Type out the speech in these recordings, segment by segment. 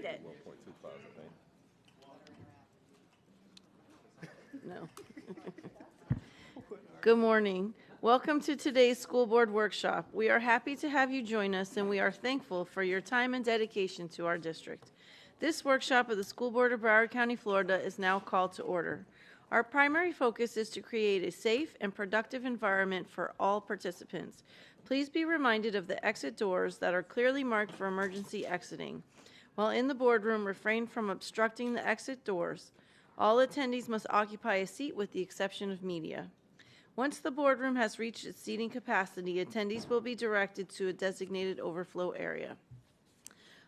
it. 1.25, I think. No. Good morning. Welcome to today's school board workshop. We are happy to have you join us, and we are thankful for your time and dedication to our district. This workshop of the School Board of Broward County, Florida is now called to order. Our primary focus is to create a safe and productive environment for all participants. Please be reminded of the exit doors that are clearly marked for emergency exiting. While in the boardroom, refrain from obstructing the exit doors. All attendees must occupy a seat with the exception of media. Once the boardroom has reached its seating capacity, attendees will be directed to a designated overflow area.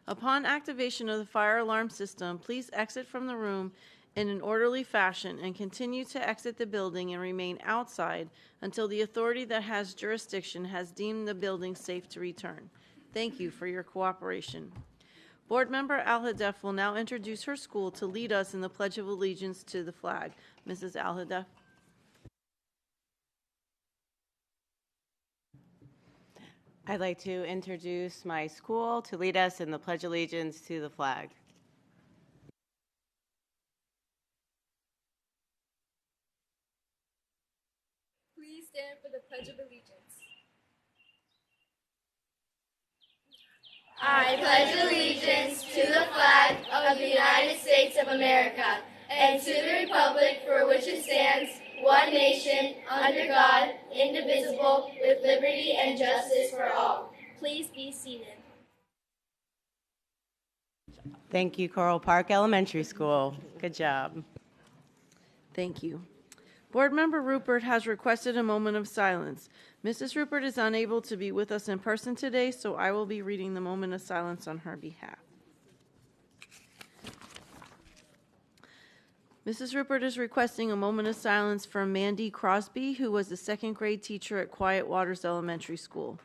Upon activation of the fire alarm system, please exit from the room in an orderly fashion and continue to exit the building and remain outside until the authority that has jurisdiction has deemed the building safe to return. Thank you for your cooperation. Board Member Al-Hadef will now introduce her school to lead us in the Pledge of Allegiance to the flag. Mrs. Al-Hadef. I'd like to introduce my school to lead us in the Pledge of Allegiance to the flag. Please stand for the Pledge of Allegiance. I pledge allegiance to the flag of the United States of America and to the republic for which it stands, one nation, under God, indivisible, with liberty and justice for all. Please be seated. Thank you, Coral Park Elementary School. Good job. Thank you. Board Member Rupert has requested a moment of silence. Mrs. Rupert is unable to be with us in person today, so I will be reading the moment of silence on her behalf. Mrs. Rupert is requesting a moment of silence for Mandy Crosby, who was a second grade teacher at Quiet Waters Elementary School.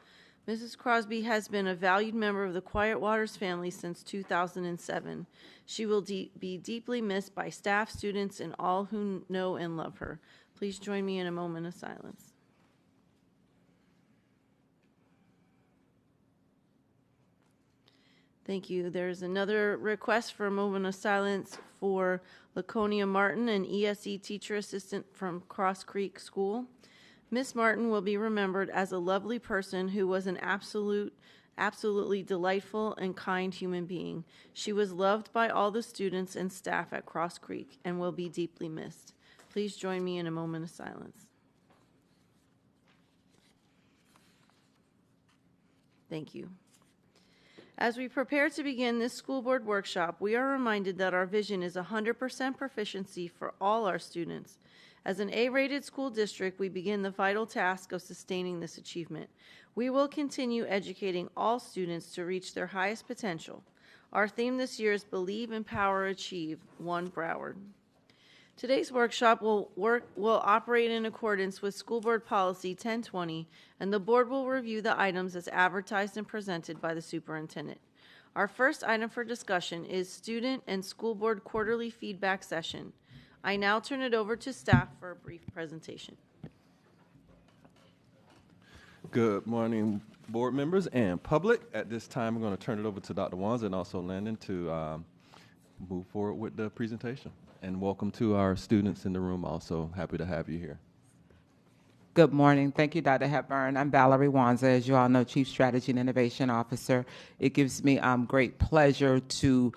Mrs. Crosby has been a valued member of the Quiet Waters family since 2007. She will be deeply missed by staff, students, and all who know and love her. Please join me in a moment of silence. Thank you. There's another request for a moment of silence for Laconia Martin, an ESE teacher assistant from Cross Creek School. Miss Martin will be remembered as a lovely person who was an absolutely delightful and kind human being. She was loved by all the students and staff at Cross Creek and will be deeply missed. Please join me in a moment of silence. Thank you. As we prepare to begin this school board workshop, we are reminded that our vision is 100% proficiency for all our students. As an A-rated school district, we begin the vital task of sustaining this achievement. We will continue educating all students to reach their highest potential. Our theme this year is Believe, Empower, Achieve, One Broward. Today's workshop will operate in accordance with School Board Policy 1020, and the board will review the items as advertised and presented by the superintendent. Our first item for discussion is Student and School Board Quarterly Feedback Session. I now turn it over to staff for a brief presentation. Good morning, board members and public. At this time, I'm going to turn it over to Dr. Wanza and also Landon to move forward with the presentation. And welcome to our students in the room also. Happy to have you here. Good morning. Thank you, Dr. Hepburn. I'm Valerie Wanza, as you all know, Chief Strategy and Innovation Officer. It gives me great pleasure to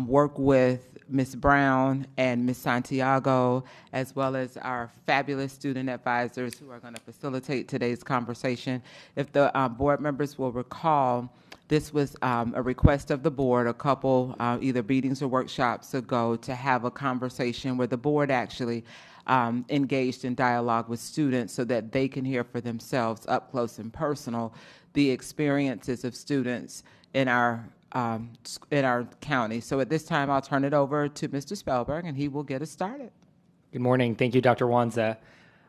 work with Ms. Brown and Ms. Santiago, as well as our fabulous student advisors who are going to facilitate today's conversation. If the board members will recall, this was a request of the board a couple either meetings or workshops ago to have a conversation where the board actually engaged in dialogue with students so that they can hear for themselves up close and personal the experiences of students in our county. So at this time, I'll turn it over to Mr. Spellberg, and he will get us started. Good morning. Thank you, Dr. Wanza.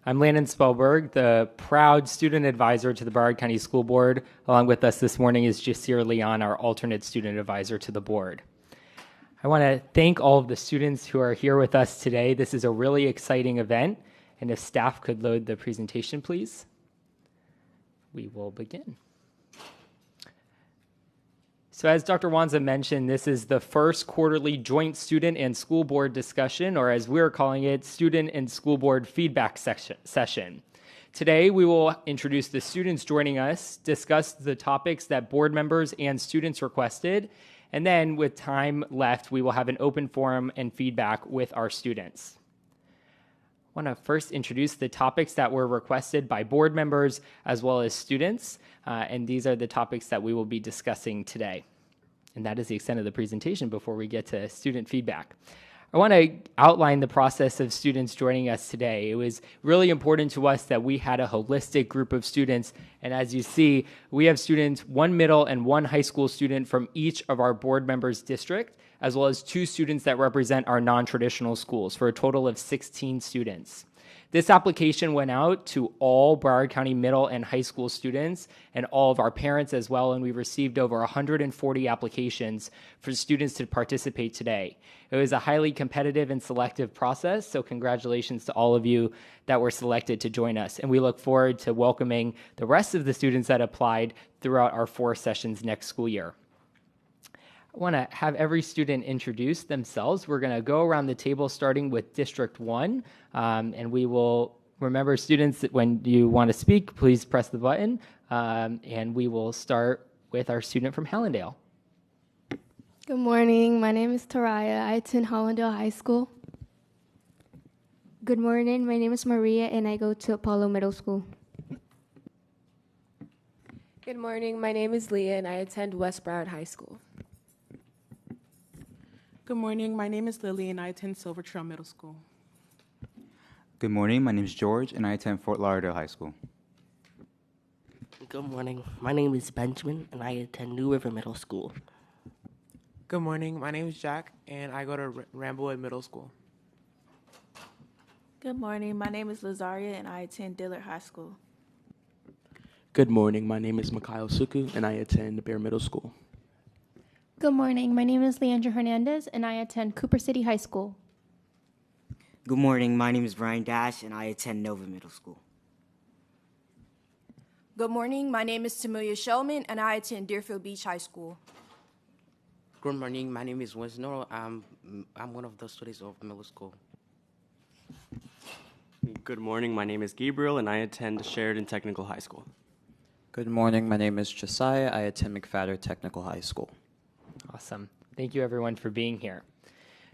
I'm Landon Spellberg, the proud student advisor to the Broward County School Board. Along with us this morning is Jasir Leon, our alternate student advisor to the board. I want to thank all of the students who are here with us today. This is a really exciting event, and if staff could load the presentation, please, we will begin. So as Dr. Wanza mentioned, this is the first quarterly joint student and school board discussion, or as we're calling it, student and school board feedback session. Today, we will introduce the students joining us, discuss the topics that board members and students requested, and then with time left, we will have an open forum and feedback with our students. I want to first introduce the topics that were requested by board members as well as students, and these are the topics that we will be discussing today. And that is the extent of the presentation before we get to student feedback. I want to outline the process of students joining us today. It was really important to us that we had a holistic group of students, and as you see, we have students, one middle and one high school student from each of our board members' district, as well as 2 students that represent our non-traditional schools, for a total of 16 students. This application went out to all Broward County middle and high school students and all of our parents as well, and we received over 140 applications for students to participate today. It was a highly competitive and selective process, so congratulations to all of you that were selected to join us, and we look forward to welcoming the rest of the students that applied throughout our 4 sessions next school year. I want to have every student introduce themselves. We're going to go around the table starting with District 1, and we will remember students that when you want to speak, please press the button, and we will start with our student from Hallandale. Good morning. My name is Taraya. I attend Hollandale High School. Good morning. My name is Maria, and I go to Apollo Middle School. Good morning. My name is Leah, and I attend West Broward High School. Good morning. My name is Lily, and I attend Silver Trail Middle School. Good morning. My name is George, and I attend Fort Lauderdale High School. Good morning. My name is Benjamin, and I attend New River Middle School. Good morning. My name is Jack, and I go to Ramblewood Middle School. Good morning. My name is Lazaria, and I attend Dillard High School. Good morning. My name is Mikhail Suku, and I attend Bear Middle School. Good morning. My name is Leandra Hernandez, and I attend Cooper City High School. Good morning. My name is Brian Dash, and I attend Nova Middle School. Good morning. My name is Tamulia Shellman, and I attend Deerfield Beach High School. Good morning. My name is Winsnoro. I'm one of the students of middle school. Good morning. My name is Gabriel, and I attend Sheridan Technical High School. Good morning. My name is Josiah. I attend McFadder Technical High School. Awesome. Thank you, everyone, for being here.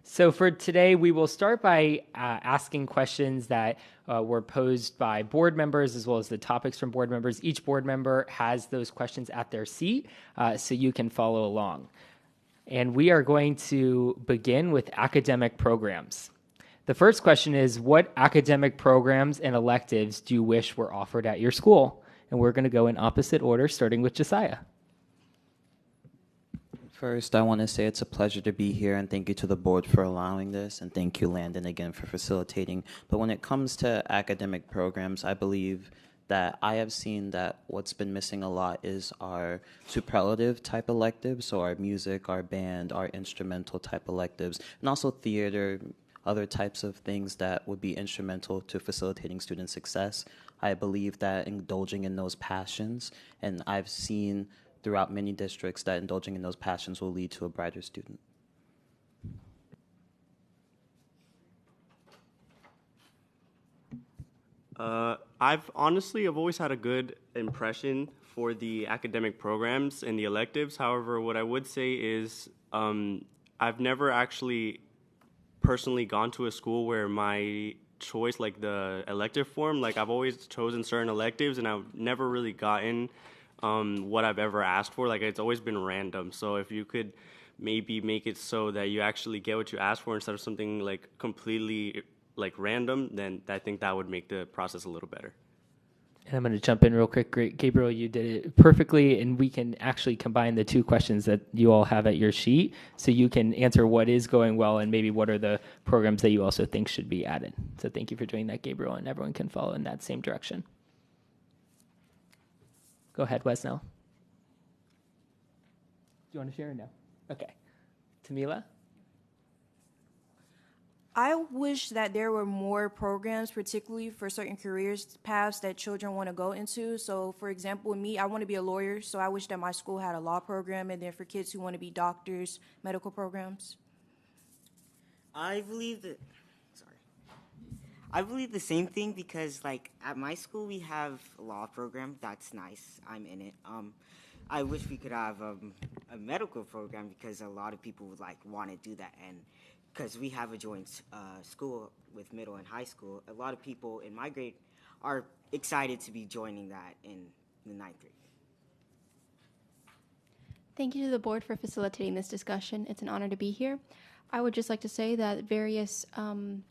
So for today, we will start by asking questions that were posed by board members as well as the topics from board members. Each board member has those questions at their seat, so you can follow along. And we are going to begin with academic programs. The first question is, what academic programs and electives do you wish were offered at your school? And we're going to go in opposite order, starting with Josiah. First, I want to say it's a pleasure to be here, and thank you to the board for allowing this, and thank you, Landon, again for facilitating. But when it comes to academic programs, I believe that I have seen that what's been missing a lot is our superlative type electives, so our music, our band, our instrumental type electives, and also theater, other types of things that would be instrumental to facilitating student success. I believe that indulging in those passions, and I've seen throughout many districts that indulging in those passions will lead to a brighter student. I've always had a good impression for the academic programs and the electives. However, what I would say is I've never actually personally gone to a school where my choice, like the elective form, like I've always chosen certain electives and I've never really gotten what I've ever asked for. Like, it's always been random. So if you could maybe make it so that you actually get what you asked for instead of something like completely like random, then I think that would make the process a little better. And I'm going to jump in real quick. Great. Gabriel, you did it perfectly, and we can actually combine the 2 questions that you all have at your sheet, so you can answer what is going well and maybe what are the programs that you also think should be added. So thank you for doing that, Gabriel, and everyone can follow in that same direction. Go ahead, Wesnell. Do you want to share or no? Okay. Tamila? I wish that there were more programs, particularly for certain careers paths that children want to go into. So, for example, me, I want to be a lawyer, so I wish that my school had a law program, and then for kids who want to be doctors, medical programs. I believe that. Sorry. I believe the same thing because, like, at my school we have a law program. That's nice. I'm in it. I wish we could have a medical program because a lot of people would like want to do that, and because we have a joint school with middle and high school, a lot of people in my grade are excited to be joining that in the ninth grade. Thank you to the board for facilitating this discussion. It's an honor to be here. I would just like to say that various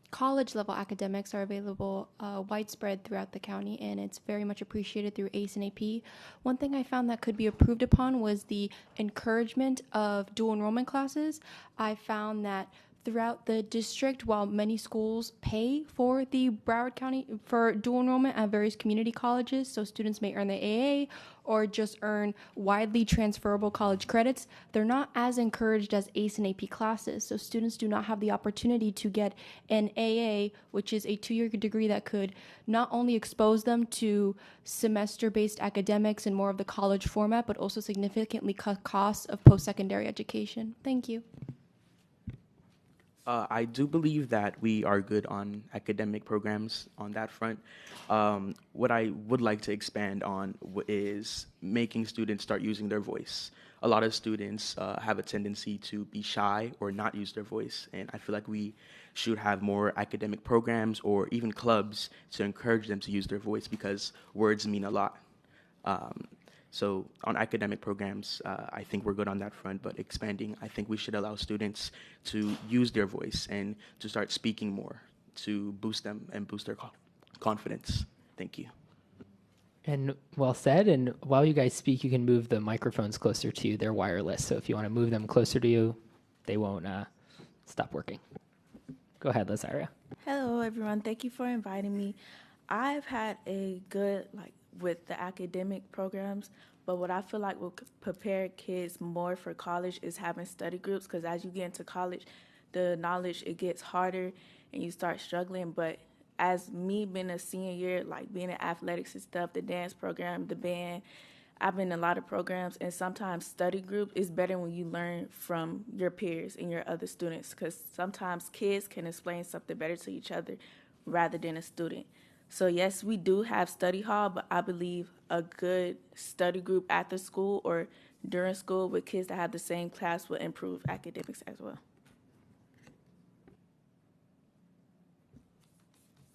college level academics are available widespread throughout the county, and it's very much appreciated through ACE and AP. One thing I found that could be improved upon was the encouragement of dual enrollment classes. I found that throughout the district, while many schools pay for the Broward County for dual enrollment at various community colleges, so students may earn the AA or just earn widely transferable college credits, they're not as encouraged as ACE and AP classes. So students do not have the opportunity to get an AA, which is a 2-year degree that could not only expose them to semester-based academics and more of the college format, but also significantly cut costs of post-secondary education. Thank you. I do believe that we are good on academic programs on that front. What I would like to expand on is making students start using their voice. A lot of students have a tendency to be shy or not use their voice, and I feel like we should have more academic programs or even clubs to encourage them to use their voice because words mean a lot. So on academic programs, I think we're good on that front, but expanding, I think we should allow students to use their voice and to start speaking more to boost them and boost their confidence. Thank you. And well said. And while you guys speak, you can move the microphones closer to you. They're wireless, so if you want to move them closer to you, they won't stop working. Go ahead, Lazaria. Hello, everyone. Thank you for inviting me. I've had a good, with the academic programs, but what I feel like will prepare kids more for college is having study groups, because as you get into college, the knowledge, it gets harder and you start struggling. But as me being a senior year, being in athletics and stuff, the dance program, the band, I've been in a lot of programs, and sometimes study group is better when you learn from your peers and your other students, because sometimes kids can explain something better to each other rather than a student. So yes, we do have study hall, but I believe a good study group after school or during school with kids that have the same class will improve academics as well.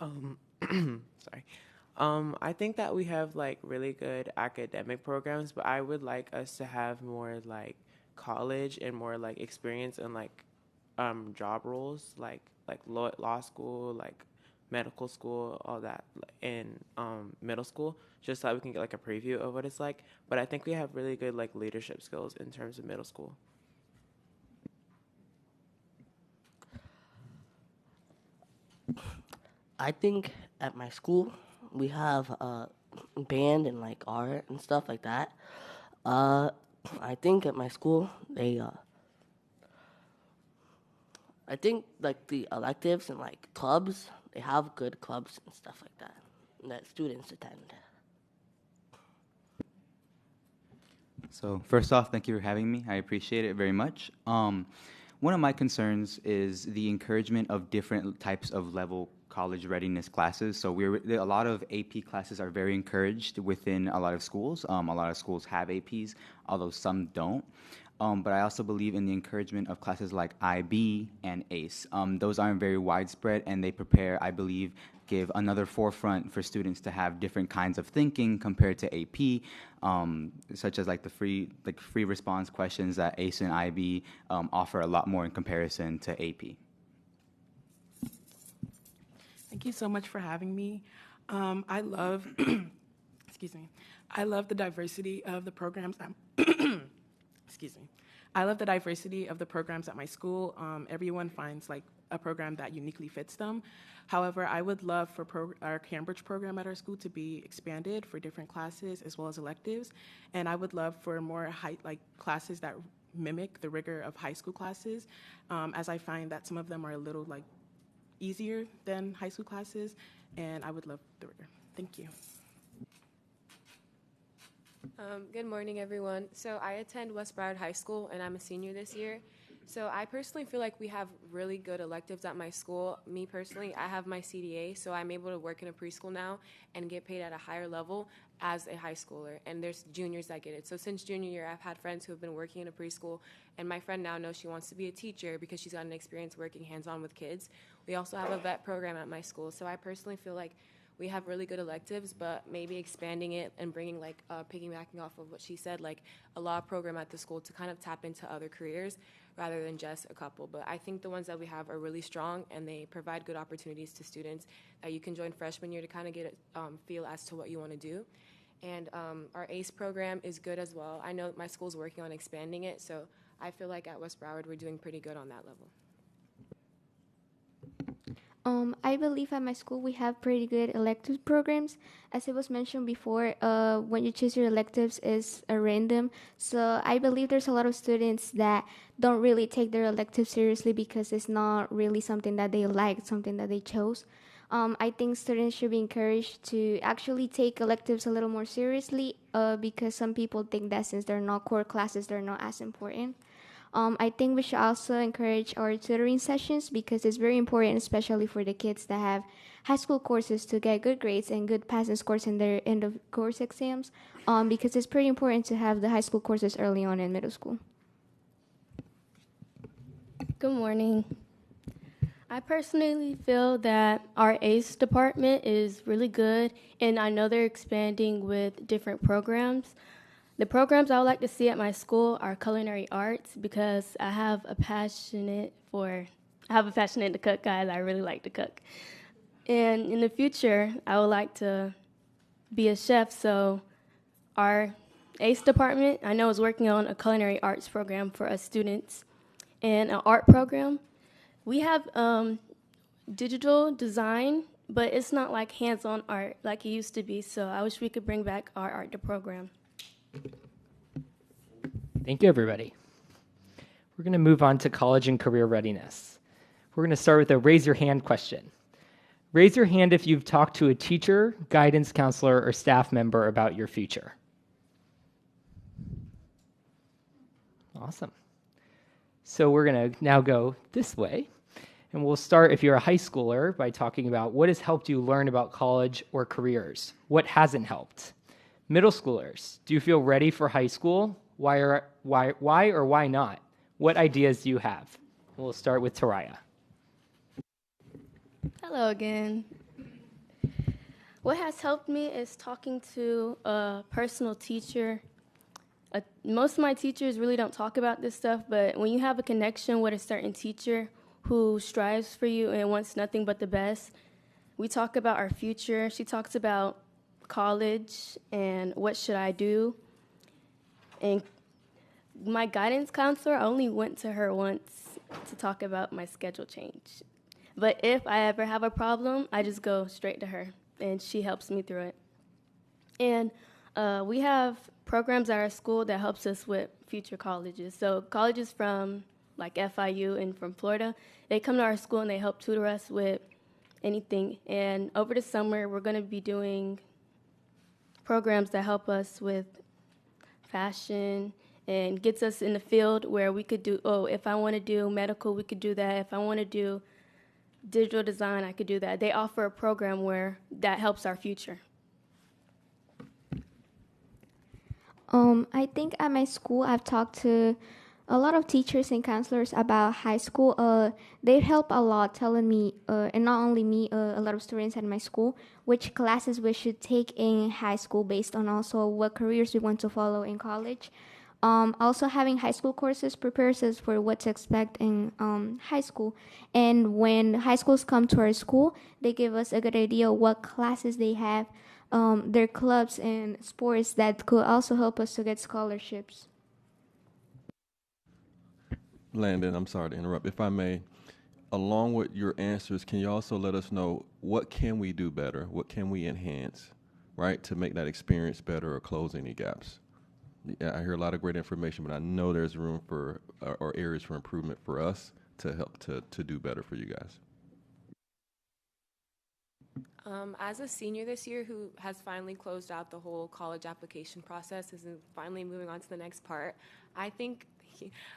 Sorry. I think that we have really good academic programs, but I would like us to have more college and more experience in job roles, like law school, medical school, all that in middle school, just so that we can get a preview of what it's like. But I think we have really good leadership skills in terms of middle school. I think at my school we have band and art and stuff like that. I think at my school I think the electives and clubs, they have good clubs and stuff like that students attend. So first off, thank you for having me. I appreciate it very much. One of my concerns is the encouragement of different types of level college readiness classes. So a lot of AP classes are very encouraged within a lot of schools. A lot of schools have APs, although some don't. But I also believe in the encouragement of classes like IB and ACE. Those aren't very widespread, and they prepare, I believe, give another forefront for students to have different kinds of thinking compared to AP, such as the free response questions that ACE and IB offer a lot more in comparison to AP. Thank you so much for having me. I love, excuse me, I love the diversity of the programs. Excuse me. I love the diversity of the programs at my school. Everyone finds a program that uniquely fits them. However, I would love for our Cambridge program at our school to be expanded for different classes as well as electives. And I would love for more classes that mimic the rigor of high school classes, as I find that some of them are a little easier than high school classes, and I would love the rigor. Thank you. Good morning, everyone. So I attend West Broward High School, and I'm a senior this year. So I personally feel like we have really good electives at my school. Me personally, I have my CDA, so I'm able to work in a preschool now and get paid at a higher level as a high schooler. And there's juniors that get it. So since junior year, I've had friends who have been working in a preschool, and my friend now knows she wants to be a teacher because she's got an experience working hands-on with kids. We also have a vet program at my school. So I personally feel like we have really good electives, but maybe expanding it and bringing, like, piggybacking off of what she said, like a law program at the school to kind of tap into other careers rather than just a couple. But I think the ones that we have are really strong, and they provide good opportunities to students that you can join freshman year to kind of get a feel as to what you want to do. And our ACE program is good as well. I know my school's working on expanding it, so I feel like at West Broward we're doing pretty good on that level. I believe at my school we have pretty good elective programs. As it was mentioned before, when you choose your electives is random. So I believe there's a lot of students that don't really take their electives seriously because it's not really something that they like, something that they chose. I think students should be encouraged to actually take electives a little more seriously because some people think that since they're not core classes, they're not as important. I think we should also encourage our tutoring sessions because it's very important, especially for the kids that have high school courses, to get good grades and good passing scores in their end of course exams because it's pretty important to have the high school courses early on in middle school. Good morning. I personally feel that our ACE department is really good, and I know they're expanding with different programs. The programs I would like to see at my school are culinary arts because I have a passion to cook, guys. I really like to cook. And in the future, I would like to be a chef, so our ACE department, I know, is working on a culinary arts program for us students and an art program. We have digital design, but it's not like hands-on art like it used to be, so I wish we could bring back our art program. Thank you, everybody. We're going to move on to college and career readiness. We're going to start with a raise your hand question. Raise your hand if you've talked to a teacher, guidance counselor, or staff member about your future. Awesome. So we're going to now go this way, and we'll start, if you're a high schooler, by talking about what has helped you learn about college or careers. What hasn't helped? Middle schoolers, do you feel ready for high school? Why or why not? What ideas do you have? We'll start with Taraya. Hello again. What has helped me is talking to a personal teacher. Most of my teachers really don't talk about this stuff, but when you have a connection with a certain teacher who strives for you and wants nothing but the best, we talk about our future. She talks about college and what should I do. And my guidance counselor, I only went to her once to talk about my schedule change. But if I ever have a problem, I just go straight to her, and she helps me through it. And we have programs at our school that helps us with future colleges. So colleges from like FIU and from Florida, they come to our school and they help tutor us with anything. And over the summer, we're going to be doing programs that help us with fashion and gets us in the field where we could do, if I want to do medical, we could do that. If I want to do digital design, I could do that. They offer a program where that helps our future. I think at my school I've talked to a lot of teachers and counselors about high school. They help a lot telling me, and not only me, a lot of students at my school, which classes we should take in high school based on also what careers we want to follow in college. Also having high school courses prepares us for what to expect in high school. And when high schools come to our school, they give us a good idea of what classes they have, their clubs and sports that could also help us to get scholarships. Landon, I'm sorry to interrupt. If I may, along with your answers, can you also let us know what can we do better? What can we enhance, right, to make that experience better or close any gaps? Yeah, I hear a lot of great information, but I know there's room for or areas for improvement for us to help to do better for you guys. As a senior this year who has finally closed out the whole college application process, is finally moving on to the next part, I think,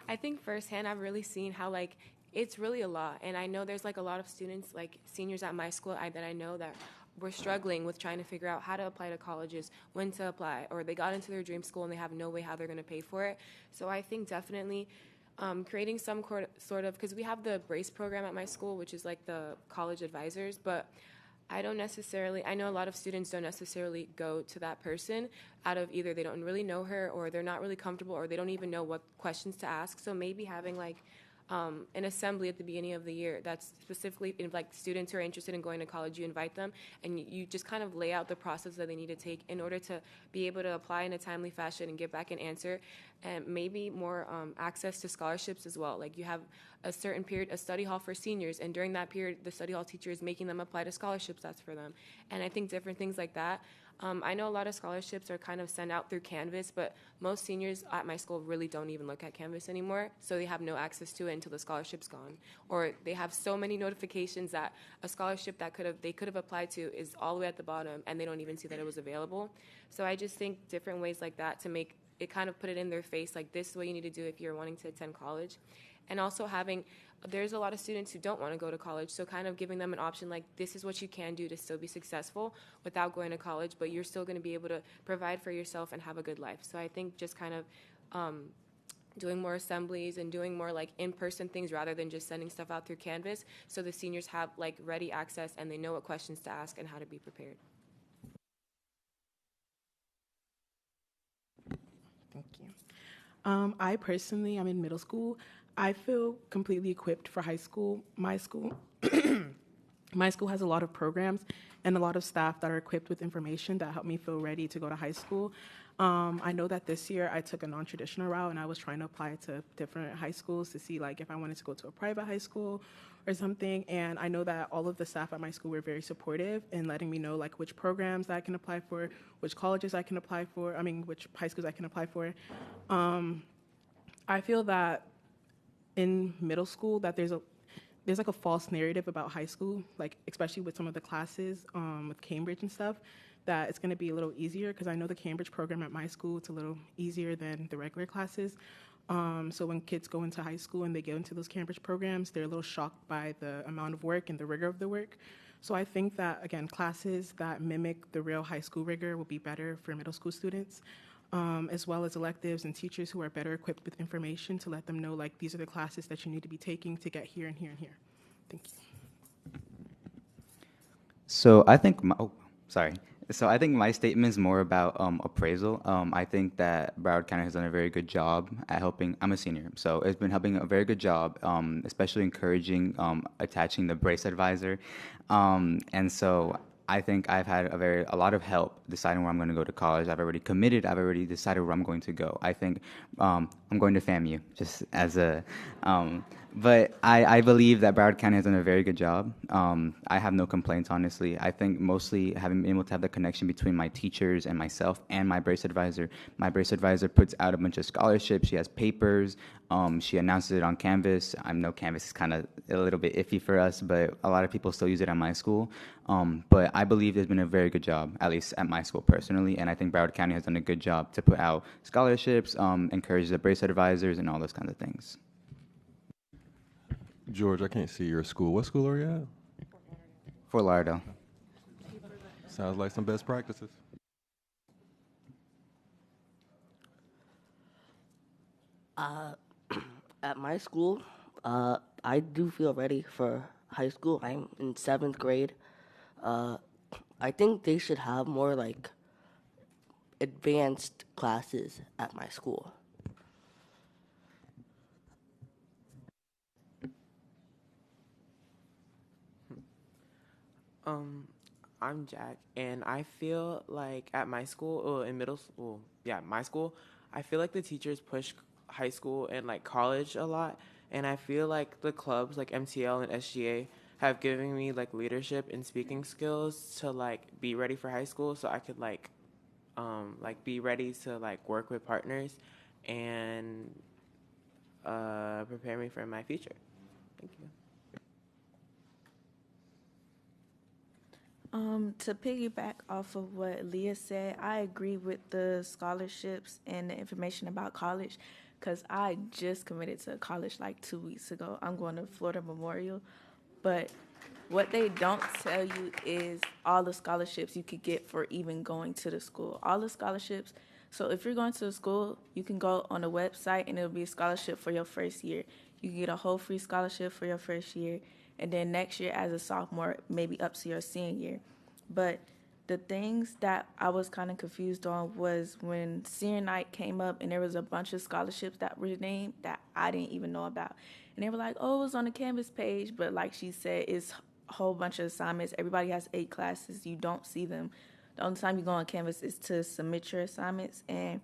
I think firsthand I've really seen how like it's really a lot, and I know there's like a lot of students, like seniors at my school, that I know that we're struggling with trying to figure out how to apply to colleges, when to apply, or they got into their dream school and they have no way how they're going to pay for it. So I think definitely creating some sort of, because we have the BRACE program at my school, which is like the college advisors, but I know a lot of students don't necessarily go to that person out of either they don't really know her or they're not really comfortable or they don't even know what questions to ask. So maybe having like an assembly at the beginning of the year that's specifically if like students who are interested in going to college, you invite them and you just kind of lay out the process that they need to take in order to be able to apply in a timely fashion and get back an answer, and maybe more access to scholarships as well. Like you have a certain period, a study hall for seniors, and during that period, the study hall teacher is making them apply to scholarships that's for them. And I think different things like that. I know a lot of scholarships are kind of sent out through Canvas, but most seniors at my school really don't even look at Canvas anymore, so they have no access to it until the scholarship's gone. Or they have so many notifications that a scholarship that they could have applied to is all the way at the bottom, and they don't even see that it was available. So I just think different ways like that to make it kind of put it in their face, like this is what you need to do if you're wanting to attend college. And also there's a lot of students who don't want to go to college, so kind of giving them an option like this is what you can do to still be successful without going to college, but you're still going to be able to provide for yourself and have a good life. So I think just kind of doing more assemblies and doing more like in-person things rather than just sending stuff out through Canvas, so the seniors have like ready access and they know what questions to ask and how to be prepared. Thank you. I personally, I'm in middle school. I feel completely equipped for high school. My school has a lot of programs and a lot of staff that are equipped with information that help me feel ready to go to high school. I know that this year I took a non-traditional route and I was trying to apply to different high schools to see like if I wanted to go to a private high school or something. And I know that all of the staff at my school were very supportive in letting me know like which programs that I can apply for, which colleges I can apply for, which high schools I can apply for. I feel that in middle school that there's like a false narrative about high school, like especially with some of the classes with Cambridge and stuff, that it's going to be a little easier, because I know the Cambridge program at my school, it's a little easier than the regular classes. So when kids go into high school and they go into those Cambridge programs, they're a little shocked by the amount of work and the rigor of the work. So I think that, again, classes that mimic the real high school rigor will be better for middle school students. As well as electives and teachers who are better equipped with information to let them know, like, these are the classes that you need to be taking to get here and here and here. Thank you. So I think I think my statement is more about appraisal. I think that Broward County has done a very good job at helping. I'm a senior, so it's been helping a very good job, especially encouraging attaching the BRACE advisor. And so I think I've had a lot of help deciding where I'm going to go to college. I've already committed. I've already decided where I'm going to go. I think I'm going to FAMU, just as a. But I believe that Broward County has done a very good job. I have no complaints, honestly. I think mostly having been able to have the connection between my teachers and myself and my BRACE advisor. My BRACE advisor puts out a bunch of scholarships. She has papers. She announces it on Canvas. I know Canvas is kind of a little bit iffy for us, but a lot of people still use it at my school. But I believe there's been a very good job, at least at my school personally, and I think Broward County has done a good job to put out scholarships, encourage the BRACE advisors, and all those kinds of things. George, I can't see your school. What school are you at? Fort Lauderdale. Sounds like some best practices. At my school, I do feel ready for high school. I'm in 7th grade. I think they should have more like advanced classes at my school. I'm Jack, and I feel like at my school, in middle school, my school, I feel like the teachers push high school and like college a lot, and I feel like the clubs like MTL and SGA have given me like leadership and speaking skills to like be ready for high school, so I could like be ready to like work with partners and prepare me for my future. Thank you. To piggyback off of what Leah said, I agree with the scholarships and the information about college because I just committed to college like 2 weeks ago. I'm going to Florida Memorial, but what they don't tell you is all the scholarships you could get for even going to the school. All the scholarships. So if you're going to the school, you can go on the website and it'll be a scholarship for your first year. You can get a whole free scholarship for your first year. And then next year as a sophomore, maybe up to your senior year. But the things that I was kind of confused on was when senior night came up and there was a bunch of scholarships that were named that I didn't even know about. And they were like, oh, it was on the Canvas page. But like she said, it's a whole bunch of assignments. Everybody has 8 classes. You don't see them. The only time you go on Canvas is to submit your assignments. And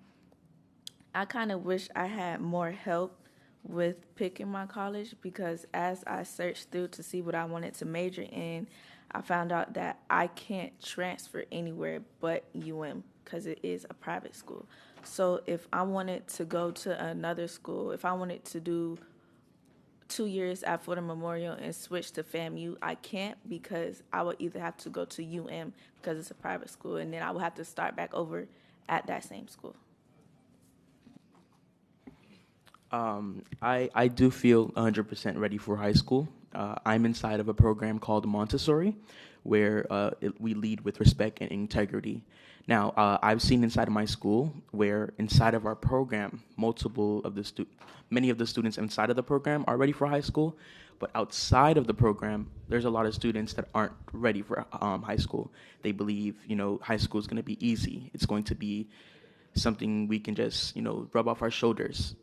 I kind of wish I had more help with picking my college because as I searched through to see what I wanted to major in, I found out that I can't transfer anywhere but UM because it is a private school. So if I wanted to go to another school, if I wanted to do 2 years at Florida Memorial and switch to FAMU, I can't because I would either have to go to UM because it's a private school and then I would have to start back over at that same school. I do feel 100% ready for high school. I'm inside of a program called Montessori, where we lead with respect and integrity. Now, I've seen inside of my school where inside of our program, many of the students inside of the program are ready for high school, but outside of the program, there's a lot of students that aren't ready for high school. They believe, high school is going to be easy. It's going to be something we can just, rub off our shoulders.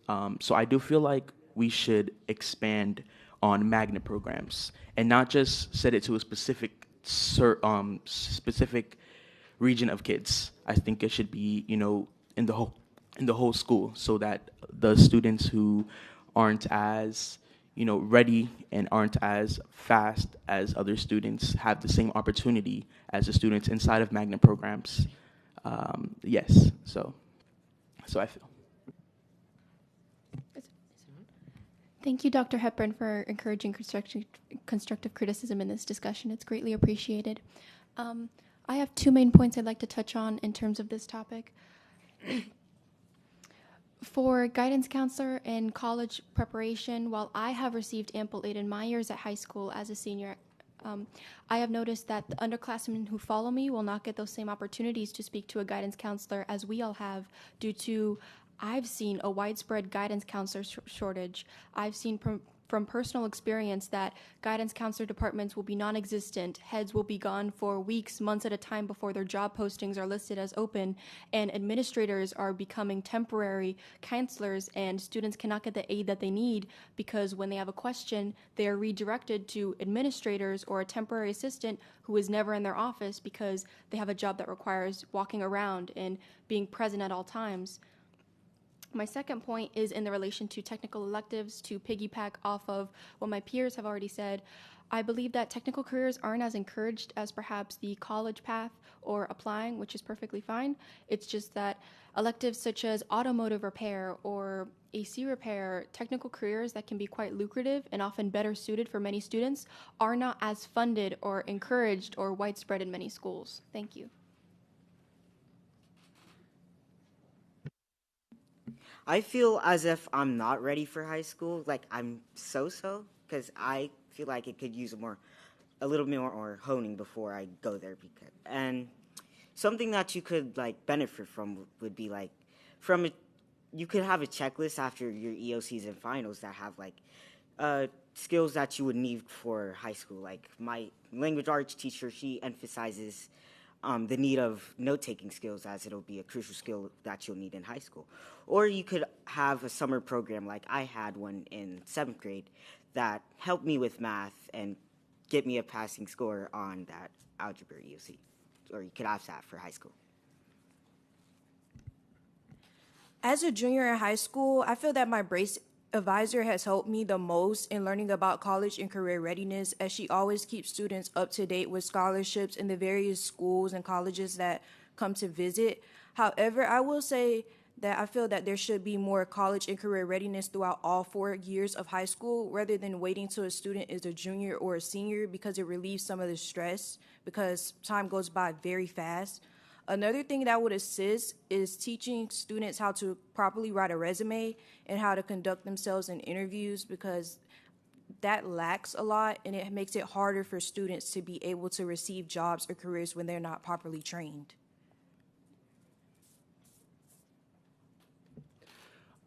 So I do feel like we should expand on magnet programs and not just set it to a specific region of kids. I think it should be, in the whole school so that the students who aren't as, ready and aren't as fast as other students have the same opportunity as the students inside of magnet programs. Yes, so I feel. Thank you, Dr. Hepburn, for encouraging constructive criticism in this discussion. It's greatly appreciated. I have 2 main points I'd like to touch on in terms of this topic. For guidance counselor and college preparation, while I have received ample aid in my years at high school as a senior, I have noticed that the underclassmen who follow me will not get those same opportunities to speak to a guidance counselor as we all have due to I've seen a widespread guidance counselor shortage. I've seen from personal experience that guidance counselor departments will be non-existent. Heads will be gone for weeks, months at a time before their job postings are listed as open, and administrators are becoming temporary counselors, and students cannot get the aid that they need because when they have a question, they are redirected to administrators or a temporary assistant who is never in their office because they have a job that requires walking around and being present at all times. My second point is in the relation to technical electives, to piggyback off of what my peers have already said. I believe that technical careers aren't as encouraged as perhaps the college path or applying, which is perfectly fine. It's just that electives such as automotive repair or AC repair, technical careers that can be quite lucrative and often better suited for many students, are not as funded or encouraged or widespread in many schools. Thank you. I feel as if I'm not ready for high school. Like I'm so-so because I feel like it could use a little bit more honing before I go there. And something that you could like benefit from would be like you could have a checklist after your EOCs and finals that have like skills that you would need for high school. Like my language arts teacher, she emphasizes the need of note-taking skills as it'll be a crucial skill that you'll need in high school. Or you could have a summer program like I had one in 7th grade that helped me with math and get me a passing score on that algebra EOC. Or you could have that for high school. As a junior in high school, I feel that my brace advisor has helped me the most in learning about college and career readiness, as she always keeps students up to date with scholarships in the various schools and colleges that come to visit. However, I will say that I feel that there should be more college and career readiness throughout all 4 years of high school rather than waiting till a student is a junior or a senior, because it relieves some of the stress because time goes by very fast. Another thing that would assist is teaching students how to properly write a resume and how to conduct themselves in interviews, because that lacks a lot and it makes it harder for students to be able to receive jobs or careers when they're not properly trained.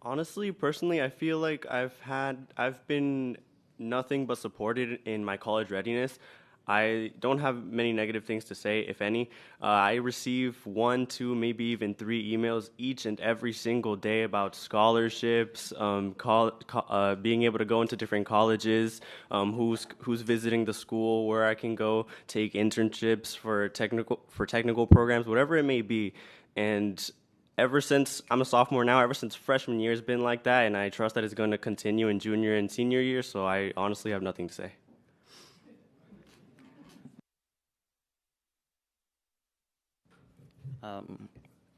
Honestly, personally, I feel like I've been nothing but supported in my college readiness. I don't have many negative things to say, if any. I receive 1, 2, maybe even 3 emails each and every single day about scholarships, being able to go into different colleges, who's visiting the school, where I can go take internships for technical programs, whatever it may be, and ever since I'm a sophomore now, ever since freshman year has been like that, and I trust that it's going to continue in junior and senior year, so I honestly have nothing to say.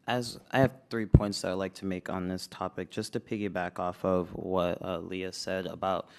As I have 3 points that I'd like to make on this topic, just to piggyback off of what Leah said about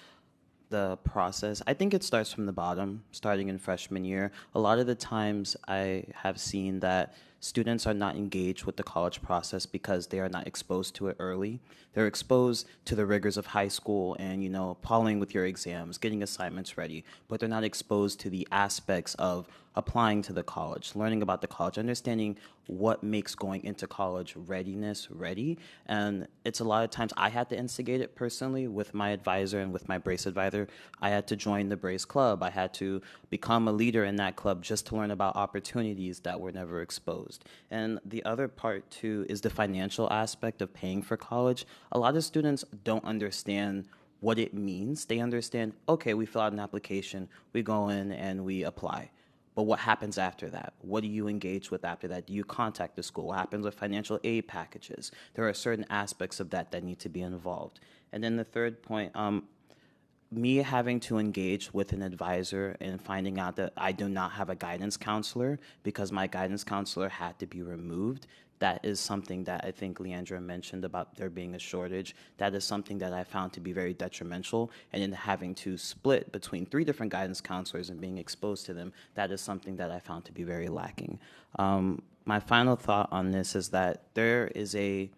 the process. I think it starts from the bottom, starting in freshman year. A lot of the times I have seen that students are not engaged with the college process because they are not exposed to it early. They're exposed to the rigors of high school and, following with your exams, getting assignments ready, but they're not exposed to the aspects of applying to the college, learning about the college, understanding what makes going into college readiness ready. And it's a lot of times I had to instigate it personally with my advisor and with my brace advisor. I had to join the brace club. I had to become a leader in that club just to learn about opportunities that were never exposed. And the other part too is the financial aspect of paying for college. A lot of students don't understand what it means. They understand, okay, we fill out an application, we go in and we apply. But what happens after that? What do you engage with after that? Do you contact the school? What happens with financial aid packages? There are certain aspects of that need to be involved. And then the third point, me having to engage with an advisor and finding out that I do not have a guidance counselor because my guidance counselor had to be removed. That is something that I think Leandra mentioned about there being a shortage. That is something that I found to be very detrimental. And in having to split between 3 different guidance counselors and being exposed to them, that is something that I found to be very lacking. My final thought on this is that there is a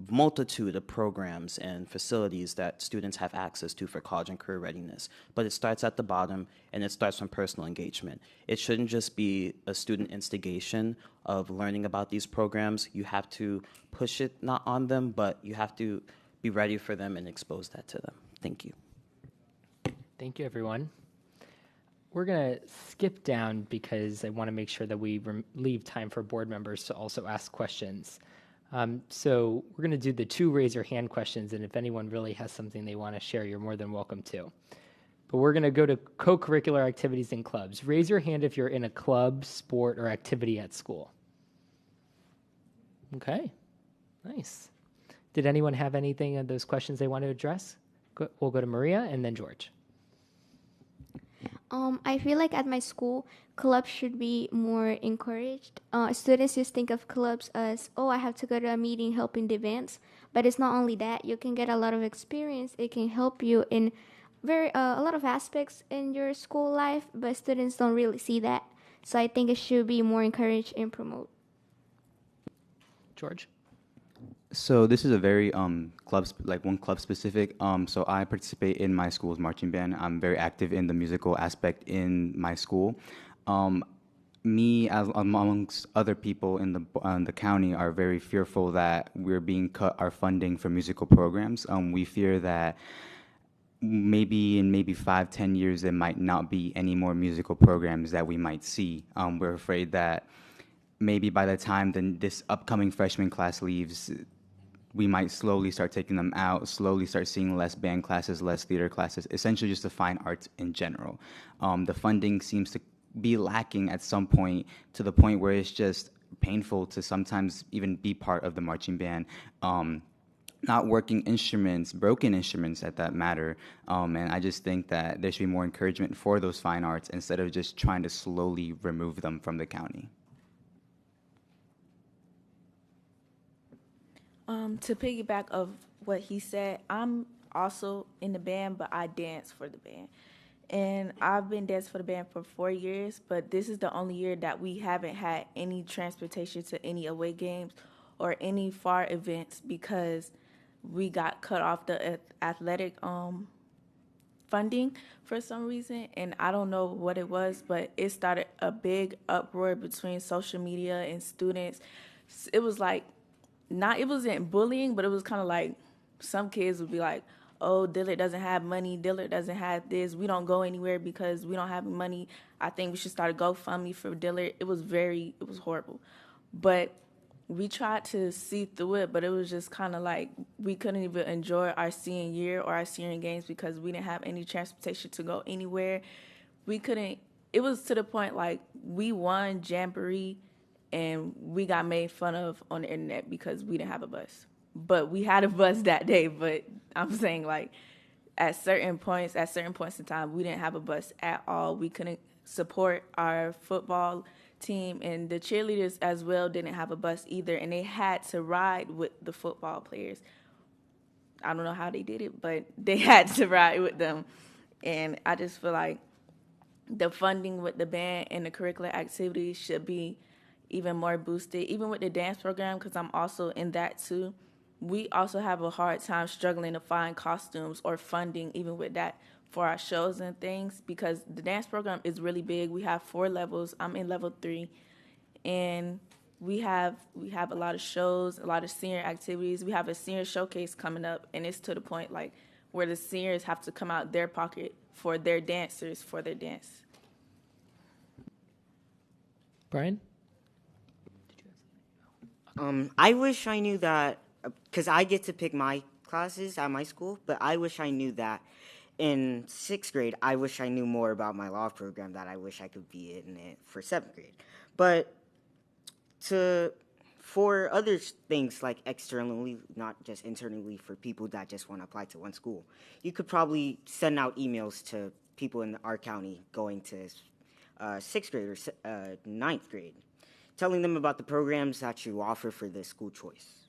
multitude of programs and facilities that students have access to for college and career readiness. But it starts at the bottom, and it starts from personal engagement. It shouldn't just be a student instigation of learning about these programs. You have to push it not on them, but you have to be ready for them and expose that to them. Thank you. Thank you, everyone. We're going to skip down because I want to make sure that we leave time for board members to also ask questions. So we're going to do the 2 raise your hand questions, and if anyone really has something they want to share, you're more than welcome to. But we're going to go to co-curricular activities and clubs. Raise your hand if you're in a club, sport, or activity at school. Okay, nice. Did anyone have anything of those questions they want to address? We'll go to Maria and then George. I feel like at my school, clubs should be more encouraged. Students just think of clubs as, oh, I have to go to a meeting helping the events. But it's not only that. You can get a lot of experience. It can help you in a lot of aspects in your school life, but students don't really see that. So I think it should be more encouraged and promote. George? So this is a very club specific. So I participate in my school's marching band. I'm very active in the musical aspect in my school. Me, as amongst other people in the county, are very fearful that we're being cut our funding for musical programs. We fear that maybe in 5-10 years there might not be any more musical programs that we might see. We're afraid that maybe by the time this upcoming freshman class leaves, we might slowly start taking them out, slowly start seeing less band classes, less theater classes, essentially just the fine arts in general. The funding seems to be lacking at some point, to the point where it's just painful to sometimes even be part of the marching band. Not working instruments, broken instruments at that matter. And I just think that there should be more encouragement for those fine arts instead of just trying to slowly remove them from the county. To piggyback of what he said, I'm also in the band, but I dance for the band. And I've been dancing for the band for 4 years, but this is the only year that we haven't had any transportation to any away games or any far events because we got cut off the athletic funding for some reason, and I don't know what it was, but it started a big uproar between social media and students. It was like, not, it wasn't bullying, but it was kind of like some kids would be like, oh, Dillard doesn't have money, Dillard doesn't have this, we don't go anywhere because we don't have money. I think we should start a GoFundMe for Dillard. It was horrible. But we tried to see through it, but it was just kind of like we couldn't even enjoy our senior year or our senior games because we didn't have any transportation to go anywhere. We couldn't, it was to the point like we won Jamboree and we got made fun of on the internet because we didn't have a bus. But we had a bus that day, but I'm saying like at certain points in time, we didn't have a bus at all. We couldn't support our football team, and the cheerleaders as well didn't have a bus either, and they had to ride with the football players. I don't know how they did it, but they had to ride with them. And I just feel like the funding with the band and the curricular activities should be even more boosted, even with the dance program, because I'm also in that too. We also have a hard time struggling to find costumes or funding, even with that, for our shows and things, because the dance program is really big. We have 4 levels. I'm in level 3, and we have a lot of shows, a lot of senior activities. We have a senior showcase coming up, and it's to the point like where the seniors have to come out their pocket for their dancers for their dance. Brian? I wish I knew that, because I get to pick my classes at my school, but I wish I knew that in 6th grade, I wish I knew more about my law program, that I wish I could be in it for 7th grade. But for other things like externally, not just internally, for people that just want to apply to one school, you could probably send out emails to people in our county going to 6th grade or 9th grade, telling them about the programs that you offer for the school choice.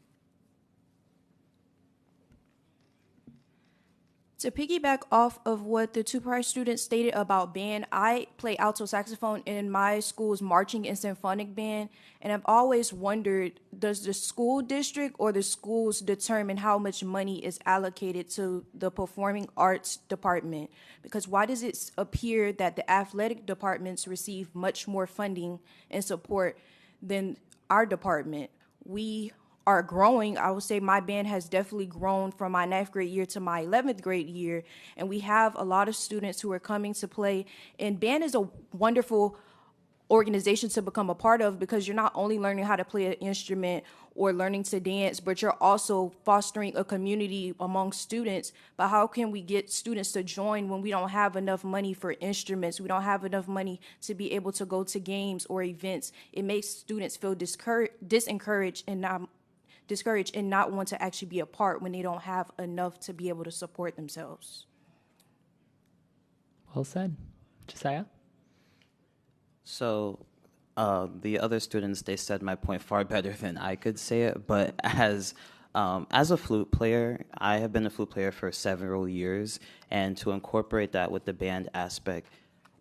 To piggyback off of what the 2 prior students stated about band, I play alto saxophone in my school's marching and symphonic band, and I've always wondered, does the school district or the schools determine how much money is allocated to the performing arts department? Because why does it appear that the athletic departments receive much more funding and support than our department? We are growing. I would say my band has definitely grown from my 9th grade year to my 11th grade year, and we have a lot of students who are coming to play, and band is a wonderful organization to become a part of because you're not only learning how to play an instrument or learning to dance, but you're also fostering a community among students. But how can we get students to join when we don't have enough money for instruments? We don't have enough money to be able to go to games or events. It makes students feel discouraged and not want to actually be a part when they don't have enough to be able to support themselves. Well said. Josiah? So the other students, they said my point far better than I could say it, but as a flute player, I have been a flute player for several years, and to incorporate that with the band aspect,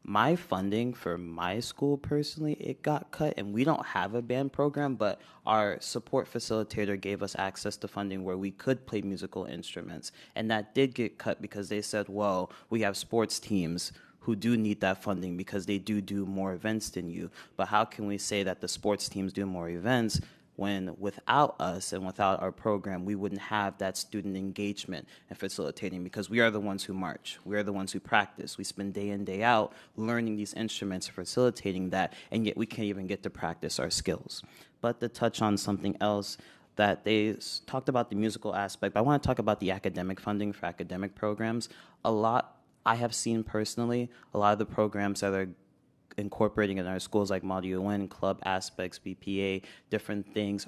my funding for my school personally, it got cut, and we don't have a band program, but our support facilitator gave us access to funding where we could play musical instruments, and that did get cut because they said, well, we have sports teams who do need that funding because they do more events than you, but how can we say that the sports teams do more events when without us and without our program, we wouldn't have that student engagement and facilitating, because we are the ones who march. We are the ones who practice. We spend day in, day out learning these instruments, facilitating that, and yet we can't even get to practice our skills. But to touch on something else, that they talked about the musical aspect, but I want to talk about the academic funding for academic programs. A lot, I have seen personally, a lot of the programs that are incorporating in our schools like Model UN, club aspects, BPA, different things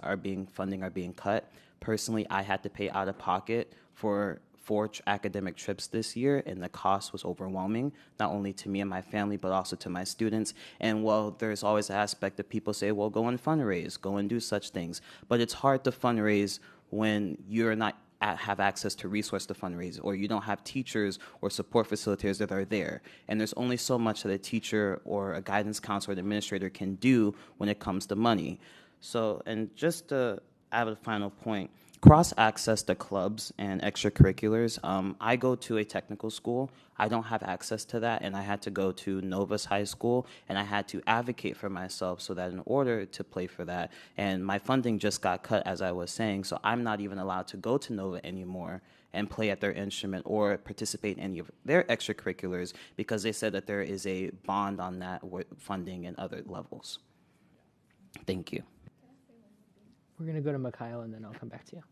funding are being cut. Personally, I had to pay out of pocket for 4 academic trips this year, and the cost was overwhelming, not only to me and my family, but also to my students. And while there's always an aspect that people say, well, go and fundraise, go and do such things. But it's hard to fundraise when you're not have access to resource to fundraise, or you don't have teachers or support facilitators that are there. And there's only so much that a teacher or a guidance counselor or an administrator can do when it comes to money. So, and just to add a final point, cross-access to clubs and extracurriculars. I go to a technical school. I don't have access to that, and I had to go to Novus High School, and I had to advocate for myself so that in order to play for that, and my funding just got cut, as I was saying, so I'm not even allowed to go to Nova anymore and play at their instrument or participate in any of their extracurriculars because they said that there is a bond on that with funding and other levels. Thank you. We're going to go to Mikhail, and then I'll come back to you.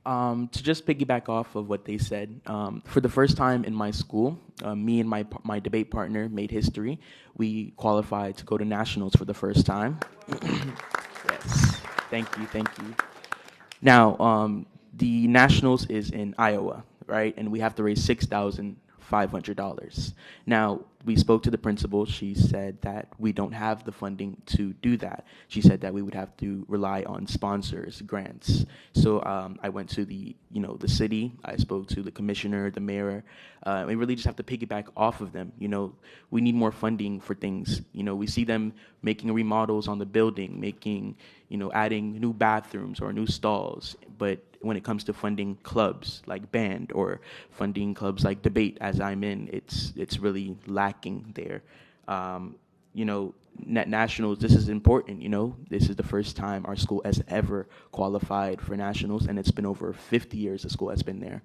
To just piggyback off of what they said, for the first time in my school, me and my debate partner made history. We qualified to go to nationals for the first time. Yes, thank you. Now, the nationals is in Iowa, right? And we have to raise $6,500. Now, we spoke to the principal. She said that we don't have the funding to do that. She said that we would have to rely on sponsors, grants. So I went to the city. I spoke to the commissioner, the mayor. We really just have to piggyback off of them. We need more funding for things. We see them making remodels on the building, adding new bathrooms or new stalls. But when it comes to funding clubs like band or funding clubs like debate, as I'm in, it's really lacking there. Net nationals, this is important. This is the first time our school has ever qualified for nationals, and it's been over 50 years the school has been there.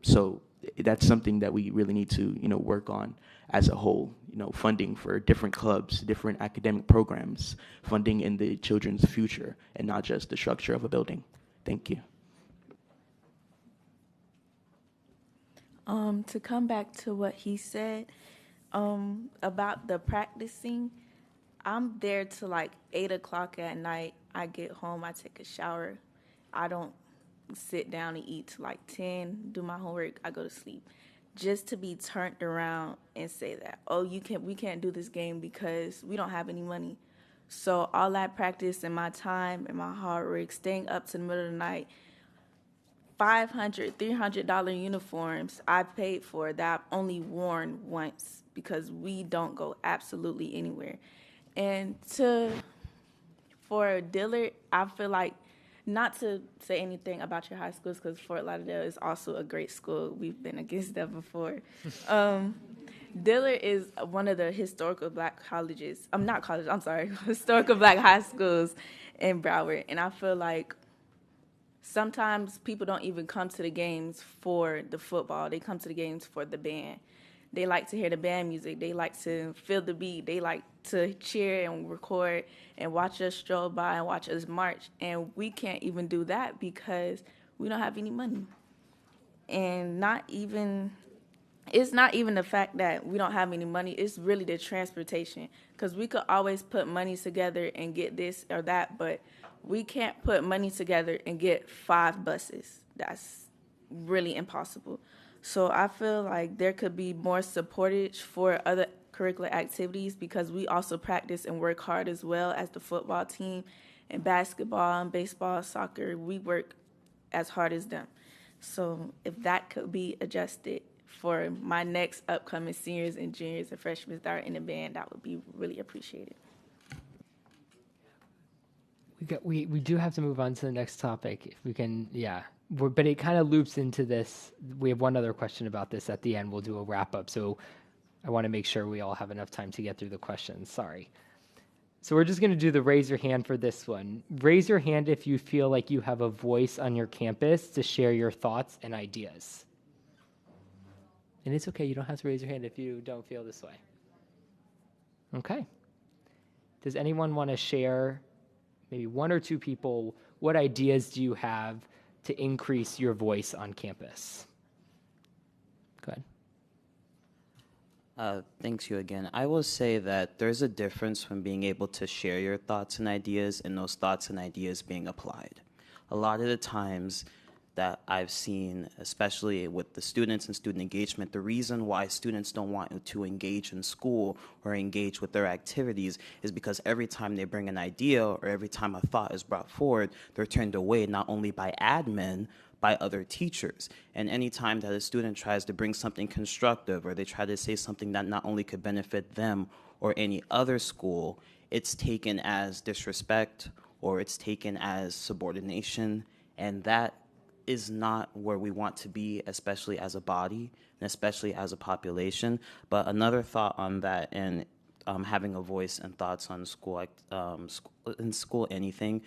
So that's something that we really need to work on as a whole. Funding for different clubs, different academic programs, funding in the children's future, and not just the structure of a building. Thank you. To come back to what he said about the practicing, I'm there till like 8 o'clock at night. I get home, I take a shower. I don't sit down and eat till like 10, do my homework, I go to sleep. Just to be turned around and say that, we can't do this game because we don't have any money. So all that practice and my time and my hard work, staying up to the middle of the night, $500, $300 uniforms I paid for that I've only worn once because we don't go absolutely anywhere. And for Dillard, I feel like, not to say anything about your high schools because Fort Lauderdale is also a great school. We've been against that before. Dillard is one of the historical black colleges. Historical black high schools in Broward. And I feel like sometimes people don't even come to the games for the football. They come to the games for the band. They like to hear the band music. They like to feel the beat. They like to cheer and record and watch us stroll by and watch us march. And we can't even do that because we don't have any money. And it's not even the fact that we don't have any money. It's really the transportation. Because we could always put money together and get this or that, but we can't put money together and get 5 buses. That's really impossible. So I feel like there could be more supportage for other curricular activities because we also practice and work hard as well as the football team and basketball and baseball, soccer. We work as hard as them. So if that could be adjusted for my next upcoming seniors and juniors and freshmen that are in the band, that would be really appreciated. We do have to move on to the next topic if we can. But it kind of loops into this. We have one other question about this at the end. We'll do a wrap up. So I want to make sure we all have enough time to get through the questions. Sorry. So we're just going to do the raise your hand for this one. Raise your hand if you feel like you have a voice on your campus to share your thoughts and ideas. And it's okay. You don't have to raise your hand if you don't feel this way. Okay. Does anyone want to share, maybe 1 or 2 people, what ideas do you have to increase your voice on campus? Go ahead. Thanks you again. I will say that there's a difference from being able to share your thoughts and ideas and those thoughts and ideas being applied. A lot of the times, that I've seen, especially with the students and student engagement. The reason why students don't want to engage in school or engage with their activities is because every time they bring an idea or every time a thought is brought forward, they're turned away not only by admin, by other teachers. And any time that a student tries to bring something constructive or they try to say something that not only could benefit them or any other school, it's taken as disrespect or it's taken as subordination, and that is not where we want to be, especially as a body and especially as a population. But another thought on that, and having a voice and thoughts on school, in school anything,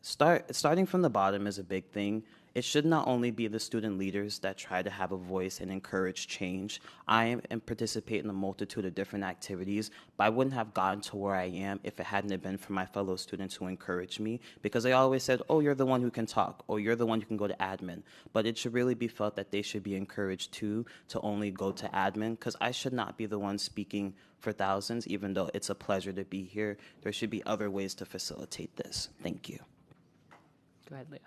starting from the bottom is a big thing. It should not only be the student leaders that try to have a voice and encourage change. I participate in a multitude of different activities, but I wouldn't have gotten to where I am if it hadn't have been for my fellow students who encouraged me, because they always said, oh, you're the one who can talk, or you're the one who can go to admin. But it should really be felt that they should be encouraged too to only go to admin, because I should not be the one speaking for thousands, even though it's a pleasure to be here. There should be other ways to facilitate this. Thank you. Go ahead, Leah.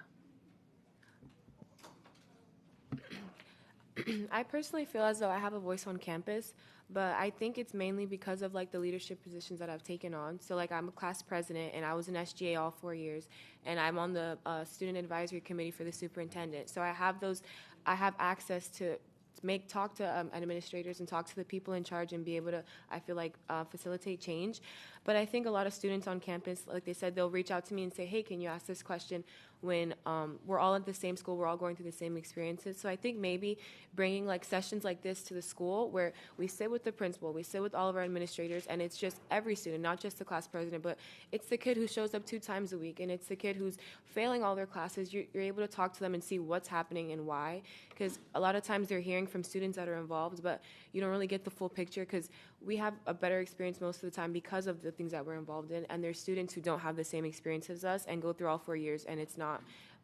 I personally feel as though I have a voice on campus, but I think it's mainly because of like the leadership positions that I've taken on. So like I'm a class president and I was an SGA all 4 years, and I'm on the student advisory committee for the superintendent. So I have access to talk to administrators and talk to the people in charge and be able to, I feel like, facilitate change. But I think a lot of students on campus, like they said, they'll reach out to me and say, hey, can you ask this question, when we're all at the same school, we're all going through the same experiences. So I think maybe bringing like sessions like this to the school where we sit with the principal, we sit with all of our administrators, and it's just every student, not just the class president, but it's the kid who shows up 2 times a week, and it's the kid who's failing all their classes. You're able to talk to them and see what's happening and why, because a lot of times they're hearing from students that are involved, but you don't really get the full picture, because we have a better experience most of the time because of the things that we're involved in, and there's students who don't have the same experience as us and go through all 4 years, and it's not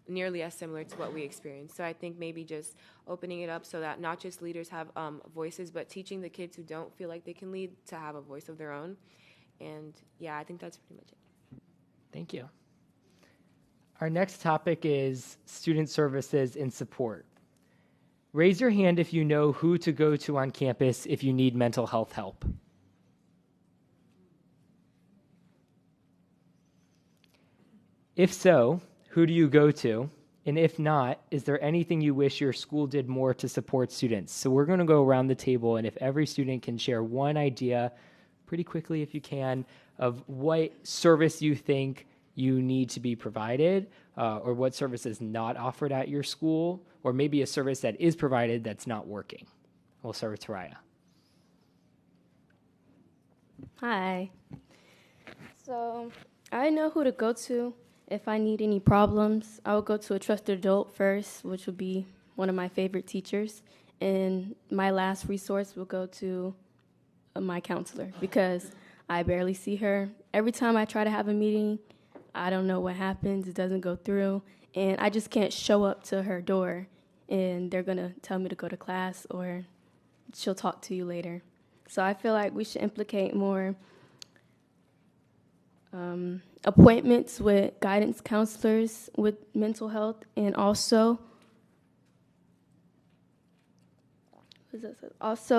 nearly as similar to what we experience. So I think maybe just opening it up so that not just leaders have voices, but teaching the kids who don't feel like they can lead to have a voice of their own. And yeah, I think that's pretty much it. Thank you. Our next topic is student services and support. Raise your hand if you know who to go to on campus if you need mental health help. If so, who do you go to? And if not, is there anything you wish your school did more to support students? So we're going to go around the table, and if every student can share one idea pretty quickly if you can of what service you think you need to be provided, or what service is not offered at your school, or maybe a service that is provided that's not working. We'll start with Taraya. Hi. So I know who to go to if I need any problems. I would go to a trusted adult first, which would be one of my favorite teachers. And my last resource will go to my counselor, because I barely see her. Every time I try to have a meeting, I don't know what happens. It doesn't go through. And I just can't show up to her door, and they're going to tell me to go to class, or she'll talk to you later. So I feel like we should implicate more appointments with guidance counselors with mental health, and also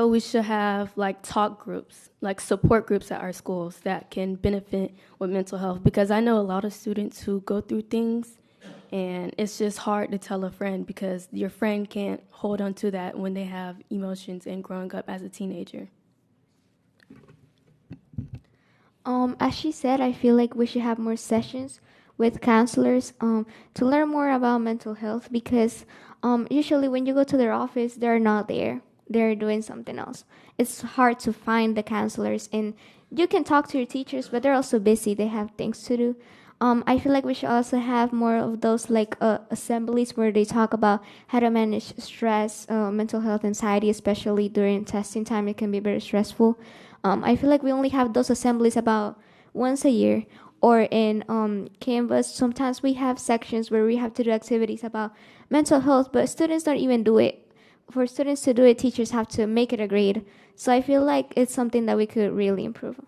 we should have like talk groups, like support groups at our schools that can benefit with mental health, because I know a lot of students who go through things and it's just hard to tell a friend, because your friend can't hold on to that when they have emotions and growing up as a teenager. As she said, I feel like we should have more sessions with counselors to learn more about mental health, because usually when you go to their office, they're not there. They're doing something else. It's hard to find the counselors, and you can talk to your teachers, but they're also busy. They have things to do. I feel like we should also have more of those like assemblies where they talk about how to manage stress, mental health, anxiety, especially during testing time. It can be very stressful. I feel like we only have those assemblies about once a year, or in Canvas. Sometimes we have sections where we have to do activities about mental health, but students don't even do it. For students to do it, teachers have to make it a grade. So I feel like it's something that we could really improve.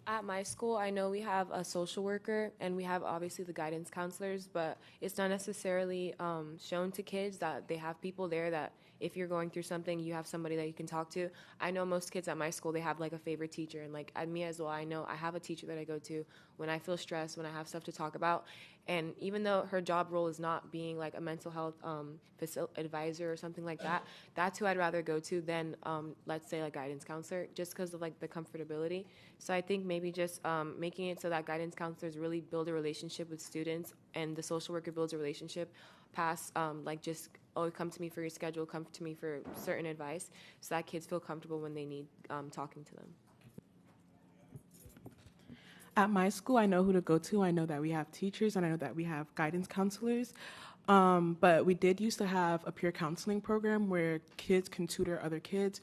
At my school, I know we have a social worker and we have obviously the guidance counselors, but it's not necessarily shown to kids that they have people there that if you're going through something, you have somebody that you can talk to. I know most kids at my school, they have like a favorite teacher, and like at me as well, I know I have a teacher that I go to when I feel stressed, when I have stuff to talk about. And even though her job role is not being like a mental health advisor or something like that, that's who I'd rather go to than, let's say, a guidance counselor, just because of like the comfortability. So I think maybe just making it so that guidance counselors really build a relationship with students, and the social worker builds a relationship past like just, oh, come to me for your schedule, come to me for certain advice, so that kids feel comfortable when they need talking to them. At my school, I know who to go to. I know that we have teachers, and I know that we have guidance counselors. But we did used to have a peer counseling program where kids can tutor other kids,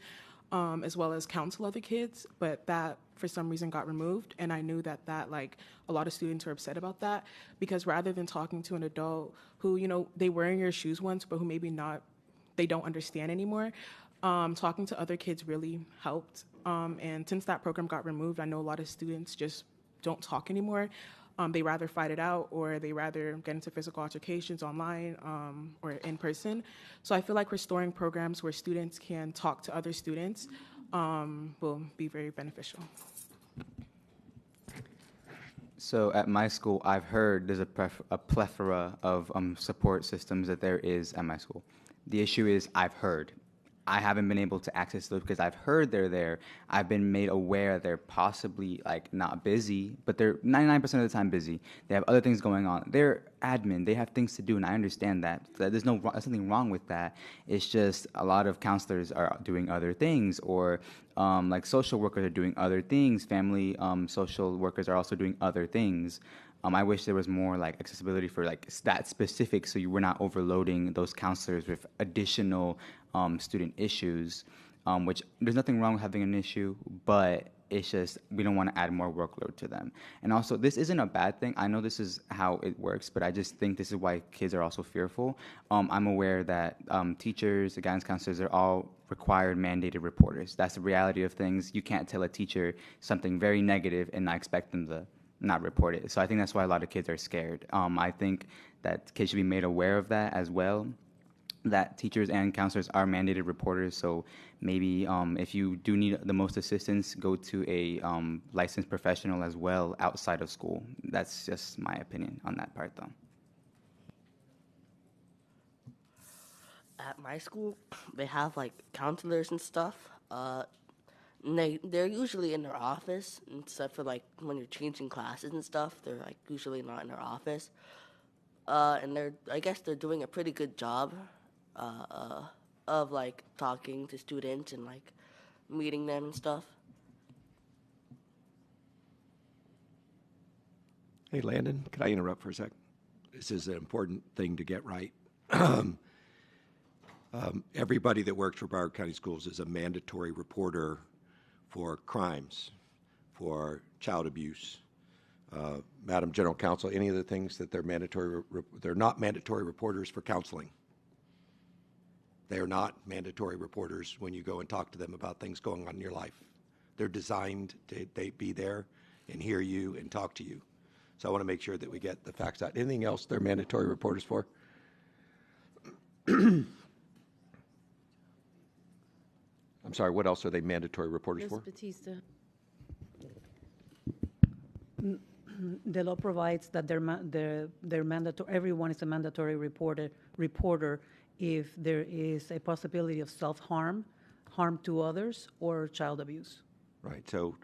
as well as counsel other kids. But that, for some reason, got removed. And I knew that like a lot of students were upset about that, because rather than talking to an adult who, they were in your shoes once, but who maybe not, they don't understand anymore, talking to other kids really helped. And since that program got removed, I know a lot of students just don't talk anymore. They rather fight it out, or they rather get into physical altercations online or in person. So I feel like restoring programs where students can talk to other students will be very beneficial. So at my school, I've heard there's a plethora of support systems that there is at my school. The issue is I've heard. I haven't been able to access those because I've heard they're there. I've been made aware they're possibly like not busy, but they're 99% of the time busy. They have other things going on. They're admin. They have things to do, and I understand that. There's nothing wrong with that. It's just a lot of counselors are doing other things, or like social workers are doing other things. Family social workers are also doing other things. I wish there was more like accessibility for like that specific, so you were not overloading those counselors with additional student issues, which there's nothing wrong with having an issue, but it's just we don't want to add more workload to them. And also, this isn't a bad thing. I know this is how it works, but I just think this is why kids are also fearful. I'm aware that teachers, the guidance counselors are all required mandated reporters. That's the reality of things. You can't tell a teacher something very negative and not expect them to not report it. So I think that's why a lot of kids are scared. I think that kids should be made aware of that as well, that teachers and counselors are mandated reporters. So maybe if you do need the most assistance, go to a licensed professional as well outside of school. That's just my opinion on that part, though. At my school, they have like counselors and stuff. They're usually in their office, except for like when you're changing classes and stuff. They're like usually not in their office, and I guess they're doing a pretty good job of like talking to students and like meeting them and stuff. Hey, Landon, could I interrupt for a sec? This is an important thing to get right. Everybody that works for Broward County Schools is a mandatory reporter for crimes, for child abuse. Madam General Counsel, any of the things that they're not mandatory reporters for counseling. They are not mandatory reporters when you go and talk to them about things going on in your life. They're designed to be there and hear you and talk to you. So I want to make sure that we get the facts out. Anything else they're mandatory reporters for? I'm sorry, what else are they mandatory reporters for? Batista. The law provides that they're mandatory. Everyone is a mandatory reporter if there is a possibility of self-harm, harm to others, or child abuse. Right. So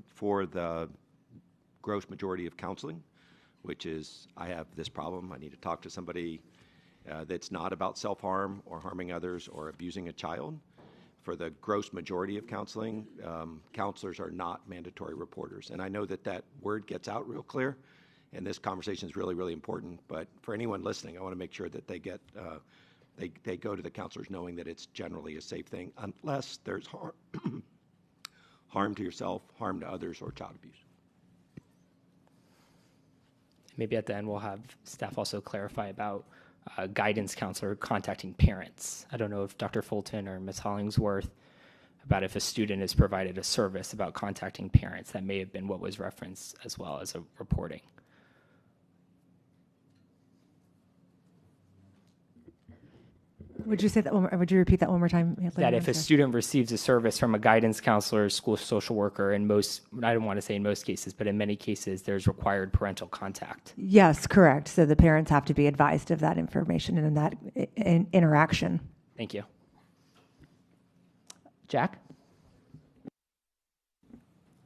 for the gross majority of counseling, which is I have this problem, I need to talk to somebody that's not about self-harm or harming others or abusing a child. For the gross majority of counseling, counselors are not mandatory reporters. And I know that word gets out real clear, and this conversation is really, really important. But for anyone listening, I want to make sure that they get they go to the counselors knowing that it's generally a safe thing, unless there's harm to yourself, harm to others, or child abuse. Maybe at the end we'll have staff also clarify about guidance counselor contacting parents. I don't know if Dr. Fulton or Ms. Hollingsworth about if a student is provided a service about contacting parents. That may have been what was referenced as well as a reporting. Would you say that one, would you repeat that one more time? That if a student receives a service from a guidance counselor or school social worker, in most, I don't want to say in most cases, but in many cases, there's required parental contact. Yes, correct. So the parents have to be advised of that information and in that interaction. Thank you. Jack?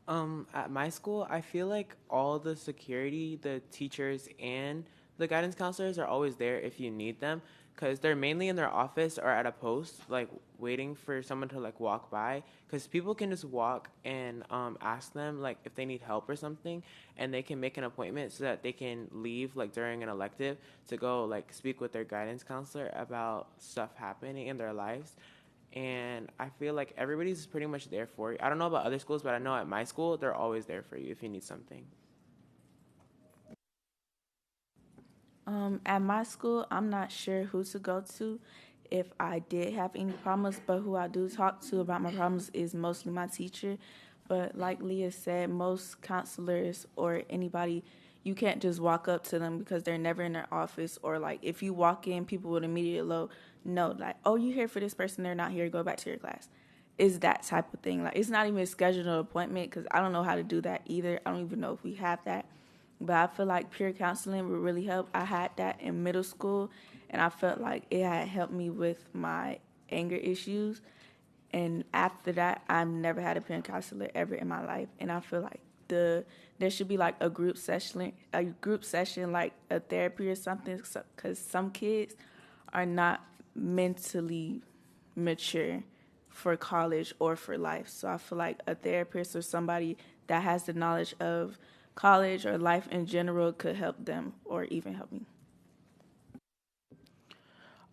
At my school, I feel like all the security, the teachers, and the guidance counselors are always there if you need them, because they're mainly in their office or at a post, like waiting for someone to like walk by, because people can just walk and ask them like if they need help or something, and they can make an appointment so that they can leave like during an elective to go like speak with their guidance counselor about stuff happening in their lives. And I feel like everybody's pretty much there for you. I don't know about other schools, but I know at my school, they're always there for you if you need something. At my school, I'm not sure who to go to if I did have any problems, but who I do talk to about my problems is mostly my teacher. But like Leah said, most counselors or anybody, you can't just walk up to them because they're never in their office, or like if you walk in, people would immediately know like, oh, you here for this person, they're not here, go back to your class. It's that type of thing. Like, it's not even a scheduled appointment because I don't know how to do that either. I don't even know if we have that. But I feel like peer counseling would really help. I had that in middle school, and I felt like it had helped me with my anger issues. And after that, I've never had a peer counselor ever in my life. And I feel like there should be like a group session, like a therapy or something, because some kids are not mentally mature for college or for life. So I feel like a therapist or somebody that has the knowledge of college or life in general could help them or even help me.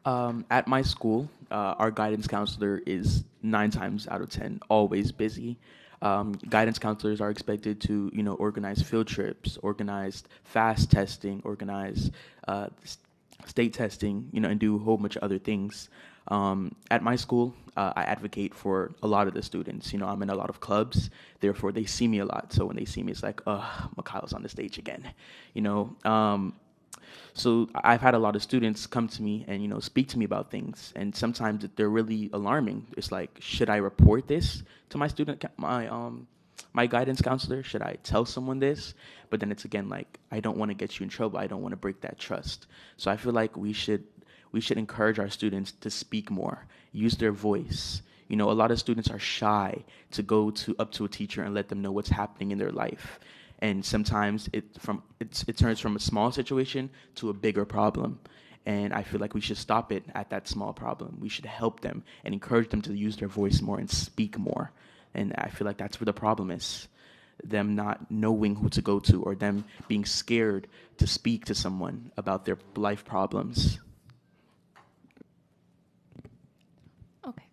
At my school, our guidance counselor is 9 times out of 10 always busy. Guidance counselors are expected to, organize field trips, organize fast testing, organize state testing, and do a whole bunch of other things. At my school, I advocate for a lot of the students. I'm in a lot of clubs, therefore they see me a lot. So when they see me, it's like, Mikhail's on the stage again, So I've had a lot of students come to me and, speak to me about things. And sometimes they're really alarming. It's like, should I report this to my guidance counselor? Should I tell someone this? But then it's again, like, I don't want to get you in trouble. I don't want to break that trust. So I feel like we should encourage our students to speak more, use their voice. A lot of students are shy to go up to a teacher and let them know what's happening in their life. And sometimes it turns from a small situation to a bigger problem. And I feel like we should stop it at that small problem. We should help them and encourage them to use their voice more and speak more. And I feel like that's where the problem is. Them not knowing who to go to, or them being scared to speak to someone about their life problems. Okay.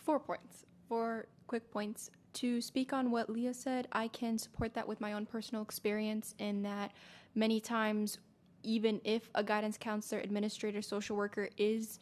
4 points, 4 quick points. To speak on what Leah said, I can support that with my own personal experience in that many times, even if a guidance counselor, administrator, social worker is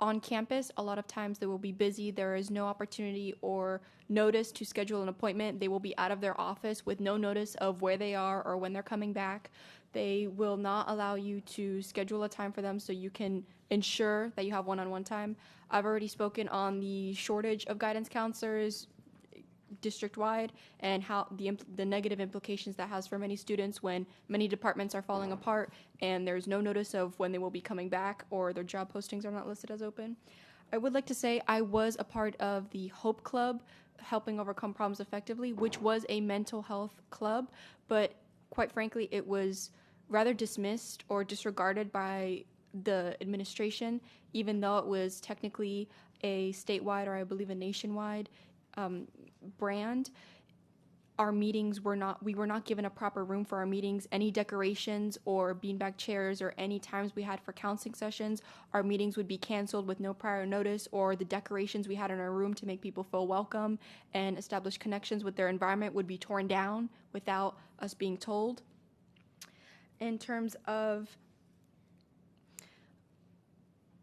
on campus, a lot of times they will be busy. There is no opportunity or notice to schedule an appointment. They will be out of their office with no notice of where they are or when they're coming back. They will not allow you to schedule a time for them so you can ensure that you have one-on-one time. I've already spoken on the shortage of guidance counselors district-wide and how the negative implications that has for many students when many departments are falling apart and there's no notice of when they will be coming back or their job postings are not listed as open. I would like to say I was a part of the Hope Club, Helping Overcome Problems Effectively, which was a mental health club, but quite frankly, it was rather dismissed or disregarded by the administration, even though it was technically a statewide or I believe a nationwide brand. Our meetings we were not given a proper room for our meetings. Any decorations or beanbag chairs or any times we had for counseling sessions, our meetings would be canceled with no prior notice, or the decorations we had in our room to make people feel welcome and establish connections with their environment would be torn down without us being told. In terms of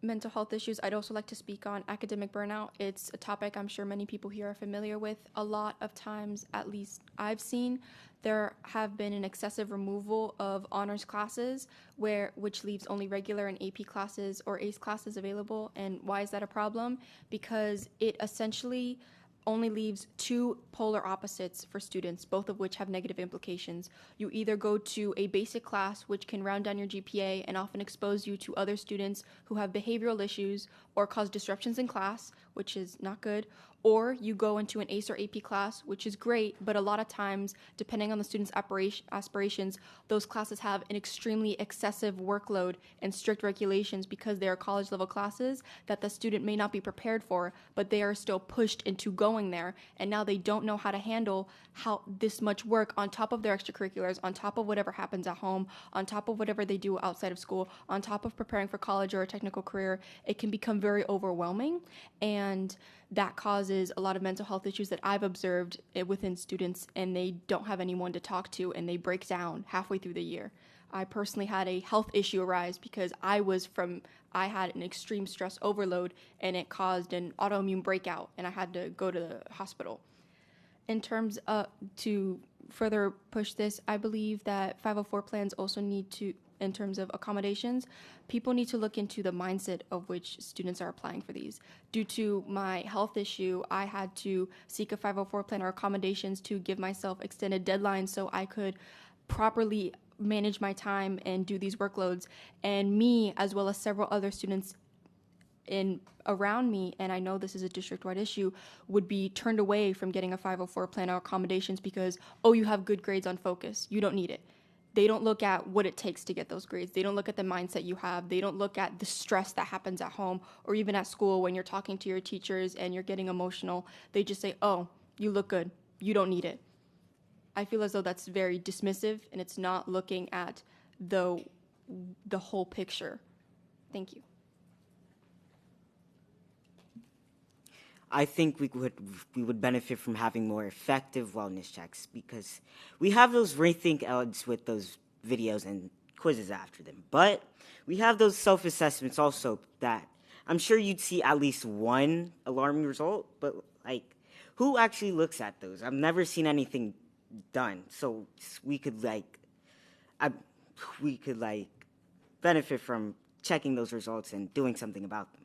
mental health issues, I'd also like to speak on academic burnout. It's a topic I'm sure many people here are familiar with. A lot of times, at least I've seen, there have been an excessive removal of honors classes which leaves only regular and AP classes or ACE classes available. And why is that a problem? Because it essentially only leaves two polar opposites for students, both of which have negative implications. You either go to a basic class, which can round down your GPA and often expose you to other students who have behavioral issues or cause disruptions in class, which is not good, or you go into an ACE or AP class, which is great, but a lot of times, depending on the student's aspirations, those classes have an extremely excessive workload and strict regulations because they are college-level classes that the student may not be prepared for, but they are still pushed into going there, and now they don't know how to handle how this much work on top of their extracurriculars, on top of whatever happens at home, on top of whatever they do outside of school, on top of preparing for college or a technical career. It can become very overwhelming, and that causes a lot of mental health issues that I've observed within students, and they don't have anyone to talk to, and they break down halfway through the year. I personally had a health issue arise because I had an extreme stress overload, and it caused an autoimmune breakout, and I had to go to the hospital. In terms of, to further push this, I believe that 504 plans also need to, in terms of accommodations, people need to look into the mindset of which students are applying for these. Due to my health issue, I had to seek a 504 plan or accommodations to give myself extended deadlines so I could properly manage my time and do these workloads. And me, as well as several other students around me, and I know this is a district-wide issue, would be turned away from getting a 504 plan or accommodations because, oh, you have good grades on focus. You don't need it. They don't look at what it takes to get those grades. They don't look at the mindset you have. They don't look at the stress that happens at home or even at school when you're talking to your teachers and you're getting emotional. They just say, oh, you look good. You don't need it. I feel as though that's very dismissive, and it's not looking at the whole picture. Thank you. I think we would benefit from having more effective wellness checks because we have those rethink ads with those videos and quizzes after them. But we have those self-assessments also that I'm sure you'd see at least one alarming result, but like who actually looks at those? I've never seen anything done. So we could benefit from checking those results and doing something about them.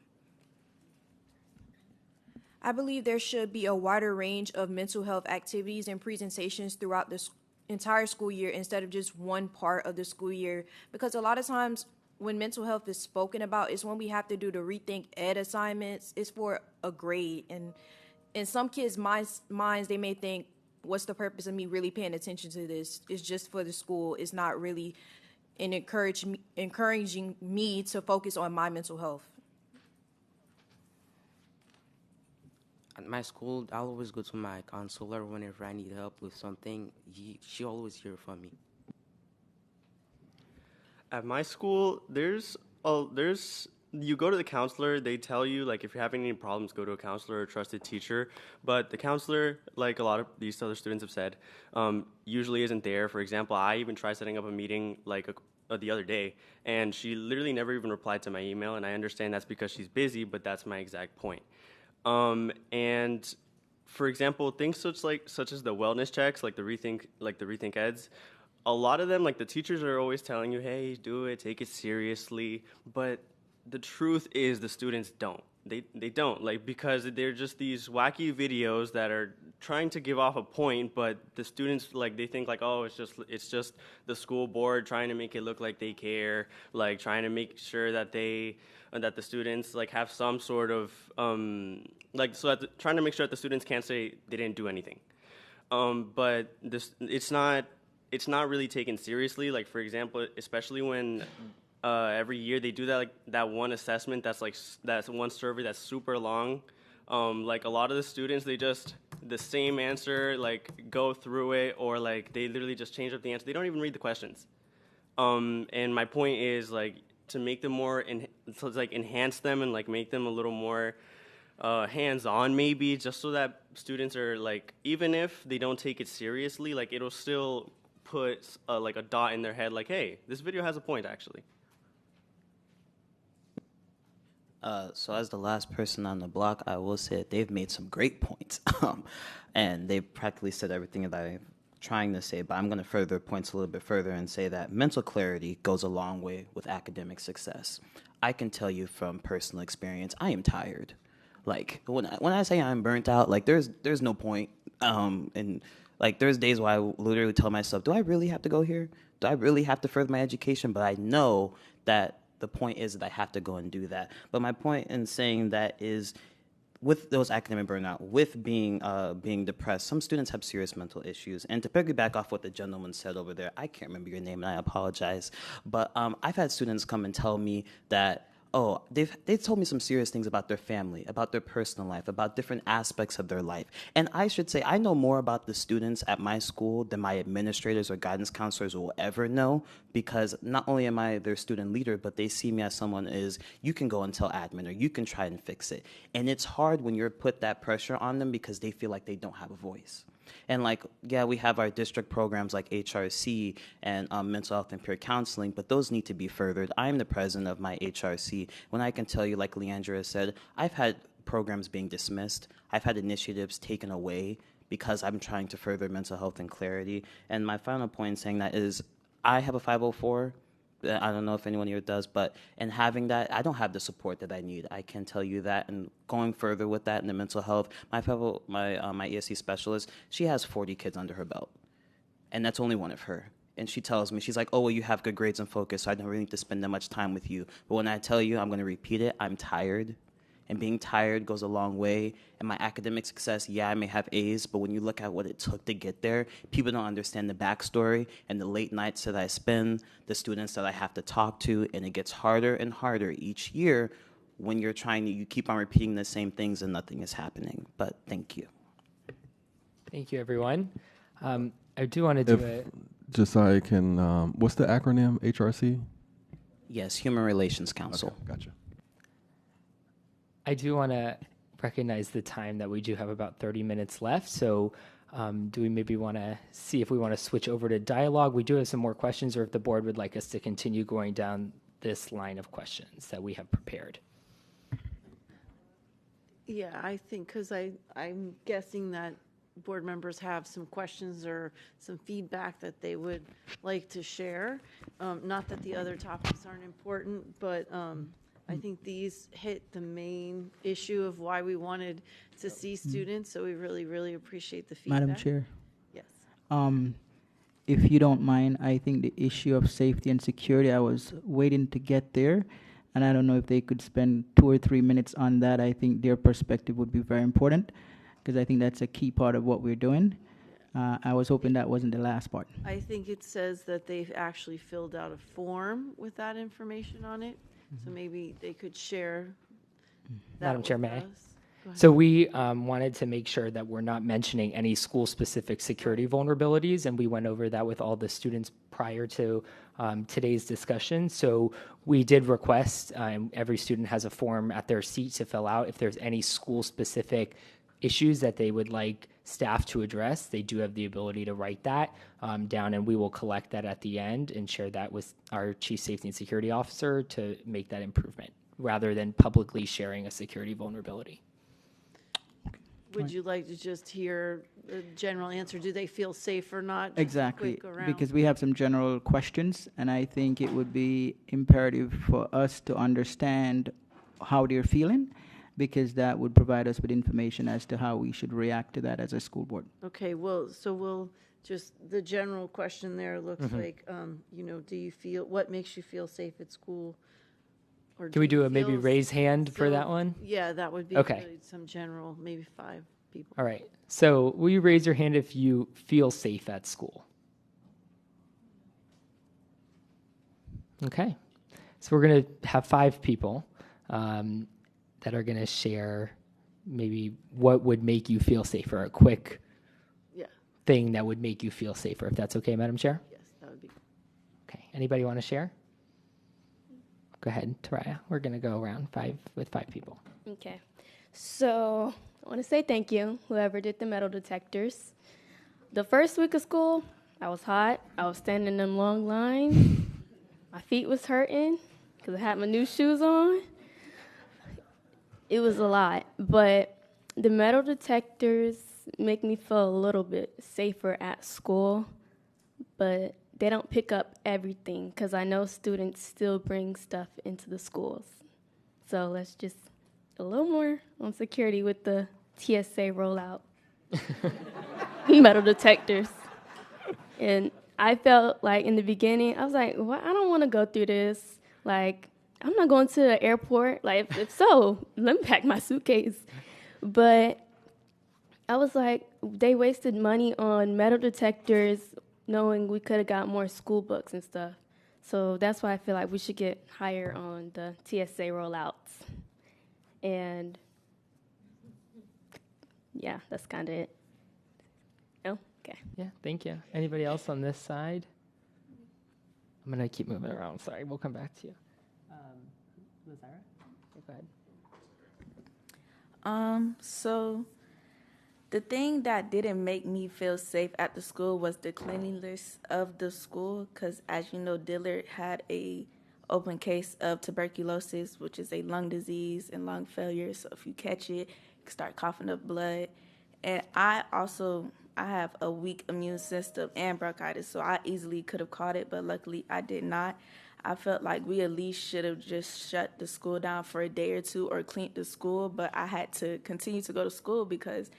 I believe there should be a wider range of mental health activities and presentations throughout the entire school year instead of just one part of the school year, because a lot of times when mental health is spoken about is when we have to do the rethink ed assignments. It's for a grade, and in some kids' minds they may think, what's the purpose of me really paying attention to this? It's just for the school. It's not really encouraging me to focus on my mental health. At my school, I'll always go to my counselor whenever I need help with something. She always hear from me. At my school, you go to the counselor, they tell you, like, if you're having any problems, go to a counselor or a trusted teacher. But the counselor, like a lot of these other students have said, usually isn't there. For example, I even tried setting up a meeting the other day, and she literally never even replied to my email. And I understand that's because she's busy, but that's my exact point. And for example, things such as the wellness checks, like the rethink eds, a lot of them, like the teachers are always telling you, hey, do it, take it seriously. But the truth is the students don't. They don't, like, because they're just these wacky videos that are trying to give off a point, but the students, like, they think like, oh, it's just the school board trying to make it look like they care, like trying to make sure that the students like have some sort of trying to make sure that the students can't say they didn't do anything. But it's not really taken seriously. Like, for example, especially when every year they do that one assessment that's one survey that's super long. Like a lot of the students, they just the same answer, like go through it, or like they literally just change up the answer. They don't even read the questions. And my point is like to make them more, enhance them and like make them a little more hands-on maybe, just so that students are like, even if they don't take it seriously, like it'll still put like a dot in their head like, hey, this video has a point actually. So as the last person on the block, I will say that they've made some great points, and they've practically said everything that I'm trying to say, but I'm going to further points a little bit further and say that mental clarity goes a long way with academic success. I can tell you from personal experience, I am tired. Like, when I say I'm burnt out, like, there's no point. And, like, there's days where I literally tell myself, do I really have to go here? Do I really have to further my education? But I know that the point is that I have to go and do that. But my point in saying that is, with those academic burnout, with being depressed, some students have serious mental issues. And to piggyback off what the gentleman said over there, I can't remember your name and I apologize, but I've had students come and tell me that, oh, they've told me some serious things about their family, about their personal life, about different aspects of their life. And I should say, I know more about the students at my school than my administrators or guidance counselors will ever know, because not only am I their student leader, but they see me as someone is, you can go and tell admin or you can try and fix it. And it's hard when you're put that pressure on them because they feel like they don't have a voice. And like, yeah, we have our district programs like HRC and mental health and peer counseling, but those need to be furthered. I'm the president of my HRC. When I can tell you, like Leandra said, I've had programs being dismissed. I've had initiatives taken away because I'm trying to further mental health and clarity. And my final point in saying that is, I have a 504. I don't know if anyone here does, but in having that, I don't have the support that I need. I can tell you that. And going further with that in the mental health, my ESC specialist, she has 40 kids under her belt, and that's only one of her. And she tells me, she's like, oh, well, you have good grades and focus, so I don't really need to spend that much time with you. But when I tell you, I'm going to repeat it, I'm tired. And being tired goes a long way. And my academic success, yeah, I may have A's, but when you look at what it took to get there, people don't understand the backstory and the late nights that I spend, the students that I have to talk to, and it gets harder and harder each year when you're you keep on repeating the same things and nothing is happening. But thank you. Thank you, everyone. I do want to do it. Just so I can, what's the acronym, HRC? Yes, Human Relations Council. Okay, gotcha. I do want to recognize the time that we do have about 30 minutes left. So do we maybe want to see if we want to switch over to dialogue? We do have some more questions, or if the board would like us to continue going down this line of questions that we have prepared. Yeah, I think, because I'm guessing that board members have some questions or some feedback that they would like to share. Not that the other topics aren't important, but I think these hit the main issue of why we wanted to see students, so we really, really appreciate the feedback. Madam Chair. Yes. If you don't mind, I think the issue of safety and security, I was waiting to get there, and I don't know if they could spend 2 or 3 minutes on that. I think their perspective would be very important, because I think that's a key part of what we're doing. I was hoping that wasn't the last part. I think it says that they've actually filled out a form with that information on it. So maybe they could share that Madam Chair, with may I? us. Go ahead. So we wanted to make sure that we're not mentioning any school-specific security vulnerabilities, and we went over that with all the students prior to today's discussion. So we did request, every student has a form at their seat to fill out if there's any school-specific issues that they would like staff to address. They do have the ability to write that down, and we will collect that at the end and share that with our Chief Safety and Security Officer to make that improvement, rather than publicly sharing a security vulnerability. Would you like to just hear the general answer? Do they feel safe or not? Just Exactly, quick around. because we have some general questions, and I think it would be imperative for us to understand how they're feeling, because that would provide us with information as to how we should react to that as a school board. Okay, well, so we'll just, the general question there looks like, do you feel, what makes you feel safe at school? Or Can we do you a maybe feel raise hand for that one? Yeah, that would be Okay. good. Some general, maybe 5 people. All right. So will you raise your hand if you feel safe at school? Okay. So we're going to have 5 people that are going to share maybe what would make you feel safer, a quick thing that would make you feel safer, if that's okay, Madam Chair? Yes, that would be. Okay. Anybody want to share? Go ahead, Taraya. We're going to go around 5 people. Okay. So I want to say thank you, whoever did the metal detectors. The first week of school, I was hot. I was standing in them long lines. My feet was hurting because I had my new shoes on. it was a lot. But the metal detectors make me feel a little bit safer at school, but they don't pick up everything because I know students still bring stuff into the schools. So let's just a little more on security with the TSA rollout. Metal detectors. And I felt like in the beginning, I was like, well, I don't want to go through this. Like, I'm not going to the airport. Like, if so, let me pack my suitcase. But I was like, they wasted money on metal detectors knowing we could have got more school books and stuff. So that's why I feel like we should get higher on the TSA rollouts. And yeah, that's kind of it. Oh, okay. Yeah, thank you. Anybody else on this side? I'm going to keep moving around. Sorry, we'll come back to you. Lazara? Go ahead. So the thing that didn't make me feel safe at the school was the cleanliness of the school, because as you know, Dillard had a open case of tuberculosis, which is a lung disease and lung failure. So if you catch it, you can start coughing up blood. And I have a weak immune system and bronchitis, so I easily could have caught it, but luckily I did not. I felt like we at least should have just shut the school down for a day or two or cleaned the school, but I had to continue to go to school because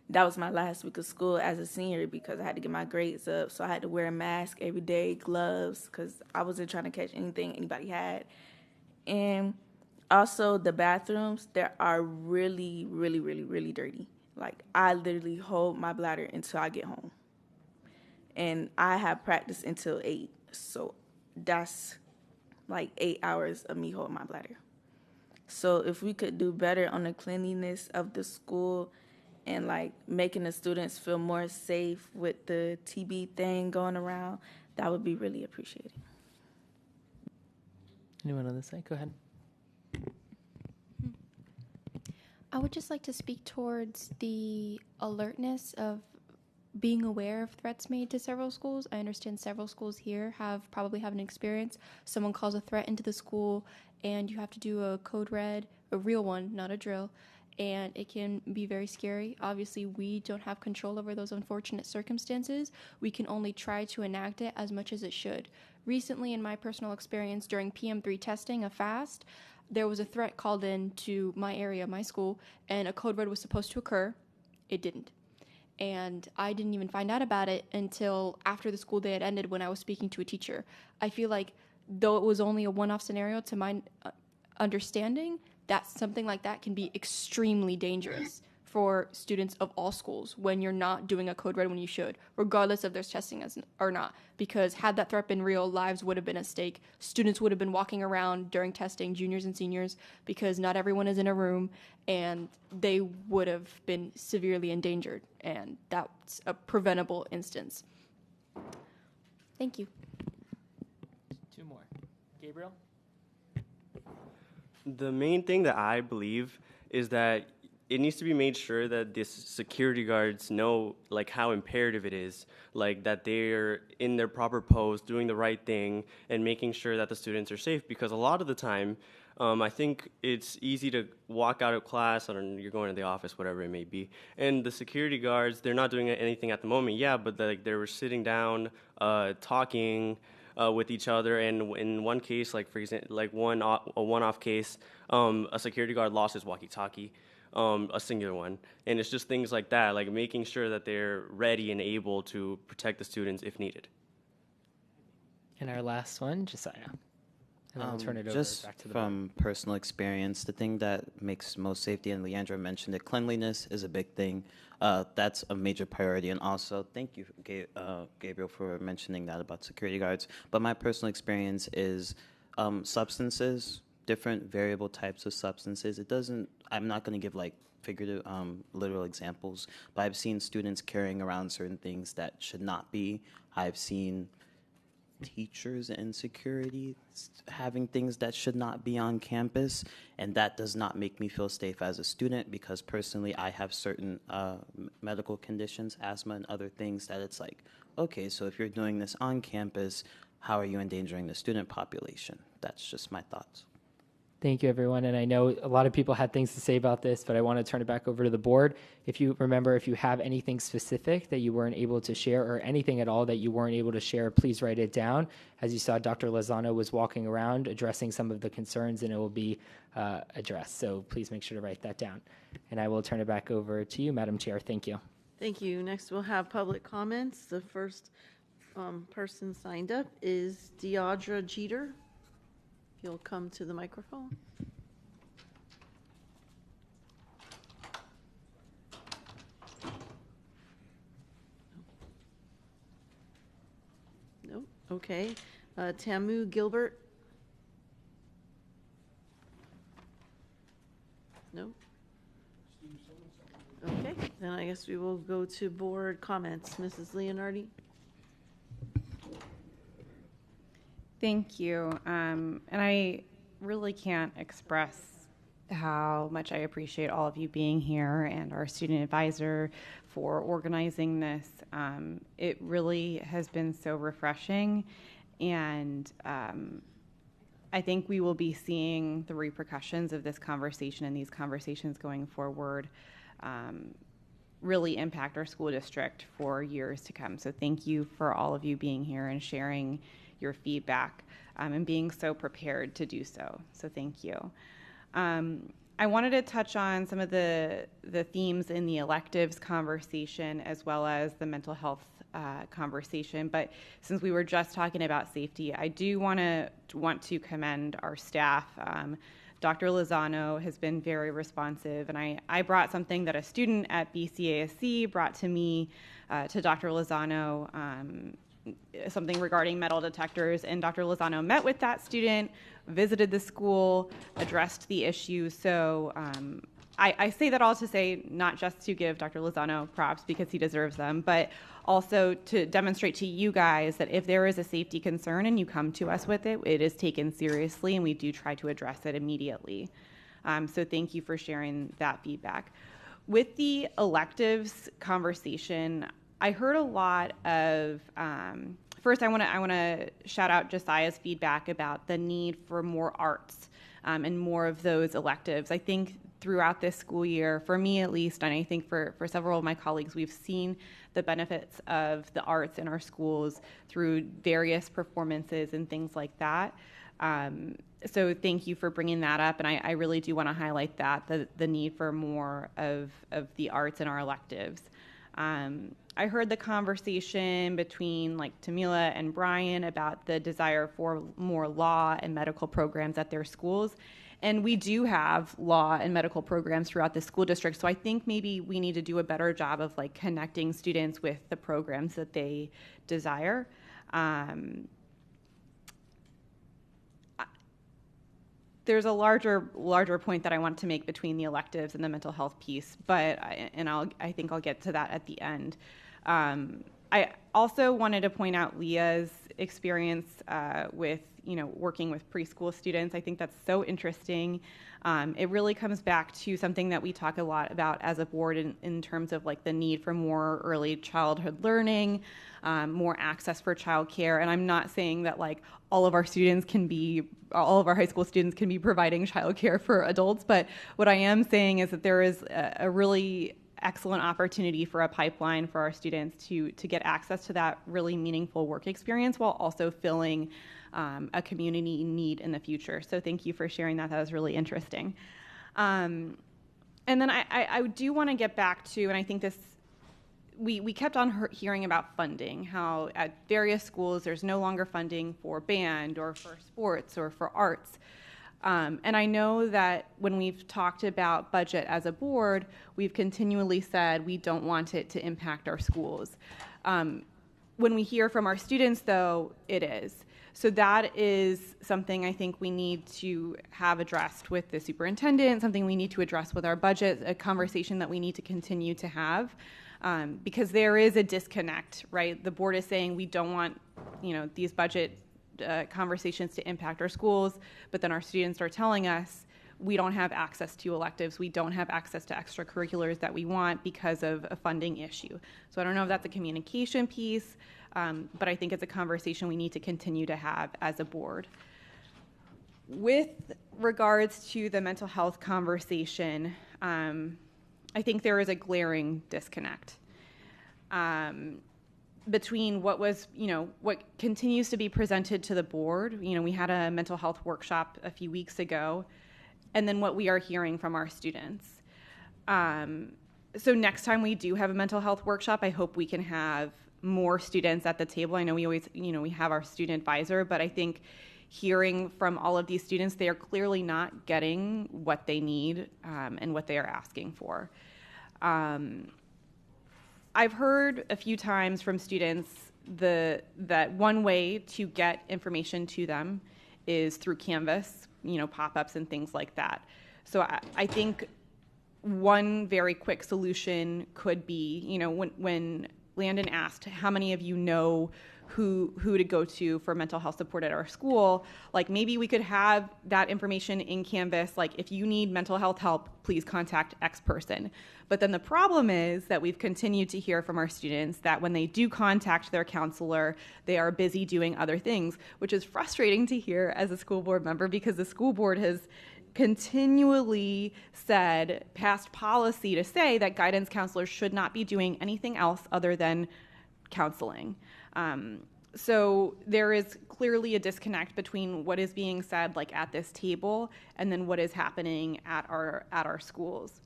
that was my last week of school as a senior because I had to get my grades up. So I had to wear a mask every day, gloves, because I wasn't trying to catch anything anybody had. And also the bathrooms, they are really, really, really, really dirty. Like, I literally hold my bladder until I get home. And I have practice until 8. So that's like 8 hours of me holding my bladder. So if we could do better on the cleanliness of the school and like making the students feel more safe with the TB thing going around, that would be really appreciated. Anyone on this side? Go ahead. I would just like to speak towards the alertness of being aware of threats made to several schools. I understand several schools here probably have an experience. Someone calls a threat into the school and you have to do a code red, a real one, not a drill, and it can be very scary. Obviously, we don't have control over those unfortunate circumstances. We can only try to enact it as much as it should. Recently, in my personal experience during PM3 testing, a FAST, there was a threat called in to my area, my school, and a code red was supposed to occur. It didn't. And I didn't even find out about it until after the school day had ended when I was speaking to a teacher. I feel like though it was only a one-off scenario to my understanding, that something like that can be extremely dangerous for students of all schools when you're not doing a code red when you should, regardless of there's testing or not. Because had that threat been real, lives would have been at stake. Students would have been walking around during testing, juniors and seniors, because not everyone is in a room, and they would have been severely endangered. And that's a preventable instance. Thank you. Two more. Gabriel? The main thing that I believe is that it needs to be made sure that these security guards know like how imperative it is, like that they're in their proper post, doing the right thing, and making sure that the students are safe. Because a lot of the time, I think it's easy to walk out of class, or you're going to the office, whatever it may be, and the security guards, they're not doing anything at the moment, yeah, but like they were sitting down, talking with each other, and in one case, like for example, like a one-off case, a security guard lost his walkie-talkie. A singular one. And it's just things like that, like making sure that they're ready and able to protect the students if needed. And our last one, Josiah. And then we'll turn it over Just back to the from personal experience, the thing that makes most safety, and Leandra mentioned it, cleanliness is a big thing. That's a major priority. And also, thank you, Gabriel, for mentioning that about security guards. But my personal experience is substances, different variable types of substances. I'm not going to give like figurative, literal examples, but I've seen students carrying around certain things that should not be. I've seen teachers and security having things that should not be on campus, and that does not make me feel safe as a student, because personally I have certain medical conditions, asthma and other things, that it's like, okay, so if you're doing this on campus, how are you endangering the student population? That's just my thoughts. Thank you, everyone. And I know a lot of people had things to say about this, but I want to turn it back over to the board. If you have anything specific that you weren't able to share or anything at all that you weren't able to share, please write it down. As you saw, Dr. Lozano was walking around addressing some of the concerns, and it will be addressed. So please make sure to write that down. And I will turn it back over to you, Madam Chair. Thank you. Thank you. Next, we'll have public comments. The first person signed up is Deidre Jeter. If you'll come to the microphone. Nope. Okay. Tamu Gilbert. No. Okay. Then I guess we will go to board comments. Mrs. Leonardi. Thank you. And I really can't express how much I appreciate all of you being here and our student advisor for organizing this. It really has been so refreshing, and I think we will be seeing the repercussions of this conversation and these conversations going forward really impact our school district for years to come. So thank you for all of you being here and sharing your feedback and being so prepared to do so. So thank you. I wanted to touch on some of the themes in the electives conversation as well as the mental health conversation. But since we were just talking about safety, I do want to commend our staff. Dr. Lozano has been very responsive, and I brought something that a student at BCASC brought to me, to Dr. Lozano, something regarding metal detectors, and Dr. Lozano met with that student, visited the school, addressed the issue. So I say that all to say, not just to give Dr. Lozano props because he deserves them, but also to demonstrate to you guys that if there is a safety concern and you come to us with it, it is taken seriously and we do try to address it immediately. So thank you for sharing that feedback. With the electives conversation, I heard a lot of, first I want to shout out Josiah's feedback about the need for more arts and more of those electives. I think throughout this school year, for me at least, and I think for several of my colleagues, we've seen the benefits of the arts in our schools through various performances and things like that. So thank you for bringing that up, and I really do want to highlight that, the need for more of the arts in our electives. I heard the conversation between Tamila and Brian about the desire for more law and medical programs at their schools. And we do have law and medical programs throughout the school district. So I think maybe we need to do a better job of connecting students with the programs that they desire. There's a larger point that I want to make between the electives and the mental health piece, but I think I'll get to that at the end. I also wanted to point out Leah's experience with working with preschool students. I think that's so interesting. It really comes back to something that we talk a lot about as a board in terms of the need for more early childhood learning, more access for childcare. And I'm not saying that all of our high school students can be providing childcare for adults, but what I am saying is that there is a really excellent opportunity for a pipeline for our students to get access to that really meaningful work experience while also filling a community need in the future. So thank you for sharing that. That was really interesting. And then I do want to get back to, and I think this, we kept on hearing about funding, how at various schools there's no longer funding for band or for sports or for arts. And I know that when we've talked about budget as a board, we've continually said we don't want it to impact our schools. When we hear from our students, though, it is. So that is something I think we need to have addressed with the superintendent, something we need to address with our budget, a conversation that we need to continue to have, because there is a disconnect, right? The board is saying we don't want, these budget conversations to impact our schools, but then our students are telling us we don't have access to electives, we don't have access to extracurriculars that we want because of a funding issue. So I don't know if that's a communication piece, but I think it's a conversation we need to continue to have as a board. With regards to the mental health conversation, I think there is a glaring disconnect between what was, what continues to be presented to the board. We had a mental health workshop a few weeks ago, and then what we are hearing from our students. So next time we do have a mental health workshop, I hope we can have more students at the table. I know we always, we have our student advisor, but I think hearing from all of these students, they are clearly not getting what they need and what they are asking for. I've heard a few times from students that one way to get information to them is through Canvas, pop-ups and things like that. So I think one very quick solution could be, when Landon asked how many of you know who to go to for mental health support at our school, like maybe we could have that information in Canvas, like if you need mental health help, please contact X person. But then the problem is that we've continued to hear from our students that when they do contact their counselor, they are busy doing other things, which is frustrating to hear as a school board member because the school board has continually said, passed policy to say that guidance counselors should not be doing anything else other than counseling. So there is clearly a disconnect between what is being said like at this table and then what is happening at our schools.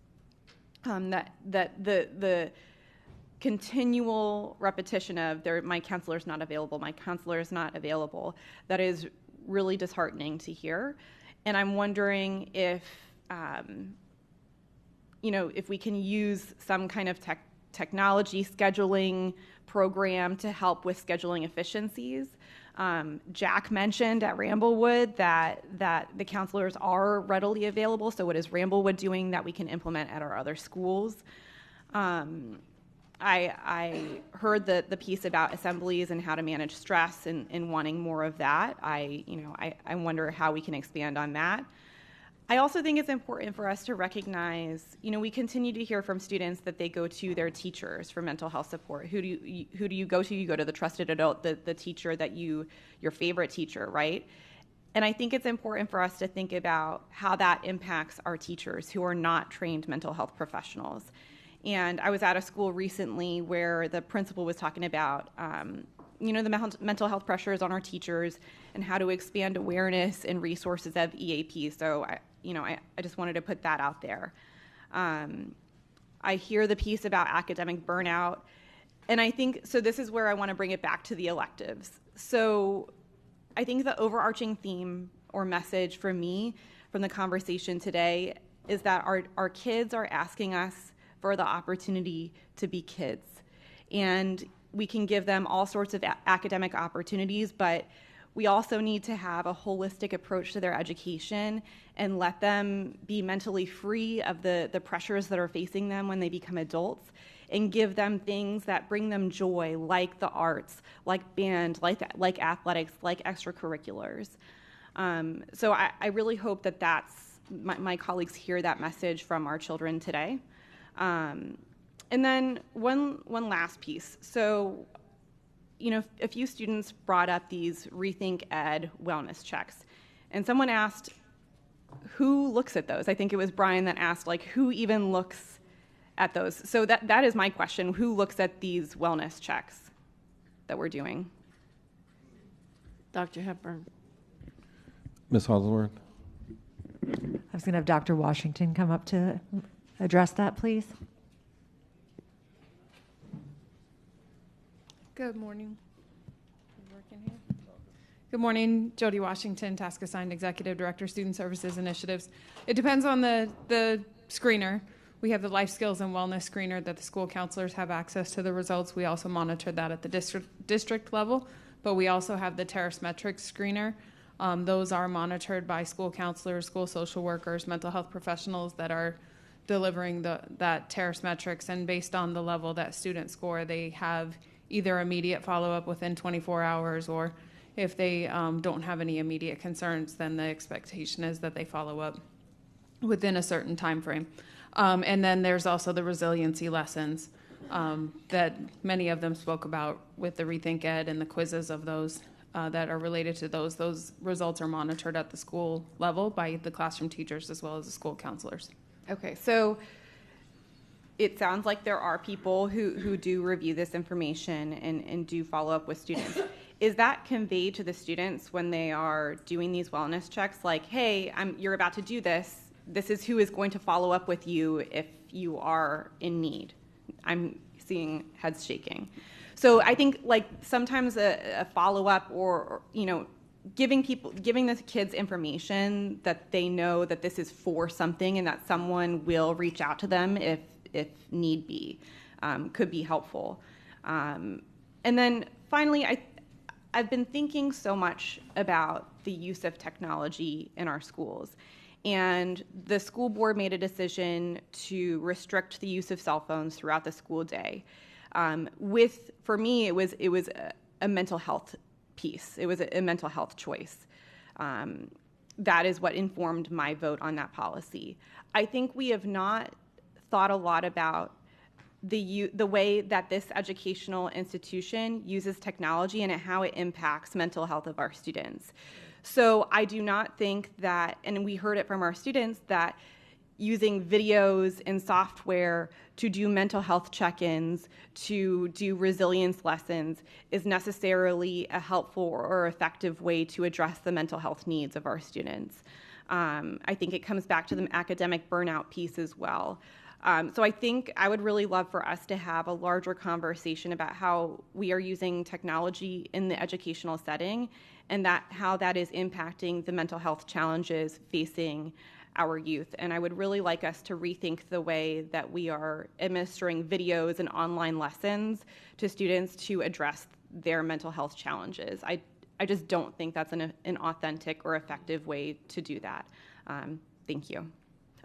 That the continual repetition of my counselor is not available, my counselor is not available, that is really disheartening to hear. And I'm wondering if if we can use some kind of technology scheduling program to help with scheduling efficiencies. Jack mentioned at Ramblewood that the counselors are readily available. So what is Ramblewood doing that we can implement at our other schools? I heard the piece about assemblies and how to manage stress and wanting more of that. I wonder how we can expand on that. I also think it's important for us to recognize, we continue to hear from students that they go to their teachers for mental health support. Who do you go to? You go to the trusted adult, the teacher your favorite teacher, right? And I think it's important for us to think about how that impacts our teachers who are not trained mental health professionals. And I was at a school recently where the principal was talking about, the mental health pressures on our teachers and how to expand awareness and resources of EAP. So I just wanted to put that out there. I hear the piece about academic burnout, and I think, so this is where I want to bring it back to the electives. So I think the overarching theme or message for me from the conversation today is that our kids are asking us for the opportunity to be kids. And we can give them all sorts of academic opportunities, but we also need to have a holistic approach to their education and let them be mentally free of the pressures that are facing them when they become adults, and give them things that bring them joy, like the arts, like band, like athletics, like extracurriculars. So I really hope that my colleagues hear that message from our children today. And then one last piece. So, a few students brought up these Rethink Ed wellness checks. And someone asked, who looks at those? I think it was Brian that asked, who even looks at those? So that is my question. Who looks at these wellness checks that we're doing? Dr. Hepburn. Ms. Holdsworth. I was going to have Dr. Washington come up to address that, please. Good morning. Good morning, Jody Washington, Task Assigned Executive Director, Student Services Initiatives. It depends on the screener. We have the Life Skills and Wellness screener that the school counselors have access to the results. We also monitor that at the district level, but we also have the Terrace Metrics screener. Those are monitored by school counselors, school social workers, mental health professionals that are delivering that Terrace Metrics, and based on the level that students score, they have either immediate follow-up within 24 hours, or if they don't have any immediate concerns, then the expectation is that they follow up within a certain time frame. And then there's also the resiliency lessons that many of them spoke about with the Rethink Ed and the quizzes of those. that are related to those results are monitored at the school level by the classroom teachers as well as the school counselors. Okay, so it sounds like there are people who do review this information and do follow up with students. Is that conveyed to the students when they are doing these wellness checks? Like, hey, you're about to do this. This is who is going to follow up with you if you are in need. I'm seeing heads shaking. So I think like sometimes a follow up or giving the kids information that they know that this is for something and that someone will reach out to them if need be, could be helpful. And then finally, I've been thinking so much about the use of technology in our schools. And the school board made a decision to restrict the use of cell phones throughout the school day. For me, it was a mental health piece. It was a mental health choice. That is what informed my vote on that policy. I think we have not thought a lot about the way that this educational institution uses technology and how it impacts mental health of our students. So I do not think that, and we heard it from our students, that using videos and software to do mental health check-ins, to do resilience lessons, is necessarily a helpful or effective way to address the mental health needs of our students. I think it comes back to the academic burnout piece as well. So I think I would really love for us to have a larger conversation about how we are using technology in the educational setting and how that is impacting the mental health challenges facing our youth. And I would really like us to rethink the way that we are administering videos and online lessons to students to address their mental health challenges. I just don't think that's an authentic or effective way to do that. Thank you.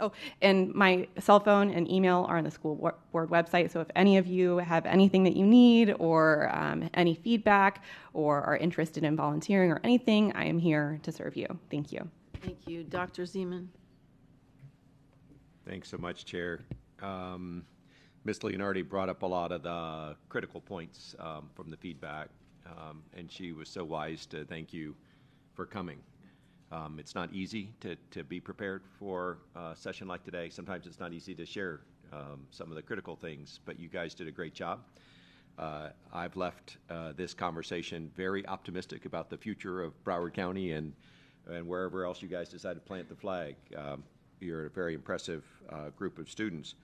Oh, and my cell phone and email are on the school board website, so if any of you have anything that you need or any feedback or are interested in volunteering or anything, I am here to serve you. Thank you. Thank you. Dr. Zeman. Thanks so much, Chair. Ms. Leonardi brought up a lot of the critical points from the feedback, and she was so wise to thank you for coming. It's not easy to be prepared for a session like today. Sometimes it's not easy to share some of the critical things, but you guys did a great job. I've left this conversation very optimistic about the future of Broward County and wherever else you guys decide to plant the flag. You're a very impressive group of students.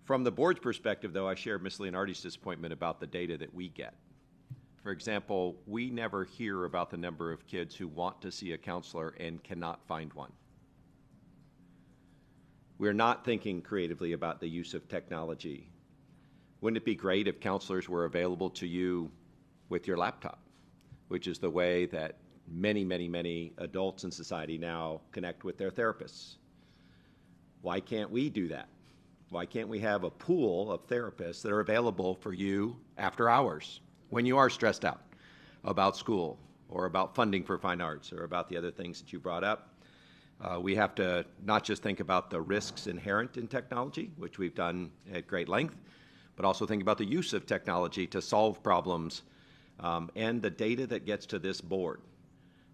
From the board's perspective, though, I share Ms. Leonardi's disappointment about the data that we get. For example, we never hear about the number of kids who want to see a counselor and cannot find one. We're not thinking creatively about the use of technology. Wouldn't it be great if counselors were available to you with your laptop, which is the way that many, many, many adults in society now connect with their therapists? Why can't we do that? Why can't we have a pool of therapists that are available for you after hours when you are stressed out about school or about funding for fine arts or about the other things that you brought up? We have to not just think about the risks inherent in technology, which we've done at great length, but also think about the use of technology to solve problems and the data that gets to this board.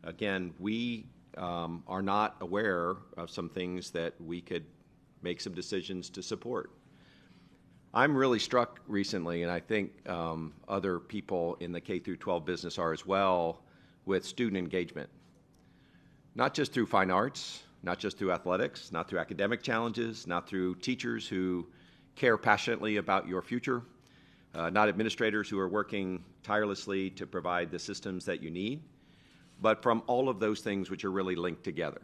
Again, we are not aware of some things that we could make some decisions to support. I'm really struck recently, and I think other people in the K through 12 business are as well, with student engagement. Not just through fine arts, not just through athletics, not through academic challenges, not through teachers who care passionately about your future, not administrators who are working tirelessly to provide the systems that you need, but from all of those things which are really linked together.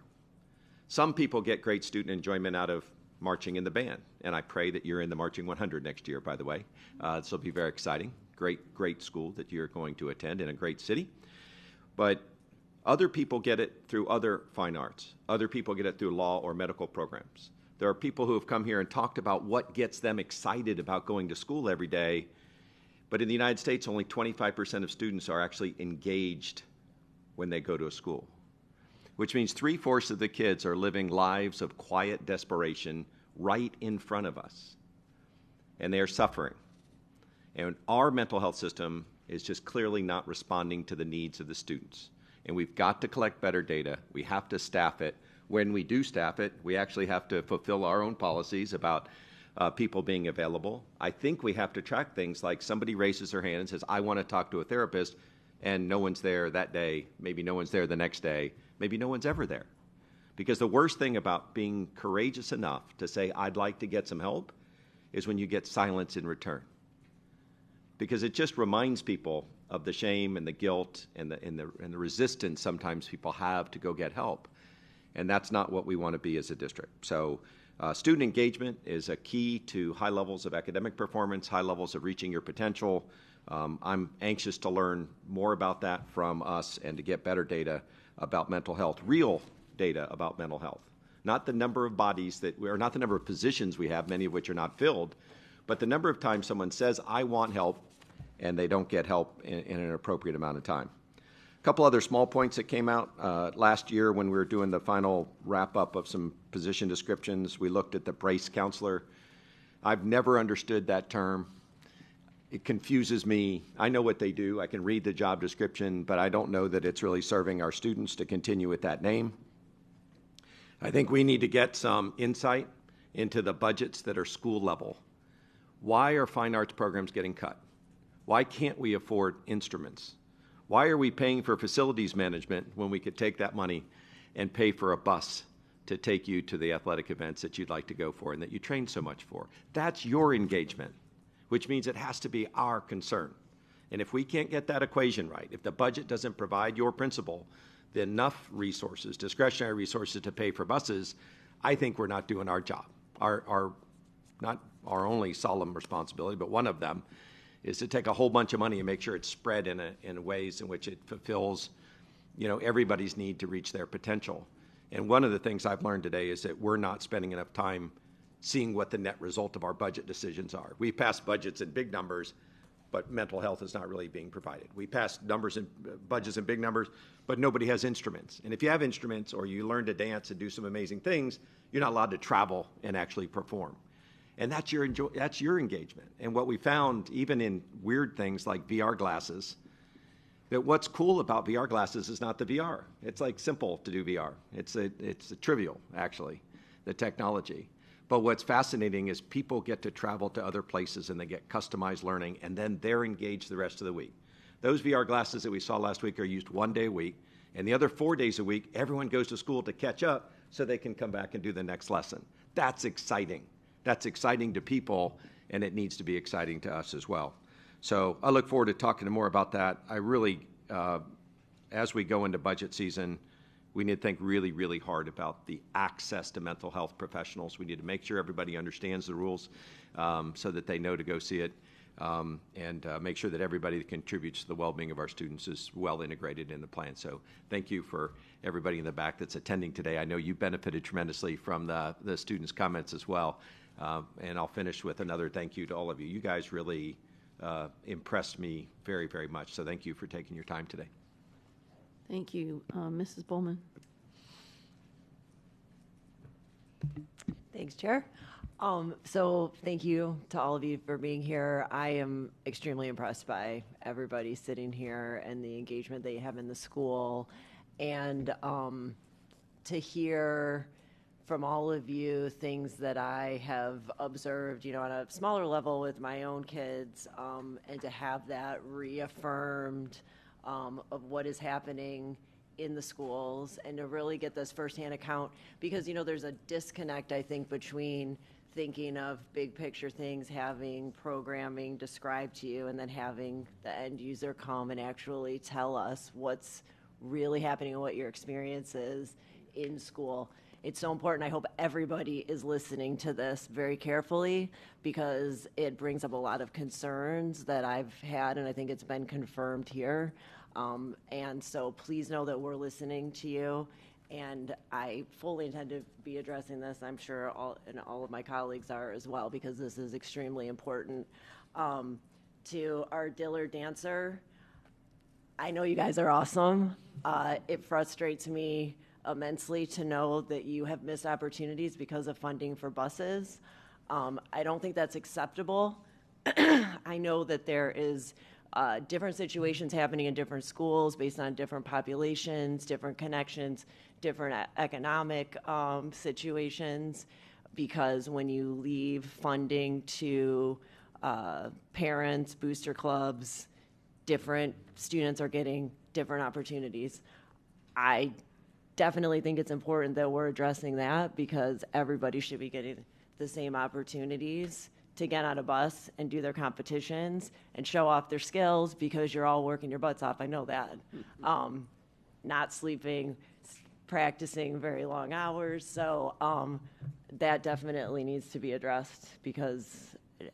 Some people get great student enjoyment out of marching in the band, and I pray that you're in the Marching 100 next year, by the way. This will be very exciting. Great school that you're going to attend in a great city. But other people get it through other fine arts. Other people get it through law or medical programs. There are people who have come here and talked about what gets them excited about going to school every day, but in the United States, only 25% of students are actually engaged when they go to a school, which means 3/4 of the kids are living lives of quiet desperation right in front of us, and they are suffering. And our mental health system is just clearly not responding to the needs of the students. And we've got to collect better data. We have to staff it. When we do staff it, we actually have to fulfill our own policies about people being available. I think we have to track things like somebody raises their hand and says, I want to talk to a therapist, and no one's there that day, maybe no one's there the next day, maybe no one's ever there. Because the worst thing about being courageous enough to say, I'd like to get some help, is when you get silence in return. Because it just reminds people of the shame and the guilt and the resistance sometimes people have to go get help. And that's not what we want to be as a district. So student engagement is a key to high levels of academic performance, high levels of reaching your potential. I'm anxious to learn more about that from us and to get better data about mental health, real data about mental health. Not the number of bodies that we are, not the number of positions we have, many of which are not filled, but the number of times someone says, I want help, and they don't get help in an appropriate amount of time. A couple other small points that came out last year when we were doing the final wrap-up of some position descriptions. We looked at the brace counselor. I've never understood that term. It confuses me. I know what they do. I can read the job description, but I don't know that it's really serving our students to continue with that name. I think we need to get some insight into the budgets that are school level. Why are fine arts programs getting cut? Why can't we afford instruments? Why are we paying for facilities management when we could take that money and pay for a bus to take you to the athletic events that you'd like to go for and that you train so much for? That's your engagement, which means it has to be our concern. And if we can't get that equation right, if the budget doesn't provide your principal enough resources, discretionary resources to pay for buses, I think we're not doing our job. Not our only solemn responsibility, but one of them is to take a whole bunch of money and make sure it's spread in ways in which it fulfills, everybody's need to reach their potential. And one of the things I've learned today is that we're not spending enough time seeing what the net result of our budget decisions are. We pass budgets in big numbers, but mental health is not really being provided. We pass numbers and budgets in big numbers, but nobody has instruments. And if you have instruments or you learn to dance and do some amazing things, you're not allowed to travel and actually perform. And that's your engagement. And what we found, even in weird things like VR glasses, that what's cool about VR glasses is not the VR. It's like simple to do VR. It's trivial, actually, the technology. But what's fascinating is people get to travel to other places and they get customized learning, and then they're engaged the rest of the week. Those VR glasses that we saw last week are used 1 day a week, and the other 4 days a week, everyone goes to school to catch up so they can come back and do the next lesson. That's exciting. That's exciting to people, and it needs to be exciting to us as well. So I look forward to talking more about that. I really, as we go into budget season, we need to think really, really hard about the access to mental health professionals. We need to make sure everybody understands the rules so that they know to go see it, and make sure that everybody that contributes to the well-being of our students is well integrated in the plan. So thank you for everybody in the back that's attending today. I know you benefited tremendously from the students' comments as well. And I'll finish with another thank you to all of you. You guys really impressed me very, very much. So thank you for taking your time today. Thank you. Mrs. Bowman. Thanks, Chair. So thank you to all of you for being here. I am extremely impressed by everybody sitting here and the engagement that you have in the school. And to hear from all of you things that I have observed, on a smaller level with my own kids, and to have that reaffirmed of what is happening in the schools and to really get this firsthand account, because, there's a disconnect, I think, between thinking of big picture things, having programming described to you, and then having the end user come and actually tell us what's really happening and what your experience is in school. It's so important. I hope everybody is listening to this very carefully, because it brings up a lot of concerns that I've had, and I think it's been confirmed here. And so please know that we're listening to you, and I fully intend to be addressing this. I'm sure all of my colleagues are as well, because this is extremely important. To our Dillard dancer, I know you guys are awesome. It frustrates me immensely to know that you have missed opportunities because of funding for buses. I don't think that's acceptable. I know that there is different situations happening in different schools based on different populations, different connections, different economic situations. Because when you leave funding to parents, booster clubs, different students are getting different opportunities. I definitely think it's important that we're addressing that because everybody should be getting the same opportunities to get on a bus and do their competitions and show off their skills because you're all working your butts off. I know that. Not sleeping, practicing very long hours. So that definitely needs to be addressed because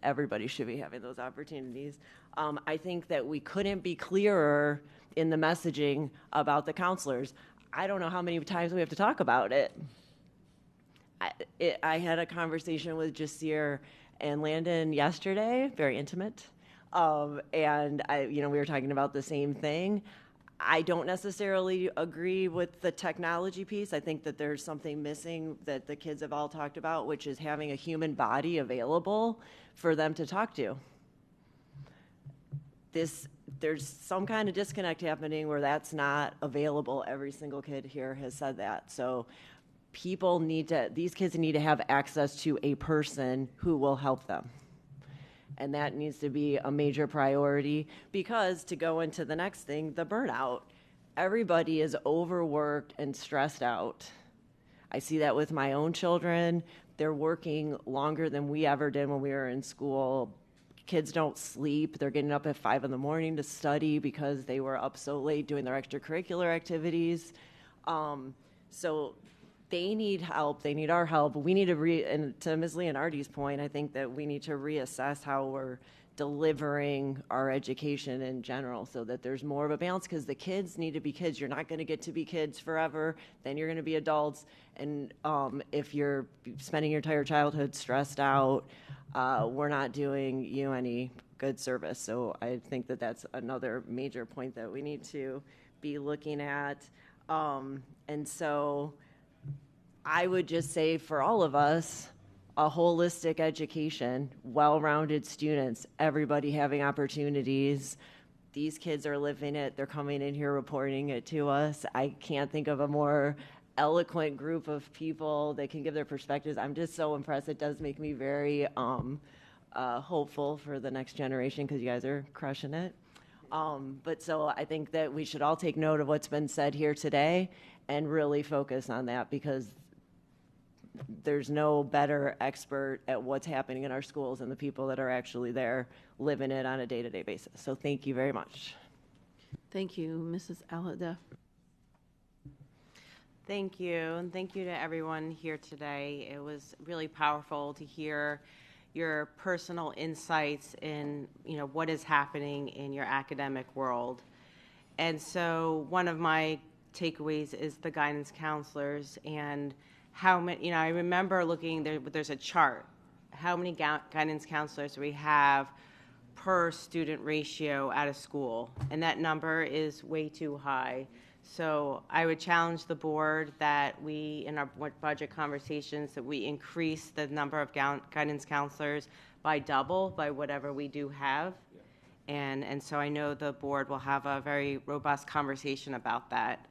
everybody should be having those opportunities. I think that we couldn't be clearer in the messaging about the counselors. I don't know how many times we have to talk about it. I had a conversation with Jasir and Landon yesterday, very intimate, and we were talking about the same thing. I don't necessarily agree with the technology piece. I think that there's something missing that the kids have all talked about, which is having a human body available for them to talk to. There's some kind of disconnect happening where that's not available. Every single kid here has said that. So these kids need to have access to a person who will help them. And that needs to be a major priority because, to go into the next thing, the burnout. Everybody is overworked and stressed out. I see that with my own children. They're working longer than we ever did when we were in school. Kids don't sleep. They're getting up at 5 in the morning to study because they were up so late doing their extracurricular activities. So they need help. They need our help. We need to and to Ms. Leonardi's point, I think that we need to reassess how we're delivering our education in general so that there's more of a balance because the kids need to be kids. You're not going to get to be kids forever. Then you're going to be adults. And if you're spending your entire childhood stressed out, we're not doing you any good service. So I think that that's another major point that we need to be looking at. And so I would just say for all of us, a holistic education, well-rounded students, everybody having opportunities. These kids are living it. They're coming in here reporting it to us. I can't think of a more eloquent group of people that can give their perspectives. I'm just so impressed. It does make me very hopeful for the next generation because you guys are crushing it. But so I think that we should all take note of what's been said here today and really focus on that because there's no better expert at what's happening in our schools than the people that are actually there living it on a day-to-day basis. So thank you very much. Thank you, Mrs. Alada. Thank you, and thank you to everyone here today. It was really powerful to hear your personal insights in, what is happening in your academic world. And so one of my takeaways is the guidance counselors and how many, I remember looking, there's a chart, how many guidance counselors we have per student ratio at a school, and that number is way too high. So I would challenge the board that we, in our budget conversations, that we increase the number of guidance counselors by double by whatever we do have. And so I know the board will have a very robust conversation about that.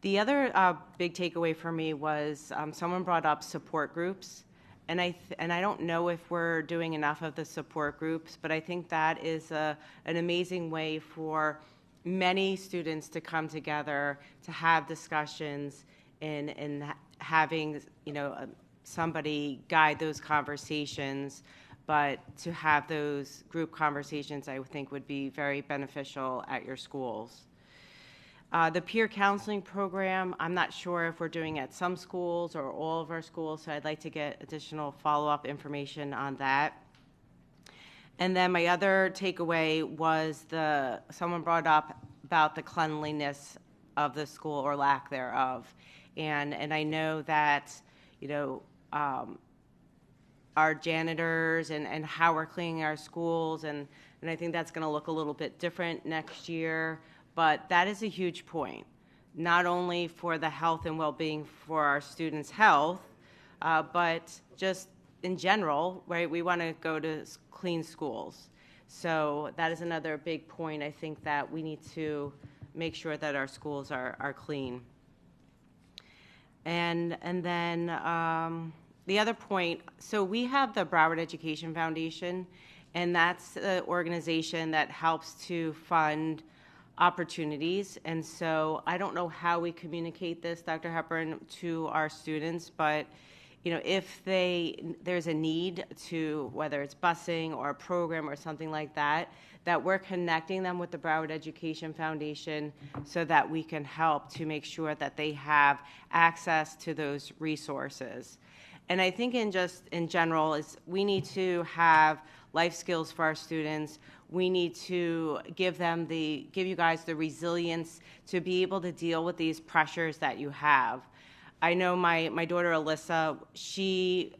The other big takeaway for me was someone brought up support groups, and I don't know if we're doing enough of the support groups, but I think that is an amazing way for many students to come together to have discussions and having somebody guide those conversations. But to have those group conversations, I think, would be very beneficial at your schools. The peer counseling program, I'm not sure if we're doing at some schools or all of our schools, so I'd like to get additional follow-up information on that. And then my other takeaway was someone brought up about the cleanliness of the school or lack thereof. And I know that, our janitors and how we're cleaning our schools, and I think that's going to look a little bit different next year. But that is a huge point, not only for the health and well-being for our students' health, but just in general, right? We want to go to clean schools. So that is another big point. I think that we need to make sure that our schools are clean. And then the other point, so we have the Broward Education Foundation, and that's the organization that helps to fund opportunities. And so I don't know how we communicate this, Dr. Hepburn, to our students, but if there's a need to, whether it's busing or a program or something like that, that we're connecting them with the Broward Education Foundation so that we can help to make sure that they have access to those resources. And I think in general is we need to have life skills for our students. We need to give you guys the resilience to be able to deal with these pressures that you have. I know my daughter Alyssa, she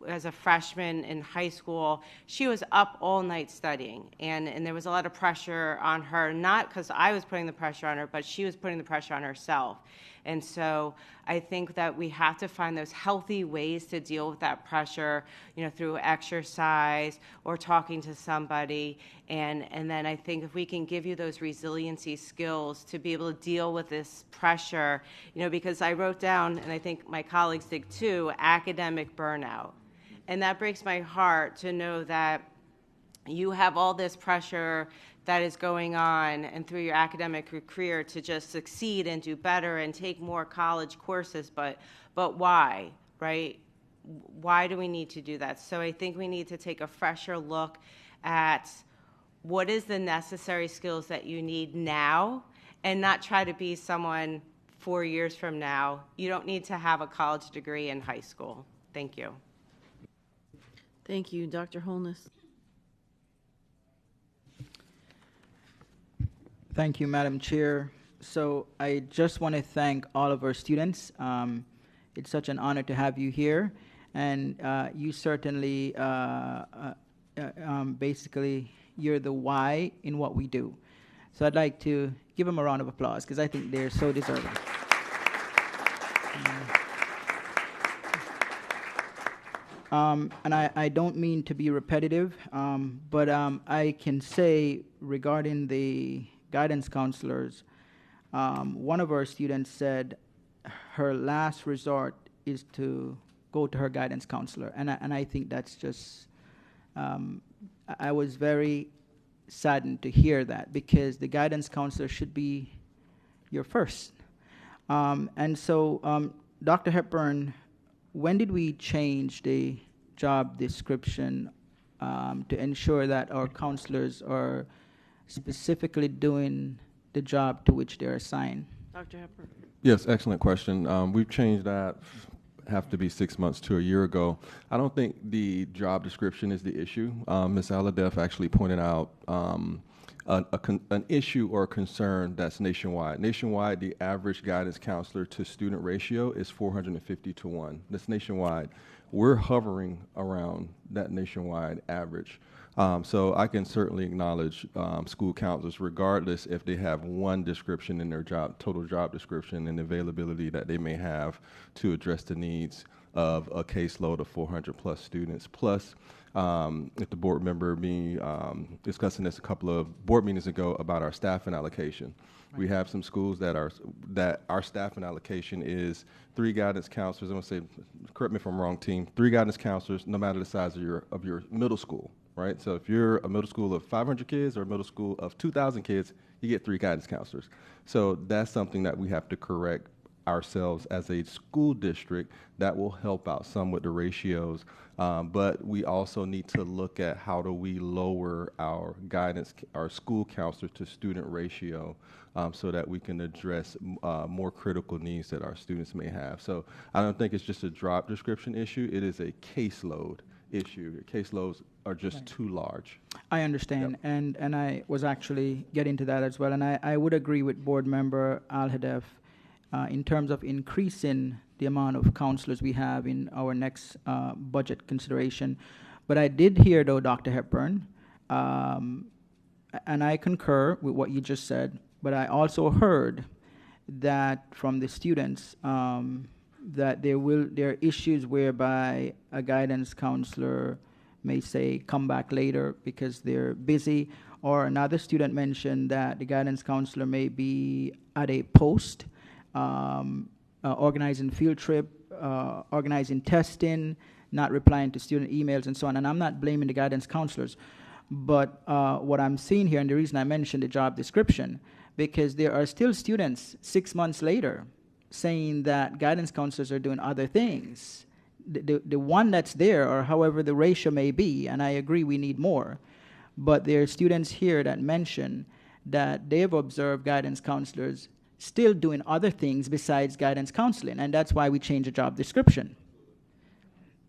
as a freshman in high school, she was up all night studying, and there was a lot of pressure on her, not because I was putting the pressure on her, but she was putting the pressure on herself. And so I think that we have to find those healthy ways to deal with that pressure, through exercise or talking to somebody. And then I think if we can give you those resiliency skills to be able to deal with this pressure, because I wrote down, and I think my colleagues did too, academic burnout. And that breaks my heart to know that you have all this pressure that is going on and through your academic career to just succeed and do better and take more college courses, but why, right? Why do we need to do that? So I think we need to take a fresher look at what is the necessary skills that you need now and not try to be someone 4 years from now. You don't need to have a college degree in high school. Thank you. Thank you. Dr. Holness. Thank you, Madam Chair. So I just want to thank all of our students. It's such an honor to have you here, and you certainly, basically, you're the why in what we do. So I'd like to give them a round of applause because I think they're so deserving. And I don't mean to be repetitive, but I can say regarding the guidance counselors, one of our students said her last resort is to go to her guidance counselor. And I think that's just, I was very saddened to hear that because the guidance counselor should be your first. And so, Dr. Hepburn, when did we change the job description to ensure that our counselors are specifically doing the job to which they're assigned? Dr. Hepburn. Yes, excellent question. We've changed that, have to be 6 months to a year ago. I don't think the job description is the issue. Ms. Aladef actually pointed out an issue or a concern that's nationwide. Nationwide, the average guidance counselor to student ratio is 450 to 1. That's nationwide. We're hovering around that nationwide average. So I can certainly acknowledge school counselors, regardless if they have one description in their job, total job description, and the availability that they may have to address the needs of a caseload of 400 plus students. Plus, if the board member me discussing this a couple of board meetings ago about our staffing allocation. Right. We have some schools that our staffing allocation is 3 guidance counselors. I'm gonna say, correct me if I'm wrong, team. 3 guidance counselors, no matter the size of your middle school. Right? So if you're a middle school of 500 kids or a middle school of 2,000 kids, you get 3 guidance counselors. So that's something that we have to correct ourselves as a school district. That will help out some with the ratios. But we also need to look at how do we lower our school counselor to student ratio so that we can address more critical needs that our students may have. So I don't think it's just a job description issue. It is a caseload issue. Caseloads are just too large. I understand, yep. and I was actually getting to that as well, and I would agree with board member Al-Hadef in terms of increasing the amount of counselors we have in our next budget consideration. But I did hear, though, Dr. Hepburn, and I concur with what you just said, but I also heard that from the students that there are issues whereby a guidance counselor may say come back later because they're busy. Or another student mentioned that the guidance counselor may be at a post, organizing field trip, organizing testing, not replying to student emails and so on. And I'm not blaming the guidance counselors, but what I'm seeing here, and the reason I mentioned the job description, because there are still students 6 months later saying that guidance counselors are doing other things. The one that's there, or however the ratio may be, and I agree we need more, but there are students here that mention that they've observed guidance counselors still doing other things besides guidance counseling, and that's why we changed the job description.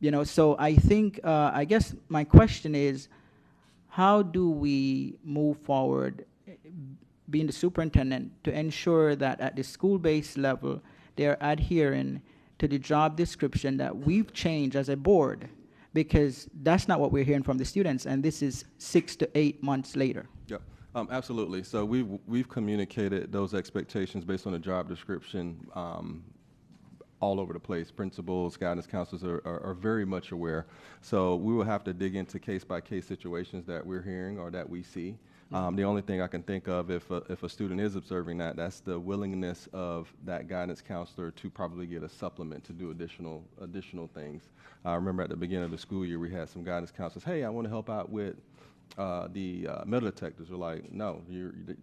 You know, so I think, I guess my question is, how do we move forward, being the superintendent, to ensure that at the school-based level, they're adhering to the job description that we've changed as a board? Because that's not what we're hearing from the students, and this is 6 to 8 months later. Yep, absolutely. So we've communicated those expectations based on the job description all over the place. Principals, guidance counselors are very much aware. So we will have to dig into case-by-case situations that we're hearing or that we see. The only thing I can think of, if a student is observing that, that's the willingness of that guidance counselor to probably get a supplement to do additional things. I remember at the beginning of the school year, we had some guidance counselors, hey, I want to help out with the metal detectors. We're like, no,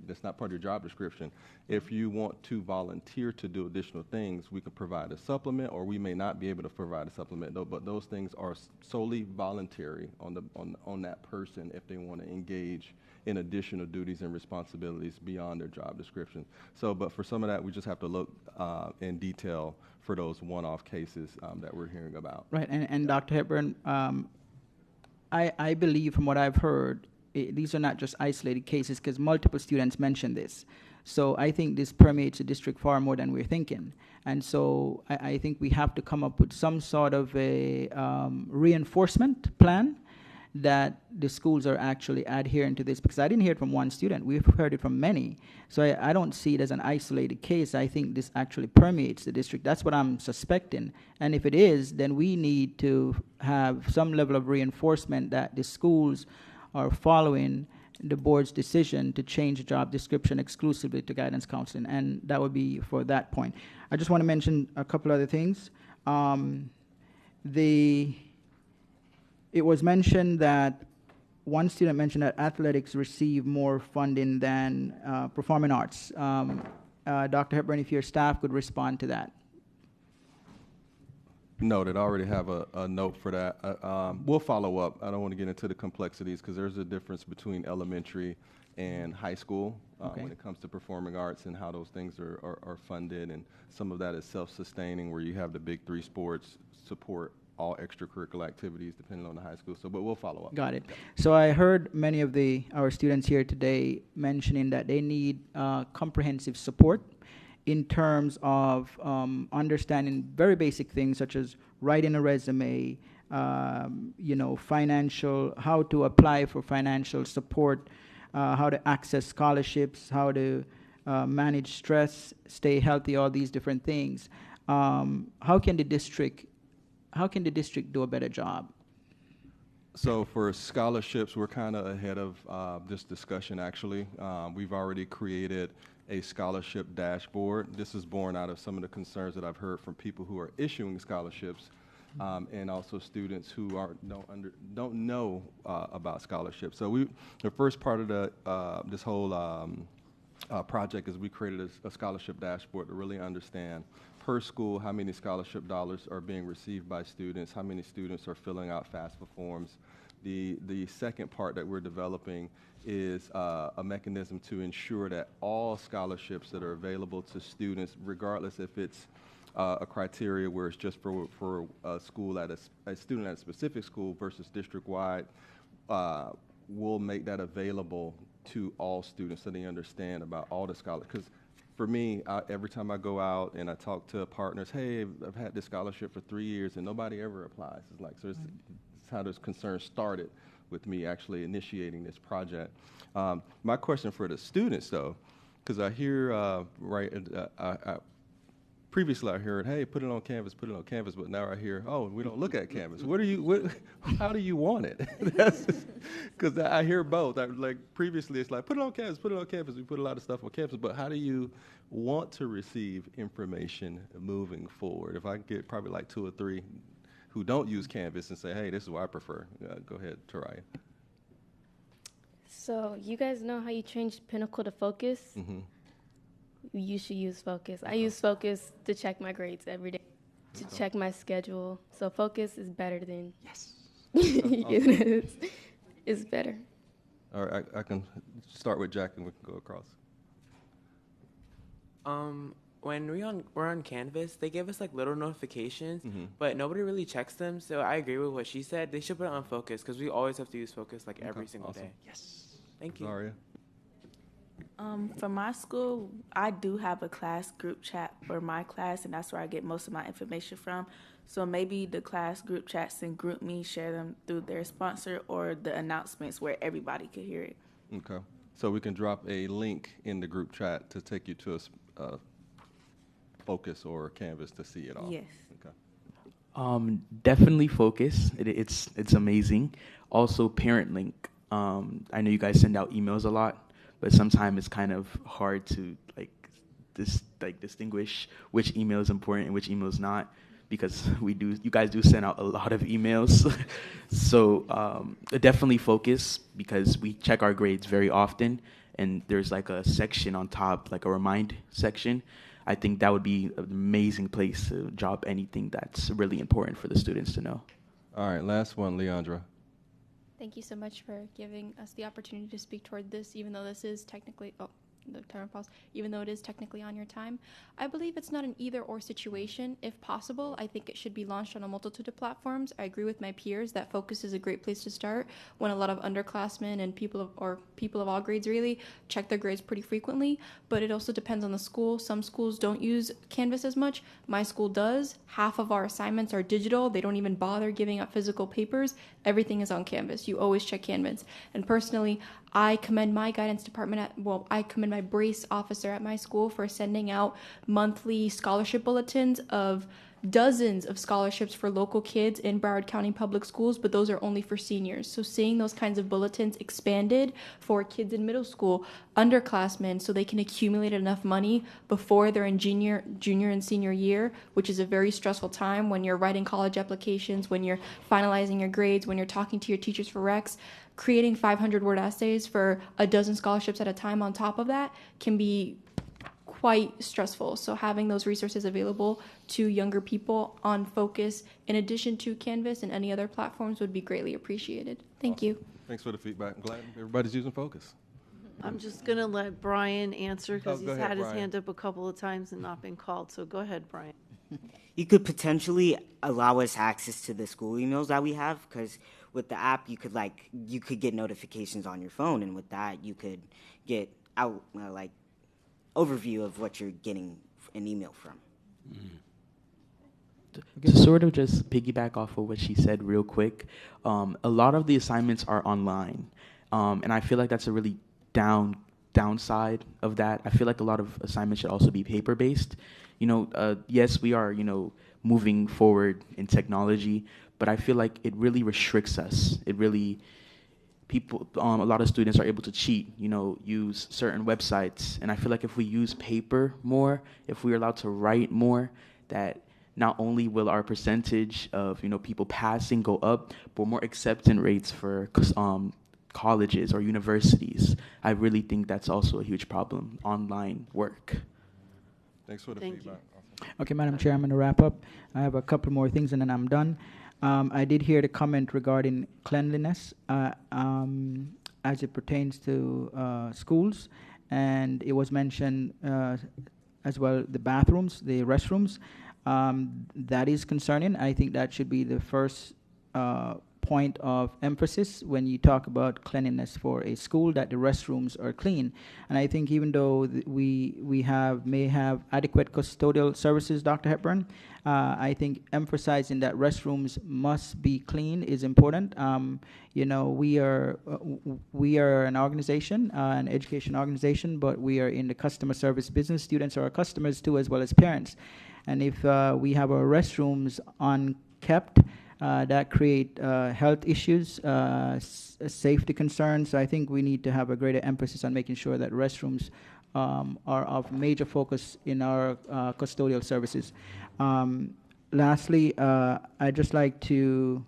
that's not part of your job description. If you want to volunteer to do additional things, we can provide a supplement, or we may not be able to provide a supplement, though, but those things are solely voluntary on that person if they want to engage in additional duties and responsibilities beyond their job description. So, but for some of that, we just have to look in detail for those one-off cases that we're hearing about. Right, and Dr. Hepburn, I believe from what I've heard, these are not just isolated cases, because multiple students mentioned this. So I think this permeates the district far more than we're thinking. And so I think we have to come up with some sort of a reinforcement plan that the schools are actually adhering to this, because I didn't hear it from one student. We've heard it from many. So I don't see it as an isolated case. I think this actually permeates the district. That's what I'm suspecting. And if it is, then we need to have some level of reinforcement that the schools are following the board's decision to change the job description exclusively to guidance counseling. And that would be for that point. I just want to mention a couple other things. It was mentioned that one student mentioned that athletics receive more funding than performing arts. Dr. Hepburn, if your staff could respond to that. Noted. I already have a note for that. We'll follow up. I don't want to get into the complexities because there's a difference between elementary and high school when it comes to performing arts and how those things are funded. And some of that is self-sustaining, where you have the big three sports support all extracurricular activities depending on the high school. So, but we'll follow up. Got it. So I heard many of our students here today mentioning that they need comprehensive support in terms of understanding very basic things such as writing a resume, financial, how to apply for financial support, how to access scholarships, how to manage stress, stay healthy, all these different things. How can the district do a better job? So for scholarships, we're kind of ahead of this discussion, actually. We've already created a scholarship dashboard. This is born out of some of the concerns that I've heard from people who are issuing scholarships, and also students who don't know about scholarships. So the first part of this whole project is we created a scholarship dashboard to really understand per school how many scholarship dollars are being received by students, how many students are filling out FAFSA forms. The second part that we're developing is a mechanism to ensure that all scholarships that are available to students, regardless if it's a criteria where it's just for a school at a student at a specific school versus district-wide, we'll make that available to all students so they understand about all the scholarships. Because for me, every time I go out and I talk to partners, hey, I've had this scholarship for 3 years and nobody ever applies. It's like, so it's how this concern started with me actually initiating this project. My question for the students, though, because I hear previously I heard, hey, put it on Canvas, but now I hear, oh, we don't look at Canvas. How do you want it? Because I hear both. Like previously it's like, put it on Canvas, we put a lot of stuff on Canvas, but how do you want to receive information moving forward? If I get probably like 2 or 3 who don't use Canvas and say, hey, this is what I prefer. Go ahead, Taraya. So you guys know how you change Pinnacle to Focus? Mm-hmm. You should use Focus. I use Focus to check my grades every day, to check my schedule. So Focus is better than... Yes. It's better. All right, I can start with Jack and we can go across. When we're on Canvas, they give us like little notifications, Mm-hmm. but nobody really checks them. So I agree with what she said. They should put it on Focus because we always have to use Focus like every single awesome. day. Yes. Thank you. Zaria. For my school, I do have a class group chat for my class, and that's where I get most of my information from. So maybe the class group chats and group me share them through their sponsor or the announcements where everybody could hear it. Okay. So we can drop a link in the group chat to take you to a Focus or Canvas to see it all. Yes. Okay. Definitely Focus. It's amazing. Also, Parent Link. I know you guys send out emails a lot, but sometimes it's kind of hard to distinguish which email is important and which email is not, because you guys do send out a lot of emails. So definitely Focus, because we check our grades very often, and there's like a section on top, like a remind section. I think that would be an amazing place to drop anything that's really important for the students to know. All right, last one, Leandra. Thank you so much for giving us the opportunity to speak toward this, even though this is technically, the timer pause, even though it is technically on your time. I believe it's not an either-or situation. If possible, I think it should be launched on a multitude of platforms. I agree with my peers that Focus is a great place to start when a lot of underclassmen and people of all grades really check their grades pretty frequently, but it also depends on the school. Some schools don't use Canvas as much. My school does. Half of our assignments are digital. They don't even bother giving out physical papers. Everything is on Canvas. You always check Canvas. And personally, I commend my guidance department I commend my brace officer at my school for sending out monthly scholarship bulletins of dozens of scholarships for local kids in Broward County Public Schools, but those are only for seniors. So seeing those kinds of bulletins expanded for kids in middle school, underclassmen, so they can accumulate enough money before they're in junior and senior year, which is a very stressful time when you're writing college applications, when you're finalizing your grades, when you're talking to your teachers for recs. Creating 500-word essays for a dozen scholarships at a time on top of that can be quite stressful. So having those resources available to younger people on Focus, in addition to Canvas and any other platforms, would be greatly appreciated. Thank you. Thanks for the feedback. I'm glad everybody's using Focus. I'm just going to let Brian answer because go he's ahead, had his Brian. hand up a couple of times and not been called. So go ahead, Brian. You could potentially allow us access to the school emails that we have, because with the app you could get notifications on your phone, and with that you could get out overview of what you're getting an email from. To sort of just piggyback off of what she said real quick, a lot of the assignments are online, and I feel like that's a really downside of that. I feel like a lot of assignments should also be paper-based. Yes, we are, moving forward in technology, but I feel like it really restricts us. A lot of students are able to cheat, use certain websites. And I feel like if we use paper more, if we're allowed to write more, that not only will our percentage of, people passing go up, but more acceptance rates for colleges or universities. I really think that's also a huge problem, online work. Thanks for the feedback. Okay, Madam Chair, I'm going to wrap up. I have a couple more things and then I'm done. I did hear the comment regarding cleanliness as it pertains to schools, and it was mentioned as well the bathrooms, the restrooms. That is concerning. I think that should be the first point of emphasis when you talk about cleanliness for a school, that the restrooms are clean. And I think even though we may have adequate custodial services, Dr. Hepburn, I think emphasizing that restrooms must be clean is important. We are an organization, an education organization, but we are in the customer service business. Students are our customers too, as well as parents. And if we have our restrooms unkept, that create health issues, safety concerns. So I think we need to have a greater emphasis on making sure that restrooms are of major focus in our custodial services. Lastly, I'd just like to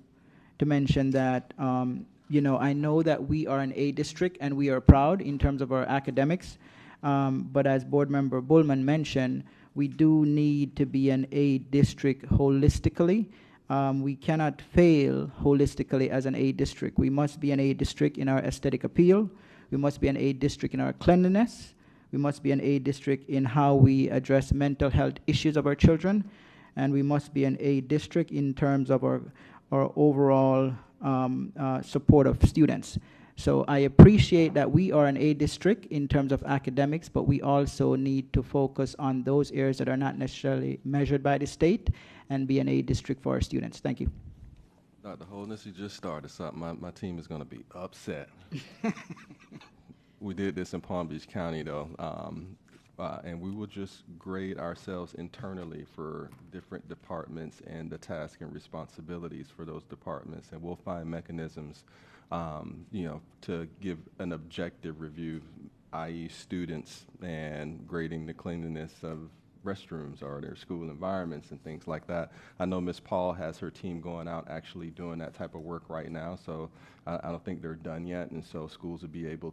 mention that I know that we are an A district and we are proud in terms of our academics, but as Board Member Bullman mentioned, we do need to be an A district holistically. We cannot fail holistically as an A district. We must be an A district in our aesthetic appeal. We must be an A district in our cleanliness. We must be an A district in how we address mental health issues of our children. And we must be an A district in terms of our overall support of students. So I appreciate that we are an A district in terms of academics, but we also need to focus on those areas that are not necessarily measured by the state and be an A district for our students. Thank you. Dr. Holness, you just started something. My team is going to be upset. We did this in Palm Beach County, though, and we will just grade ourselves internally for different departments and the tasks and responsibilities for those departments, and we'll find mechanisms to give an objective review, i.e. students, and grading the cleanliness of restrooms or their school environments and things like that. I know Ms. Paul has her team going out actually doing that type of work right now, so I don't think they're done yet, and so schools will be able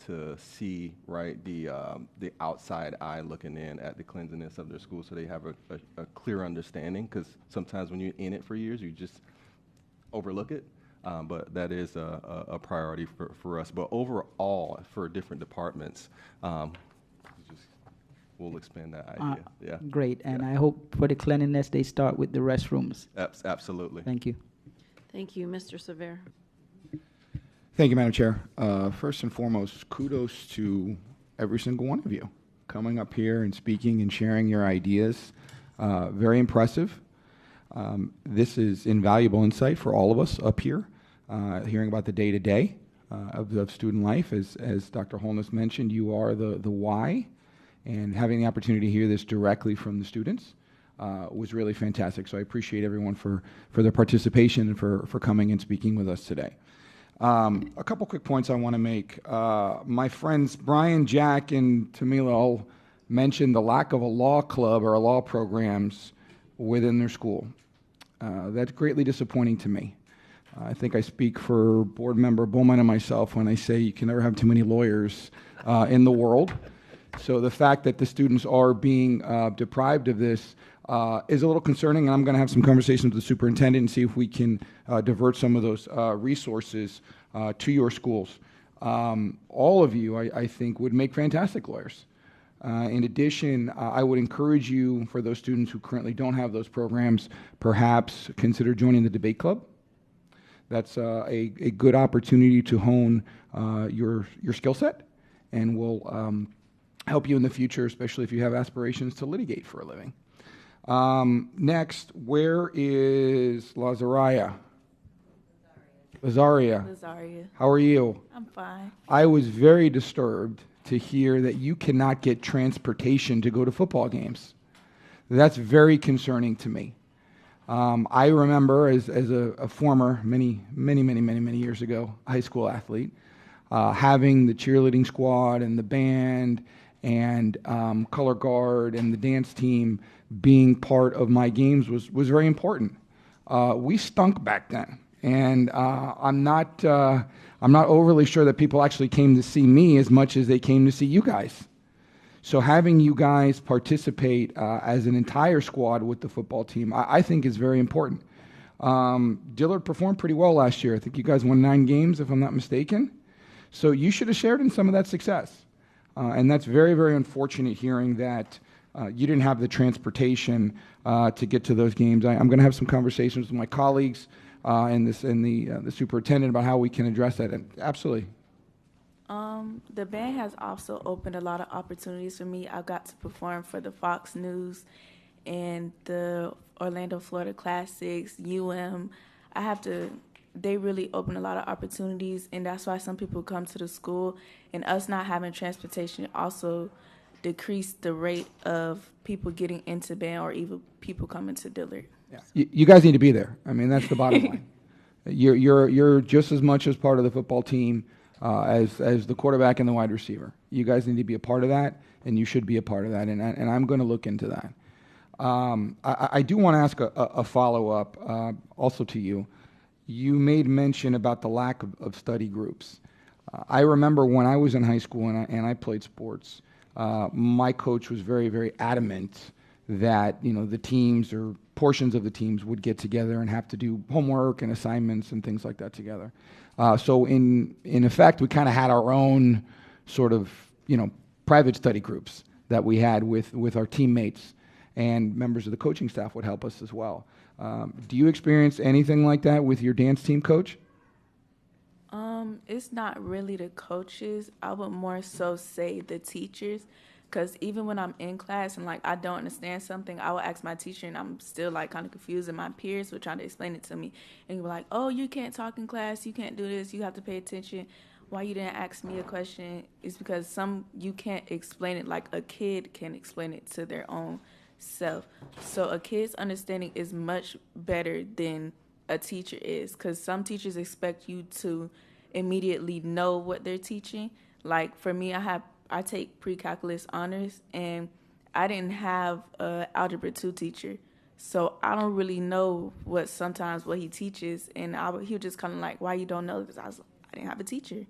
to see, right, the outside eye looking in at the cleanliness of their school, so they have a clear understanding, because sometimes when you're in it for years, you just overlook it. But that is a priority for us. But overall, for different departments, we'll expand that idea. Yeah. Great, and I hope for the cleanliness, they start with the restrooms. Absolutely. Thank you. Thank you, Mr. Sever. Thank you, Madam Chair. First and foremost, kudos to every single one of you coming up here and speaking and sharing your ideas. Very impressive. This is invaluable insight for all of us up here, hearing about the day-to-day of student life. As Dr. Holness mentioned, you are the why, and having the opportunity to hear this directly from the students was really fantastic. So I appreciate everyone for their participation and for coming and speaking with us today. A couple quick points I want to make. My friends Brian, Jack, and Tamila all mentioned the lack of a law club or law programs within their school. That's greatly disappointing to me. I think I speak for Board Member Bullman and myself when I say you can never have too many lawyers in the world. So the fact that the students are being deprived of this is a little concerning, and I'm going to have some conversations with the superintendent and see if we can divert some of those resources to your schools. All of you, I think, would make fantastic lawyers. In addition, I would encourage you, for those students who currently don't have those programs, perhaps consider joining the debate club. That's a good opportunity to hone your skill set, and will help you in the future, especially if you have aspirations to litigate for a living. Next, where is Lazaria? Lazaria. How are you? I'm fine. I was very disturbed to hear that you cannot get transportation to go to football games. That's very concerning to me. I remember as a former, many years ago, high school athlete, having the cheerleading squad and the band and color guard and the dance team being part of my games was very important. We stunk back then, and I'm not overly sure that people actually came to see me as much as they came to see you guys. So having you guys participate as an entire squad with the football team, I think is very important. Dillard performed pretty well last year. I think you guys won 9 games, if I'm not mistaken. So you should have shared in some of that success. And that's very, very unfortunate hearing that you didn't have the transportation to get to those games. I'm going to have some conversations with my colleagues and the superintendent about how we can address that. And absolutely. The band has also opened a lot of opportunities for me. I got to perform for the Fox News and the Orlando, Florida Classics, they really open a lot of opportunities, and that's why some people come to the school. And us not having transportation also decrease the rate of people getting into band or even people coming to Dillard. Yeah. You guys need to be there. I mean, that's the bottom line. You're just as much as part of the football team as the quarterback and the wide receiver. You guys need to be a part of that, and you should be a part of that. And I'm going to look into that. I do want to ask a follow-up also to you. You made mention about the lack of study groups. I remember when I was in high school and I played sports, my coach was very, very adamant that the teams or portions of the teams would get together and have to do homework and assignments and things like that together. So in effect, we kind of had our own sort of private study groups that we had with our teammates, and members of the coaching staff would help us as well. Do you experience anything like that with your dance team coach? It's not really the coaches. I would more so say the teachers, because even when I'm in class and I don't understand something, I will ask my teacher and I'm still kind of confused, and my peers will try to explain it to me and be like, "Oh, you can't talk in class, you can't do this, you have to pay attention. Why you didn't ask me a question?" It's because you can't explain it like a kid can explain it to their own self. So a kid's understanding is much better than a teacher is, because some teachers expect you to immediately know what they're teaching. Like for me, I take pre-calculus honors, and I didn't have an algebra 2 teacher, so I don't really know what he teaches, and he was just kind of like, "Why you don't know this?" I didn't have a teacher.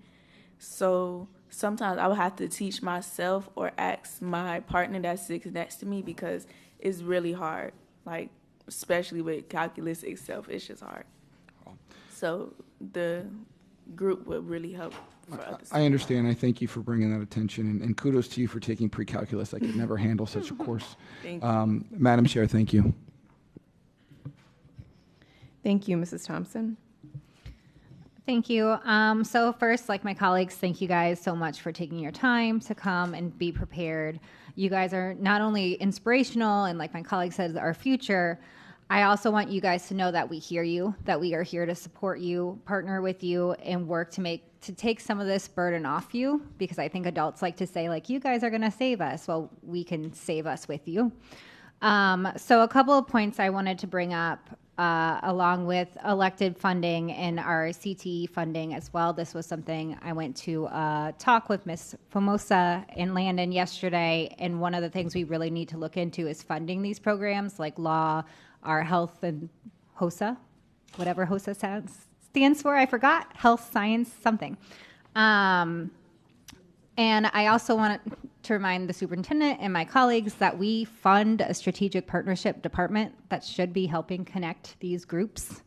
So sometimes I would have to teach myself or ask my partner that sits next to me, because it's really hard, especially with calculus itself, it's just hard. So the group would really help for others. I understand. I thank you for bringing that attention, and kudos to you for taking pre-calculus. I could never handle such a course. Thank you. Madam Chair, thank you. Thank you, Mrs. Thompson. Thank you. So first, like my colleagues, thank you guys so much for taking your time to come and be prepared. You guys are not only inspirational and, like my colleague says, our future. I also want you guys to know that we hear you, that we are here to support you, partner with you, and work to take some of this burden off you, because I think adults like to say, you guys are going to save us. Well, we can save us with you. So a couple of points I wanted to bring up, along with elected funding and our CTE funding as well. This was something I went to talk with Ms. Formosa and Landon yesterday, and one of the things we really need to look into is funding these programs like law, our health, and HOSA, whatever HOSA stands for, I forgot, health, science, something. And I also want to remind the superintendent and my colleagues that we fund a strategic partnership department that should be helping connect these groups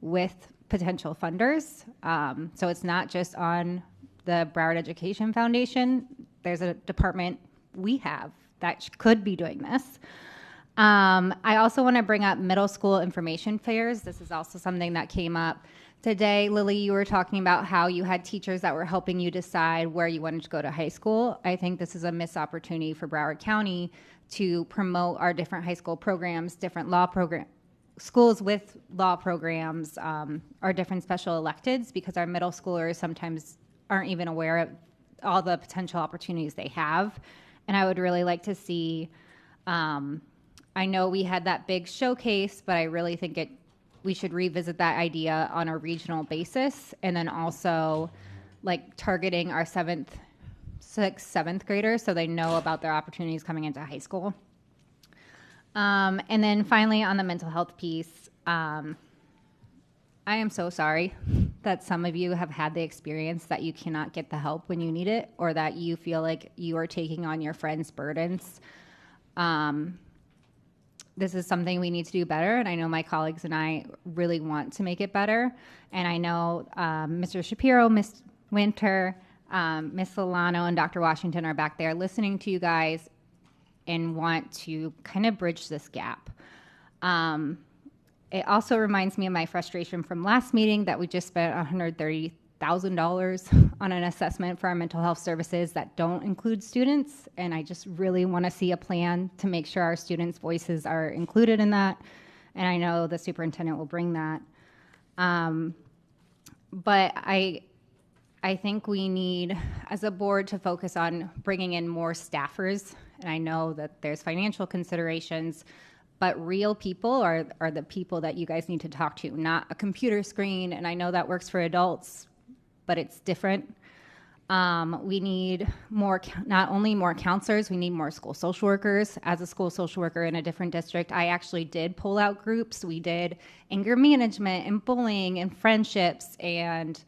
with potential funders. So it's not just on the Broward Education Foundation. There's a department we have that could be doing this. I also want to bring up middle school information fairs. This is also something that came up today. Lily, you were talking about how you had teachers that were helping you decide where you wanted to go to high school. I think this is a missed opportunity for Broward County to promote our different high school programs, different law schools with law programs, our different special electives, because our middle schoolers sometimes aren't even aware of all the potential opportunities they have. And I would really like to see, I know we had that big showcase, but I really think we should revisit that idea on a regional basis, and then also targeting our 6th, 7th graders so they know about their opportunities coming into high school. And then finally, on the mental health piece, I am so sorry that some of you have had the experience that you cannot get the help when you need it, or that you feel like you are taking on your friends' burdens. This is something we need to do better, and I know my colleagues and I really want to make it better. And I know Mr. Shapiro, Ms. Winter, Ms. Solano, and Dr. Washington are back there listening to you guys and want to kind of bridge this gap. It also reminds me of my frustration from last meeting that we just spent $130,000 on an assessment for our mental health services that don't include students, and I just really want to see a plan to make sure our students' voices are included in that, and I know the superintendent will bring that. But I think we need, as a board, to focus on bringing in more staffers And I know that there's financial considerations, but real people are the people that you guys need to talk to, not a computer screen. And I know that works for adults, but it's different. We need more, not only more counselors, we need more school social workers. As a school social worker in a different district, I actually did pull out groups. We did anger management and bullying and friendships and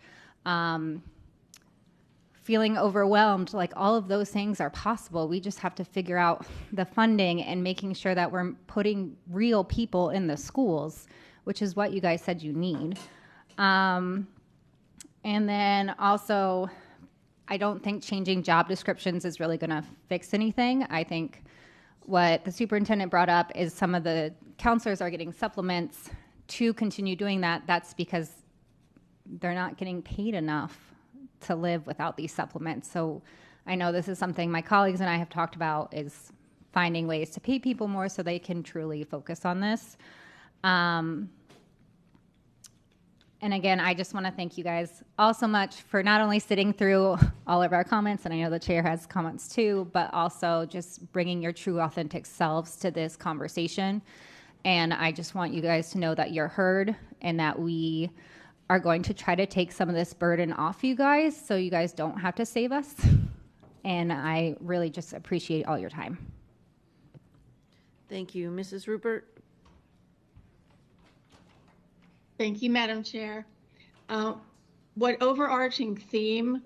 feeling overwhelmed. Like, all of those things are possible. We just have to figure out the funding and making sure that we're putting real people in the schools, which is what you guys said you need. And then also, I don't think changing job descriptions is really going to fix anything. I think what the superintendent brought up is some of the counselors are getting supplements to continue doing that. That's because they're not getting paid enough to live without these supplements. So I know this is something my colleagues and I have talked about, is finding ways to pay people more so they can truly focus on this. And again, I just want to thank you guys all so much for not only sitting through all of our comments, and I know the chair has comments too, but also just bringing your true authentic selves to this conversation. And I just want you guys to know that you're heard and that we are going to try to take some of this burden off you guys so you guys don't have to save us. And I really just appreciate all your time. Thank you. Mrs. Rupert? Thank you, Madam Chair. What overarching theme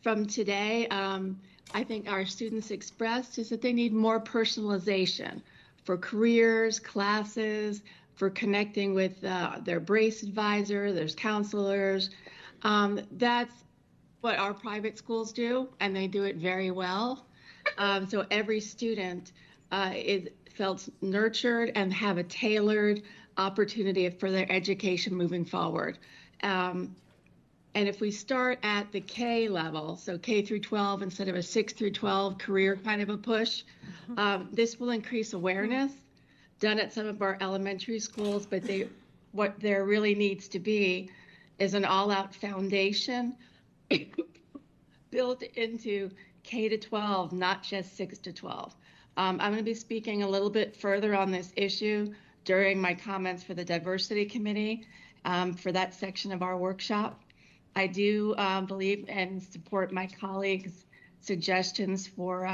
from today I think our students expressed is that they need more personalization for careers, classes, for connecting with their BRACE advisor, there's counselors. That's what our private schools do, and they do it very well. So every student is felt nurtured and have a tailored opportunity for their education moving forward. And if we start at the K level, so K through 12 instead of a 6 through 12 career kind of a push, this will increase awareness, done at some of our elementary schools, but what there really needs to be is an all-out foundation built into K to 12, not just 6 to 12. I'm going to be speaking a little bit further on this issue during my comments for the Diversity Committee for that section of our workshop. I do believe and support my colleagues' suggestions for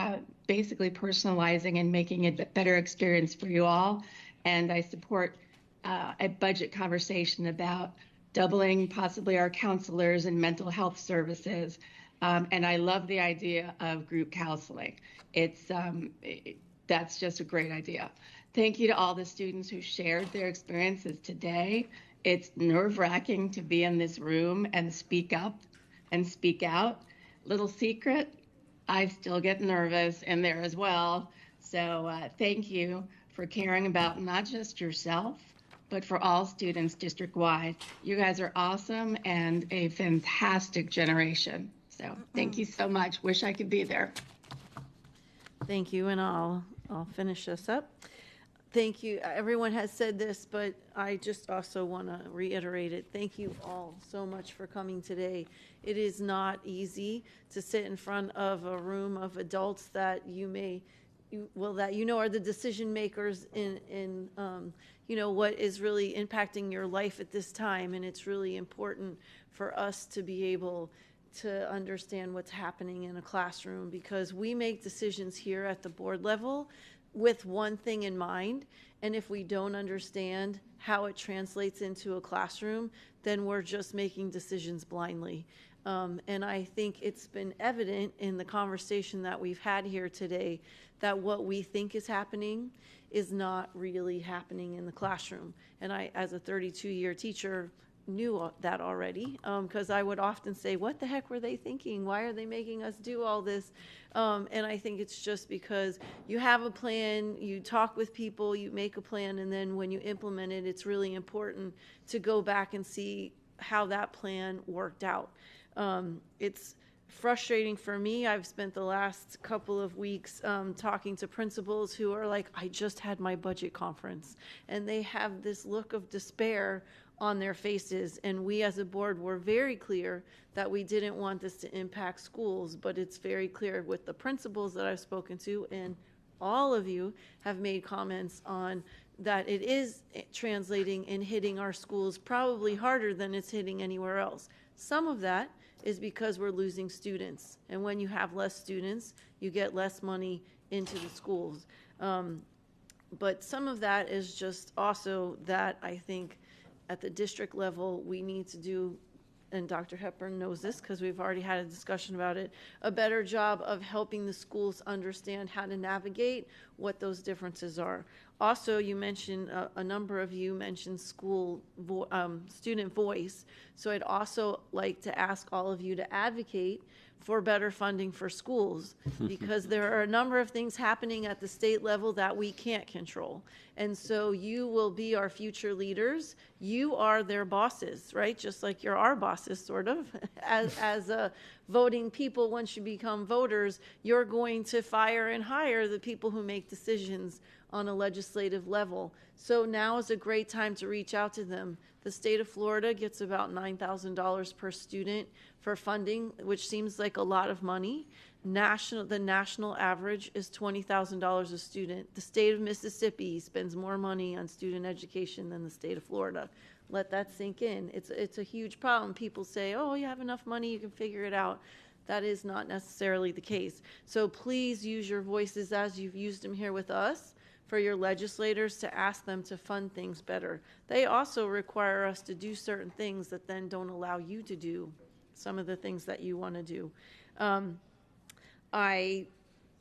basically personalizing and making it a better experience for you all. And I support a budget conversation about doubling possibly our counselors and mental health services. And I love the idea of group counseling. That's just a great idea. Thank you to all the students who shared their experiences today. It's nerve-wracking to be in this room and speak up and speak out. Little secret, I still get nervous in there as well. So thank you for caring about not just yourself, but for all students district-wide. You guys are awesome and a fantastic generation. So thank you so much. Wish I could be there. Thank you, and I'll finish this up. Thank you. Everyone has said this, but I just also want to reiterate it. Thank you all so much for coming today. It is not easy to sit in front of a room of adults that are the decision makers in what is really impacting your life at this time, and it's really important for us to be able to understand what's happening in a classroom, because we make decisions here at the board level with one thing in mind, and if we don't understand how it translates into a classroom, then we're just making decisions blindly. And I think it's been evident in the conversation that we've had here today that what we think is happening is not really happening in the classroom. And I, as a 32-year teacher, knew that already, because I would often say, what the heck were they thinking? Why are they making us do all this? And I think it's just because you have a plan, you talk with people, you make a plan, and then when you implement it, it's really important to go back and see how that plan worked out. It's frustrating for me. I've spent the last couple of weeks talking to principals who are like, I just had my budget conference, and they have this look of despair on their faces. And we as a board were very clear that we didn't want this to impact schools, but it's very clear with the principals that I've spoken to and all of you have made comments on that it is translating and hitting our schools probably harder than it's hitting anywhere else. Some of that is because we're losing students. And when you have less students, you get less money into the schools. But some of that is just also that I think at the district level, we need to do, and Dr. Hepburn knows this because we've already had a discussion about it, a better job of helping the schools understand how to navigate what those differences are. Also, you mentioned, a number of you mentioned student voice. So I'd also like to ask all of you to advocate for better funding for schools, because there are a number of things happening at the state level that we can't control. And so you will be our future leaders. You are their bosses, right? Just like you're our bosses, sort of. As voting people, once you become voters, you're going to fire and hire the people who make decisions on a legislative level. So now is a great time to reach out to them. The state of Florida gets about $9,000 per student for funding, which seems like a lot of money. The national average is $20,000 a student. The state of Mississippi spends more money on student education than the state of Florida. Let that sink in. It's a huge problem. People say, oh, you have enough money, you can figure it out. That is not necessarily the case. So please use your voices as you've used them here with us for your legislators to ask them to fund things better. They also require us to do certain things that then don't allow you to do some of the things that you want to do. I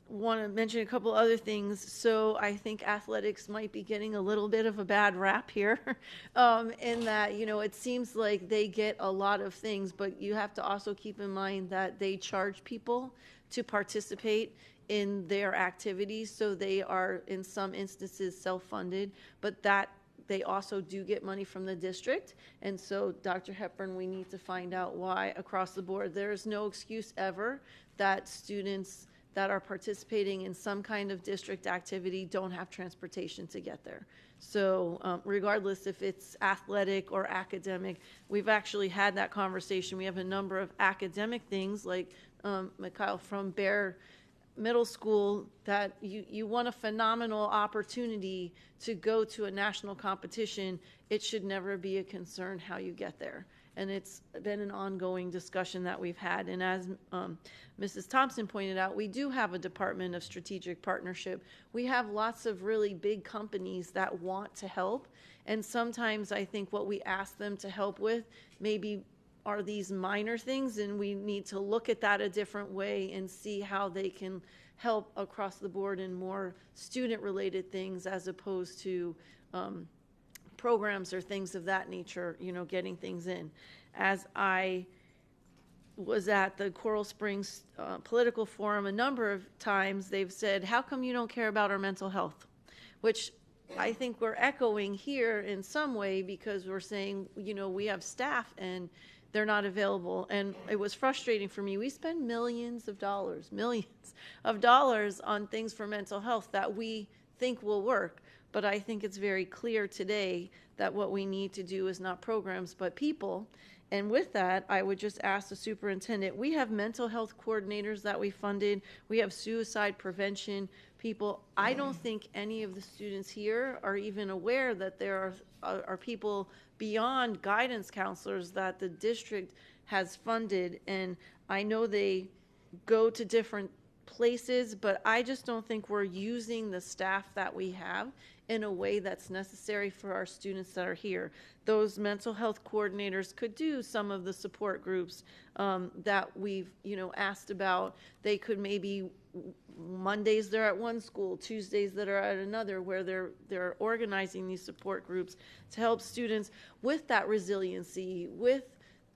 want to mention a couple other things. So I think athletics might be getting a little bit of a bad rap here in that, it seems like they get a lot of things, but you have to also keep in mind that they charge people to participate in their activities. So they are, in some instances, self-funded, but that they also do get money from the district. And so, Dr. Hepburn, we need to find out why across the board. There is no excuse ever that students that are participating in some kind of district activity don't have transportation to get there. So regardless if it's athletic or academic, we've actually had that conversation. We have a number of academic things like Mikhail from Bear Middle School that you want a phenomenal opportunity to go to a national competition. It should never be a concern how you get there. And it's been an ongoing discussion that we've had. And as Mrs. Thompson pointed out, we do have a Department of Strategic Partnership. We have lots of really big companies that want to help. And sometimes I think what we ask them to help with maybe are these minor things, and we need to look at that a different way and see how they can help across the board in more student-related things as opposed to programs or things of that nature, getting things in. As I was at the Coral Springs Political Forum a number of times, they've said, how come you don't care about our mental health? Which I think we're echoing here in some way, because we're saying, we have staff and they're not available. And it was frustrating for me. We spend millions of dollars on things for mental health that we think will work. But I think it's very clear today that what we need to do is not programs, but people. And with that, I would just ask the superintendent, we have mental health coordinators that we funded. We have suicide prevention people. I don't think any of the students here are even aware that there are people beyond guidance counselors that the district has funded. And I know they go to different places, but I just don't think we're using the staff that we have in a way that's necessary for our students that are here. Those mental health coordinators could do some of the support groups that we've asked about. They could maybe Mondays they're at one school, Tuesdays that are at another, where they're organizing these support groups to help students with that resiliency, with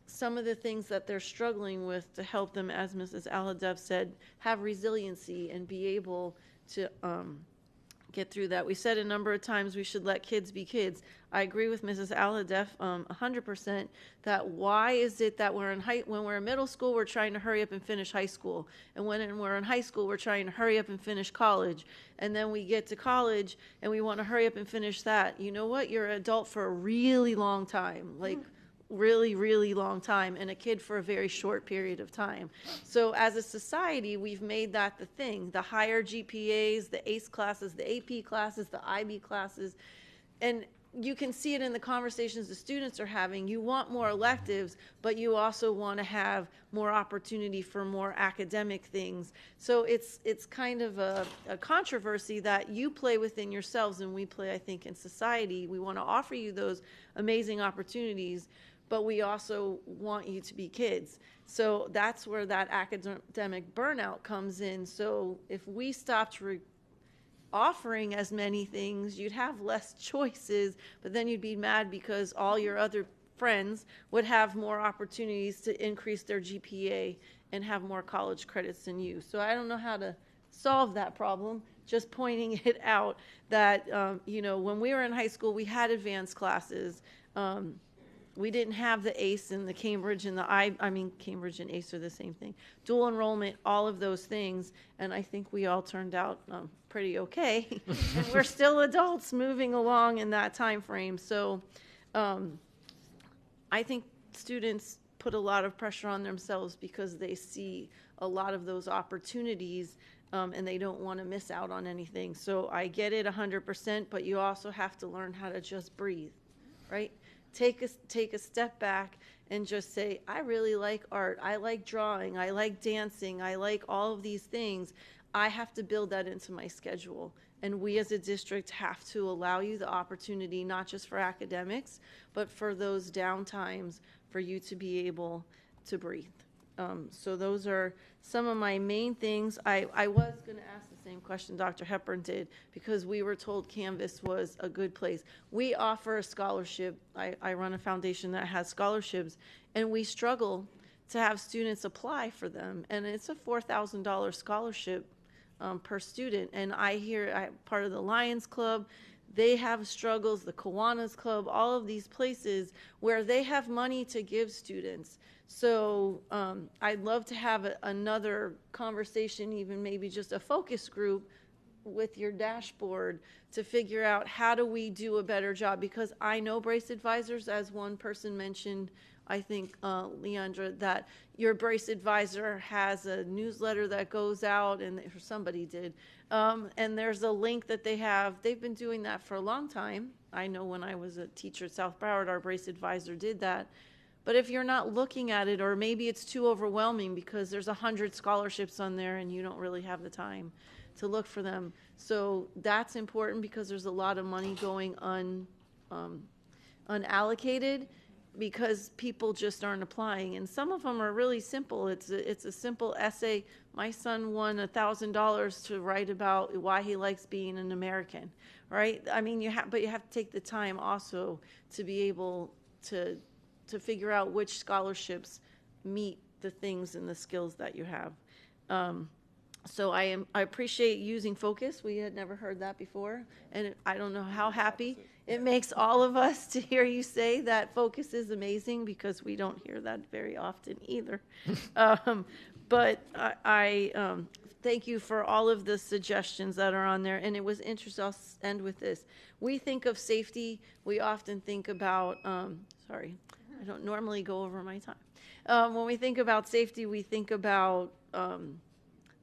some of the things that they're struggling with, to help them, as Mrs. Aladev said, have resiliency and be able to get through that. We said a number of times we should let kids be kids. I agree with Mrs. Aladev 100% that why is it that when we're in middle school, we're trying to hurry up and finish high school, and when we're in high school, we're trying to hurry up and finish college, and then we get to college and we want to hurry up and finish that. You know what? You're an adult for a really long time. really, really long time and a kid for a very short period of time. So as a society, we've made that the thing. The higher GPAs, the ACE classes, the AP classes, the IB classes, and you can see it in the conversations the students are having. You want more electives, but you also want to have more opportunity for more academic things. So it's kind of a controversy that you play within yourselves and we play, I think, in society. We want to offer you those amazing opportunities, but we also want you to be kids. So that's where that academic burnout comes in. So if we stopped offering as many things, you'd have less choices, but then you'd be mad because all your other friends would have more opportunities to increase their GPA and have more college credits than you. So I don't know how to solve that problem, just pointing it out that, when we were in high school, we had advanced classes. We didn't have the ACE and the Cambridge and Cambridge and ACE are the same thing. Dual enrollment, all of those things, and I think we all turned out pretty okay. And we're still adults moving along in that time frame. So I think students put a lot of pressure on themselves because they see a lot of those opportunities and they don't want to miss out on anything. So I get it 100%, but you also have to learn how to just breathe, right? Take a step back and just say, I really like art. I like drawing. I like dancing. I like all of these things. I have to build that into my schedule. And we as a district have to allow you the opportunity, not just for academics, but for those down times for you to be able to breathe. So those are some of my main things. I was going to ask the same question Dr. Hepburn did because we were told Canvas was a good place. We offer a scholarship. I run a foundation that has scholarships, and we struggle to have students apply for them. And it's a $4,000 scholarship per student. And I hear part of the Lions Club. They have struggles, the Kiwanis Club, all of these places where they have money to give students. So I'd love to have another conversation, even maybe just a focus group with your dashboard to figure out how do we do a better job. Because I know Brace Advisors, as one person mentioned, I think, Leandra, that your Brace Advisor has a newsletter that goes out, and somebody did, and there's a link that they have. They've been doing that for a long time. I know when I was a teacher at South Broward, our Brace Advisor did that. But if you're not looking at it, or maybe it's too overwhelming because there's 100 scholarships on there and you don't really have the time to look for them. So that's important because there's a lot of money going unallocated because people just aren't applying. And some of them are really simple. It's a simple essay. My son won $1,000 to write about why he likes being an American, right? I mean, but you have to take the time also to be able to figure out which scholarships meet the things and the skills that you have. So I appreciate using focus. We had never heard that before, and I don't know how happy it makes all of us to hear you say that focus is amazing because we don't hear that very often either. But I thank you for all of the suggestions that are on there, and it was interesting. I'll end with this. We think of safety. We often think about, sorry, I don't normally go over my time. When we think about safety, we think about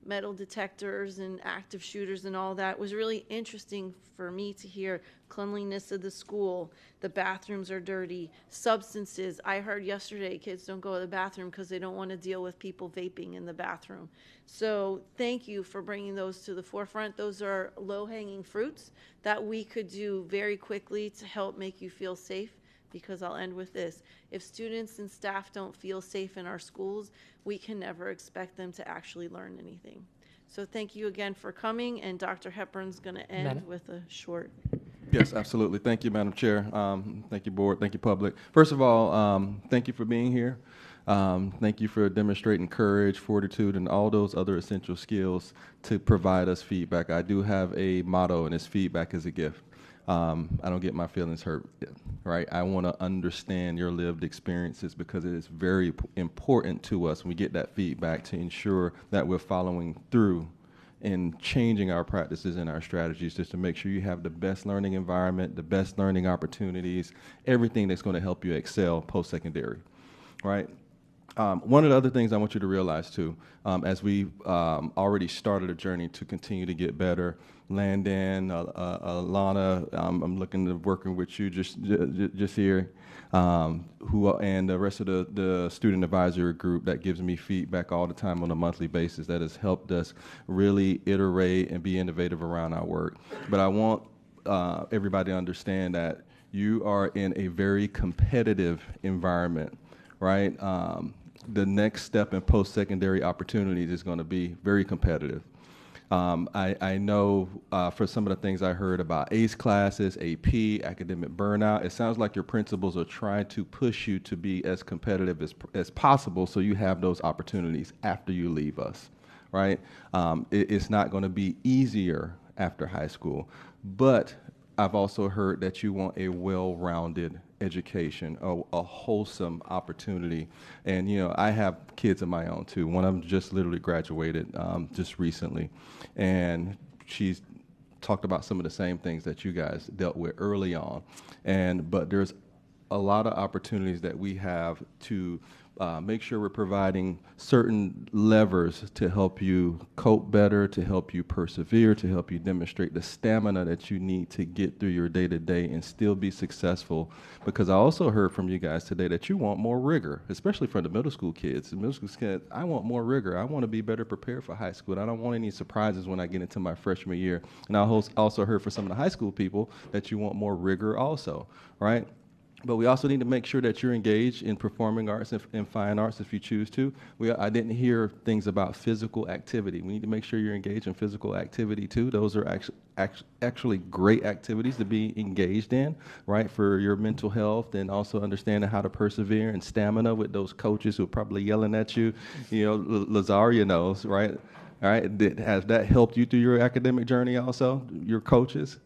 metal detectors and active shooters and all that. It was really interesting for me to hear cleanliness of the school, the bathrooms are dirty, substances. I heard yesterday kids don't go to the bathroom because they don't want to deal with people vaping in the bathroom. So thank you for bringing those to the forefront. Those are low-hanging fruits that we could do very quickly to help make you feel safe. Because I'll end with this. If students and staff don't feel safe in our schools, we can never expect them to actually learn anything. So thank you again for coming, and Dr. Hepburn's going to end with a short. Yes, absolutely. Thank you, Madam Chair. Thank you, Board. Thank you, public. First of all, thank you for being here. Thank you for demonstrating courage, fortitude, and all those other essential skills to provide us feedback. I do have a motto, and it's feedback is a gift. I don't get my feelings hurt, right? I want to understand your lived experiences because it is very important to us when we get that feedback to ensure that we're following through in changing our practices and our strategies just to make sure you have the best learning environment, the best learning opportunities, everything that's going to help you excel post-secondary, right? One of the other things I want you to realize too, as we already started a journey to continue to get better, Landon, Alana, I'm looking to working with you just here, who and the rest of the student advisory group that gives me feedback all the time on a monthly basis that has helped us really iterate and be innovative around our work. But I want everybody to understand that you are in a very competitive environment, right? The next step in post-secondary opportunities is going to be very competitive. I know for some of the things I heard about ACE classes, AP, academic burnout, it sounds like your principals are trying to push you to be as competitive as possible so you have those opportunities after you leave us, right? It's not going to be easier after high school, but I've also heard that you want a well-rounded education, a wholesome opportunity. And, you know, I have kids of my own too. One of them just literally graduated just recently. And she's talked about some of the same things that you guys dealt with early on. But there's a lot of opportunities that we have to make sure we're providing certain levers to help you cope better, to help you persevere, to help you demonstrate the stamina that you need to get through your day-to-day and still be successful. Because I also heard from you guys today that you want more rigor, especially for the middle school kids. The middle school kids, I want more rigor. I want to be better prepared for high school. I don't want any surprises when I get into my freshman year. And I also heard from some of the high school people that you want more rigor also, right? But we also need to make sure that you're engaged in performing arts and fine arts if you choose to. I didn't hear things about physical activity. We need to make sure you're engaged in physical activity too. Those are actually great activities to be engaged in, right, for your mental health and also understanding how to persevere and stamina with those coaches who are probably yelling at you. You know, Lazaria knows, right? All right, has that helped you through your academic journey also, your coaches?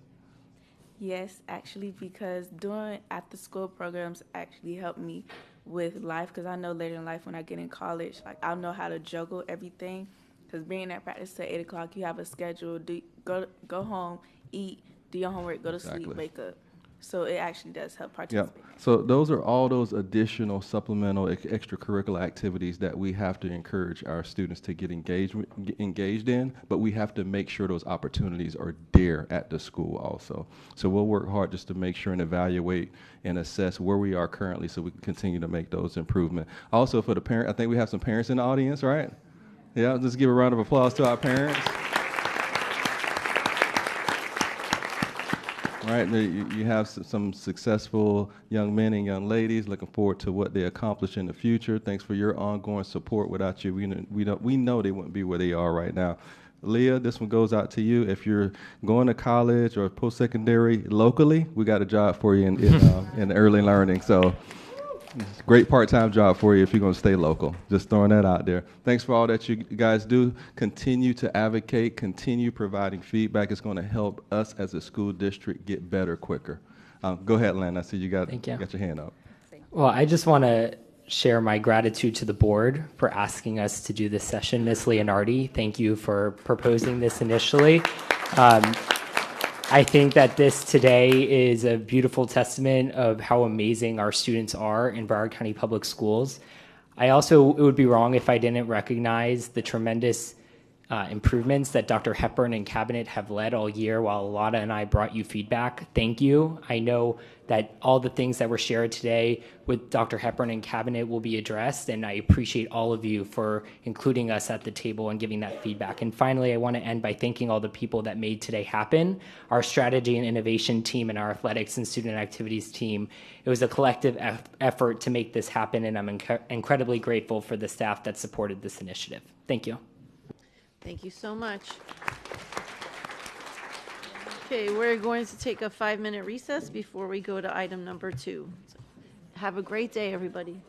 Yes, actually, because doing after school programs actually helped me with life. Because I know later in life when I get in college, like I'll know how to juggle everything. Because being at practice till 8 o'clock, you have a schedule. Go home, eat, do your homework, go to sleep, wake up. So it actually does help participate. Yeah. So those are all those additional supplemental extracurricular activities that we have to encourage our students to get engaged in, but we have to make sure those opportunities are there at the school also. So we'll work hard just to make sure and evaluate and assess where we are currently so we can continue to make those improvements. Also for the parent, I think we have some parents in the audience, right? Yeah, let's give a round of applause to our parents. Right, you have some successful young men and young ladies. Looking forward to what they accomplish in the future. Thanks for your ongoing support. Without you, we know they wouldn't be where they are right now. Leah, this one goes out to you. If you're going to college or post-secondary locally, we got a job for you in early learning. So it's a great part-time job for you if you're going to stay local. Just throwing that out there. Thanks for all that you guys do. Continue to advocate. Continue providing feedback. It's going to help us as a school district get better quicker. Go ahead, Len. I see you got your hand up. Well, I just want to share my gratitude to the board for asking us to do this session. Ms. Leonardi, thank you for proposing this initially. I think that this today is a beautiful testament of how amazing our students are in Broward County Public Schools. It would be wrong if I didn't recognize the tremendous improvements that Dr. Hepburn and Cabinet have led all year while Alana and I brought you feedback. Thank you. I know that all the things that were shared today with Dr. Hepburn and Cabinet will be addressed, and I appreciate all of you for including us at the table and giving that feedback. And finally, I want to end by thanking all the people that made today happen, our strategy and innovation team and our athletics and student activities team. It was a collective effort to make this happen, and I'm incredibly grateful for the staff that supported this initiative. Thank you. Thank you so much. Okay, we're going to take a 5-minute recess before we go to item number 2. So have a great day, everybody.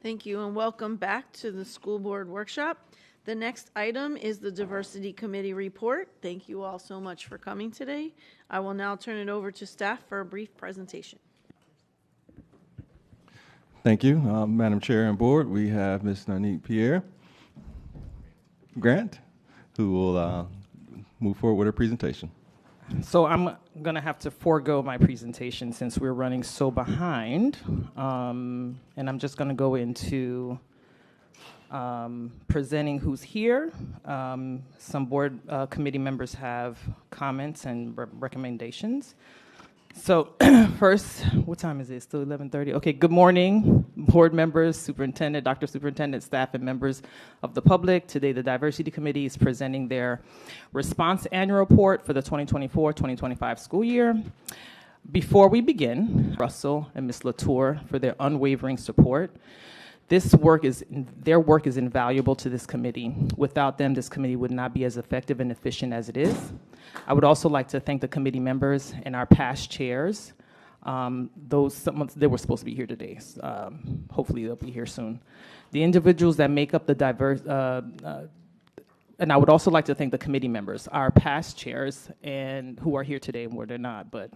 Thank you, and welcome back to the school board workshop. The next item is the Diversity Committee report. Thank you all so much for coming today. I will now turn it over to staff for a brief presentation. Thank you, Madam Chair and Board. We have Ms. Nanique Pierre Grant, who will move forward with her presentation. So I'm going to have to forego my presentation since we're running so behind. And I'm just going to go into presenting who's here. Some board committee members have comments and recommendations. So first, what time is it? Still 11:30? Okay, good morning, board members, superintendent, Dr. Superintendent, staff, and members of the public. Today, the Diversity Committee is presenting their response annual report for the 2024-2025 school year. Before we begin, Russell and Ms. Latour for their unwavering support. Their work is invaluable to this committee. Without them, this committee would not be as effective and efficient as it is. I would also like to thank the committee members and our past chairs. They were supposed to be here today. Hopefully they'll be here soon. The individuals that make up the diverse, and I would also like to thank the committee members, our past chairs, and who are here today, more than not, but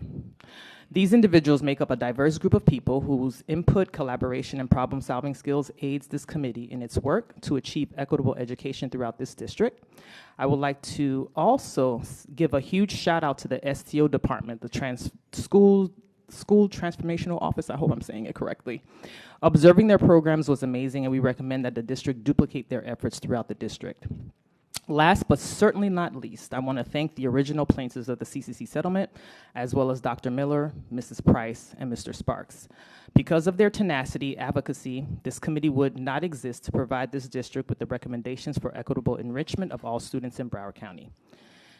these individuals make up a diverse group of people whose input, collaboration, and problem-solving skills aids this committee in its work to achieve equitable education throughout this district. I would like to also give a huge shout out to the STO department, the school transformational office. I hope I'm saying it correctly. Observing their programs was amazing, and we recommend that the district duplicate their efforts throughout the district. Last but certainly not least, I want to thank the original plaintiffs of the CCC settlement, as well as Dr. Miller, Mrs. Price, and Mr. Sparks. Because of their tenacity, advocacy, this committee would not exist to provide this district with the recommendations for equitable enrichment of all students in Broward County.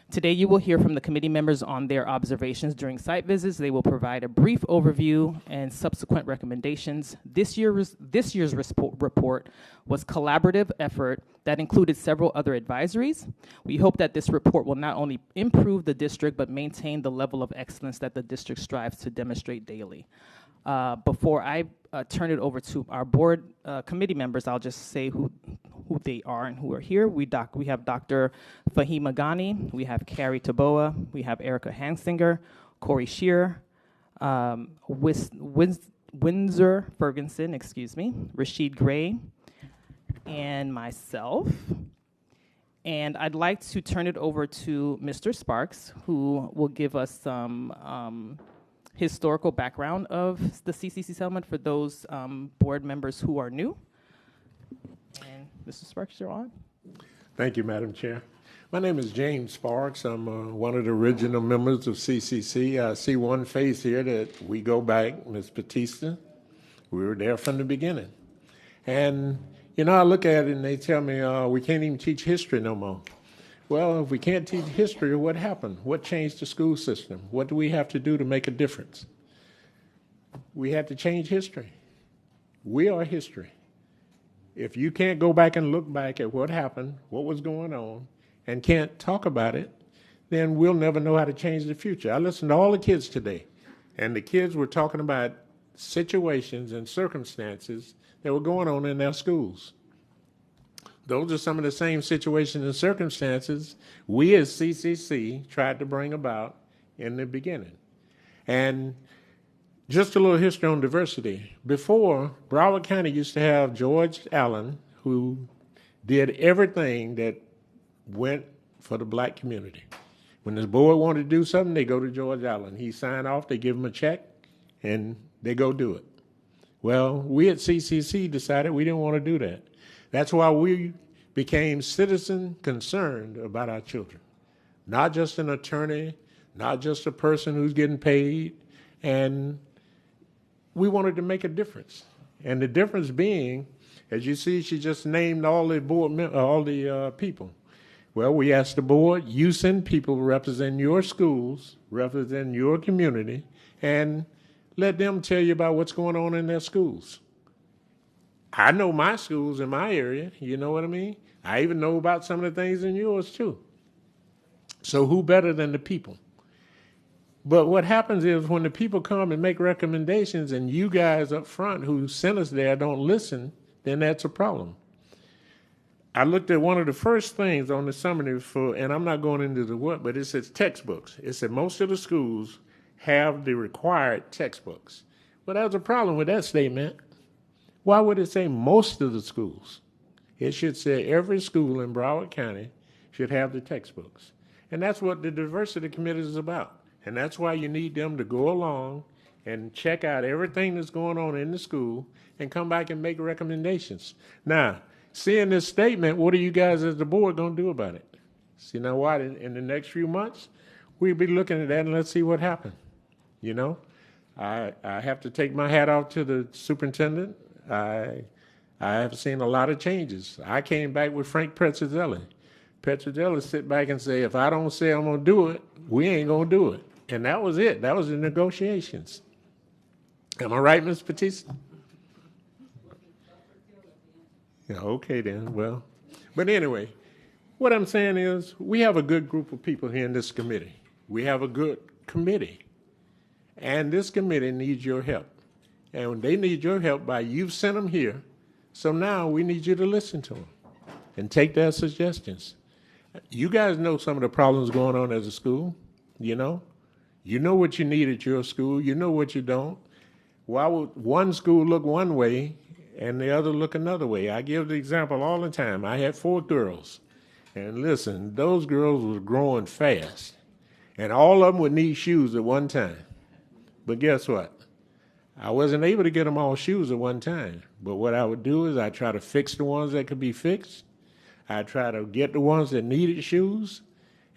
Today, you will hear from the committee members on their observations during site visits. They will provide a brief overview and subsequent recommendations. This year's report was collaborative effort that included several other advisories. We hope that this report will not only improve the district, but maintain the level of excellence that the district strives to demonstrate daily. Before I turn it over to our board committee members, I'll just say who they are and who are here. We have Dr. Fahima Ghani, we have Carrie Taboa, we have Erica Hansinger, Corey Shear, Windsor Ferguson, Rashid Gray, and myself. And I'd like to turn it over to Mr. Sparks, who will give us some historical background of the CCC settlement for those board members who are new. And Mr. Sparks, you're on. Thank you, Madam Chair. My name is James Sparks. I'm one of the original members of CCC. I see one face here that we go back, Ms. Batista. We were there from the beginning. And, you know, I look at it and they tell me we can't even teach history no more. Well, if we can't teach history, what happened? What changed the school system? What do we have to do to make a difference? We had to change history. We are history. If you can't go back and look back at what happened, what was going on, and can't talk about it, then we'll never know how to change the future. I listened to all the kids today, and the kids were talking about situations and circumstances that were going on in their schools. Those are some of the same situations and circumstances we as CCC tried to bring about in the beginning. And just a little history on diversity. Before, Broward County used to have George Allen, who did everything that went for the black community. When this board wanted to do something, they go to George Allen. He signed off, they give him a check, and they go do it. Well, we at CCC decided we didn't want to do that. That's why we became citizen concerned about our children. Not just an attorney, not just a person who's getting paid, and we wanted to make a difference. And the difference being, as you see, she just named all the board all the people. Well, we asked the board, you send people who represent your schools, represent your community, and let them tell you about what's going on in their schools. I know my schools in my area, you know what I mean? I even know about some of the things in yours too. So who better than the people? But what happens is when the people come and make recommendations and you guys up front who sent us there don't listen, then that's a problem. I looked at one of the first things on the summary for, and I'm not going into the what, but it says textbooks. It said most of the schools have the required textbooks. Well, there's a problem with that statement. Why would it say most of the schools? It should say every school in Broward County should have the textbooks. And that's what the diversity committee is about. And that's why you need them to go along and check out everything that's going on in the school and come back and make recommendations. Now, seeing this statement, what are you guys as the board going to do about it? See, now what, in the next few months, we'll be looking at that and let's see what happens. You know, I have to take my hat off to the superintendent. I have seen a lot of changes. I came back with Frank Petrozelli. Petrozelli sit back and say, if I don't say I'm going to do it, we ain't going to do it. And that was it. That was the negotiations. Am I right, Ms. Batista? Yeah, okay then. Well, but anyway, what I'm saying is we have a good group of people here in this committee. We have a good committee. And this committee needs your help. And they need your help by you've sent them here. So now we need you to listen to them and take their suggestions. You guys know some of the problems going on as a school, you know? You know what you need at your school. You know what you don't. Why would one school look one way and the other look another way? I give the example all the time. I had 4 girls. And listen, those girls were growing fast. And all of them would need shoes at one time. But guess what? I wasn't able to get them all shoes at one time. But what I would do is I'd try to fix the ones that could be fixed. I'd try to get the ones that needed shoes.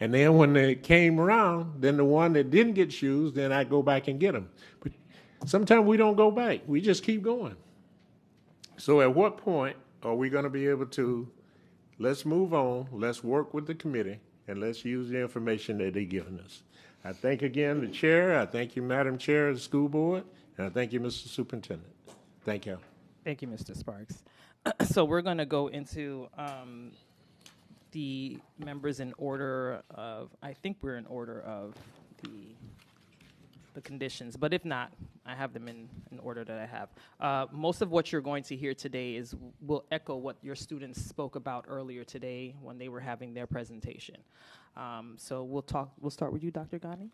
And then when they came around, then the one that didn't get shoes, then I'd go back and get them. But sometimes we don't go back. We just keep going. So at what point are we going to be able to, let's move on, let's work with the committee, and let's use the information that they've given us. I thank again the chair. I thank you, Madam Chair of the school board. And I thank you, Mr. Superintendent. Thank you. Thank you, Mr. Sparks. So we're going to go into the members in order of, I think we're in order of the conditions, but if not, I have them in order that I have. Most of what you're going to hear today will echo what your students spoke about earlier today when they were having their presentation. So we'll start with you, Dr. Ghani.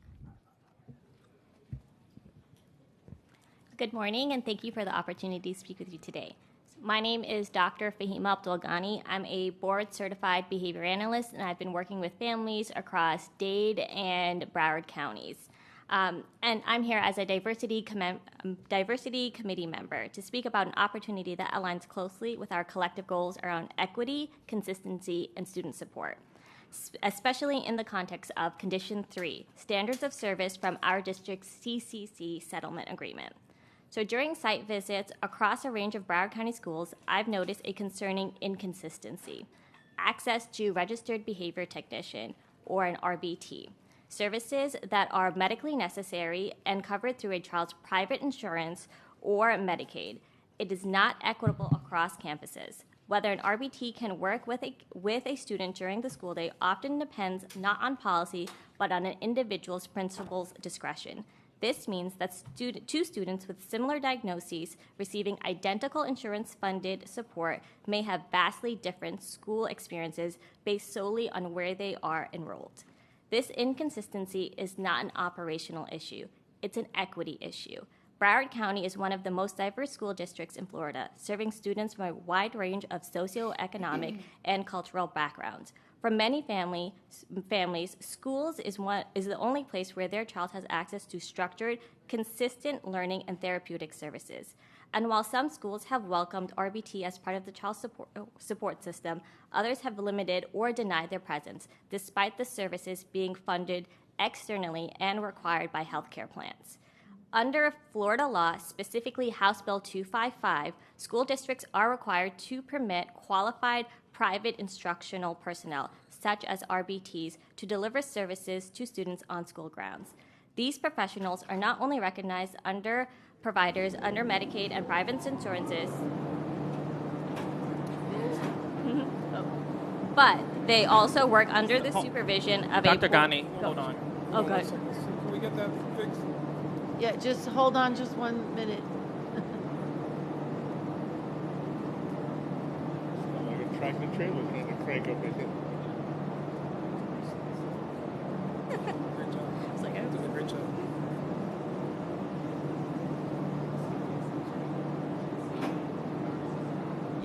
Good morning, and thank you for the opportunity to speak with you today. My name is Dr. Fahima Abdul-Ghani. I'm a board-certified behavior analyst, and I've been working with families across Dade and Broward counties. And I'm here as a diversity committee member to speak about an opportunity that aligns closely with our collective goals around equity, consistency, and student support, especially in the context of Condition 3, Standards of Service from our district's CCC settlement agreement. So during site visits across a range of Broward County schools, I've noticed a concerning inconsistency: access to registered behavior technician, or an RBT, services that are medically necessary and covered through a child's private insurance or Medicaid. It is not equitable across campuses. Whether an RBT can work with a student during the school day often depends not on policy, but on an individual's principal's discretion. This means that two students with similar diagnoses receiving identical insurance-funded support may have vastly different school experiences based solely on where they are enrolled. This inconsistency is not an operational issue. It's an equity issue. Broward County is one of the most diverse school districts in Florida, serving students from a wide range of socioeconomic and cultural backgrounds. For many families, schools is the only place where their child has access to structured, consistent learning and therapeutic services. And while some schools have welcomed RBT as part of the child support system, others have limited or denied their presence, despite the services being funded externally and required by healthcare plans. Under Florida law, specifically House Bill 255, school districts are required to permit qualified private instructional personnel, such as RBTs, to deliver services to students on school grounds. These professionals are not only recognized under providers under Medicaid and private insurances, but they also work under the supervision of Dr. Ghani, hold on. Oh, good. Can we get that fixed? Yeah, just hold on just 1 minute. like the trailer's going to crank up at him. It's like, I did a great job.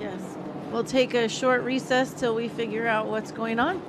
Yes. We'll take a short recess till we figure out what's going on.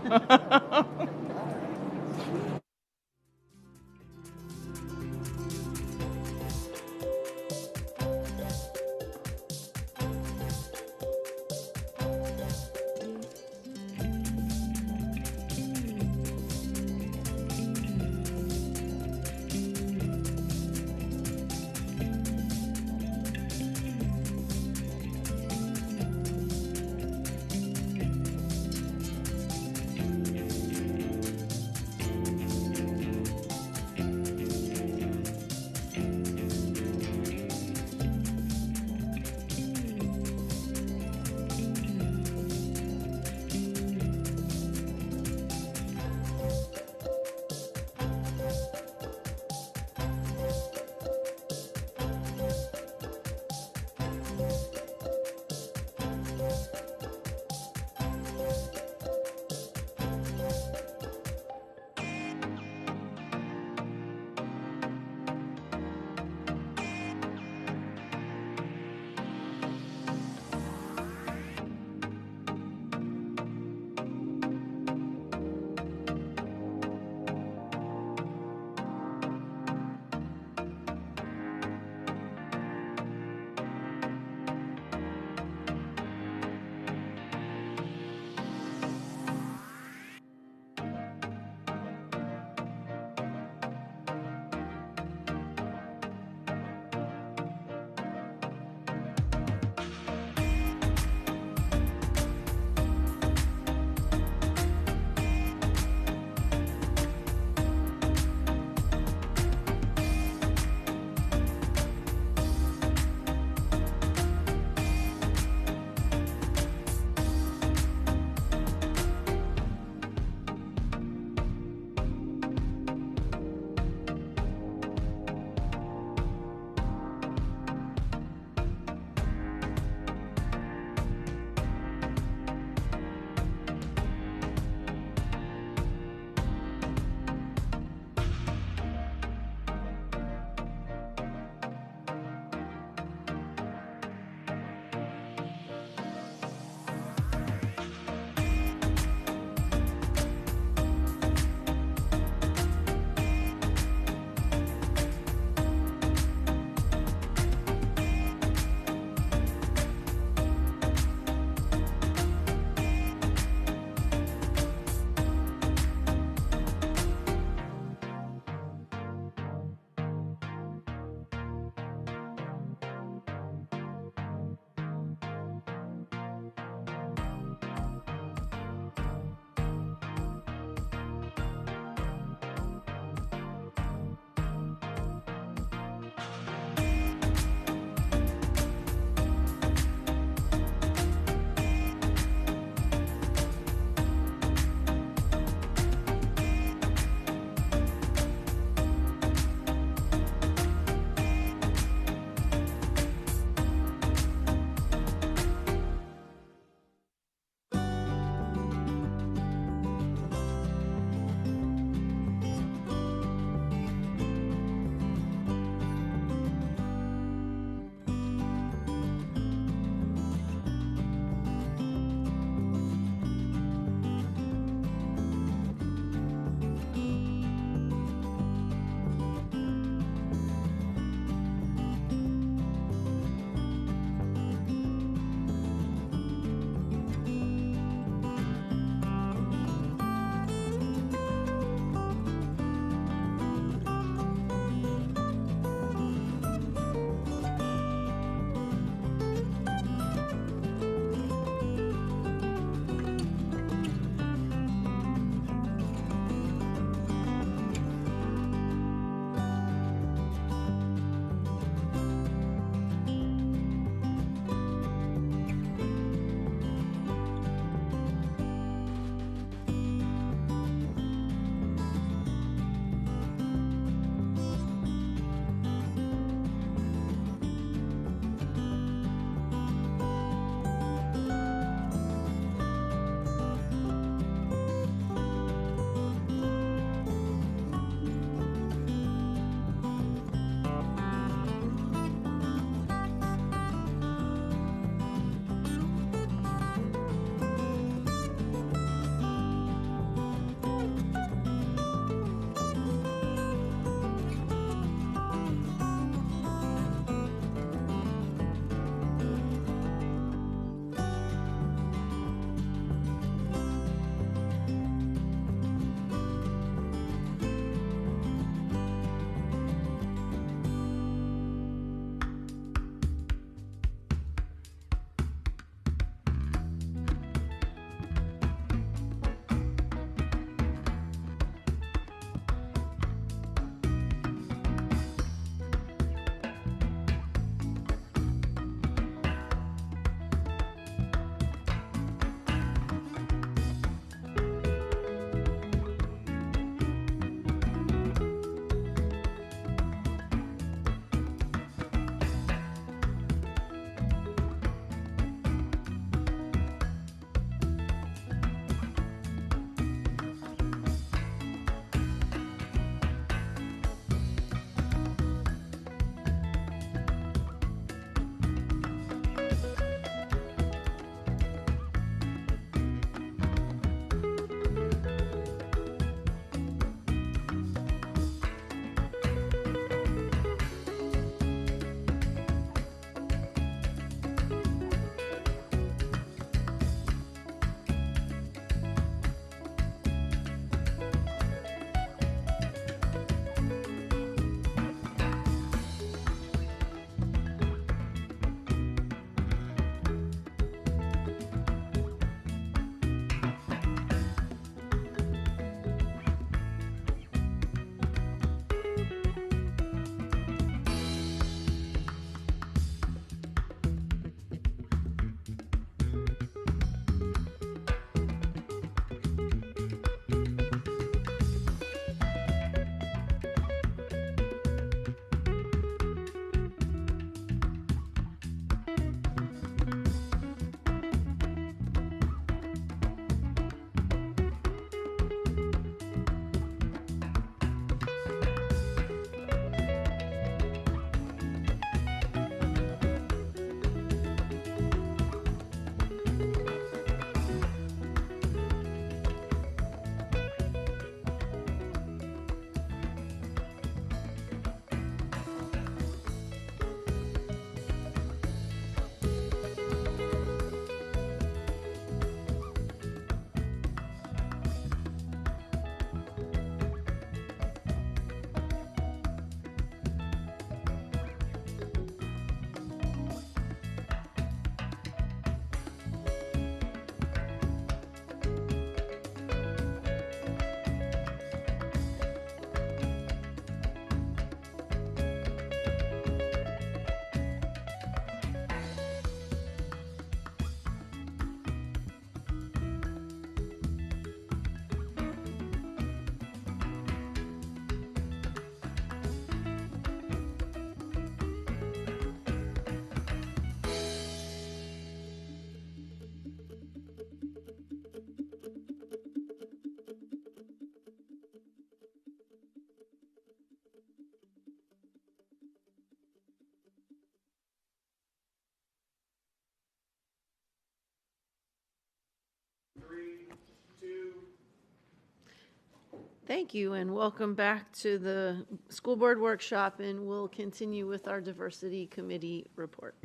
Thank you, and welcome back to the school board workshop, and we'll continue with our diversity committee report.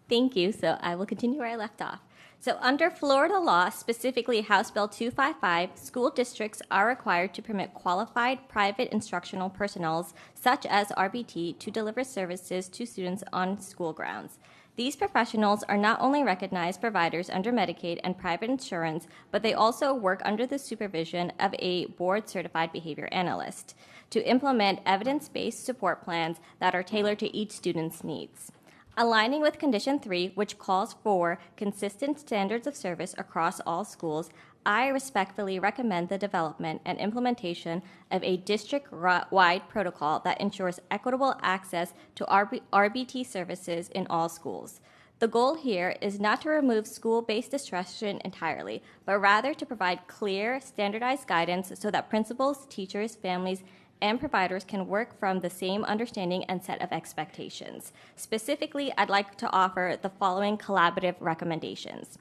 Thank you. So I will continue where I left off. So under Florida law, specifically House Bill 255, school districts are required to permit qualified private instructional personnel, such as RBT, to deliver services to students on school grounds. These professionals are not only recognized providers under Medicaid and private insurance, but they also work under the supervision of a board-certified behavior analyst to implement evidence-based support plans that are tailored to each student's needs. Aligning with Condition 3, which calls for consistent standards of service across all schools, I respectfully recommend the development and implementation of a district-wide protocol that ensures equitable access to RBT services in all schools. The goal here is not to remove school-based discretion entirely, but rather to provide clear, standardized guidance so that principals, teachers, families, and providers can work from the same understanding and set of expectations. Specifically, I'd like to offer the following collaborative recommendations.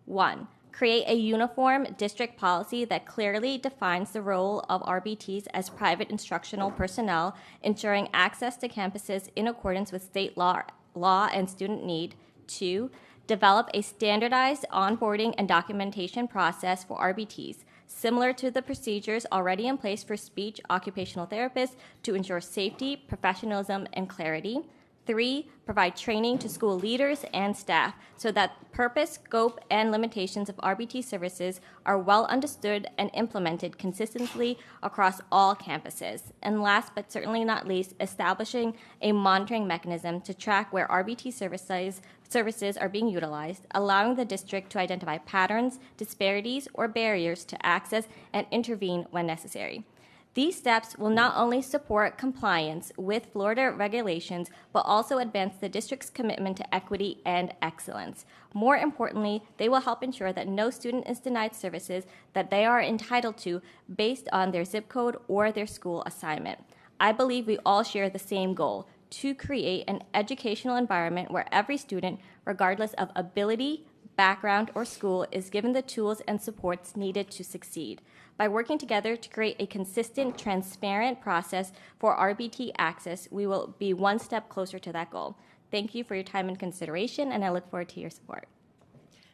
1. Create a uniform district policy that clearly defines the role of RBTs as private instructional personnel, ensuring access to campuses in accordance with state law and student need. 2. Develop a standardized onboarding and documentation process for RBTs, similar to the procedures already in place for speech occupational therapists to ensure safety, professionalism, and clarity. 3, provide training to school leaders and staff so that purpose, scope, and limitations of RBT services are well understood and implemented consistently across all campuses. And last but certainly not least, establishing a monitoring mechanism to track where RBT services are being utilized, allowing the district to identify patterns, disparities, or barriers to access and intervene when necessary. These steps will not only support compliance with Florida regulations, but also advance the district's commitment to equity and excellence. More importantly, they will help ensure that no student is denied services that they are entitled to based on their zip code or their school assignment. I believe we all share the same goal: to create an educational environment where every student, regardless of ability, background, or school, is given the tools and supports needed to succeed. By working together to create a consistent, transparent process for RBT access, we will be one step closer to that goal. Thank you for your time and consideration, and I look forward to your support.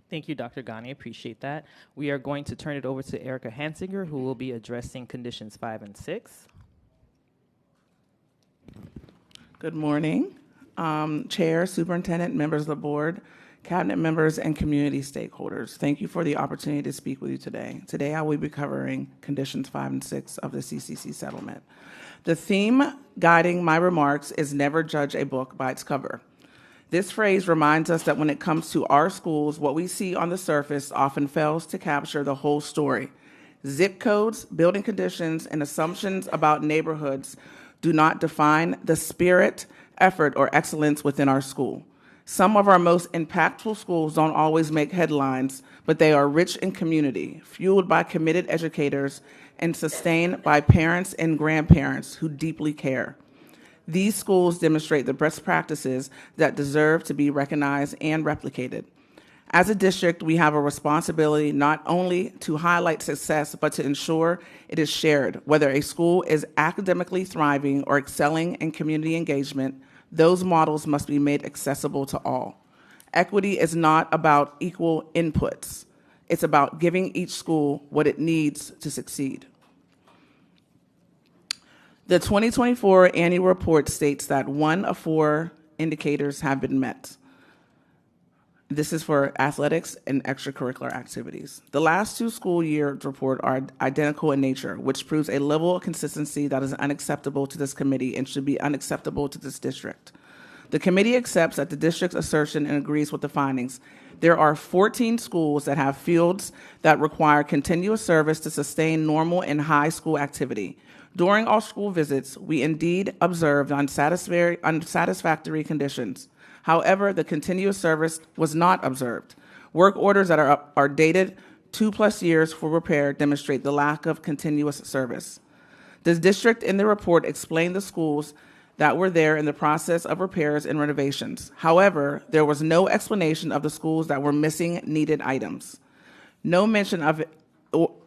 Thank you, Dr. Ghani. Appreciate that. We are going to turn it over to Erica Hansinger, who will be addressing conditions 5 and 6. Good morning, Chair, Superintendent, members of the board, cabinet members, and community stakeholders. Thank you for the opportunity to speak with you today. Today I will be covering conditions 5 and 6 of the CCC settlement. The theme guiding my remarks is never judge a book by its cover. This phrase reminds us that when it comes to our schools, what we see on the surface often fails to capture the whole story. Zip codes, building conditions, and assumptions about neighborhoods do not define the spirit, effort, or excellence within our school. Some of our most impactful schools don't always make headlines, but they are rich in community, fueled by committed educators, and sustained by parents and grandparents who deeply care. These schools demonstrate the best practices that deserve to be recognized and replicated. As a district, we have a responsibility not only to highlight success, but to ensure it is shared. Whether a school is academically thriving or excelling in community engagement, those models must be made accessible to all. Equity is not about equal inputs. It's about giving each school what it needs to succeed. The 2024 annual report states that 1 of 4 indicators have been met. This is for athletics and extracurricular activities. The last 2 school years report are identical in nature, which proves a level of consistency that is unacceptable to this committee and should be unacceptable to this district. The committee accepts that the district's assertion and agrees with the findings. There are 14 schools that have fields that require continuous service to sustain normal and high school activity. During our school visits, we indeed observed unsatisfactory conditions. However, the continuous service was not observed. Work orders that are dated 2+ years for repair demonstrate the lack of continuous service. The district in the report explained the schools that were there in the process of repairs and renovations. However, there was no explanation of the schools that were missing needed items. No mention of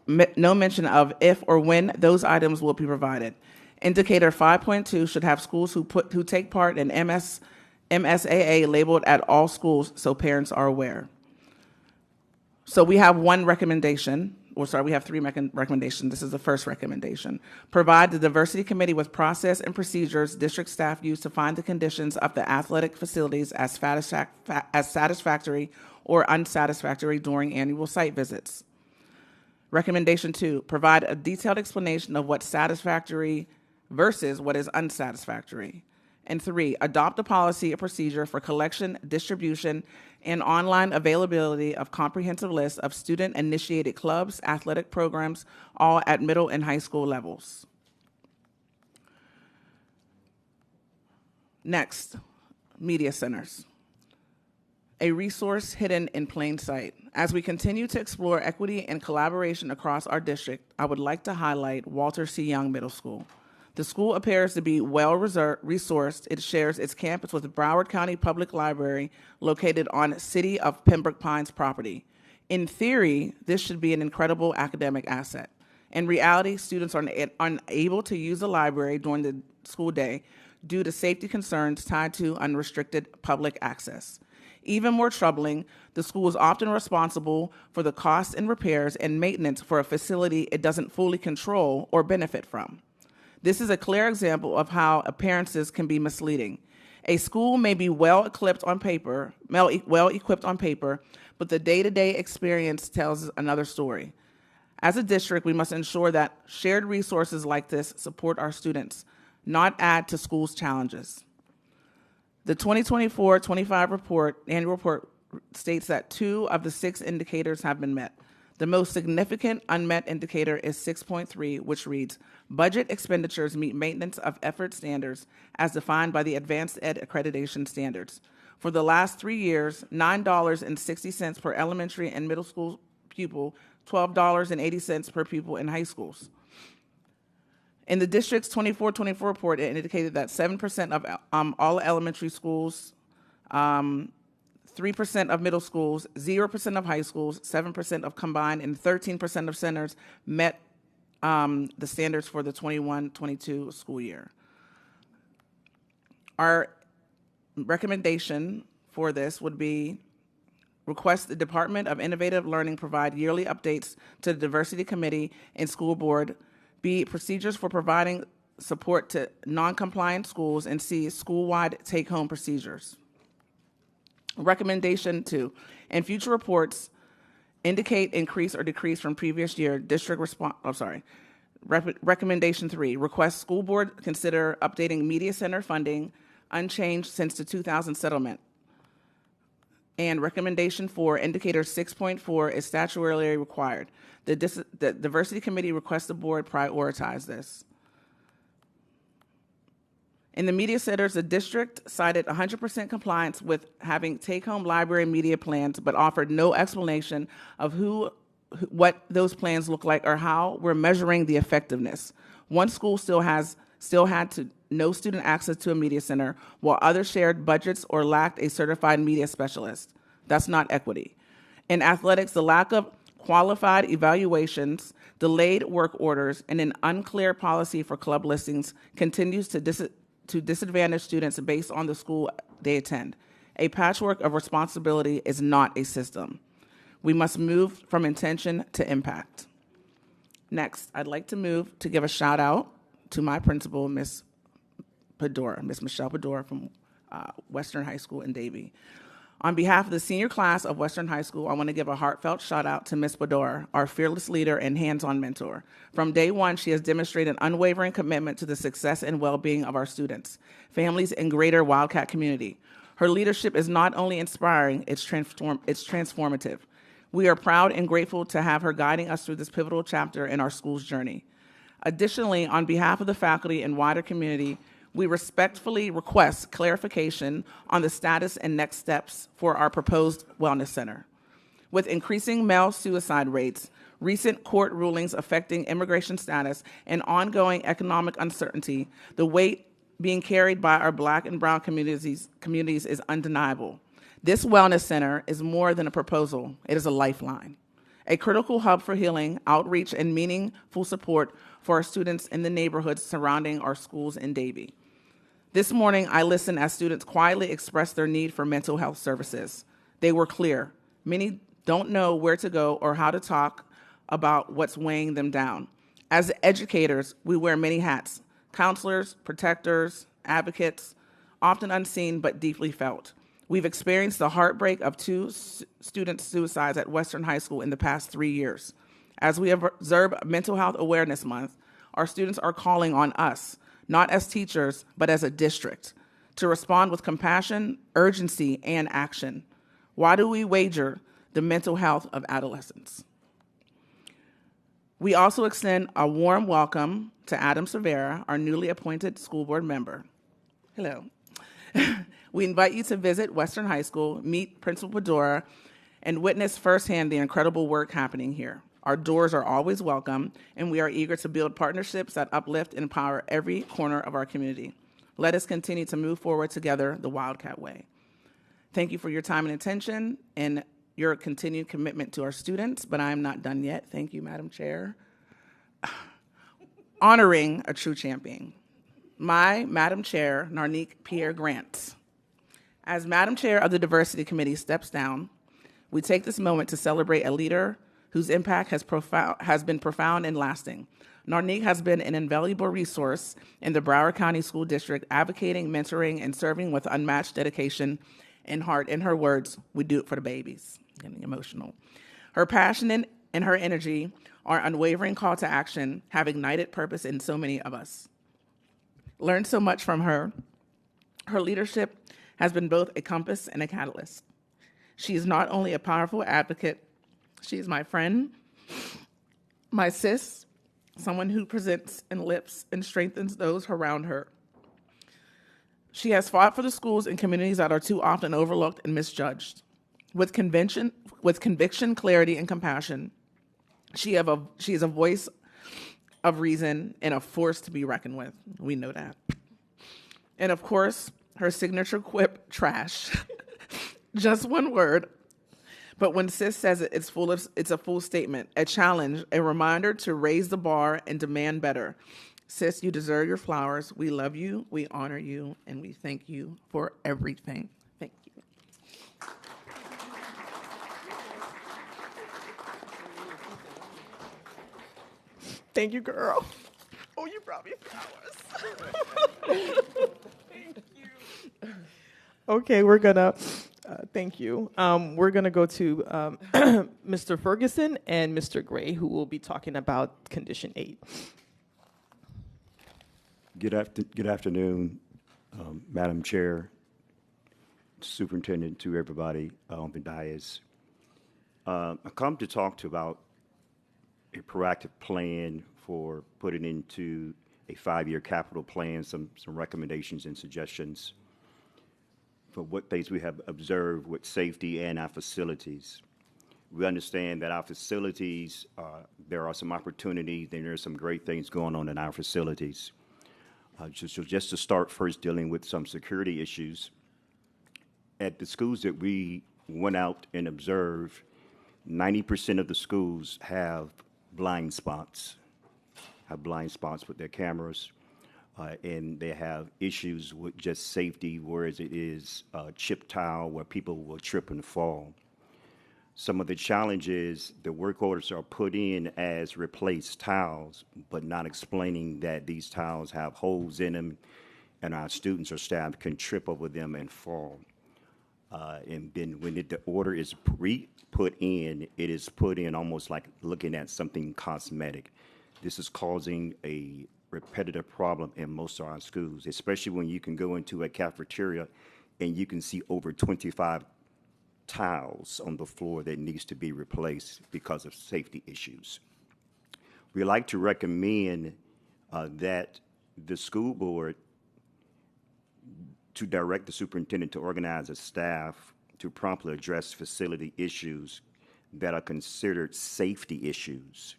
no mention of if or when those items will be provided. Indicator 5.2 should have schools who take part in MSAA labeled at all schools so parents are aware. So we have one recommendation, we have three recommendations. This is the first recommendation. Provide the diversity committee with process and procedures district staff use to find the conditions of the athletic facilities as satisfactory or unsatisfactory during annual site visits. Recommendation 2, provide a detailed explanation of what's satisfactory versus what is unsatisfactory. And 3, adopt a policy or procedure for collection, distribution, and online availability of comprehensive lists of student-initiated clubs, athletic programs, all at middle and high school levels. Next, media centers. A resource hidden in plain sight. As we continue to explore equity and collaboration across our district, I would like to highlight Walter C. Young Middle School. The school appears to be well-resourced. It shares its campus with the Broward County Public Library located on City of Pembroke Pines property. In theory, this should be an incredible academic asset. In reality, students are unable to use the library during the school day due to safety concerns tied to unrestricted public access. Even more troubling, the school is often responsible for the costs and repairs and maintenance for a facility it doesn't fully control or benefit from. This is a clear example of how appearances can be misleading. A school may be well-equipped on paper, but the day-to-day experience tells another story. As a district, we must ensure that shared resources like this support our students, not add to schools' challenges. The 2024-25 annual report states that 2 of the 6 indicators have been met. The most significant unmet indicator is 6.3, which reads, budget expenditures meet maintenance of effort standards as defined by the Advanced Ed Accreditation Standards. For the last 3 years, $9.60 per elementary and middle school pupil, $12.80 per pupil in high schools. In the district's 24-24 report, it indicated that 7% of all elementary schools, 3% of middle schools, 0% of high schools, 7% of combined, and 13% of centers met the standards for the 21-22 school year. Our recommendation for this would be request the Department of Innovative Learning provide yearly updates to the Diversity Committee and School Board, B, procedures for providing support to non-compliant schools, and C, school-wide take-home procedures. Recommendation 2, in future reports, indicate increase or decrease from previous year district Recommendation 3, request school board consider updating media center funding unchanged since the 2000 settlement. And recommendation 4, indicator 6.4 is statutorily required. The Diversity Committee requests the board prioritize this. In the media centers, the district cited 100% compliance with having take-home library media plans, but offered no explanation of what those plans look like or how we're measuring the effectiveness. One school still had no student access to a media center, while others shared budgets or lacked a certified media specialist. That's not equity. In athletics, the lack of qualified evaluations, delayed work orders, and an unclear policy for club listings continues to disadvantage students based on the school they attend. A patchwork of responsibility is not a system. We must move from intention to impact. Next, I'd like to move to give a shout out to my principal, Miss Michelle Padora from Western High School in Davie. On behalf of the senior class of Western High School, I want to give a heartfelt shout out to Ms. Bador, our fearless leader and hands-on mentor. From day one, she has demonstrated an unwavering commitment to the success and well-being of our students, families, and greater Wildcat community. Her leadership is not only inspiring, it's transformative. We are proud and grateful to have her guiding us through this pivotal chapter in our school's journey. Additionally, on behalf of the faculty and wider community, we respectfully request clarification on the status and next steps for our proposed wellness center. With increasing male suicide rates, recent court rulings affecting immigration status, and ongoing economic uncertainty, the weight being carried by our Black and Brown communities is undeniable. This wellness center is more than a proposal, it is a lifeline. a critical hub for healing, outreach, and meaningful support for our students in the neighborhoods surrounding our schools in Davie. This morning, I listened as students quietly expressed their need for mental health services. They were clear. Many don't know where to go or how to talk about what's weighing them down. As educators, we wear many hats: counselors, protectors, advocates, often unseen but deeply felt. We've experienced the heartbreak of 2 student suicides at Western High School in the past 3 years. As we observe Mental Health Awareness Month, our students are calling on us, not as teachers, but as a district, to respond with compassion, urgency, and action. Why do we wager the mental health of adolescents? We also extend a warm welcome to Adam Cervera, our newly appointed school board member. Hello. We invite you to visit Western High School, meet Principal Bedora, and witness firsthand the incredible work happening here. Our doors are always welcome, and we are eager to build partnerships that uplift and empower every corner of our community. Let us continue to move forward together the Wildcat way. Thank you for your time and attention and your continued commitment to our students, but I am not done yet. Thank you, Madam Chair. Honoring a true champion. My Madam Chair, Narnique Pierre Grant. As Madam Chair of the Diversity Committee steps down, we take this moment to celebrate a leader whose impact has been profound and lasting. Narnique has been an invaluable resource in the Broward County School District, advocating, mentoring, and serving with unmatched dedication and heart. In her words, we do it for the babies. Getting emotional. Her passion and her energy, our unwavering call to action, have ignited purpose in so many of us. Learned so much from her. Her leadership has been both a compass and a catalyst. She is not only a powerful advocate, she is my friend, my sis, someone who presents and lifts and strengthens those around her. She has fought for the schools and communities that are too often overlooked and misjudged. With conviction, clarity, and compassion, she is a voice of reason and a force to be reckoned with. We know that. And of course, her signature quip, trash. Just one word. But when Sis says it, it's a full statement, a challenge, a reminder to raise the bar and demand better. Sis, you deserve your flowers. We love you, we honor you, and we thank you for everything. Thank you. Thank you, girl. Oh, you brought me flowers. Thank you. Okay, we're gonna, thank you. We're gonna go to Mr. Ferguson and Mr. Gray, who will be talking about Condition 8. Good afternoon, Madam Chair, Superintendent, to everybody on the dais. I come to talk about a proactive plan for putting into a 5-year capital plan, some recommendations and suggestions for what things we have observed with safety and our facilities. We understand that our facilities, there are some opportunities and there's some great things going on in our facilities. So just to start first dealing with some security issues, at the schools that we went out and observed, 90% of the schools have blind spots with their cameras, and they have issues with just safety, whereas it is chip tile where people will trip and fall. Some of the challenges the work orders are put in as replaced tiles, but not explaining that these tiles have holes in them and our students or staff can trip over them and fall. And then when the order is put in, it is put in almost like looking at something cosmetic. This is causing a repetitive problem in most of our schools, especially when you can go into a cafeteria and you can see over 25 tiles on the floor that needs to be replaced because of safety issues. We like to recommend that the school board to direct the superintendent to organize a staff to promptly address facility issues that are considered safety issues,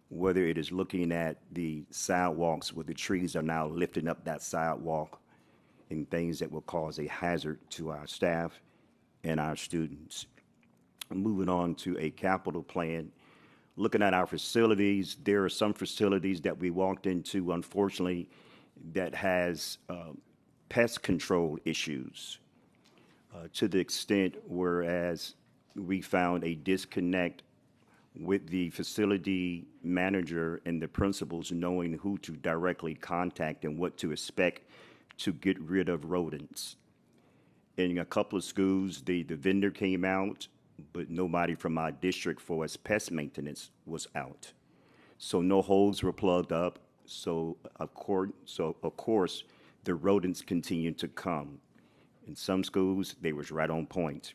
whether it is looking at the sidewalks where the trees are now lifting up that sidewalk and things that will cause a hazard to our staff and our students. moving on to a capital plan. Looking at our facilities, there are some facilities that we walked into, unfortunately, that has pest control issues to the extent whereas we found a disconnect with the facility manager and the principals knowing who to directly contact and what to expect to get rid of rodents. In a couple of schools, the vendor came out, but nobody from our district for its pest maintenance was out. So no holes were plugged up. So of course, the rodents continued to come. In some schools, they was right on point.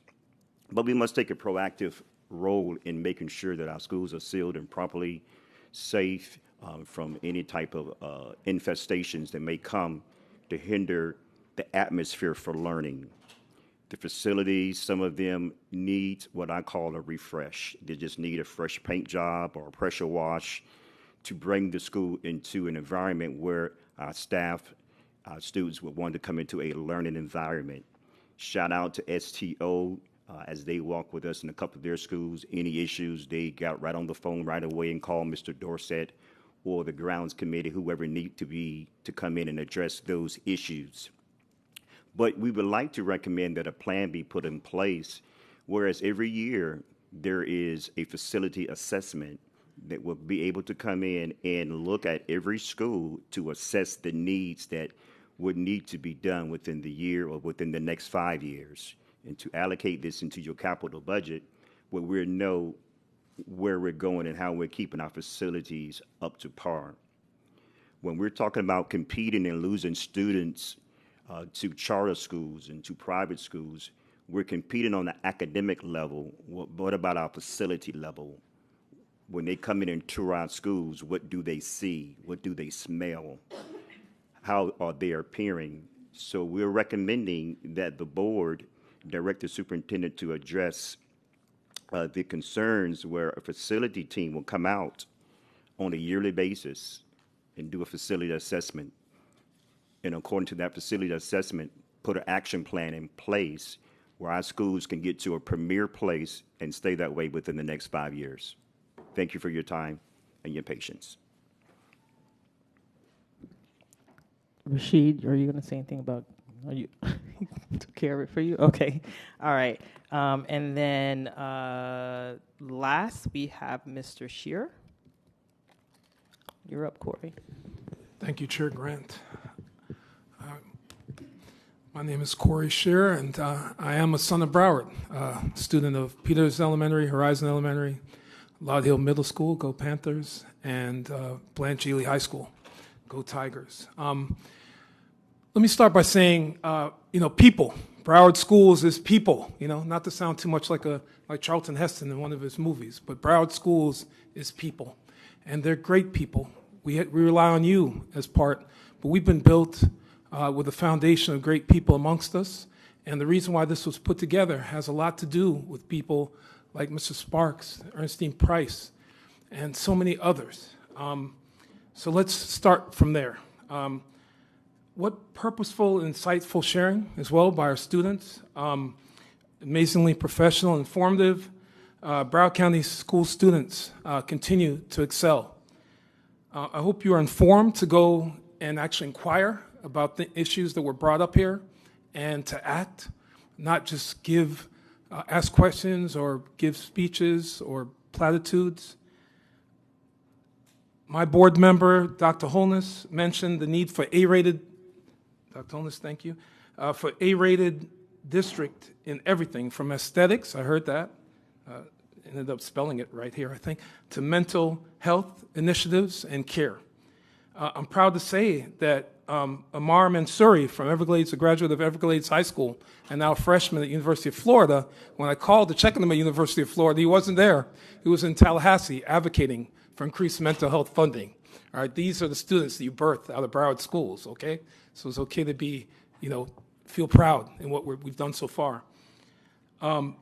But we must take a proactive role in making sure that our schools are sealed and properly safe from any type of infestations that may come to hinder the atmosphere for learning. The facilities, some of them need what I call a refresh. They just need a fresh paint job or a pressure wash to bring the school into an environment where our staff, our students would want to come into a learning environment. Shout out to STO as they walk with us in a couple of their schools. Any issues, they got right on the phone right away and called Mr. Dorsett or the grounds committee, whoever need to come in and address those issues. But we would like to recommend that a plan be put in place, whereas every year there is a facility assessment that will be able to come in and look at every school to assess the needs that would need to be done within the year or within the next 5 years, and to allocate this into your capital budget where we know where we're going and how we're keeping our facilities up to par. When we're talking about competing and losing students to charter schools and to private schools, we're competing on the academic level. What about our facility level? When they come in and tour our schools, what do they see? What do they smell? How are they appearing? So we're recommending that the board direct the superintendent to address the concerns where a facility team will come out on a yearly basis and do a facility assessment. And according to that facility assessment, put an action plan in place where our schools can get to a premier place and stay that way within the next 5 years. Thank you for your time and your patience. Rashid, are you going to say anything about, are you took care of it for you? Okay. All right. And then last we have Mr. Shearer. You're up, Corey. Thank you, Chair Grant. My name is Corey Shearer, and I am a son of Broward, student of Peters Elementary, Horizon Elementary, Loud Hill Middle School, go Panthers, and Blanche Ely High School, go Tigers. Let me start by saying, people. Broward Schools is people, not to sound too much like Charlton Heston in one of his movies, but Broward Schools is people, and they're great people. We rely on you as part, but we've been built with a foundation of great people amongst us, and the reason why this was put together has a lot to do with people like Mr. Sparks, Ernestine Price, and so many others. So let's start from there. What purposeful, insightful sharing as well by our students. Amazingly professional, informative. Broward County school students continue to excel. I hope you are informed to go and actually inquire about the issues that were brought up here and to act, not just ask questions or give speeches or platitudes. My board member, Dr. Holness, mentioned the need for A-rated, Dr. Holness, thank you, for A-rated district in everything, from aesthetics, I heard that, ended up spelling it right here, I think, to mental health initiatives and care. I'm proud to say that Amar Mansouri from Everglades, a graduate of Everglades High School, and now a freshman at University of Florida, when I called to check on him at University of Florida, he wasn't there. He was in Tallahassee advocating for increased mental health funding. All right, these are the students that you birthed out of Broward schools, okay? So it's okay to be, feel proud in what we've done so far. And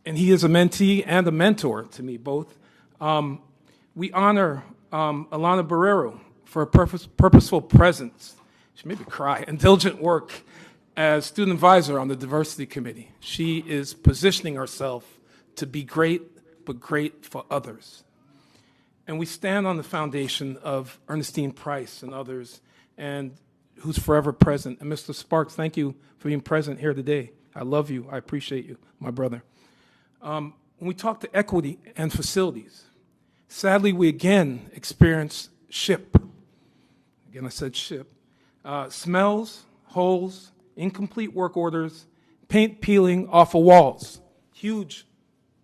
he is a mentee and a mentor to me both. We honor Alana Barrero for a purposeful presence. She made me cry. And diligent work as student advisor on the diversity committee. She is positioning herself to be great, but great for others. And we stand on the foundation of Ernestine Price and others, and who's forever present. And Mr. Sparks, thank you for being present here today. I love you. I appreciate you, my brother. When we talk to equity and facilities, sadly, we again experience SHIP. Again, I said SHIP. Smells, holes, incomplete work orders, paint peeling off of walls, huge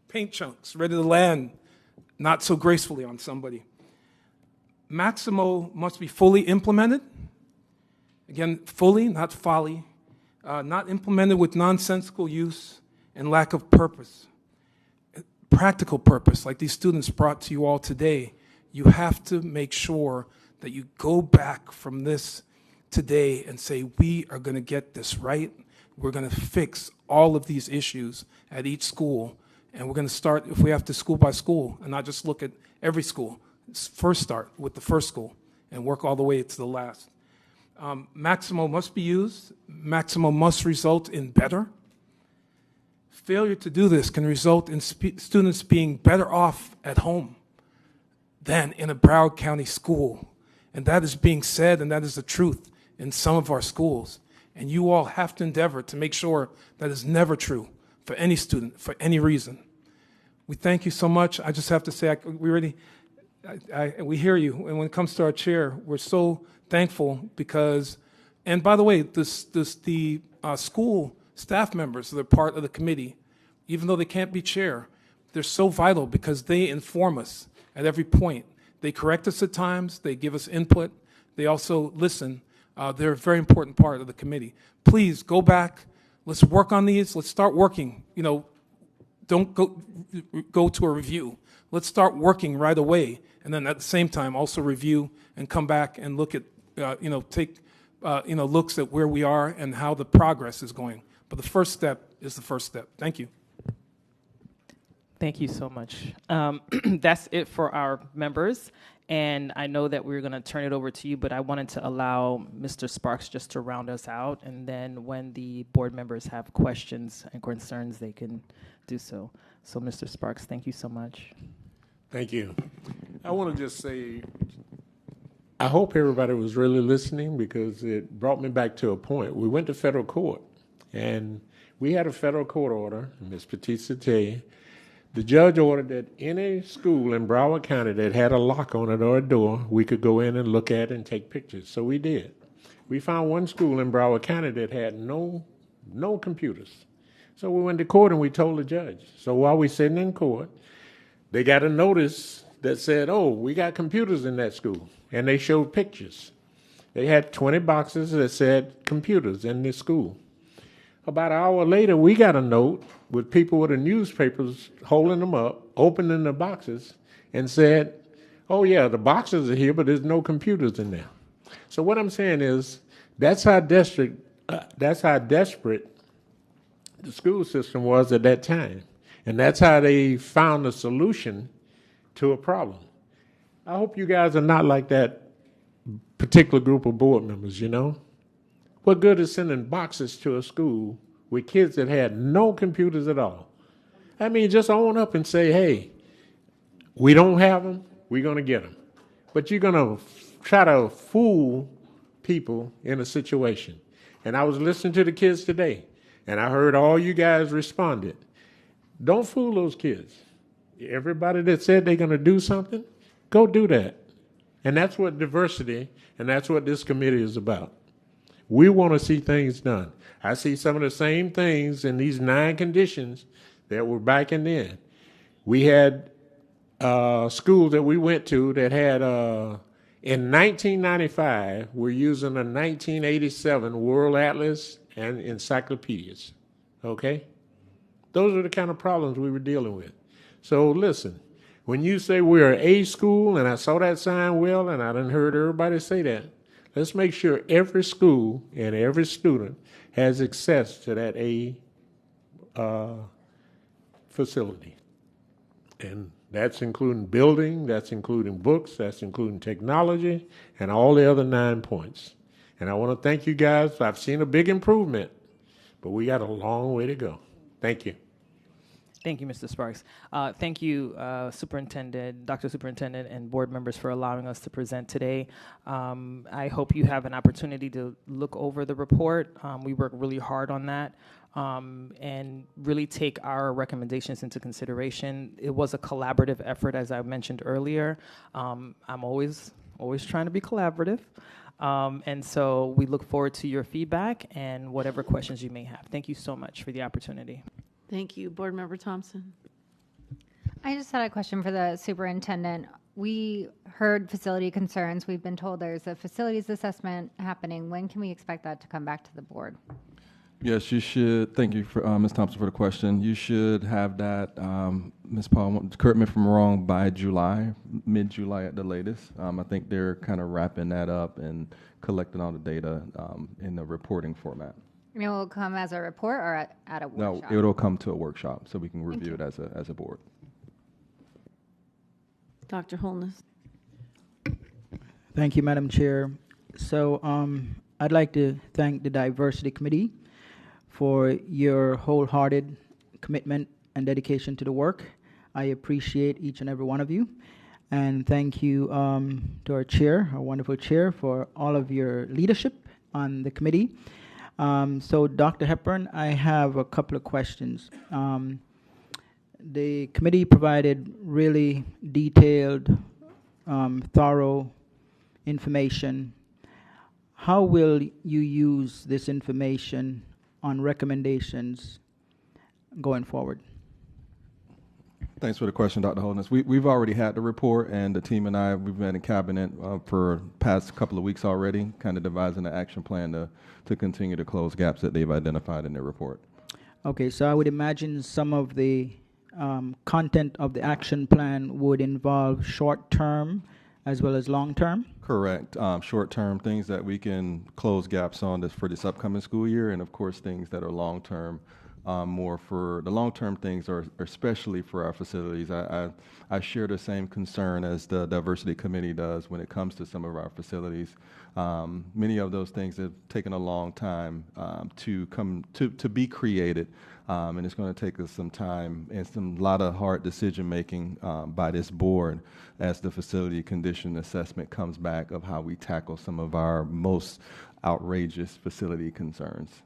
paint chunks ready to land not so gracefully on somebody. Maximo must be fully implemented. Again, fully, not folly. Not implemented with nonsensical use and lack of purpose. Practical purpose, like these students brought to you all today. You have to make sure that you go back from this today and say, we are going to get this right. We're going to fix all of these issues at each school. And we're going to start, if we have to, school by school, and not just look at every school. First start with the first school and work all the way to the last. Maximo must be used. Maximo must result in better. Failure to do this can result in students being better off at home than in a Broward County school. And that is being said, and that is the truth in some of our schools. And you all have to endeavor to make sure that is never true for any student, for any reason. We thank you so much. I just have to say, we hear you. And when it comes to our chair, we're so thankful because, and by the way, the school staff members that are part of the committee, even though they can't be chair, they're so vital because they inform us at every point. They correct us at times, they give us input, they also listen. They're a very important part of the committee. Please go back, let's work on these, let's start working. Don't go to a review. Let's start working right away, and then at the same time also review and come back and look at, take looks at where we are and how the progress is going. But the first step is the first step. Thank you. Thank you so much. That's it for our members. And I know that we're going to turn it over to you, but I wanted to allow Mr. Sparks just to round us out. And then when the board members have questions and concerns, they can do so. So, Mr. Sparks, thank you so much. Thank you. I want to just say, I hope everybody was really listening because it brought me back to a point. We went to federal court, and we had a federal court order, Ms. Batista tell you. The judge ordered that any school in Broward County that had a lock on it or a door, we could go in and look at it and take pictures. So we did. We found one school in Broward County that had no computers. So we went to court and we told the judge. So while we're sitting in court, they got a notice that said, oh, we got computers in that school. And they showed pictures. They had 20 boxes that said computers in this school. About an hour later, we got a note with people with the newspapers holding them up, opening the boxes, and said, oh, yeah, the boxes are here, but there's no computers in there. So what I'm saying is that's how desperate the school system was at that time. And that's how they found a solution to a problem. I hope you guys are not like that particular group of board members, What good is sending boxes to a school with kids that had no computers at all? I mean, just own up and say, hey, we don't have them, we're going to get them. But you're going to try to fool people in a situation. And I was listening to the kids today, and I heard all you guys responded. Don't fool those kids. Everybody that said they're going to do something, go do that. And that's what diversity, and that's what this committee is about. We want to see things done. I see some of the same things in these 9 conditions that were back in then. We had schools that we went to that had, in 1995, we're using a 1987 World Atlas and encyclopedias, okay? Those are the kind of problems we were dealing with. So listen, when you say we're an A school, and I saw that sign well, and I done heard everybody say that, let's make sure every school and every student has access to that A facility. And that's including building, that's including books, that's including technology, and all the other 9 points. And I want to thank you guys. I've seen a big improvement, but we got a long way to go. Thank you. Thank you, Mr. Sparks. Thank you, Superintendent, Dr. Superintendent, and board members for allowing us to present today. I hope you have an opportunity to look over the report. We worked really hard on that and really take our recommendations into consideration. It was a collaborative effort, as I mentioned earlier. I'm always trying to be collaborative. And so we look forward to your feedback and whatever questions you may have. Thank you so much for the opportunity. Thank you. Board Member Thompson. I just had a question for the superintendent. We heard facility concerns. We've been told there's a facilities assessment happening. When can we expect that to come back to the board? Yes, you should. Thank you, for Ms. Thompson, for the question. You should have that, Ms. Paul, correct me if I'm wrong, by July, mid-July at the latest. I think they're kind of wrapping that up and collecting all the data in the reporting format. And it will come as a report or at a workshop? No, it'll come to a workshop, so we can review it as a board. Dr. Holness. Thank you, Madam Chair. So I'd like to thank the Diversity Committee for your wholehearted commitment and dedication to the work. I appreciate each and every one of you. And thank you to our chair, our wonderful chair, for all of your leadership on the committee. So Dr. Hepburn, I have a couple of questions. The committee provided really detailed, thorough information. How will you use this information on recommendations going forward? Thanks for the question, Dr. Holdness. We've already had the report, and the team and I, we've been in cabinet for past couple of weeks already, kind of devising an action plan to continue to close gaps that they've identified in their report. Okay, so I would imagine some of the content of the action plan would involve short-term as well as long-term? Correct. Short-term things that we can close gaps on for this upcoming school year, and of course things that are long-term. More for the long-term things are especially for our facilities. I share the same concern as the Diversity Committee does when it comes to some of our facilities. Many of those things have taken a long time to be created, and it's going to take us some time and a lot of hard decision-making by this board as the facility condition assessment comes back of how we tackle some of our most outrageous facility concerns.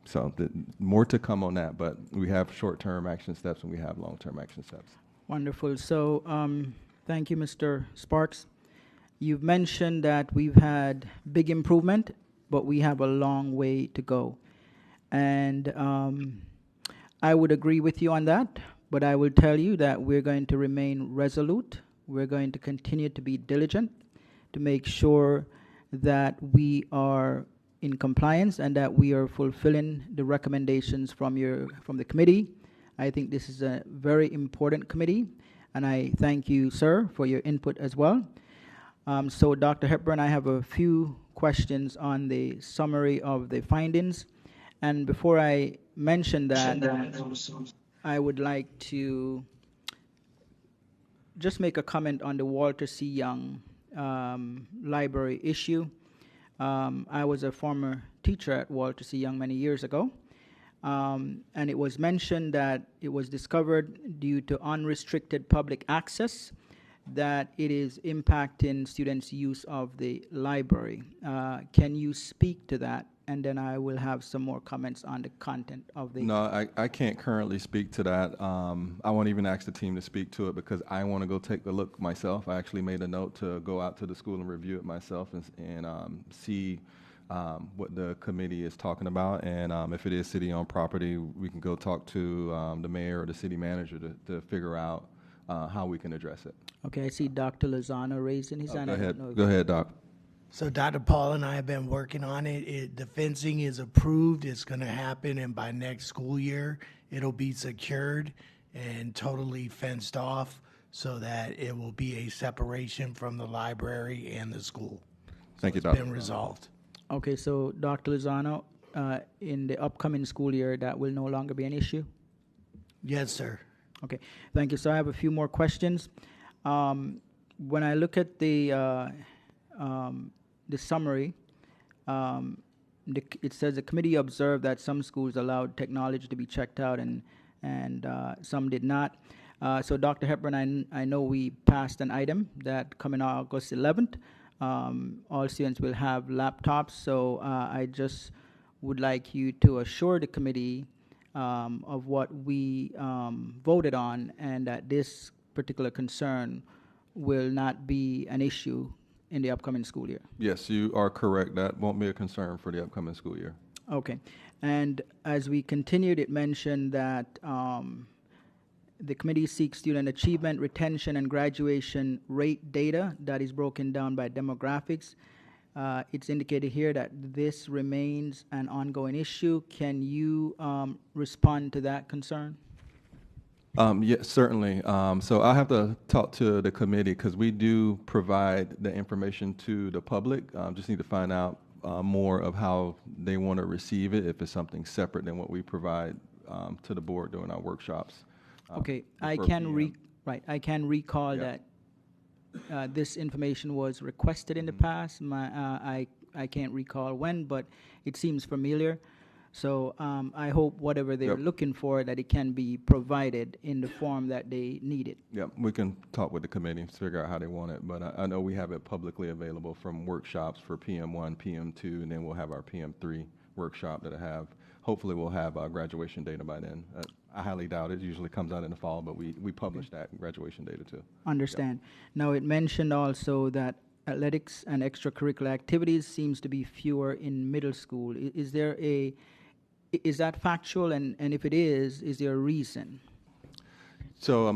So more to come on that, but we have short-term action steps and we have long-term action steps. Wonderful. So thank you, Mr. Sparks. You've mentioned that we've had big improvement, but we have a long way to go. And I would agree with you on that, but I will tell you that we're going to remain resolute. We're going to continue to be diligent to make sure that we are in compliance and that we are fulfilling the recommendations from the committee. I think this is a very important committee, and I thank you, sir, for your input as well. So Dr. Hepburn, I have a few questions on the summary of the findings. And before I mention that, I would like to just make a comment on the Walter C. Young library issue. I was a former teacher at Walter C. Young many years ago, and it was mentioned that it was discovered due to unrestricted public access that it is impacting students' use of the library. Can you speak to that? And then I will have some more comments on the content of the... No, I can't currently speak to that. I won't even ask the team to speak to it because I want to go take a look myself. I actually made a note to go out to the school and review it myself and see what the committee is talking about. And if it is city-owned property, we can go talk to the mayor or the city manager to figure out how we can address it. Okay, I see Dr. Lozano raising his hand. Go ahead, Doc. So Dr. Paul and I have been working on it. The fencing is approved. It's going to happen, and by next school year, it'll be secured and totally fenced off so that it will be a separation from the library and the school. Thank you, It's Doc. been resolved. Okay, so Dr. Lozano, in the upcoming school year, that will no longer be an issue? Yes, sir. Okay, thank you. So I have a few more questions. When I look at the summary, it says the committee observed that some schools allowed technology to be checked out and and some did not. So Dr. Hepburn, I know we passed an item that coming August 11th, all students will have laptops. So I just would like you to assure the committee of what we voted on, and that this particular concern will not be an issue in the upcoming school year. Yes, you are correct. That won't be a concern for the upcoming school year. Okay. And as we continued, it mentioned that the committee seeks student achievement, retention, and graduation rate data that is broken down by demographics. It's indicated here that this remains an ongoing issue. Can you respond to that concern? Yes, certainly. So I have to talk to the committee because we do provide the information to the public. Just need to find out more of how they want to receive it, if it's something separate than what we provide to the board during our workshops. Okay, I can recall that this information was requested in the past. I can't recall when, but it seems familiar. So I hope whatever they're looking for, that it can be provided in the form that they need it. Yeah, we can talk with the committee to figure out how they want it. But I know we have it publicly available from workshops for PM1, PM2, and then we'll have our PM3 workshop that I have. Hopefully we'll have graduation data by then. I highly doubt it. It usually comes out in the fall, but we publish that graduation data too. Understand. Now, it mentioned also that athletics and extracurricular activities seems to be fewer in middle school. Is that factual? And if it is there a reason? So I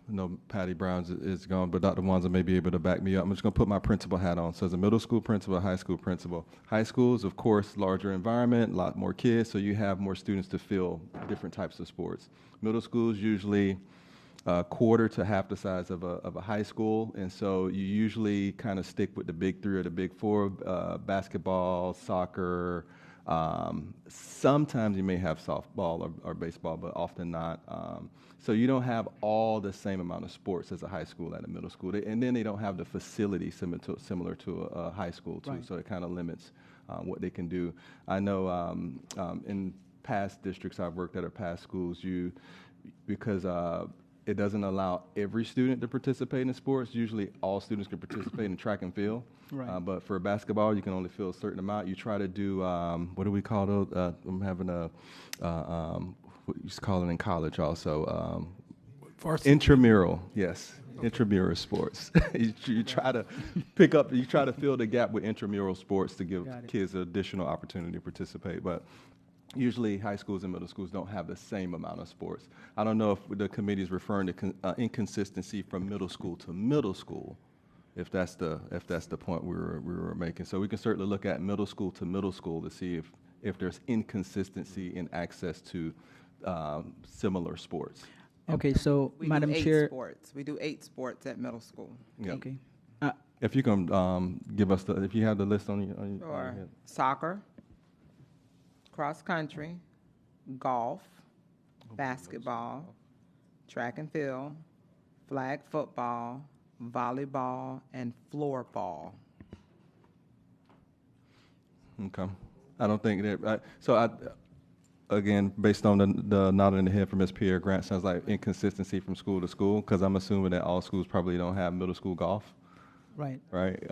know Patty Brown is gone, but Dr. Wanza may be able to back me up. I'm just going to put my principal hat on. So as a middle school principal, high school principal. High schools, of course, larger environment, a lot more kids, so you have more students to fill different types of sports. Middle schools usually a quarter to half the size of a high school, and so you usually kind of stick with the big three or the big four, basketball, soccer. Sometimes you may have softball or baseball, but often not. So you don't have all the same amount of sports as a high school and a middle school. And then they don't have the facility similar to a high school, too. Right. So it kind of limits what they can do. I know in past districts I've worked at or past schools, because it doesn't allow every student to participate in sports. Usually all students can participate in track and field. Right. But for basketball, you can only fill a certain amount. You try to do, what do we call those? I'm having what you used to call it in college also. Intramural, yes. Intramural sports. you try to try to fill the gap with intramural sports to give kids an additional opportunity to participate. But usually high schools and middle schools don't have the same amount of sports. I don't know if the committee is referring to inconsistency from middle school to middle school, if that's the point we were making. So we can certainly look at middle school to middle school to see if there's inconsistency in access to similar sports. Okay, so Madam Chair, we do 8 sports at middle school. Yep. Okay. If you can give us if you have the list on your head. Soccer, cross country, golf, basketball, track and field, flag football, volleyball, and floorball. Okay. I don't think that. Again, based on the nod in the head from Ms. Pierre, Grant sounds like inconsistency from school to school, because I'm assuming that all schools probably don't have middle school golf. Right. Right.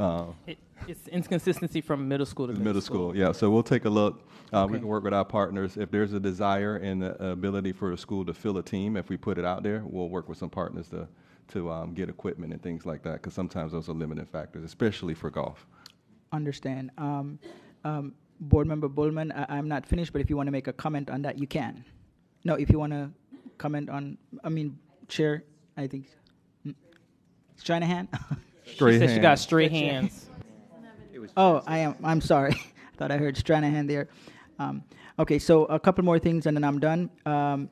It's inconsistency from middle school to middle school. Yeah. So we'll take a look. Okay. We can work with our partners. If there's a desire and the ability for the school to fill a team, if we put it out there, we'll work with some partners to get equipment and things like that, because sometimes those are limiting factors, especially for golf. Understand. Board Member Bullman, I'm not finished, but if you want to make a comment on that, you can. No, if you want to comment on, Chair, I think. Stranahan? She said she got straight hands. I'm sorry. I thought I heard Stranahan there. Okay, so a couple more things and then I'm done.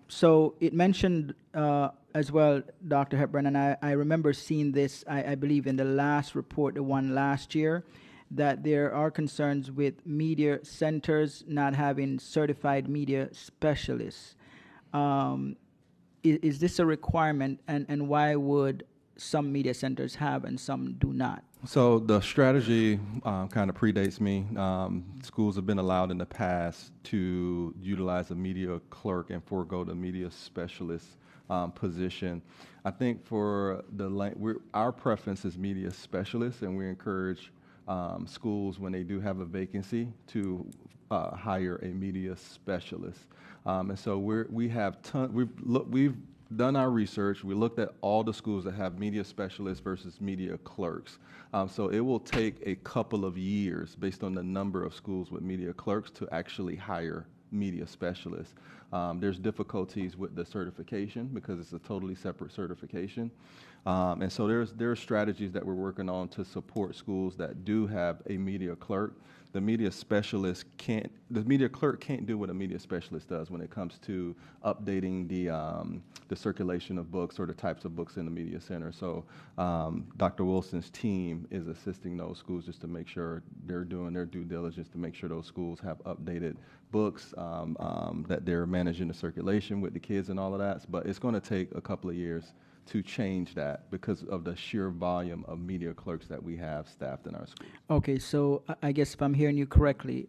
So it mentioned as well, Dr. Hepburn, and I remember seeing this, I believe, in the last report, the one last year, that there are concerns with media centers not having certified media specialists. Is this a requirement, and why would some media centers have and some do not? So the strategy kind of predates me. Schools have been allowed in the past to utilize a media clerk and forego the media specialist position. I think for our preference is media specialists, and we encourage schools when they do have a vacancy to hire a media specialist. And so we've done our research. We looked at all the schools that have media specialists versus media clerks. So it will take a couple of years based on the number of schools with media clerks to actually hire media specialists. There's difficulties with the certification because it's a totally separate certification. And so there's strategies that we're working on to support schools that do have a media clerk. The media clerk can't do what a media specialist does when it comes to updating the circulation of books or the types of books in the media center. So Dr. Wilson's team is assisting those schools just to make sure they're doing their due diligence to make sure those schools have updated books, that they're managing the circulation with the kids and all of that. But it's going to take a couple of years to change that because of the sheer volume of media clerks that we have staffed in our schools. Okay, so I guess if I'm hearing you correctly,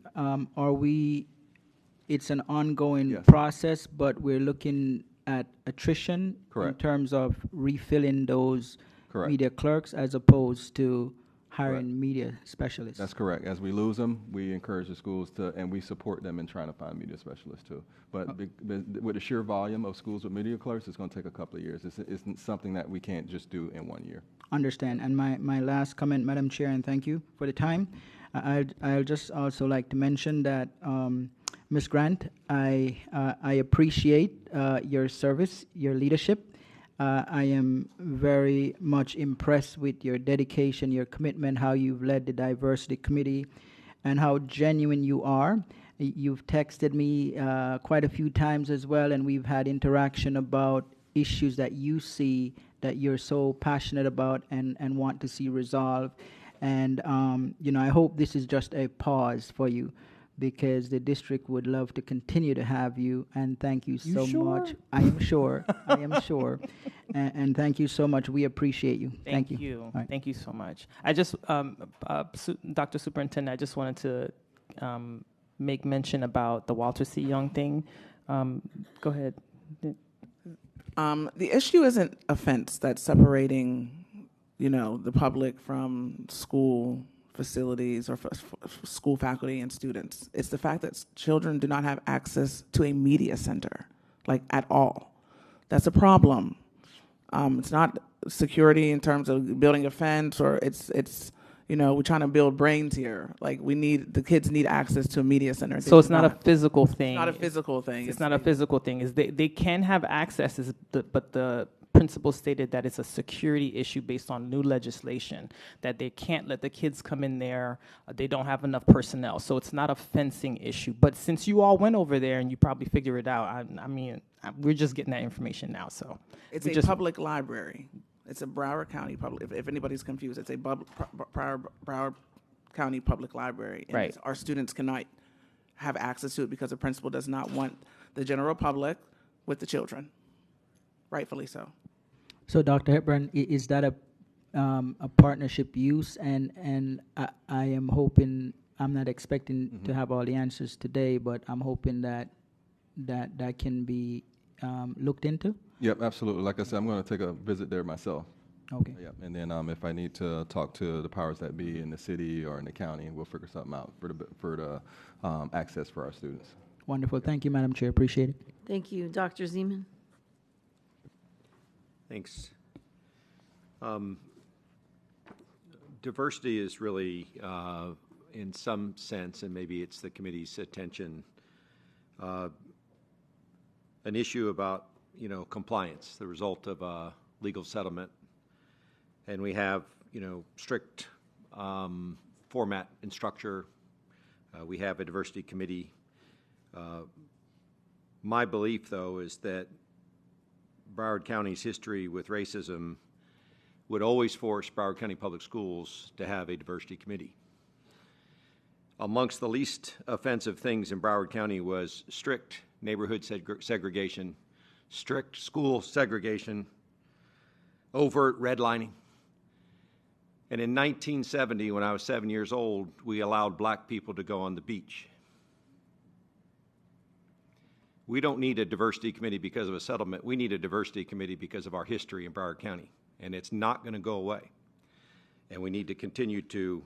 it's an ongoing process, but we're looking at attrition in terms of refilling those media clerks as opposed to hiring media specialists. That's correct. As we lose them, we encourage the schools and we support them in trying to find media specialists too. But with the sheer volume of schools with media clerks, it's going to take a couple of years. It's something that we can't just do in 1 year. Understand. And my last comment, Madam Chair, and thank you for the time. I'll just also like to mention that, Ms. Grant, I appreciate your service, your leadership. I am very much impressed with your dedication, your commitment, how you've led the diversity committee, and how genuine you are. You've texted me quite a few times as well, and we've had interaction about issues that you see that you're so passionate about and want to see resolved. And, I hope this is just a pause for you, because the district would love to continue to have you, and thank you so much. I am sure. I am sure. And thank you so much. We appreciate you. Thank you. All right. Thank you so much. I just, Dr. Superintendent, I just wanted to make mention about the Walter C. Young thing. Go ahead. The issue isn't a fence that's separating, the public from school facilities or school faculty and students. It's the fact that children do not have access to a media center, at all. That's a problem. It's not security in terms of building a fence, or it's we're trying to build brains here. The kids need access to a media center. So it's not a physical thing. It's not a physical thing. It's not a physical thing. They can have access, but the principal stated that it's a security issue based on new legislation, that they can't let the kids come in there. They don't have enough personnel. So it's not a fencing issue. But since you all went over there and you probably figure it out, we're just getting that information now. So it's a public library. It's a Broward County public. If anybody's confused, it's a Broward County public library. And right. Our students cannot have access to it because the principal does not want the general public with the children. Rightfully so. So, Dr. Hepburn, is that a partnership use? And I am hoping, I'm not expecting to have all the answers today, but I'm hoping that can be looked into. Yep, absolutely. Like I said, I'm going to take a visit there myself. Okay. Yep. And then if I need to talk to the powers that be in the city or in the county, we'll figure something out for the access for our students. Wonderful. Thank you, Madam Chair. Appreciate it. Thank you. Dr. Zeman. Thanks. Diversity is really, in some sense, and maybe it's the committee's attention, an issue about, compliance, the result of a legal settlement. And we have, strict format and structure. We have a diversity committee. My belief, though, is that Broward County's history with racism would always force Broward County Public Schools to have a diversity committee. Amongst the least offensive things in Broward County was strict neighborhood segregation, strict school segregation, overt redlining. And in 1970, when I was 7 years old, we allowed black people to go on the beach. We don't need a diversity committee because of a settlement. We need a diversity committee because of our history in Broward County, and it's not going to go away. And we need to continue to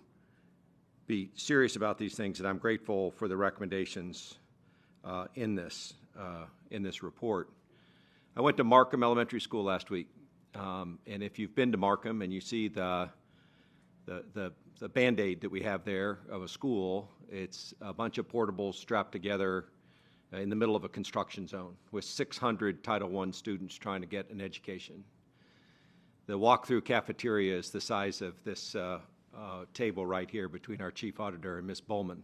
be serious about these things, and I'm grateful for the recommendations in this report. I went to Markham Elementary School last week, and if you've been to Markham and you see the Band-Aid that we have there of a school, it's a bunch of portables strapped together in the middle of a construction zone with 600 Title I students trying to get an education. The walk-through cafeteria is the size of this table right here between our chief auditor and Ms. Bowman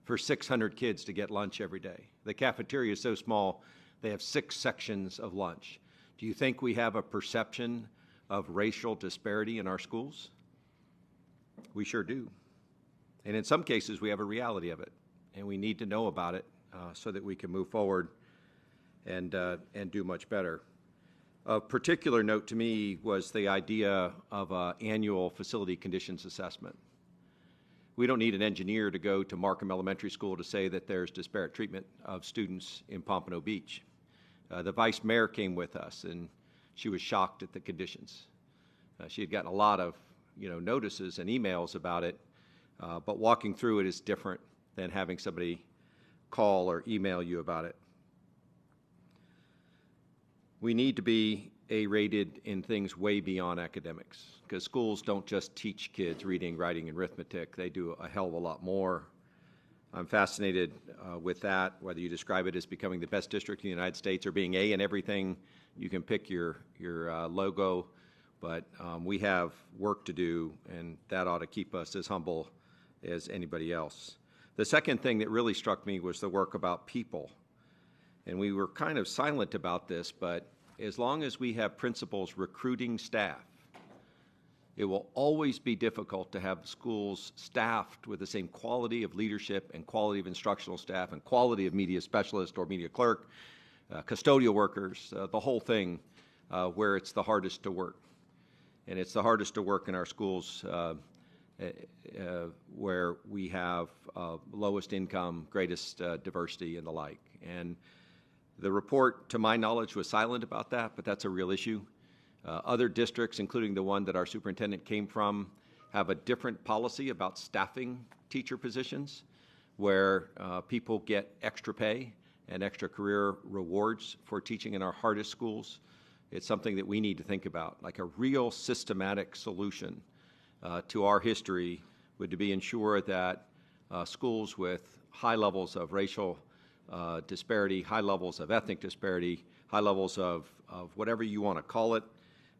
for 600 kids to get lunch every day. The cafeteria is so small, they have 6 sections of lunch. Do you think we have a perception of racial disparity in our schools? We sure do. And in some cases, we have a reality of it, and we need to know about it so that we can move forward and do much better. Of particular note to me was the idea of an annual facility conditions assessment. We don't need an engineer to go to Markham Elementary School to say that there's disparate treatment of students in Pompano Beach. The vice mayor came with us, and she was shocked at the conditions. She had gotten a lot of notices and emails about it, but walking through it is different than having somebody call or email you about it. We need to be A-rated in things way beyond academics, because schools don't just teach kids reading, writing, and arithmetic. They do a hell of a lot more. I'm fascinated with that, whether you describe it as becoming the best district in the United States or being A in everything. You can pick your logo, but we have work to do, and that ought to keep us as humble as anybody else. The second thing that really struck me was the work about people. And we were kind of silent about this, but as long as we have principals recruiting staff, it will always be difficult to have schools staffed with the same quality of leadership and quality of instructional staff and quality of media specialist or media clerk, custodial workers, the whole thing, where it's the hardest to work. And it's the hardest to work in our schools where we have lowest income, greatest diversity, and the like. And the report, to my knowledge, was silent about that, but that's a real issue. Other districts, including the one that our superintendent came from, have a different policy about staffing teacher positions, where people get extra pay and extra career rewards for teaching in our hardest schools. It's something that we need to think about, like a real systematic solution to our history would be ensure that schools with high levels of racial disparity, high levels of ethnic disparity, high levels of whatever you want to call it,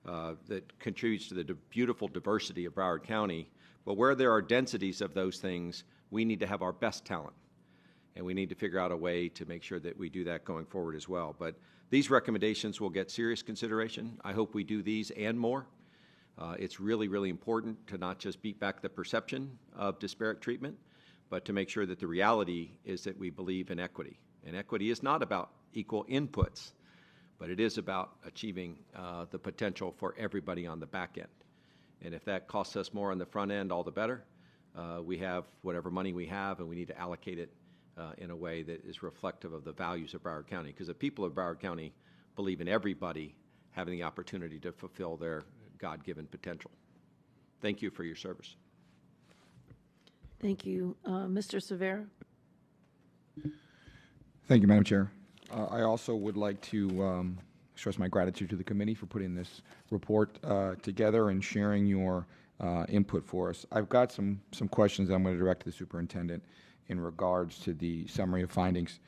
that contributes to the beautiful diversity of Broward County. But where there are densities of those things, we need to have our best talent. And we need to figure out a way to make sure that we do that going forward as well. But these recommendations will get serious consideration. I hope we do these and more. It's really, really important to not just beat back the perception of disparate treatment, but to make sure that the reality is that we believe in equity. And equity is not about equal inputs, but it is about achieving the potential for everybody on the back end. And if that costs us more on the front end, all the better. We have whatever money we have, and we need to allocate it in a way that is reflective of the values of Broward County, because the people of Broward County believe in everybody having the opportunity to fulfill their God-given potential. Thank you for your service. Thank you. Mr. Severa? Thank you, Madam Chair. I also would like to express my gratitude to the committee for putting this report together and sharing your input for us. I've got some questions that I'm going to direct to the superintendent in regards to the summary of findings.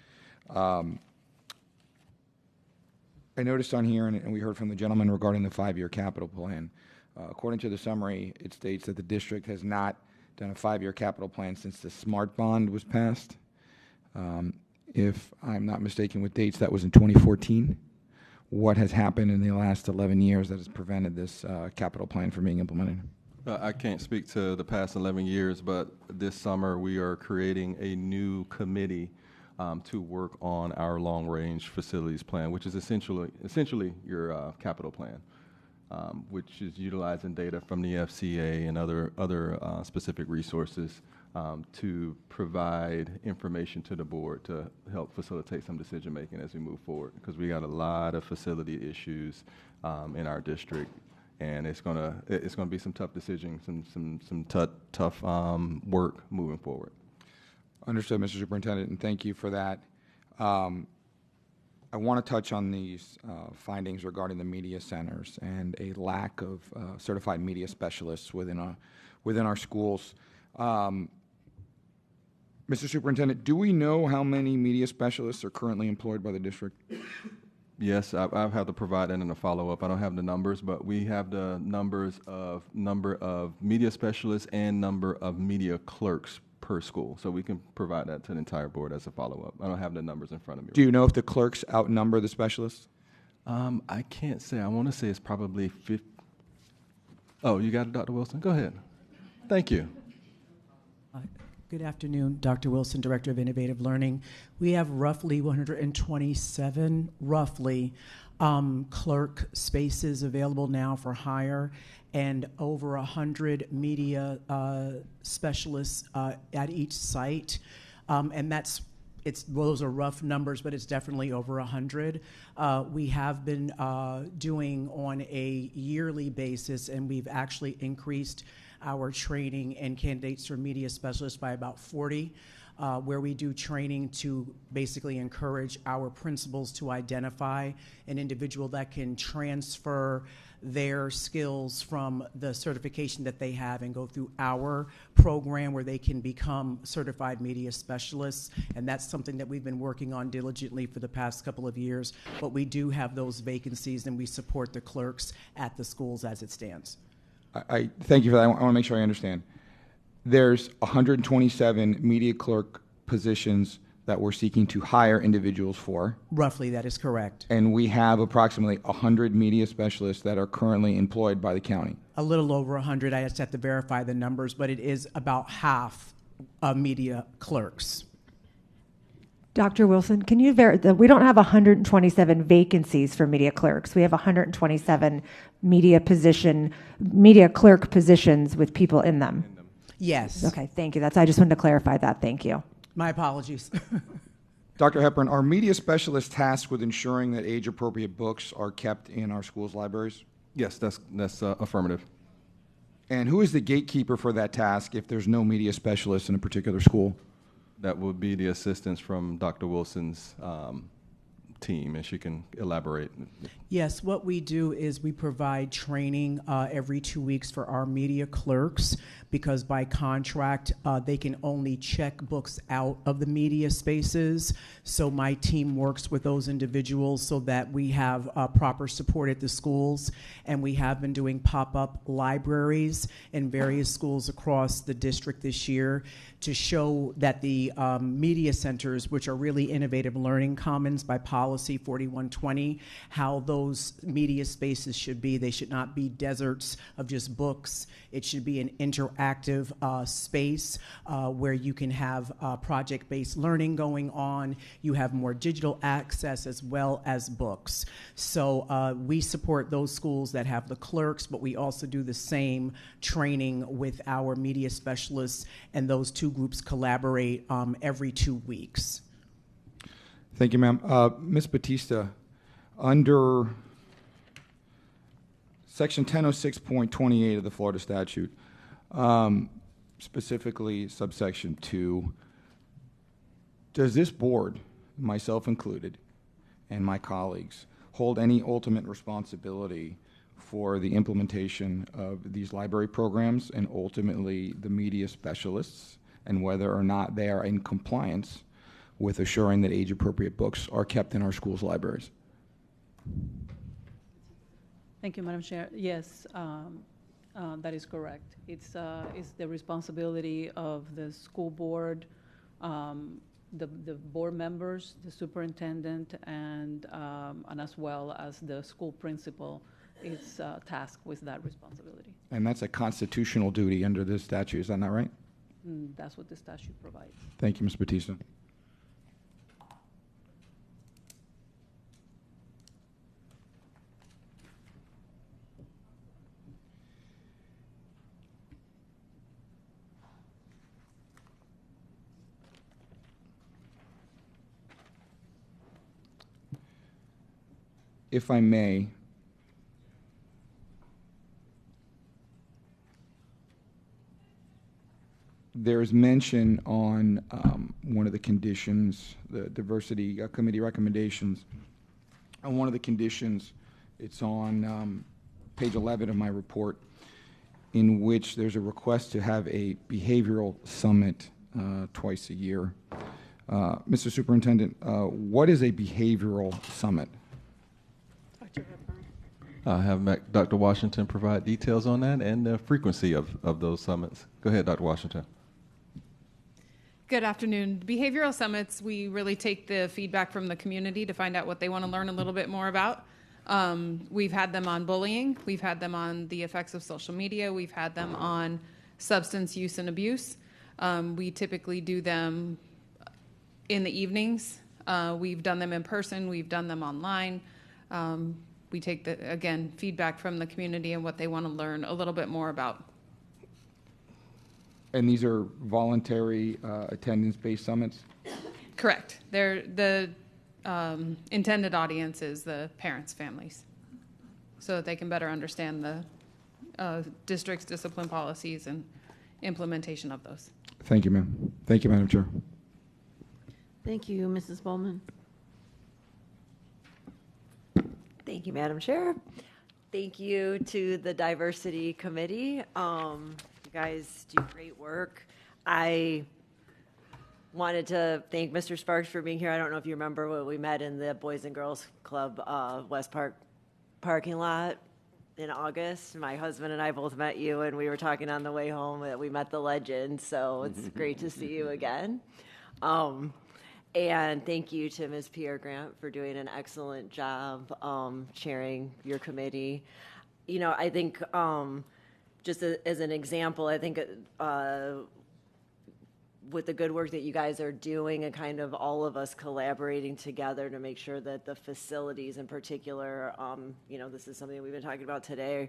I noticed on here, and we heard from the gentleman regarding the 5-year capital plan. According to the summary, it states that the district has not done a 5-year capital plan since the SMART bond was passed. If I'm not mistaken with dates, that was in 2014. What has happened in the last 11 years that has prevented this capital plan from being implemented? I can't speak to the past 11 years, but this summer we are creating a new committee to work on our long-range facilities plan, which is essentially your capital plan. which is utilizing data from the FCA and other specific resources to provide information to the board to help facilitate some decision making as we move forward. Because we got a lot of facility issues in our district, and it's gonna be some tough decisions, some tough work moving forward. Understood, Mr. Superintendent, and thank you for that. I want to touch on these findings regarding the media centers and a lack of certified media specialists within our schools. Mr. Superintendent, do we know how many media specialists are currently employed by the district? Yes, I've had to provide that in a follow-up. I don't have the numbers, but we have the number of media specialists and number of media clerks per school. So we can provide that to the entire board as a follow-up. I don't have the numbers in front of me. Do you know if the clerks outnumber the specialists? I can't say. I want to say it's probably 50. Oh, you got it, Dr. Wilson? Go ahead. Thank you. Good afternoon, Dr. Wilson, Director of Innovative Learning. We have roughly 127, clerk spaces available now for hire, and over 100 media specialists at each site. And those are rough numbers, but it's definitely over 100. We have been doing on a yearly basis, and we've actually increased our training and candidates for media specialists by about 40, where we do training to basically encourage our principals to identify an individual that can transfer their skills from the certification that they have and go through our program where they can become certified media specialists. And that's something that we've been working on diligently for the past couple of years. But we do have those vacancies, and we support the clerks at the schools as it stands. I thank you for that. I want to make sure I understand. There's 127 media clerk positions that we're seeking to hire individuals for. Roughly, that is correct. And we have approximately 100 media specialists that are currently employed by the county. A little over 100. I just have to verify the numbers, but it is about half of media clerks. Dr. Wilson, can you verify? We don't have 127 vacancies for media clerks. We have 127 media clerk positions with people in them. Yes. Okay, thank you. I just wanted to clarify that. Thank you. My apologies. Dr. Hepburn, are media specialists tasked with ensuring that age-appropriate books are kept in our schools' libraries? Yes, that's affirmative. And who is the gatekeeper for that task if there's no media specialist in a particular school? That would be the assistance from Dr. Wilson's team, and she can elaborate. Yes, what we do is we provide training every 2 weeks for our media clerks, because by contract, they can only check books out of the media spaces. So my team works with those individuals so that we have proper support at the schools. And we have been doing pop-up libraries in various schools across the district this year to show that the media centers, which are really innovative learning commons by policy 4120, how those media spaces should be. They should not be deserts of just books. It should be an interactive space where you can have project-based learning going on. You have more digital access as well as books. So we support those schools that have the clerks, but we also do the same training with our media specialists, and those two groups collaborate every 2 weeks. Thank you, ma'am. Ms. Batista, under Section 1006.28 of the Florida statute, specifically subsection 2, does this board, myself included, and my colleagues, hold any ultimate responsibility for the implementation of these library programs and ultimately the media specialists, and whether or not they are in compliance with assuring that age-appropriate books are kept in our schools' libraries? Thank you, Madam Chair. Yes, that is correct. It's the responsibility of the school board, the board members, the superintendent, and as well as the school principal is tasked with that responsibility. And that's a constitutional duty under this statute, is that not right? That's what the statute provides. Thank you, Ms. Batista. if I may, there's mention on one of the conditions, the diversity committee recommendations. On one of the conditions, it's on page 11 of my report, in which there's a request to have a behavioral summit twice a year. Mr. Superintendent, what is a behavioral summit? Have Dr. Washington provide details on that and the frequency of those summits. Go ahead, Dr. Washington. Good afternoon. Behavioral summits, we really take the feedback from the community to find out what they want to learn a little bit more about. We've had them on bullying. We've had them on the effects of social media. We've had them on substance use and abuse. We typically do them in the evenings. We've done them in person. We've done them online. We take, again, feedback from the community and what they want to learn a little bit more about. And these are voluntary attendance-based summits? Correct. They're the intended audience is the parents' families, so that they can better understand the district's discipline policies and implementation of those. Thank you, ma'am. Thank you, Madam Chair. Thank you, Mrs. Bowman. Thank you, Madam Chair. Thank you to the Diversity Committee. You guys do great work. I wanted to thank Mr. Sparks for being here. I don't know if you remember when we met in the Boys and Girls Club West Park parking lot in August. My husband and I both met you, and we were talking on the way home that we met the legend, so it's great to see you again. And thank you to Ms. Pierre Grant for doing an excellent job chairing your committee. You know, I think just as an example, I think with the good work that you guys are doing and kind of all of us collaborating together to make sure that the facilities in particular, you know, this is something we've been talking about today,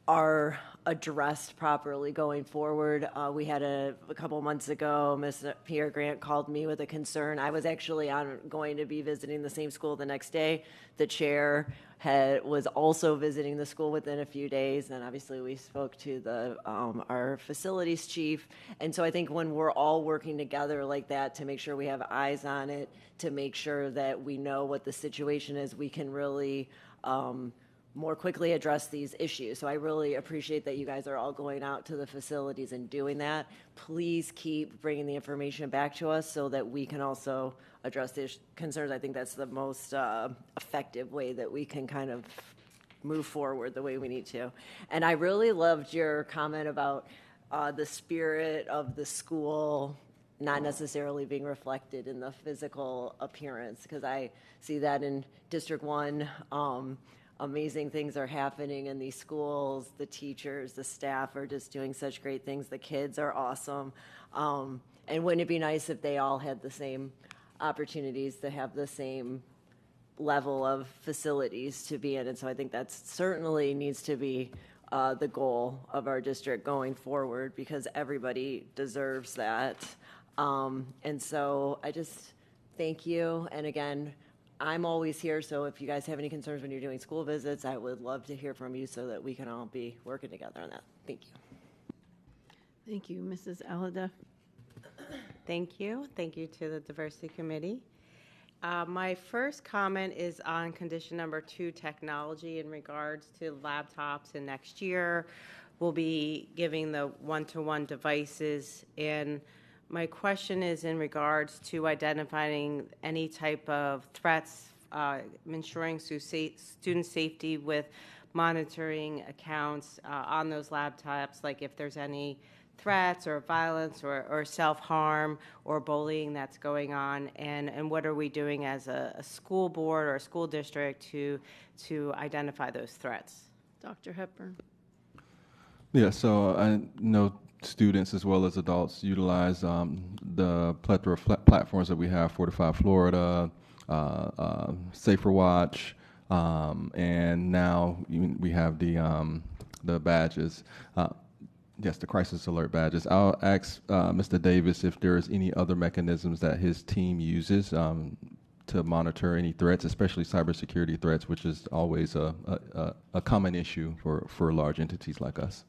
are addressed properly going forward. We had a couple months ago, Ms. Pierre Grant called me with a concern. I was actually going to be visiting the same school the next day. The chair was also visiting the school within a few days, and obviously we spoke to our facilities chief. And so I think when we're all working together like that to make sure we have eyes on it, to make sure that we know what the situation is, we can really more quickly address these issues. So I really appreciate that you guys are all going out to the facilities and doing that. Please keep bringing the information back to us so that we can also address the concerns. I think that's the most effective way that we can kind of move forward the way we need to. And I really loved your comment about the spirit of the school not necessarily being reflected in the physical appearance, because I see that in District 1. Amazing things are happening in these schools. The teachers, the staff are just doing such great things. The kids are awesome. And wouldn't it be nice if they all had the same opportunities to have the same level of facilities to be in? And so I think that certainly needs to be the goal of our district going forward, because everybody deserves that. And so I just thank you. And again, I'm always here, so if you guys have any concerns when you're doing school visits, I would love to hear from you so that we can all be working together on that. Thank you. Thank you, Mrs. Alhadeff. Thank you. Thank you to the Diversity Committee. My first comment is on condition number 2, technology, in regards to laptops. And next year, we'll be giving the one-to-one devices. And my question is in regards to identifying any type of threats, ensuring student safety with monitoring accounts on those laptops, like if there's any threats or violence or self-harm or bullying that's going on, and what are we doing as a school board or a school district to identify those threats? Dr. Hepburn. Yeah, so I know students as well as adults utilize the plethora of platforms that we have, Fortify Florida, Safer Watch, and now we have the badges. Yes, the crisis alert badges. I'll ask Mr. Davis if there is any other mechanisms that his team uses to monitor any threats, especially cybersecurity threats, which is always a common issue for large entities like us.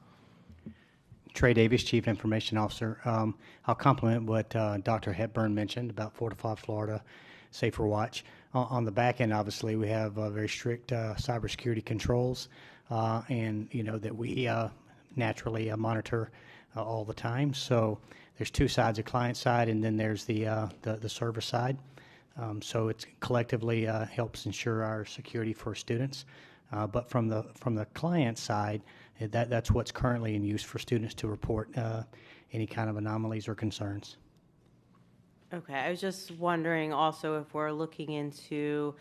Trey Davis, Chief Information Officer. I'll complement what Dr. Hepburn mentioned about Fortify Florida Safer Watch. On the back end, obviously, we have very strict cybersecurity controls, and that we naturally monitor all the time. So there's two sides: the client side, and then there's the server side. So it collectively helps ensure our security for students. But from the client side, that's what's currently in use for students to report any kind of anomalies or concerns. Okay, I was just wondering also if we're looking into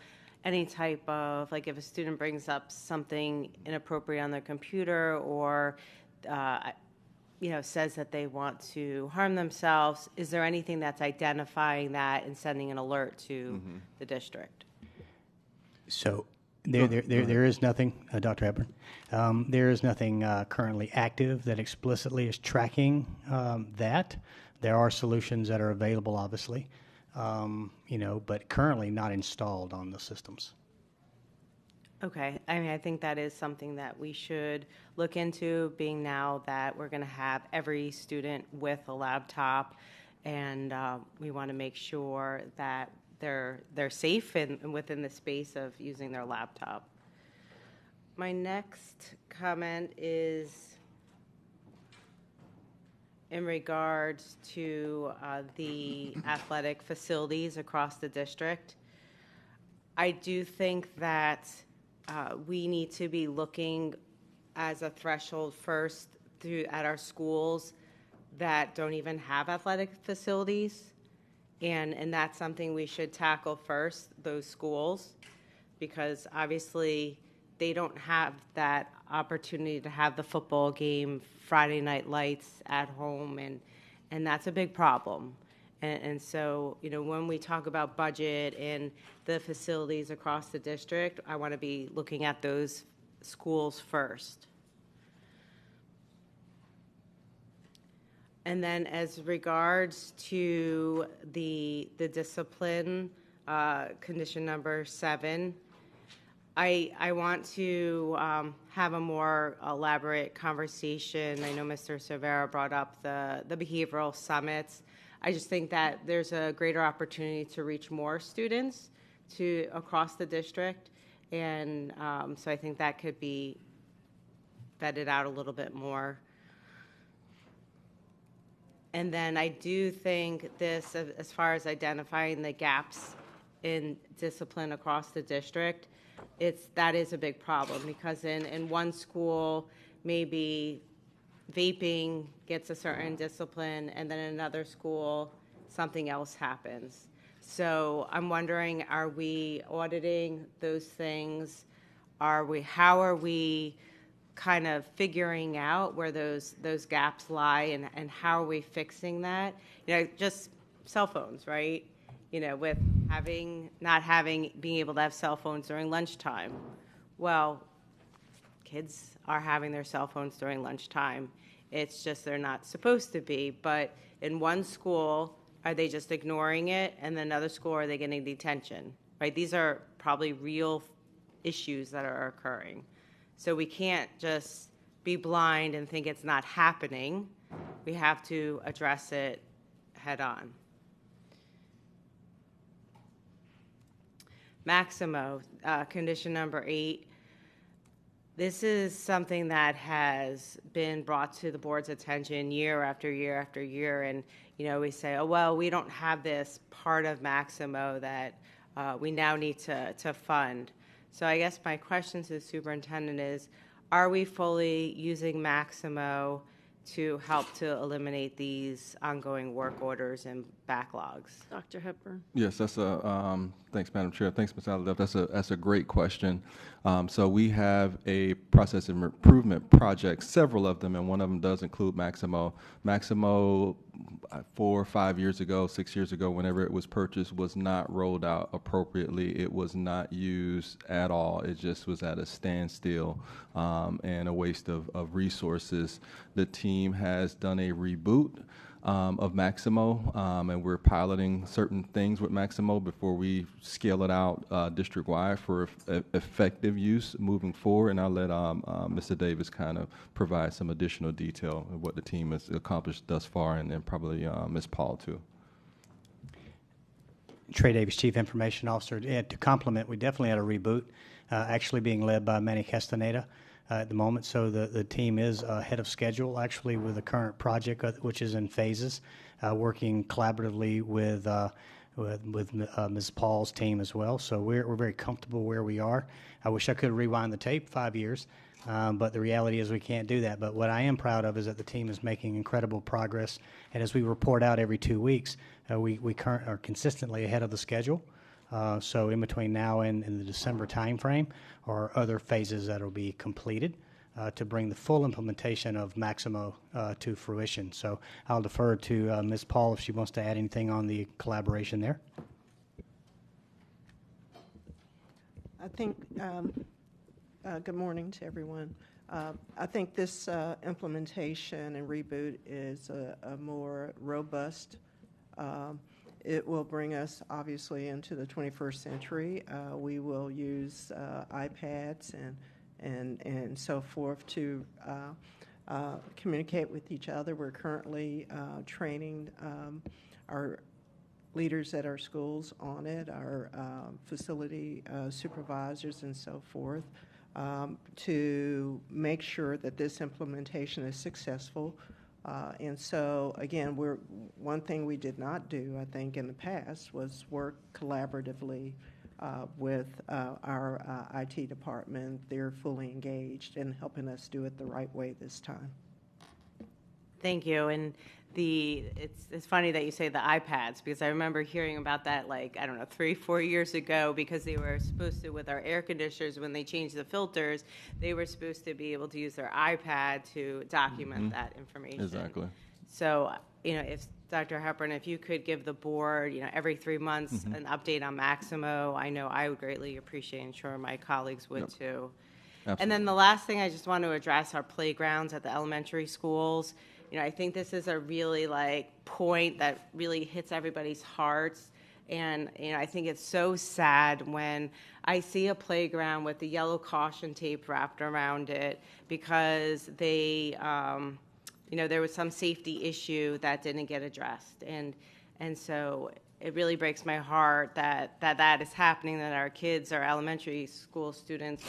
any type of, like if a student brings up something inappropriate on their computer or, says that they want to harm themselves, is there anything that's identifying that and sending an alert to the district? So there is nothing, Dr. Hepburn, there is nothing currently active that explicitly is tracking that. There are solutions that are available, obviously, but currently not installed on the systems. Okay, I mean, I think that is something that we should look into, being now that we're going to have every student with a laptop, and we want to make sure that they're safe and within the space of using their laptop. My next comment is in regards to the athletic facilities across the district. I do think that we need to be looking as a threshold first at our schools that don't even have athletic facilities. And that's something we should tackle first, those schools, because obviously they don't have that opportunity to have the football game, Friday night lights at home, and that's a big problem. And so, when we talk about budget and the facilities across the district, I want to be looking at those schools first. And then as regards to the discipline, condition number 7, I want to have a more elaborate conversation. I know Mr. Cervera brought up the behavioral summits. I just think that there's a greater opportunity to reach more students across the district. And so I think that could be vetted out a little bit more. And then I do think this, as far as identifying the gaps in discipline across the district, that is a big problem, because in one school, maybe vaping gets a certain discipline, and then in another school, something else happens. So I'm wondering, are we auditing those things? How are we kind of figuring out where those gaps lie, and how are we fixing that? Just cell phones, right? With being able to have cell phones during lunchtime. Well, kids are having their cell phones during lunchtime. It's just they're not supposed to be. But in one school, are they just ignoring it? And in another school, are they getting detention? Right? These are probably real issues that are occurring. So we can't just be blind and think it's not happening. We have to address it head on. Maximo, condition number 8. This is something that has been brought to the board's attention year after year after year. And, we say, oh, well, we don't have this part of Maximo that we now need to fund. So I guess my question to the superintendent is, are we fully using Maximo to help to eliminate these ongoing work orders and backlogs? Dr. Hepburn. Yes, thanks, Madam Chair. Thanks, Ms. Alladef. That's a great question. So we have a process improvement project, several of them, and one of them does include Maximo. Maximo, 4 or 5 years ago, 6 years ago, whenever it was purchased, was not rolled out appropriately. It was not used at all. It just was at a standstill and a waste of resources. The team has done a reboot. of Maximo, and we're piloting certain things with Maximo before we scale it out district-wide for effective use moving forward. And I'll let Mr. Davis kind of provide some additional detail of what the team has accomplished thus far, and then probably Ms. Paul too. Trey Davis, Chief Information Officer. And to complement, we definitely had a reboot, actually being led by Manny Castaneda at the moment. So the team is ahead of schedule, actually, with the current project, which is in phases, working collaboratively with Ms. Paul's team as well. So we're very comfortable where we are. I wish I could rewind the tape 5 years, but the reality is we can't do that. But what I am proud of is that the team is making incredible progress. And as we report out every 2 weeks, we are consistently ahead of the schedule. So in between now and the December timeframe are other phases that will be completed to bring the full implementation of Maximo to fruition. So I'll defer to Ms. Paul if she wants to add anything on the collaboration there. I think, good morning to everyone. I think this implementation and reboot is a more robust. It will bring us, obviously, into the 21st century. We will use iPads and so forth to communicate with each other. We're currently training our leaders at our schools on it, our facility supervisors and so forth, to make sure that this implementation is successful. And so, again, one thing we did not do, I think, in the past was work collaboratively with our IT department. They're fully engaged in helping us do it the right way this time. Thank you. And it's funny that you say the iPads, because I remember hearing about that, like, I don't know, 3-4 years ago, because they were supposed to, with our air conditioners, when they changed the filters, they were supposed to be able to use their iPad to document that information. Exactly. So, if Dr. Hepburn, if you could give the board, every 3 months an update on Maximo, I know I would greatly appreciate, and sure my colleagues would too. Absolutely. And then the last thing I just want to address are playgrounds at the elementary schools. I think this is a really point that really hits everybody's hearts. And, I think it's so sad when I see a playground with the yellow caution tape wrapped around it because they, there was some safety issue that didn't get addressed. And so it really breaks my heart that is happening, that our kids, our elementary school students,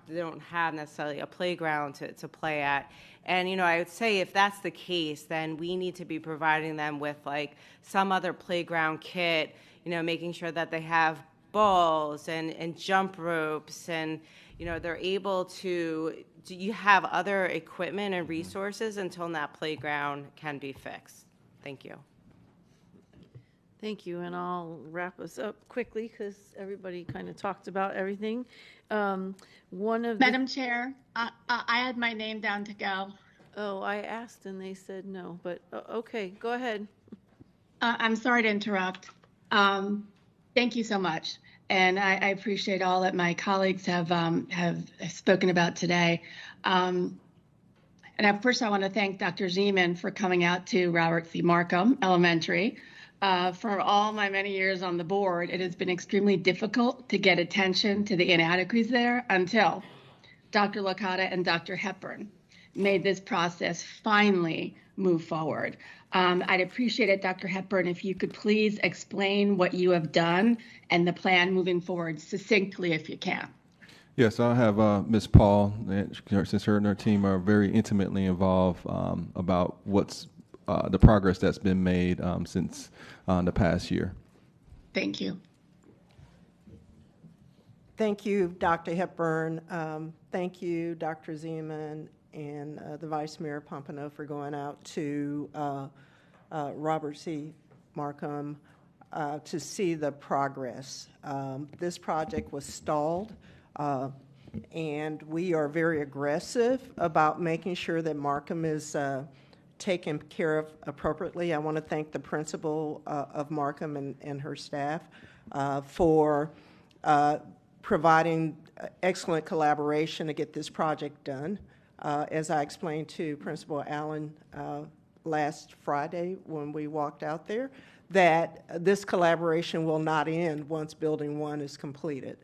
they don't have necessarily a playground to play at. And, I would say if that's the case, then we need to be providing them with some other playground kit, making sure that they have balls and jump ropes, and, they're able to you have other equipment and resources until that playground can be fixed. Thank you. Thank you, and I'll wrap us up quickly because everybody kind of talked about everything. Madam Chair, I had my name down to go. Oh, I asked and they said no, but okay, go ahead. I'm sorry to interrupt. Thank you so much, and I appreciate all that my colleagues have spoken about today. And first, I want to thank Dr. Zeman for coming out to Robert C. Markham Elementary. For all my many years on the board, it has been extremely difficult to get attention to the inadequacies there until Dr. Licata and Dr. Hepburn made this process finally move forward. I'd appreciate it, Dr. Hepburn, if you could please explain what you have done and the plan moving forward succinctly if you can. Yes, I'll have Ms. Paul, since her and her team are very intimately involved about what's the progress that's been made since the past year. Thank you. Thank you, Dr. Hepburn. Thank you, Dr. Zeman and the Vice Mayor Pompano for going out to Robert C. Markham to see the progress. This project was stalled, and we are very aggressive about making sure that Markham is taken care of appropriately. I want to thank the principal of Markham and her staff for providing excellent collaboration to get this project done. As I explained to Principal Allen last Friday when we walked out there, that this collaboration will not end once Building 1 is completed.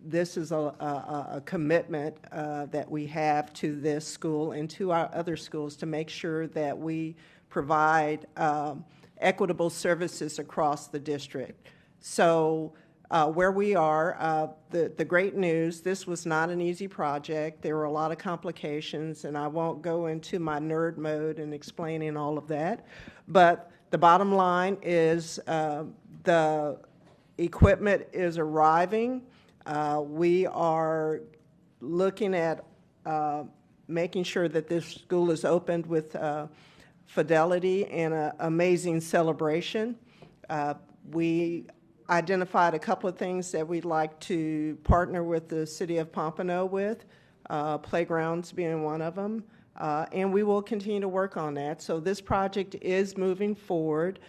This is a commitment that we have to this school and to our other schools to make sure that we provide equitable services across the district. So where we are, the great news, this was not an easy project. There were a lot of complications, and I won't go into my nerd mode in explaining all of that. But the bottom line is the equipment is arriving. We are looking at making sure that this school is opened with fidelity and an amazing celebration. We identified a couple of things that we'd like to partner with the City of Pompano with, playgrounds being one of them, and we will continue to work on that. So this project is moving forward.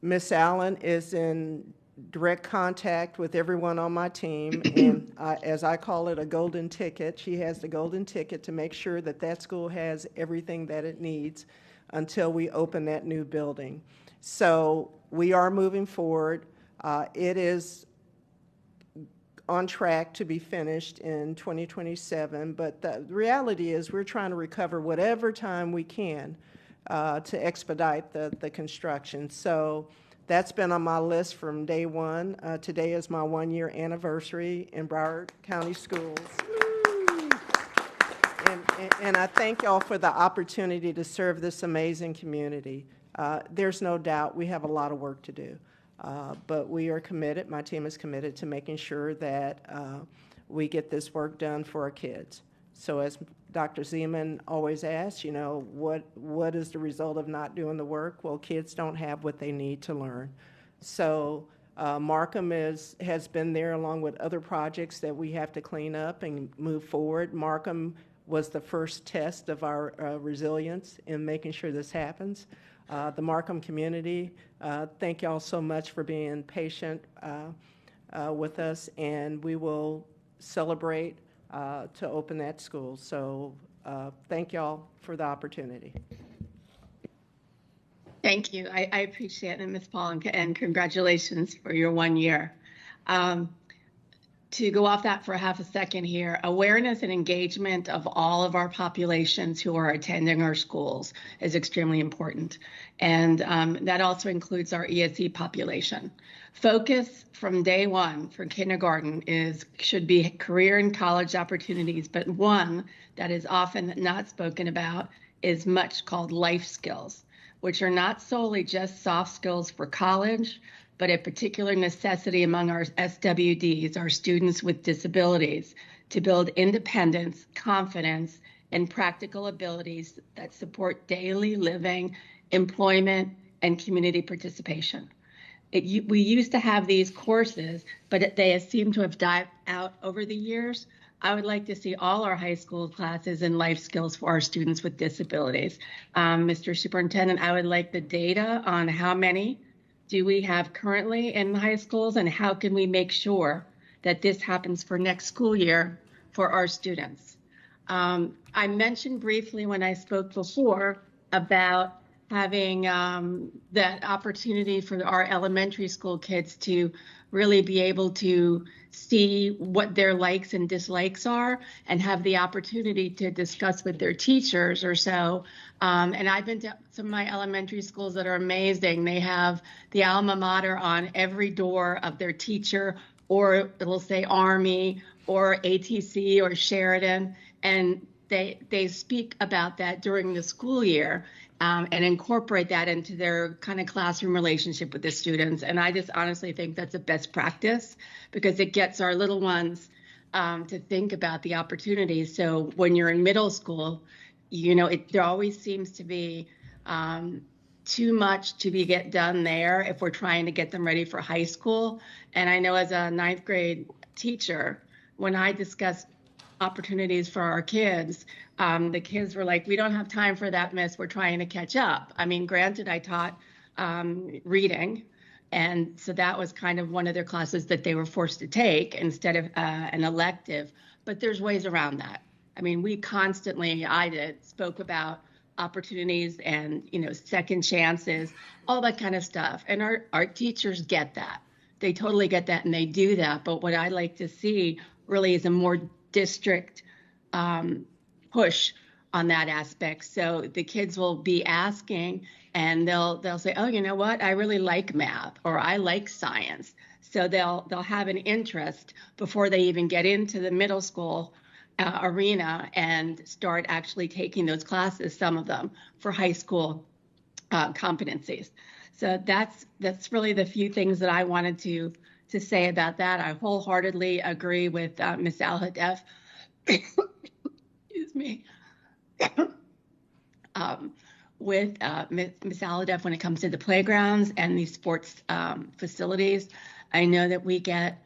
Miss Allen is in direct contact with everyone on my team, and as I call it, a golden ticket. She has the golden ticket to make sure that that school has everything that it needs until we open that new building. So we are moving forward. It is on track to be finished in 2027, but the reality is we're trying to recover whatever time we can to expedite the construction. So that's been on my list from day one. Today is my one-year anniversary in Broward County Schools. And I thank y'all for the opportunity to serve this amazing community. There's no doubt we have a lot of work to do, but we are committed, my team is committed to making sure that we get this work done for our kids. So as Dr. Zeman always asks, you know, what is the result of not doing the work? Well, kids don't have what they need to learn. So Markham has been there along with other projects that we have to clean up and move forward. Markham was the first test of our resilience in making sure this happens. The Markham community, thank y'all so much for being patient with us, and we will celebrate to open that school. So thank y'all for the opportunity. Thank you. I appreciate it, Ms. Paul, and congratulations for your 1 year. To go off that for half a second here, awareness and engagement of all of our populations who are attending our schools is extremely important. And that also includes our ESE population. Focus from day one for kindergarten should be career and college opportunities, but one that is often not spoken about is much called life skills, which are not solely just soft skills for college, but a particular necessity among our SWDs, our students with disabilities, to build independence, confidence, and practical abilities that support daily living, employment, and community participation. We used to have these courses, but they seem to have died out over the years. I would like to see all our high school classes in life skills for our students with disabilities. Mr. Superintendent, I would like the data on how many do we have currently in high schools, and how can we make sure that this happens for next school year for our students? I mentioned briefly when I spoke before about having that opportunity for our elementary school kids to really be able to see what their likes and dislikes are and have the opportunity to discuss with their teachers or so. And I've been to some of my elementary schools that are amazing. They have the alma mater on every door of their teacher, or it'll say Army or ATC or Sheridan. And they speak about that during the school year and incorporate that into their kind of classroom relationship with the students. And I just honestly think that's a best practice because it gets our little ones to think about the opportunities. So when you're in middle school, you know, there always seems to be too much to get done there if we're trying to get them ready for high school. And I know as a 9th grade teacher, when I discussed opportunities for our kids, the kids were like, we don't have time for that, miss, we're trying to catch up. I mean, granted, I taught reading, and so that was kind of one of their classes that they were forced to take instead of an elective, but there's ways around that. I mean, we constantly, spoke about opportunities and, second chances, all that kind of stuff. And our teachers get that. They totally get that and they do that. But what I like to see really is a more district push on that aspect. So the kids will be asking and they'll say, oh, you know what? I really like math or I like science. So they'll have an interest before they even get into the middle school arena and start actually taking those classes, some of them for high school competencies. So that's really the few things that I wanted to say about that. I wholeheartedly agree with Ms. Alhadeff. Excuse me. With Ms. Alhadeff when it comes to the playgrounds and these sports facilities. I know that we get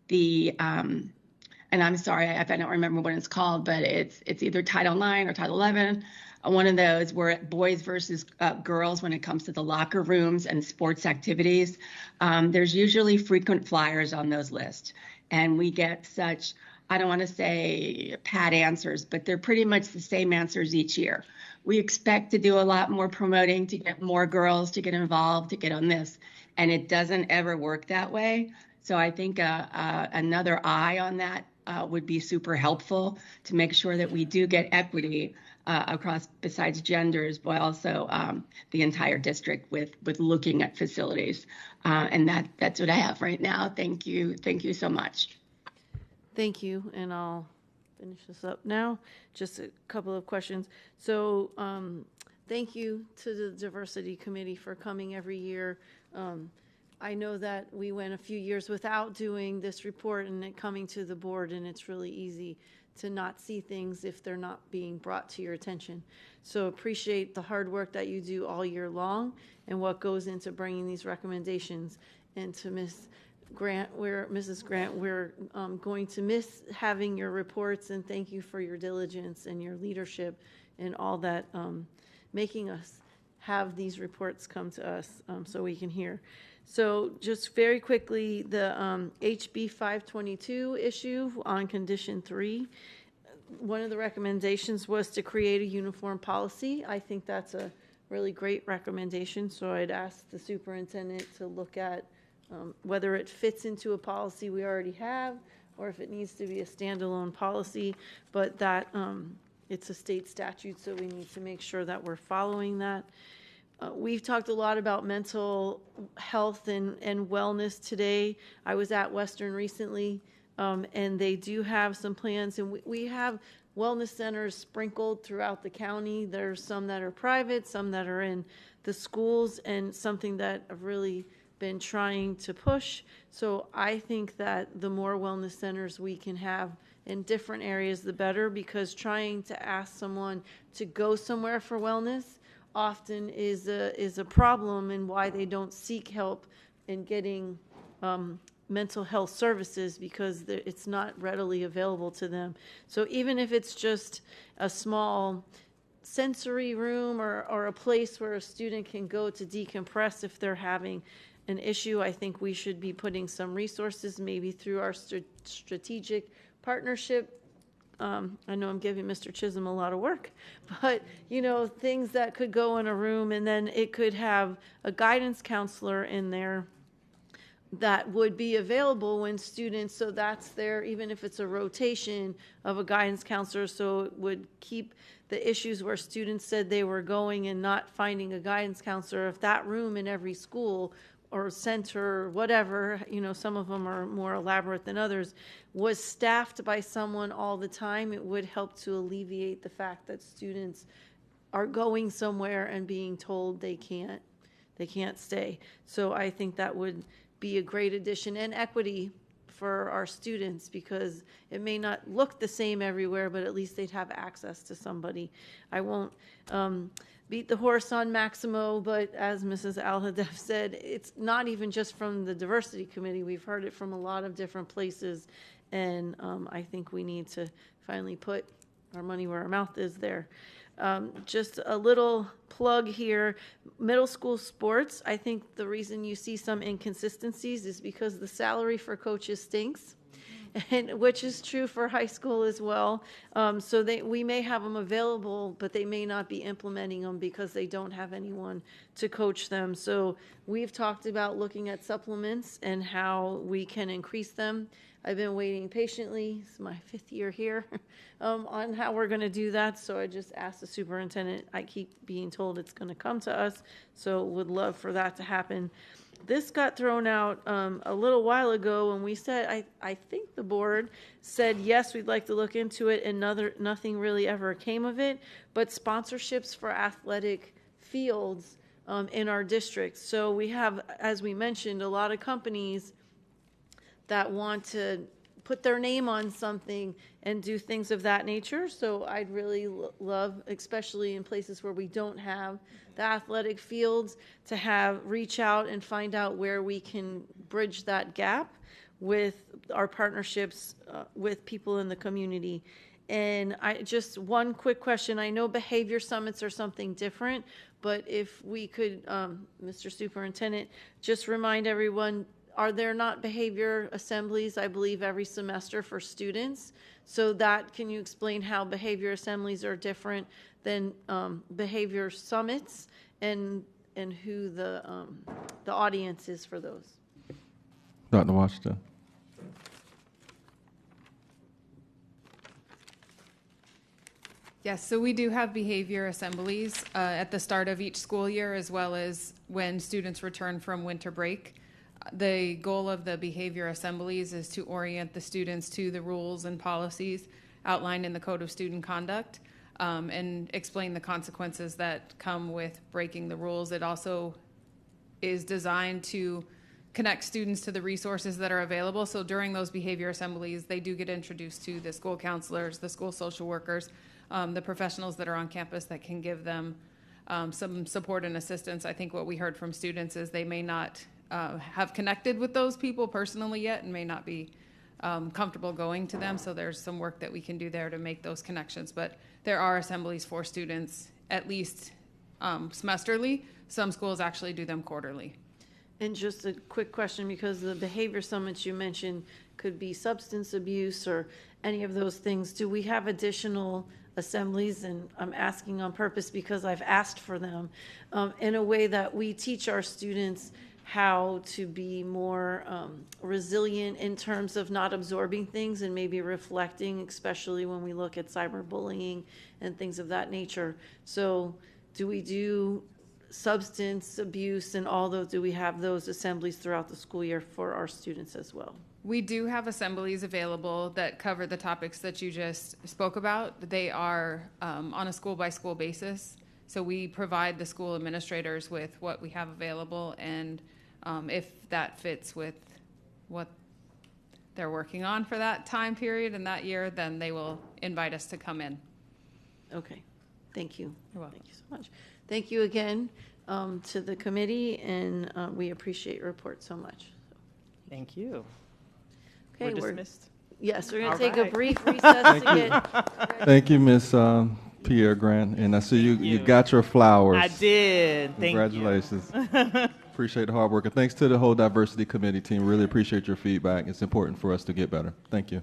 the, and I'm sorry if I don't remember what it's called, but it's either Title IX or Title XI, one of those where boys versus girls when it comes to the locker rooms and sports activities. There's usually frequent flyers on those lists, and we get such, I don't want to say pat answers, but they're pretty much the same answers each year. We expect to do a lot more promoting to get more girls to get involved, to get on this, and it doesn't ever work that way. So I think another eye on that would be super helpful to make sure that we do get equity across, besides genders, but also the entire district with looking at facilities. And that's what I have right now. Thank you. Thank you so much. Thank you, and I'll finish this up now. Just a couple of questions. So thank you to the Diversity Committee for coming every year. I know that we went a few years without doing this report and it coming to the board, and it's really easy to not see things if they're not being brought to your attention. So appreciate the hard work that you do all year long and what goes into bringing these recommendations. And to Mrs. Grant, we're going to miss having your reports, and thank you for your diligence and your leadership and all that, making us have these reports come to us so we can hear. So just very quickly, the HB 522 issue on condition 3, one of the recommendations was to create a uniform policy. I think that's a really great recommendation, so I'd ask the superintendent to look at whether it fits into a policy we already have or if it needs to be a standalone policy, but that it's a state statute, so we need to make sure that we're following that. We've talked a lot about mental health and wellness today. I was at Western recently, and they do have some plans, and we have wellness centers sprinkled throughout the county. There's some that are private, some that are in the schools, and something that I've really been trying to push. So I think that the more wellness centers we can have in different areas, the better, because trying to ask someone to go somewhere for wellness often is a problem, and why they don't seek help in getting mental health services, because it's not readily available to them. So even if it's just a small sensory room or a place where a student can go to decompress if they're having an issue, I think we should be putting some resources, maybe through our strategic partnership. I know I'm giving Mr. Chisholm a lot of work, but things that could go in a room, and then it could have a guidance counselor in there that would be available when students, so that's there, even if it's a rotation of a guidance counselor, so it would keep the issues where students said they were going and not finding a guidance counselor. If that room in every school or center, whatever, some of them are more elaborate than others, was staffed by someone all the time, it would help to alleviate the fact that students are going somewhere and being told they can't stay. So I think that would be a great addition, and equity for our students, because it may not look the same everywhere, but at least they'd have access to somebody. I won't beat the horse on Maximo, but as Mrs. Alhadeff said, it's not even just from the Diversity Committee. We've heard it from a lot of different places, and I think we need to finally put our money where our mouth is there. Just a little plug here, middle school sports. I think the reason you see some inconsistencies is because the salary for coaches stinks. and which is true for high school as well. So we may have them available, but they may not be implementing them because they don't have anyone to coach them. So we've talked about looking at supplements and how we can increase them. I've been waiting patiently, it's my 5th year here, on how we're going to do that. So I just asked the superintendent. I keep being told it's going to come to us, so would love for that to happen. This got thrown out a little while ago, and we said, I think the board said, yes, we'd like to look into it, and nothing really ever came of it, but sponsorships for athletic fields in our district. So we have, as we mentioned, a lot of companies that want to put their name on something and do things of that nature. So I'd really love, especially in places where we don't have the athletic fields, to reach out and find out where we can bridge that gap with our partnerships with people in the community. And one quick question. I know behavior summits are something different, but if we could, Mr. Superintendent, just remind everyone, are there not behavior assemblies, I believe, every semester for students? So can you explain how behavior assemblies are different than behavior summits, and who the audience is for those? Dr. Washington. Yes, so we do have behavior assemblies at the start of each school year, as well as when students return from winter break. The goal of the behavior assemblies is to orient the students to the rules and policies outlined in the Code of Student Conduct, and explain the consequences that come with breaking the rules. It also is designed to connect students to the resources that are available. So during those behavior assemblies, they do get introduced to the school counselors, the school social workers, the professionals that are on campus that can give them some support and assistance. I think what we heard from students is they may not have connected with those people personally yet and may not be comfortable going to them. So there's some work that we can do there to make those connections. But there are assemblies for students at least semesterly. Some schools actually do them quarterly. And just a quick question, because the behavior summits you mentioned could be substance abuse or any of those things. Do we have additional assemblies? And I'm asking on purpose because I've asked for them in a way that we teach our students how to be more resilient in terms of not absorbing things and maybe reflecting, especially when we look at cyberbullying and things of that nature. So do we do substance abuse and all those? Do we have those assemblies throughout the school year for our students as well? We do have assemblies available that cover the topics that you just spoke about. They are on a school-by-school basis. So we provide the school administrators with what we have available, and if that fits with what they're working on for that time period and that year, then they will invite us to come in. Okay, thank you. You're welcome. Thank you so much. Thank you again to the committee, and we appreciate your report so much. Thank you. Okay, we're dismissed. Yes, we're going All to take right. a brief recess to get. Thank you, Ms. Pierre Grant. And I see you got your flowers. I did. Thank you. Congratulations. Appreciate the hard work. And thanks to the whole diversity committee team. Really appreciate your feedback. It's important for us to get better. Thank you.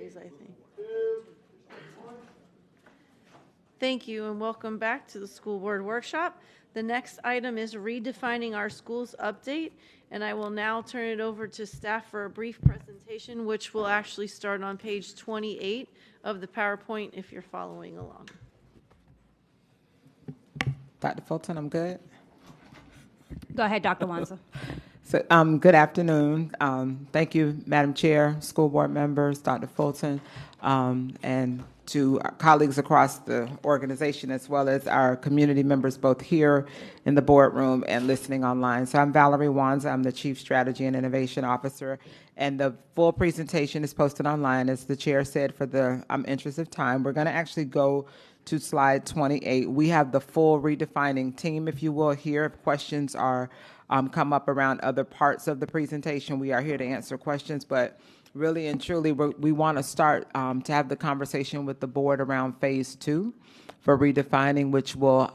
days, I think. Thank you and welcome back to the school board workshop. The next item is redefining our schools update, and I will now turn it over to staff for a brief presentation, which will actually start on page 28 of the PowerPoint if you're following along. Dr. Fulton, I'm good. Go ahead, Dr. Wanza. So, good afternoon. Thank you, Madam Chair, school board members, Dr. Fulton, and to our colleagues across the organization, as well as our community members, both here in the boardroom and listening online. So I'm Valerie Wanza. I'm the Chief Strategy and Innovation Officer, and the full presentation is posted online, as the chair said, for the interest of time. We're going to actually go to slide 28. We have the full redefining team, if you will, here. If questions are come up around other parts of the presentation, we are here to answer questions, but really and truly, we want to start to have the conversation with the board around phase 2 for redefining, which will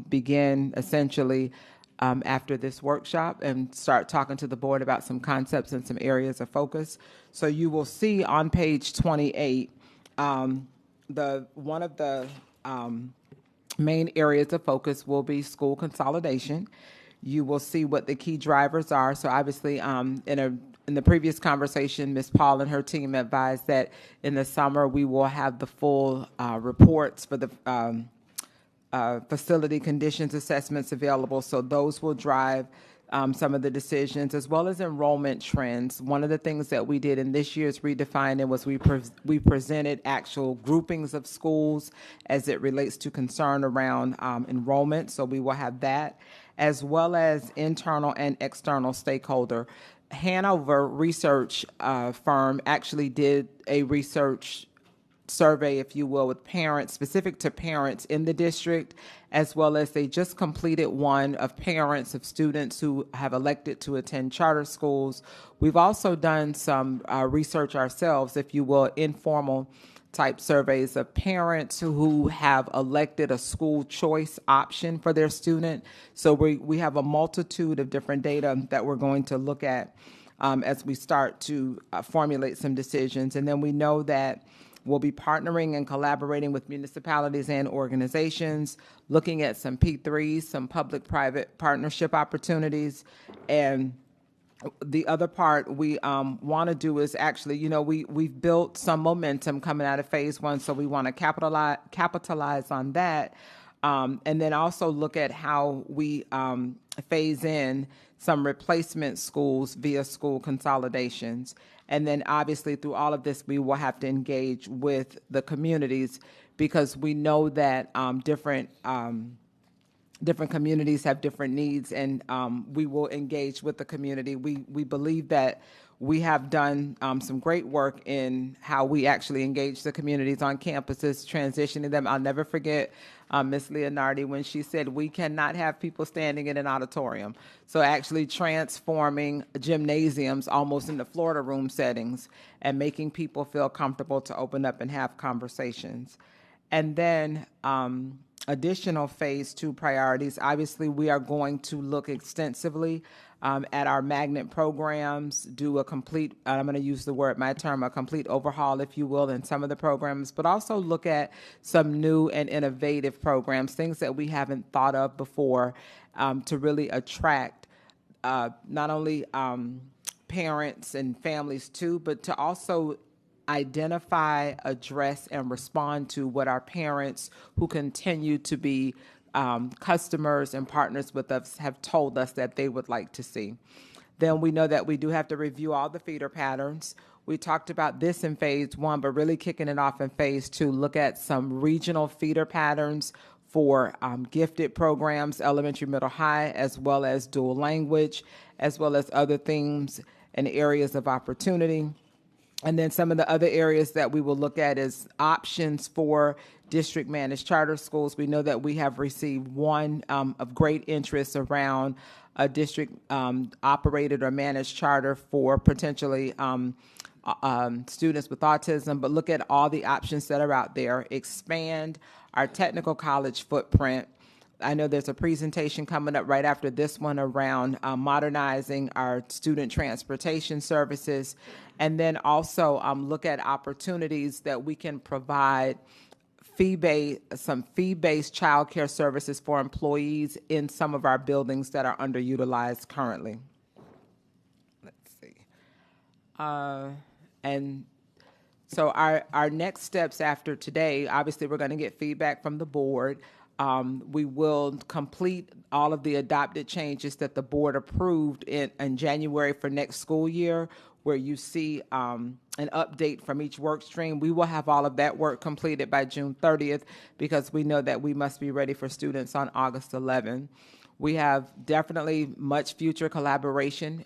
begin essentially after this workshop, and start talking to the board about some concepts and some areas of focus. So you will see on page 28, one of the main areas of focus will be school consolidation. You will see what the key drivers are. So obviously, in the previous conversation, Ms. Paul and her team advised that in the summer we will have the full reports for the facility conditions assessments available. So those will drive some of the decisions, as well as enrollment trends. One of the things that we did in this year's redefining was we presented actual groupings of schools as it relates to concern around enrollment. So we will have that, as well as internal and external stakeholder. Hanover research firm actually did a research survey, if you will, with parents, specific to parents in the district, as well as they just completed one of parents of students who have elected to attend charter schools. We've also done some research ourselves, if you will, informal type surveys of parents who have elected a school choice option for their student. So we have a multitude of different data that we're going to look at as we start to formulate some decisions. And then we know that we'll be partnering and collaborating with municipalities and organizations, looking at some P3s, some public-private partnership opportunities. And the other part we want to do is actually, we've built some momentum coming out of phase 1, so we want to capitalize on that, and then also look at how we phase in some replacement schools via school consolidations. And then obviously through all of this, we will have to engage with the communities, because we know that different communities have different needs, and we will engage with the community. We believe that we have done some great work in how we actually engage the communities on campuses, transitioning them. I'll never forget Ms. Leonardi when she said we cannot have people standing in an auditorium. So actually transforming gymnasiums almost into Florida room settings and making people feel comfortable to open up and have conversations. And then additional phase 2 priorities. Obviously, we are going to look extensively at our magnet programs, do a complete, I'm going to use my term, a complete overhaul, if you will, in some of the programs, but also look at some new and innovative programs, things that we haven't thought of before, to really attract not only parents and families too, but to also identify, address, and respond to what our parents who continue to be customers and partners with us have told us that they would like to see. Then we know that we do have to review all the feeder patterns. We talked about this in phase 1, but really kicking it off in phase 2, look at some regional feeder patterns for gifted programs, elementary, middle, high, as well as dual language, as well as other themes and areas of opportunity. And then some of the other areas that we will look at is options for district managed charter schools. We know that we have received one of great interest around a district operated or managed charter for potentially students with autism, but look at all the options that are out there, expand our technical college footprint, I know there's a presentation coming up right after this one around modernizing our student transportation services, and then also look at opportunities that we can provide some fee-based childcare services for employees in some of our buildings that are underutilized currently. Let's see. And so our next steps after today, obviously we're going to get feedback from the board. We will complete all of the adopted changes that the board approved in January for next school year, where you see an update from each work stream. We will have all of that work completed by June 30th because we know that we must be ready for students on August 11th. We have definitely much future collaboration.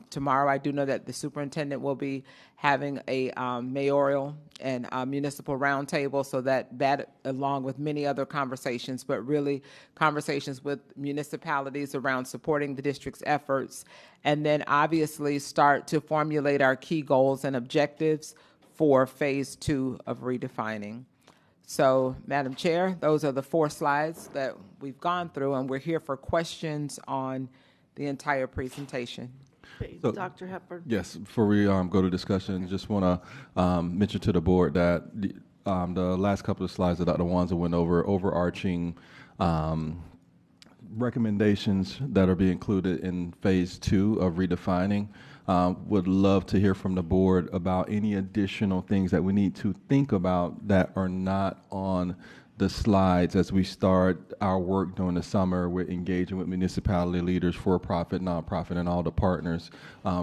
Tomorrow, I do know that the superintendent will be having a mayoral and municipal roundtable, so that along with many other conversations, but really conversations with municipalities around supporting the district's efforts, and then obviously start to formulate our key goals and objectives for phase 2 of redefining. So, Madam Chair, those are the 4 slides that we've gone through, and we're here for questions on the entire presentation. Okay, So, Dr. Hepburn. Yes, before we go to discussion, just want to mention to the board that the last couple of slides that Dr. Wanza went over, overarching recommendations that are being included in phase 2 of redefining. Would love to hear from the board about any additional things that we need to think about that are not on the slides as we start our work during the summer. We're engaging with municipality leaders, for-profit, nonprofit, and all the partners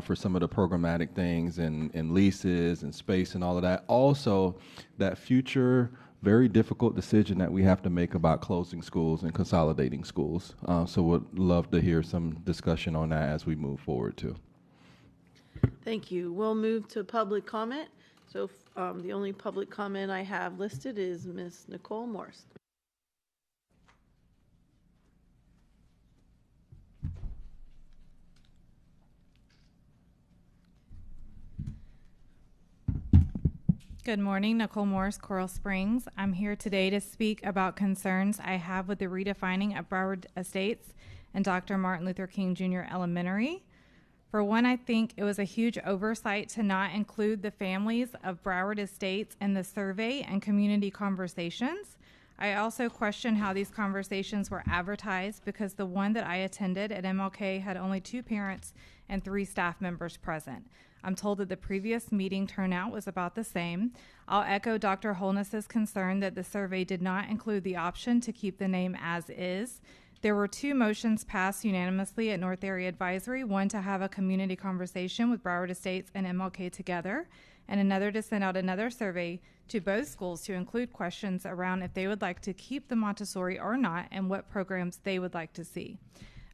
for some of the programmatic things and leases and space and all of that. Also, that future very difficult decision that we have to make about closing schools and consolidating schools. So would love to hear some discussion on that as we move forward too. Thank you. We'll move to public comment. So the only public comment I have listed is Ms. Nicole Morse. Good morning, Nicole Morse, Coral Springs. I'm here today to speak about concerns I have with the redefining at Broward Estates and Dr. Martin Luther King Jr. Elementary. For one, I think it was a huge oversight to not include the families of Broward Estates in the survey and community conversations. I also question how these conversations were advertised because the one that I attended at MLK had only 2 parents and 3 staff members present. I'm told that the previous meeting turnout was about the same. I'll echo Dr. Holness's concern that the survey did not include the option to keep the name as is. There were 2 motions passed unanimously at North Area Advisory, one to have a community conversation with Broward Estates and MLK together, and another to send out another survey to both schools to include questions around if they would like to keep the Montessori or not and what programs they would like to see.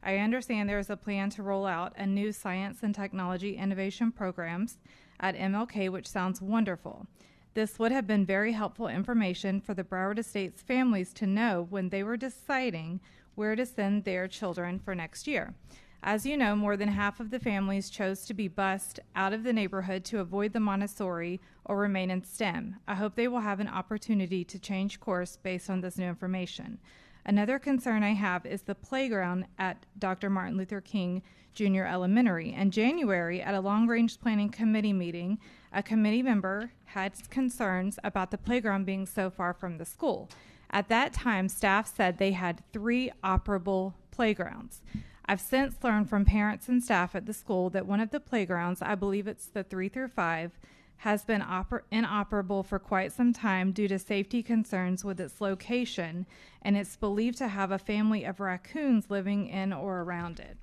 I understand there is a plan to roll out a new science and technology innovation programs at MLK, which sounds wonderful. This would have been very helpful information for the Broward Estates families to know when they were deciding where to send their children for next year. As you know, more than half of the families chose to be bused out of the neighborhood to avoid the Montessori or remain in STEM. I hope they will have an opportunity to change course based on this new information. Another concern I have is the playground at Dr. Martin Luther King Jr. Elementary. In January, at a long-range planning committee meeting, a committee member had concerns about the playground being so far from the school. At that time, staff said they had 3 operable playgrounds. I've since learned from parents and staff at the school that one of the playgrounds, I believe it's the 3 through 5, has been inoperable for quite some time due to safety concerns with its location, and it's believed to have a family of raccoons living in or around it.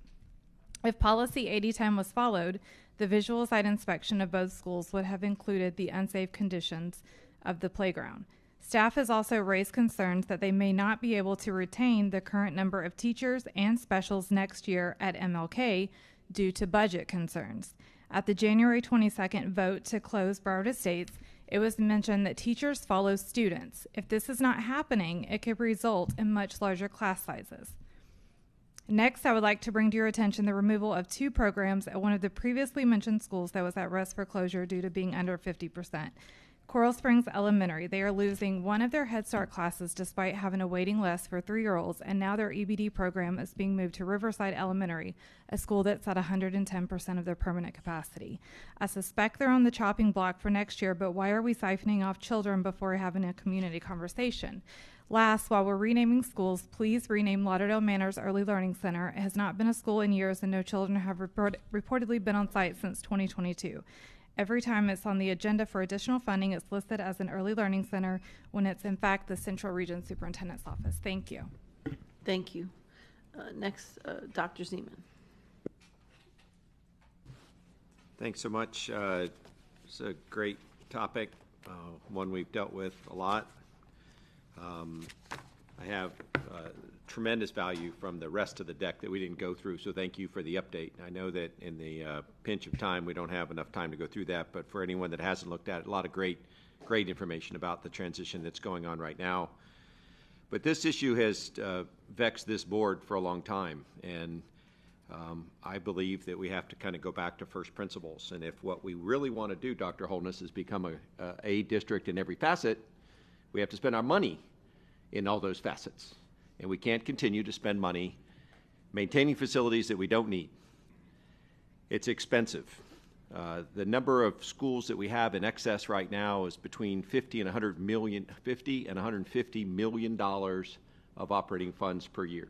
If policy 8010 was followed, the visual site inspection of both schools would have included the unsafe conditions of the playground. Staff has also raised concerns that they may not be able to retain the current number of teachers and specials next year at MLK due to budget concerns. At the January 22nd vote to close Broward Estates, it was mentioned that teachers follow students. If this is not happening, it could result in much larger class sizes. Next, I would like to bring to your attention the removal of 2 programs at one of the previously mentioned schools that was at risk for closure due to being under 50%. Coral Springs Elementary. They are losing one of their Head Start classes despite having a waiting list for 3-year-olds, and now their EBD program is being moved to Riverside Elementary, a school that's at 110% of their permanent capacity. I suspect they're on the chopping block for next year, but why are we siphoning off children before having a community conversation? Last, while we're renaming schools, please rename Lauderdale Manors Early Learning Center. It has not been a school in years, and no children have reportedly been on site since 2022. Every time it's on the agenda for additional funding, it's listed as an early learning center when it's in fact the Central Region Superintendent's Office. Thank you. Thank you. Next, Dr. Zeman. Thanks so much. It's a great topic, one we've dealt with a lot. I have tremendous value from the rest of the deck that we didn't go through, so thank you for the update. I know that in the pinch of time, we don't have enough time to go through that, but for anyone that hasn't looked at it, a lot of great information about the transition that's going on right now. But this issue has vexed this board for a long time, and I believe that we have to kind of go back to first principles. And if what we really want to do, Dr. Holness, is become a district in every facet, we have to spend our money in all those facets. And we can't continue to spend money maintaining facilities that we don't need. It's expensive. The number of schools that we have in excess right now is between $50 and $150 million of operating funds per year.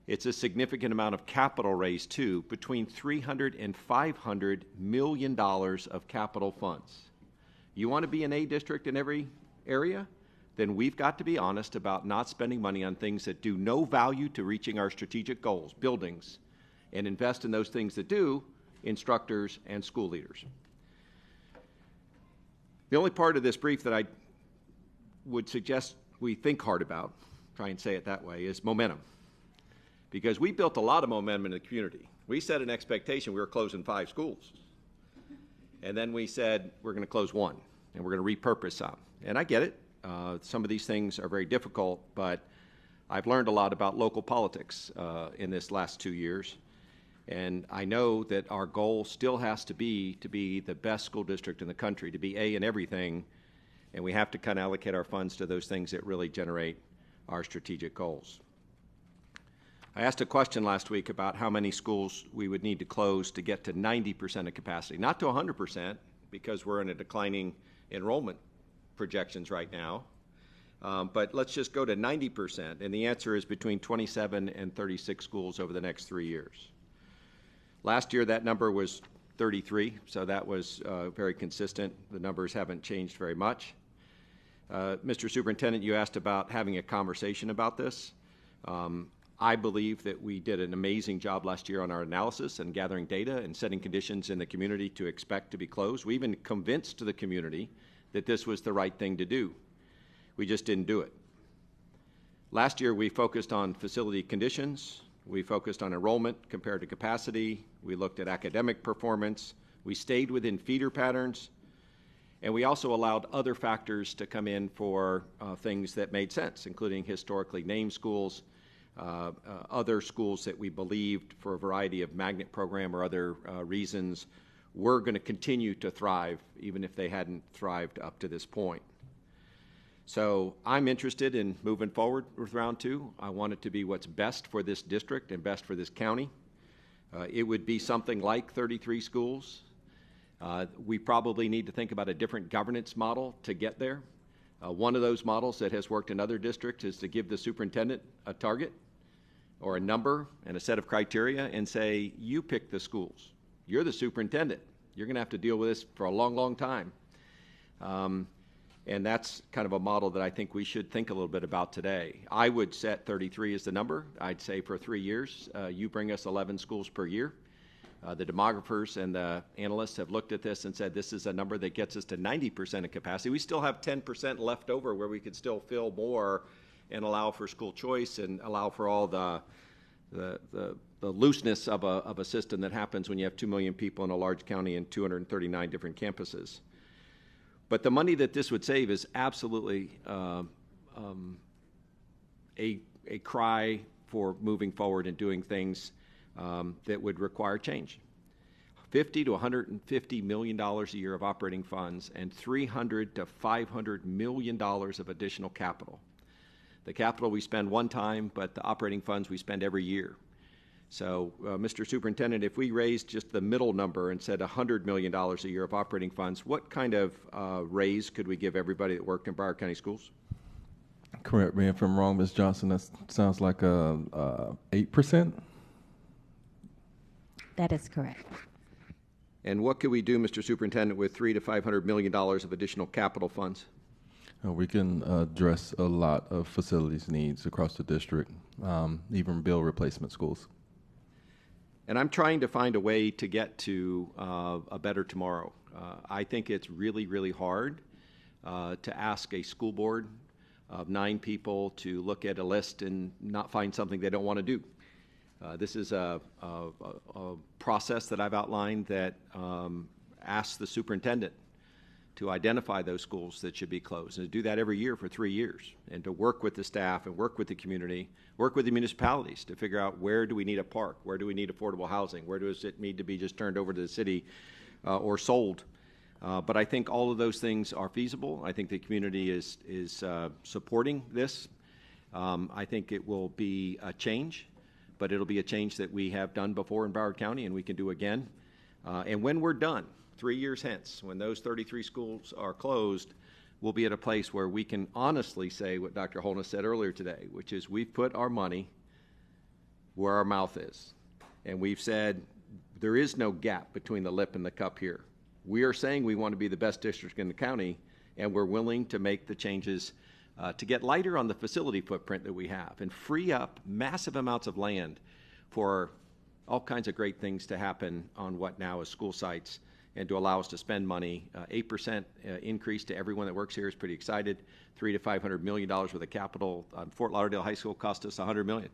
It's a significant amount of capital raised too, between $300 and $500 million of capital funds. You want to be an A district in every area? Then we've got to be honest about not spending money on things that do no value to reaching our strategic goals, buildings, and invest in those things that do, instructors and school leaders. The only part of this brief that I would suggest we think hard about, try and say it that way, is momentum. Because we built a lot of momentum in the community. We set an expectation we were closing 5 schools. And then we said we're going to close 1, and we're going to repurpose some. And I get it. Some of these things are very difficult, but I've learned a lot about local politics in this last 2 years. And I know that our goal still has to be the best school district in the country, to be A in everything, and we have to kind of allocate our funds to those things that really generate our strategic goals. I asked a question last week about how many schools we would need to close to get to 90% of capacity, not to 100%, because we're in a declining enrollment projections right now, but let's just go to 90%, and the answer is between 27 and 36 schools over the next 3 years. Last year, that number was 33, so that was very consistent. The numbers haven't changed very much. Mr. Superintendent, you asked about having a conversation about this. I believe that we did an amazing job last year on our analysis and gathering data and setting conditions in the community to expect to be closed. We even convinced the community that this was the right thing to do. We just didn't do it. Last year, we focused on facility conditions. We focused on enrollment compared to capacity. We looked at academic performance. We stayed within feeder patterns. And we also allowed other factors to come in for things that made sense, including historically named schools, other schools that we believed for a variety of magnet program or other reasons were going to continue to thrive, even if they hadn't thrived up to this point. So I'm interested in moving forward with round 2. I want it to be what's best for this district and best for this county. It would be something like 33 schools. We probably need to think about a different governance model to get there. One of those models that has worked in other districts is to give the superintendent a target or a number and a set of criteria and say, you pick the schools. You're the superintendent. You're going to have to deal with this for a long, long time. And that's kind of a model that I think we should think a little bit about today. I would set 33 as the number. I'd say for 3 years, you bring us 11 schools per year. The demographers and the analysts have looked at this and said this is a number that gets us to 90% of capacity. We still have 10% left over where we could still fill more and allow for school choice and allow for all the looseness of a system that happens when you have 2 million people in a large county and 239 different campuses. But the money that this would save is absolutely a cry for moving forward and doing things that would require change. $50 to $150 million a year of operating funds and $300 to $500 million of additional capital. The capital we spend one time, but the operating funds we spend every year. So, Mr. Superintendent, if we raised just the middle number and said $100 million a year of operating funds, what kind of raise could we give everybody that worked in Broward County Schools? Correct me if I'm wrong, Ms. Johnson. That sounds like 8%. That is correct. And what could we do, Mr. Superintendent, with $300 to $500 million of additional capital funds? We can address a lot of facilities needs across the district, even build replacement schools. And I'm trying to find a way to get to a better tomorrow. I think it's really, really hard to ask a school board of 9 people to look at a list and not find something they don't want to do. This is a process that I've outlined that asks the superintendent to identify those schools that should be closed, and to do that every year for 3 years, and to work with the staff and work with the community, work with the municipalities to figure out where do we need a park, where do we need affordable housing, where does it need to be just turned over to the city or sold. But I think all of those things are feasible. I think the community is supporting this. I think it will be a change, but it'll be a change that we have done before in Broward County and we can do again. And when we're done, 3 years hence, when those 33 schools are closed, we'll be at a place where we can honestly say what Dr. Holness said earlier today, which is we've put our money where our mouth is. And we've said there is no gap between the lip and the cup here. We are saying we want to be the best district in the county, and we're willing to make the changes to get lighter on the facility footprint that we have and free up massive amounts of land for all kinds of great things to happen on what now is school sites, and to allow us to spend money. 8% increase to everyone that works here is pretty excited. $300 to $500 million worth of capital. Fort Lauderdale High School cost us $100 million.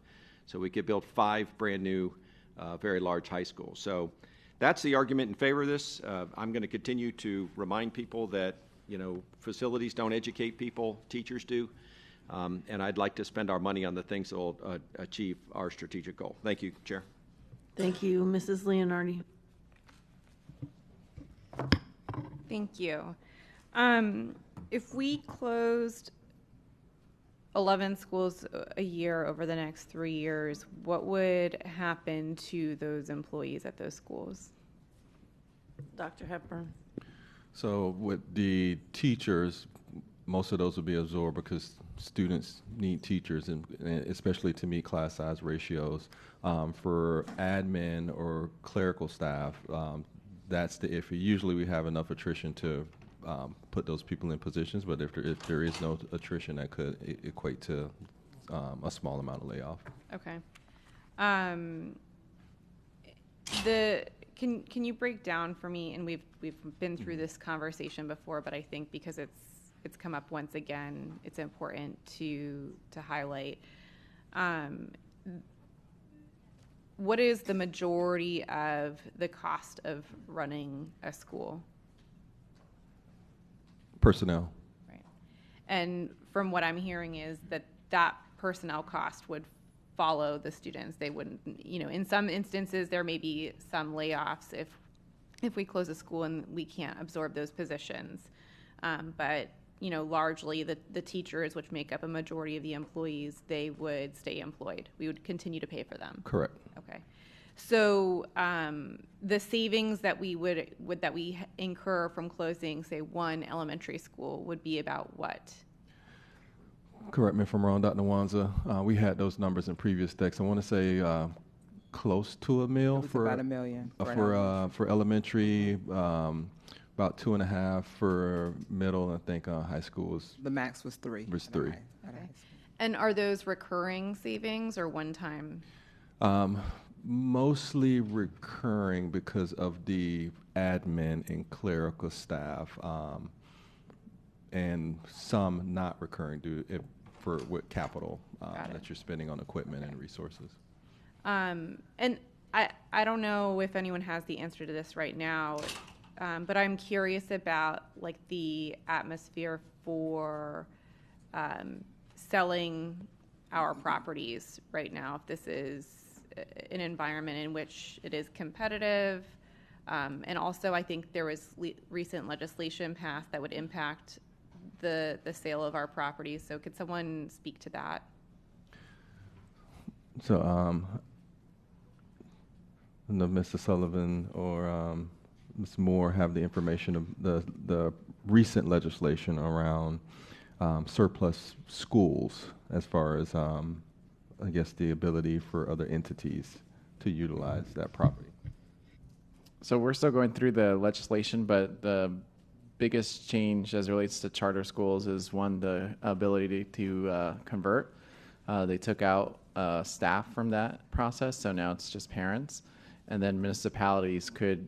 So we could build 5 brand new, very large high schools. So that's the argument in favor of this. I'm going to continue to remind people that, facilities don't educate people, teachers do. And I'd like to spend our money on the things that will achieve our strategic goal. Thank you, Chair. Thank you. Mrs. Leonardi. Thank you. If we closed 11 schools a year over the next 3 years, what would happen to those employees at those schools? Dr. Hepburn. So with the teachers, most of those will be absorbed because students need teachers, and especially to meet class size ratios. For admin or clerical staff, that's the iffy. Usually we have enough attrition to put those people in positions, but if there is no attrition, that could equate to a small amount of layoff. Okay. Can you break down for me, and we've been through this conversation before, but I think because it's come up once again, it's important to highlight. What is the majority of the cost of running a school? Personnel. Right. And from what I'm hearing is that personnel cost would follow the students. They wouldn't, in some instances there may be some layoffs if we close a school and we can't absorb those positions. But largely the teachers, which make up a majority of the employees, they would stay employed. We would continue to pay for them. Correct. Okay. So the savings that we would incur from closing, say, one elementary school would be about what? Correct me if I'm wrong, Dr. Wanza. We had those numbers in previous decks. I want to say close to $1 million for about $1 million for elementary. About 2.5 for middle. I think high school the max was 3. Was 3. Okay. And are those recurring savings or one time? Mostly recurring because of the admin and clerical staff, and some not recurring with capital that you're spending on equipment and resources. And I don't know if anyone has the answer to this right now, but I'm curious about the atmosphere for selling our properties right now. If this is an environment in which it is competitive, And also, I think there was recent legislation passed that would impact the sale of our properties. So could someone speak to that? So, Mr. Sullivan or Ms. Moore have the information of the recent legislation around surplus schools as far as, I guess, the ability for other entities to utilize that property. So we're still going through the legislation, but the biggest change as it relates to charter schools is, one, the ability to convert. They took out staff from that process, so now it's just parents. And then municipalities could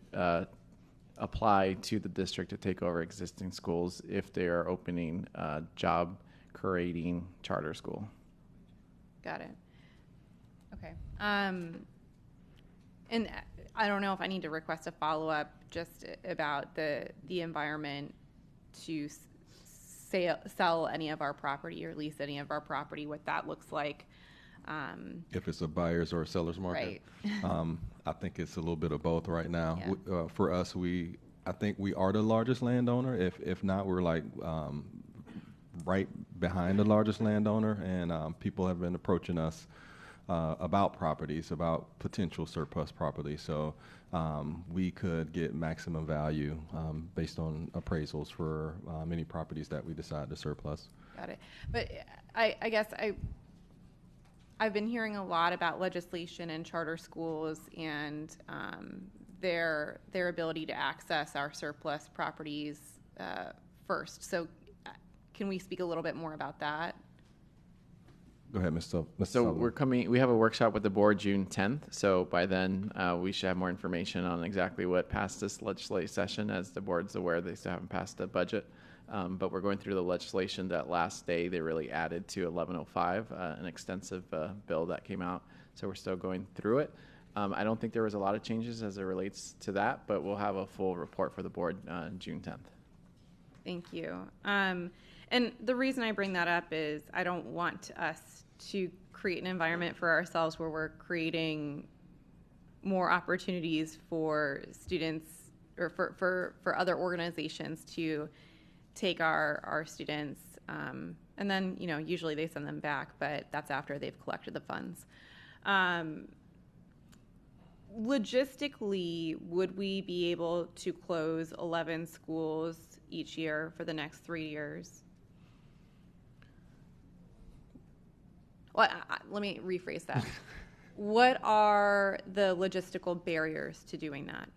apply to the district to take over existing schools if they are opening a job-creating charter school. Got it. Okay. And I don't know if I need to request a follow-up just about the environment to sell any of our property or lease any of our property, what that looks like. If it's a buyer's or a seller's market, right. I think it's a little bit of both right now. Yeah. For us, I think we are the largest landowner. If not, we're like right behind the largest landowner, and people have been approaching us about properties, about potential surplus property. So we could get maximum value based on appraisals for many properties that we decide to surplus. Got it. But I guess I've been hearing a lot about legislation and charter schools and their ability to access our surplus properties first. So can we speak a little bit more about that? Go ahead, Mr. So we have a workshop with the board June 10th. So by then we should have more information on exactly what passed this legislative session. As the board's aware, they still haven't passed the budget. But we're going through the legislation that last day they really added to 1105, an extensive bill that came out. So we're still going through it. I don't think there was a lot of changes as it relates to that, but we'll have a full report for the board June 10th. Thank you. And the reason I bring that up is I don't want us to create an environment for ourselves where we're creating more opportunities for students or for other organizations to take our students. And then, usually they send them back, but that's after they've collected the funds. Logistically, would we be able to close 11 schools each year for the next 3 years? Well, let me rephrase that. What are the logistical barriers to doing that?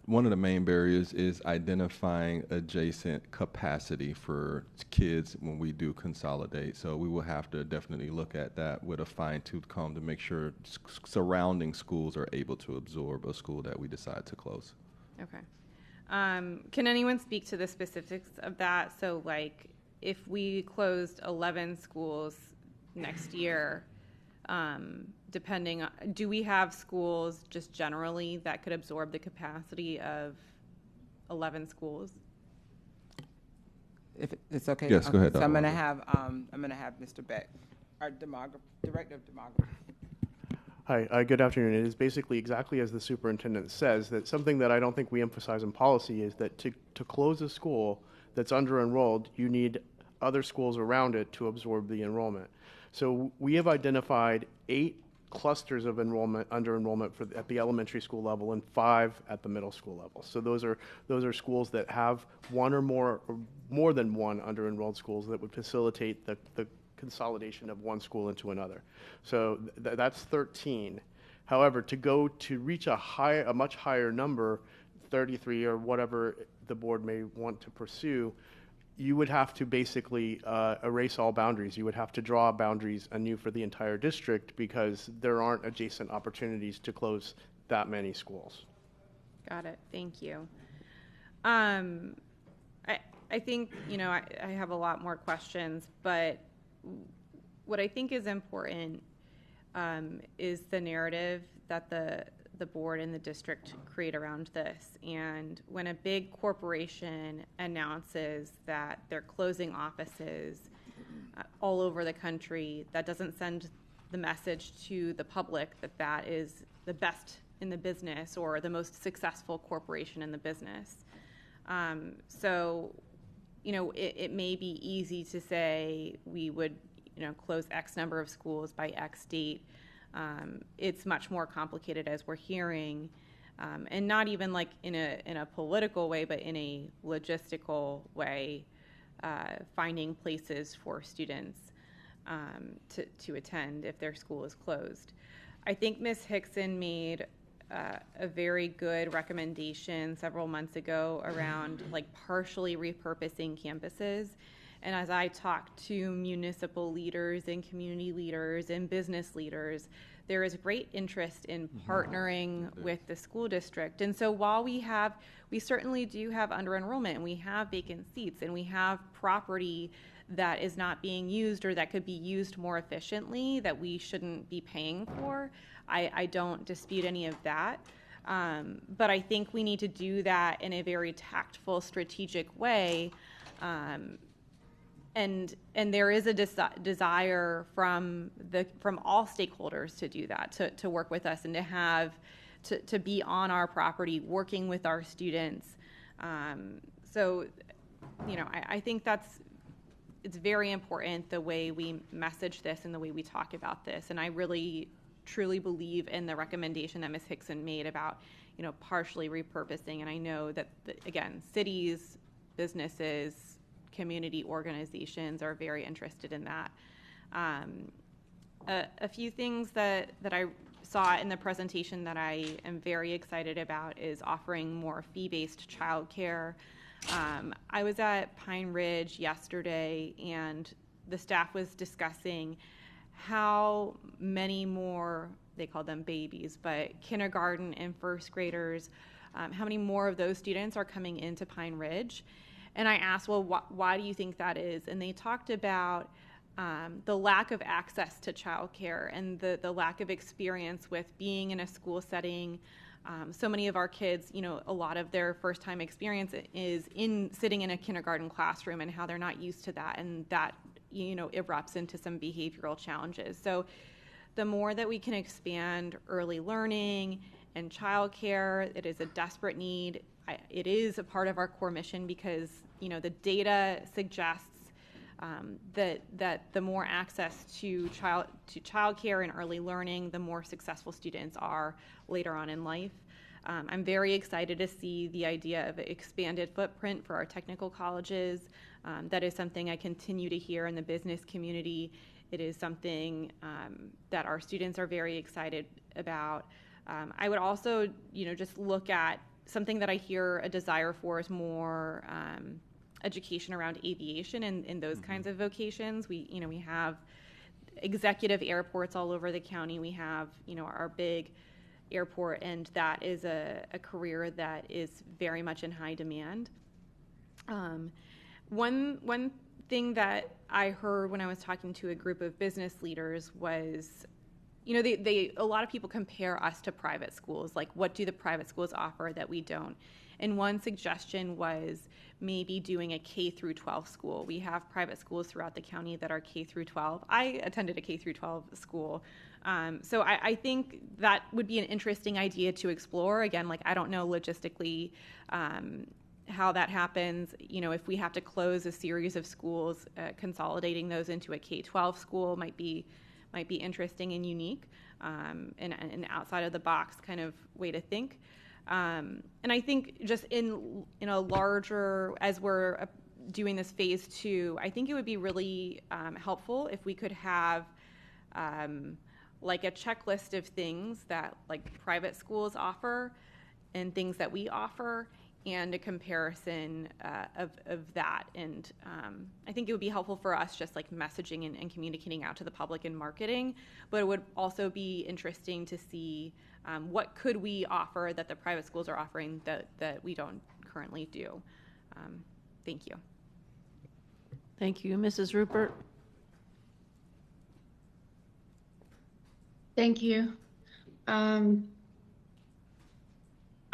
One of the main barriers is identifying adjacent capacity for kids when we do consolidate. So we will have to definitely look at that with a fine-tooth comb to make sure surrounding schools are able to absorb a school that we decide to close. Okay. Can anyone speak to the specifics of that? So, like, if we closed 11 schools next year, do we have schools just generally that could absorb the capacity of 11 schools? If it's okay. Yes, go ahead. So I'm going to have Mr. Beck, our director of demography. Hi, good afternoon. It is basically exactly as the superintendent says, that something that I don't think we emphasize in policy is that to close a school that's under-enrolled, you need other schools around it to absorb the enrollment. So we have identified 8 clusters of under enrollment at the elementary school level and 5 at the middle school level. So those are schools that have one or more than one under enrolled schools that would facilitate the consolidation of one school into another. So that's 13. However, to reach a much higher number, 33 or whatever the board may want to pursue, you would have to basically erase all boundaries. You would have to draw boundaries anew for the entire district because there aren't adjacent opportunities to close that many schools. Got it. Thank you. I think, I have a lot more questions, but what I think is important is the narrative that the board and the district create around this. And when a big corporation announces that they're closing offices all over the country, that doesn't send the message to the public that that is the best in the business or the most successful corporation in the business. So, it may be easy to say we would, close X number of schools by X date. It's much more complicated, as we're hearing, and not even like in a political way, but in a logistical way, finding places for students to attend if their school is closed. I think Ms. Hickson made a very good recommendation several months ago around like partially repurposing campuses. And as I talked to municipal leaders and community leaders and business leaders, there is great interest in partnering with the school district. And so while we certainly do have under enrollment, and we have vacant seats, and we have property that is not being used or that could be used more efficiently that we shouldn't be paying for, I don't dispute any of that. But I think we need to do that in a very tactful, strategic way. And there is a desire from all stakeholders to do that, to work with us and to be on our property, working with our students. So, I think it's very important the way we message this and the way we talk about this. And I really truly believe in the recommendation that Ms. Hickson made about, partially repurposing. And I know that, again, cities, businesses, community organizations are very interested in that. A few things that I saw in the presentation that I am very excited about is offering more fee-based childcare. I was at Pine Ridge yesterday, and the staff was discussing how many more, they call them babies, but kindergarten and first graders, how many more of those students are coming into Pine Ridge. And I asked, well, why do you think that is? And they talked about the lack of access to childcare and the lack of experience with being in a school setting. So many of our kids, a lot of their first time experience is sitting in a kindergarten classroom, and how they're not used to that, and that erupts into some behavioral challenges. So the more that we can expand early learning and childcare, it is a desperate need. It is a part of our core mission because the data suggests that the more access to childcare and early learning, the more successful students are later on in life. I'm very excited to see the idea of an expanded footprint for our technical colleges. That is something I continue to hear in the business community. It is something that our students are very excited about. I would also, just look at something that I hear a desire for is more education around aviation and those kinds of vocations. We have executive airports all over the county. We have, our big airport, and that is a career that is very much in high demand. One thing that I heard when I was talking to a group of business leaders was, a lot of people compare us to private schools. Like, what do the private schools offer that we don't? And one suggestion was maybe doing a K through 12 school. We have private schools throughout the county that are K through 12. I attended a K through 12 school. So I think that would be an interesting idea to explore. Again, I don't know logistically how that happens. If we have to close a series of schools, consolidating those into a K-12 school might be interesting and unique, and an outside of the box kind of way to think. And I think just in a larger, as we're doing this phase 2, I think it would be really helpful if we could have a checklist of things that private schools offer and things that we offer, and a comparison of that. And I think it would be helpful for us just messaging and communicating out to the public and marketing, but it would also be interesting to see what could we offer that the private schools are offering that we don't currently do. Thank you. Thank you. Mrs. Rupert? Thank you.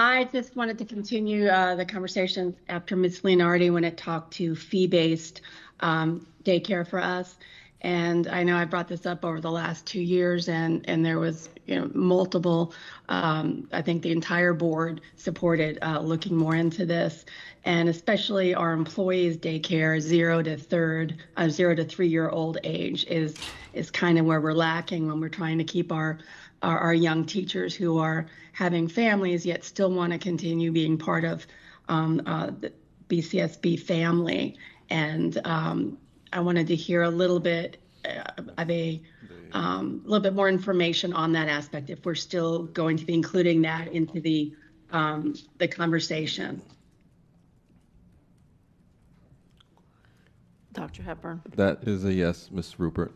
I just wanted to continue the conversation after Ms. Leonardi when it talked to fee-based daycare for us. And I know I brought this up over the last 2 years, and there was multiple. I think the entire board supported looking more into this, and especially our employees' daycare, 0 to 3-year-old age is kind of where we're lacking when we're trying to keep our young teachers who are having families yet still want to continue being part of the BCSB family. And I wanted to hear a little bit of a little bit more information on that aspect, if we're still going to be including that into the conversation. Dr. Hepburn. That is a yes, Ms. Rupert.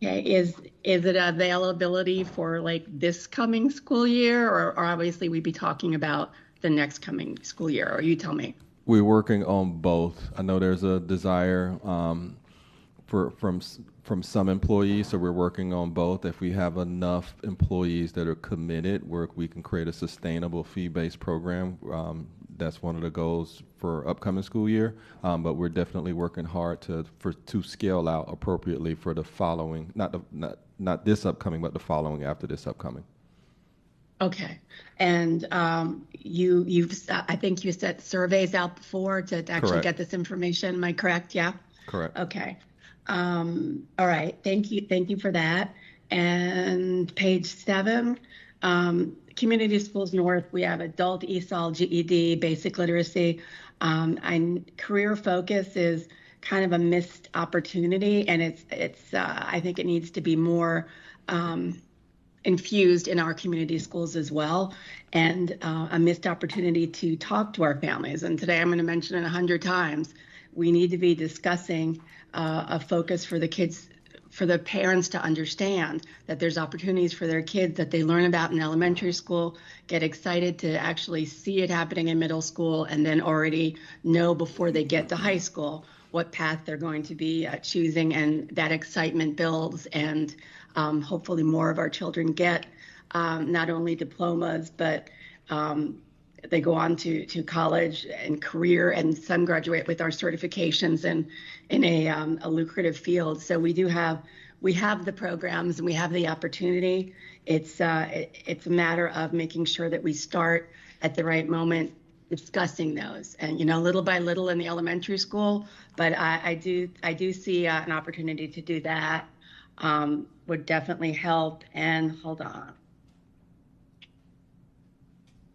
Okay, is it availability for like this coming school year, or obviously we'd be talking about the next coming school year, or you tell me? We're working on both. I know there's a desire from some employees, so we're working on both. If we have enough employees that are committed, we can create a sustainable fee-based program. That's one of the goals for upcoming school year. But we're definitely working hard to scale out appropriately for the following, not this upcoming, but the following after this upcoming. Okay, and you've I think you set surveys out before to actually Correct. get this information. Am I correct? Yeah. Correct. Okay. All right. Thank you for that. And page 7, Community Schools North. We have adult ESOL, GED, basic literacy. And career focus is kind of a missed opportunity, and it's I think it needs to be more infused in our community schools as well, and a missed opportunity to talk to our families. And today I'm going to mention it 100 times. We need to be discussing a focus for the kids, for the parents to understand that there's opportunities for their kids that they learn about in elementary school, get excited to actually see it happening in middle school, and then already know before they get to high school what path they're going to be choosing, and that excitement builds, and hopefully more of our children get not only diplomas, but they go on to college and career, and some graduate with our certifications in a lucrative field. So we have the programs and we have the opportunity. It's a matter of making sure that we start at the right moment discussing those, and little by little in the elementary school. But I do see an opportunity to do that. Would definitely help. And hold on.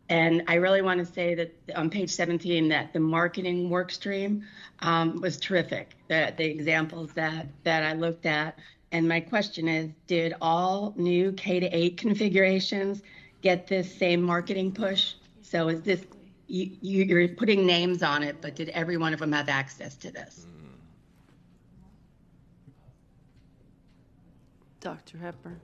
And I really want to say that on page 17, that the marketing work stream was terrific. The examples that I looked at. And my question is, did all new K-8 configurations get this same marketing push? So is this, you're putting names on it, but did every one of them have access to this? Dr. Hepburn.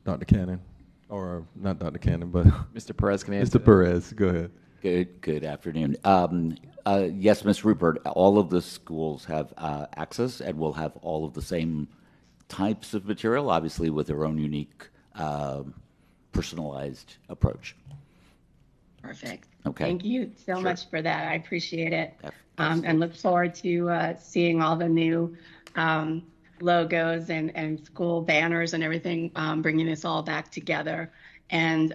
Dr. Cannon, or not Dr. Cannon, but Mr. Perez can answer. Mr. Perez, go ahead. Good afternoon. Yes, Ms. Rupert, all of the schools have access and will have all of the same types of material, obviously with their own unique personalized approach. Perfect. Okay. Thank you so Sure. much for that. I appreciate it. And look forward to seeing all the new logos and school banners and everything, bringing this all back together. And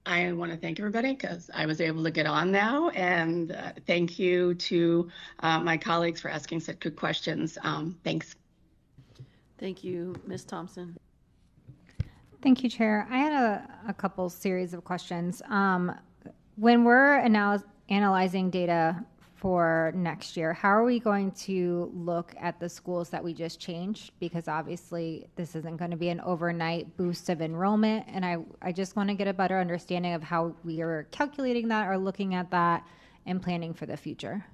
I want to thank everybody because I was able to get on now. And thank you to my colleagues for asking such good questions. Thanks. Thank you, Ms. Thompson. Thank you, Chair. I had a couple series of questions. When we're analyzing data for next year, how are we going to look at the schools that we just changed? Because obviously this isn't going to be an overnight boost of enrollment. And I just want to get a better understanding of how we are calculating that or looking at that and planning for the future.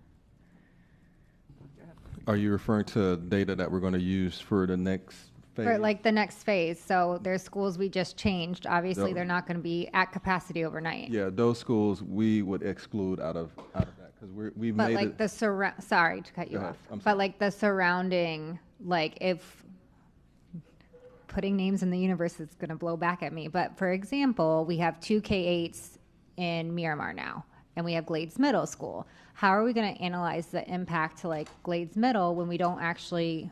Are you referring to data that we're going to use for the next phase? For like the next phase. So there's schools we just changed. Obviously, Yep. they're not going to be at capacity overnight. Yeah, those schools we would exclude out of that because we've But made like it. the sorry to cut you Go ahead. off. I'm But like the surrounding, like if putting names in the universe is going to blow back at me. But for example, we have 2 K8s in Miramar now. and we have Glades Middle School. How are we going to analyze the impact to like Glades Middle when we don't actually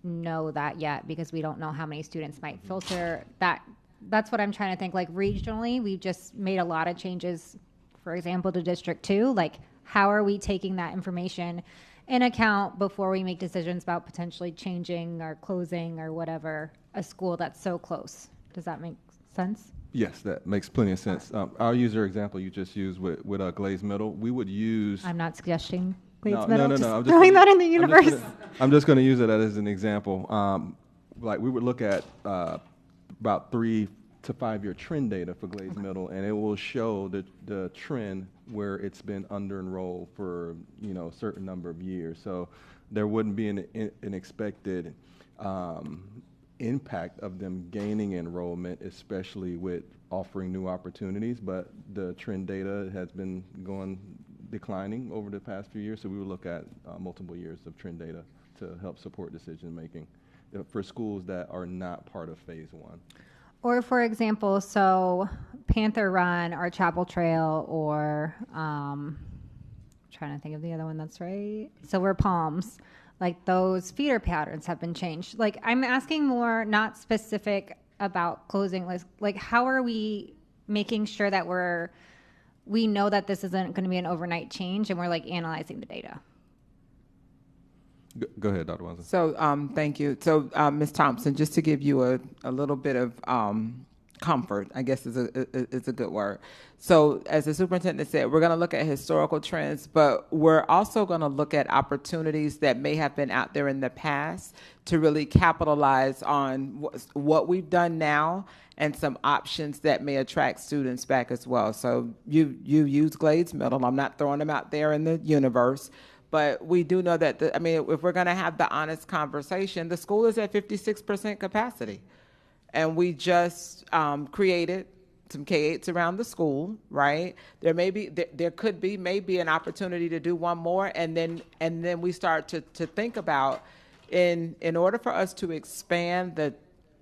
know that yet, because we don't know how many students might filter that? That's what I'm trying to think. Like regionally, we've just made a lot of changes, for example, to District 2. Like, how are we taking that information in account before we make decisions about potentially changing or closing or whatever a school that's so close? Does that make sense? Yes, that makes plenty of sense. I'll use your example you just used with Glades Middle. We would use. I'm not suggesting Glades No, Middle. no, no, just no. I'm just throwing gonna- that in the universe. I'm just going to use it as an example. Like we would look at about 3 to 5 year trend data for Glades Middle, and it will show the trend where it's been under enrolled for a certain number of years. So there wouldn't be an expected impact of them gaining enrollment, especially with offering new opportunities. But the trend data has been declining over the past few years, so we would look at multiple years of trend data to help support decision making for schools that are not part of phase 1. Or for example, so Panther Run or Chapel Trail or trying to think of the other one that's right. Silver Palms, like those feeder patterns have been changed. Like I'm asking more, not specific about closing lists. Like how are we making sure that we know that this isn't going to be an overnight change, and we're like analyzing the data? Go ahead, Dr. Watson. So thank you. So Ms. Thompson, just to give you a little bit of comfort, I guess is a good word. So as the superintendent said, we're going to look at historical trends, but we're also going to look at opportunities that may have been out there in the past to really capitalize on what we've done now and some options that may attract students back as well. So you use Glades Middle. I'm not throwing them out there in the universe. But we do know that, if we're going to have the honest conversation, the school is at 56% capacity. And we just created some K-8s around the school, right? There could be maybe an opportunity to do one more, and then we start to think about, in order for us to expand the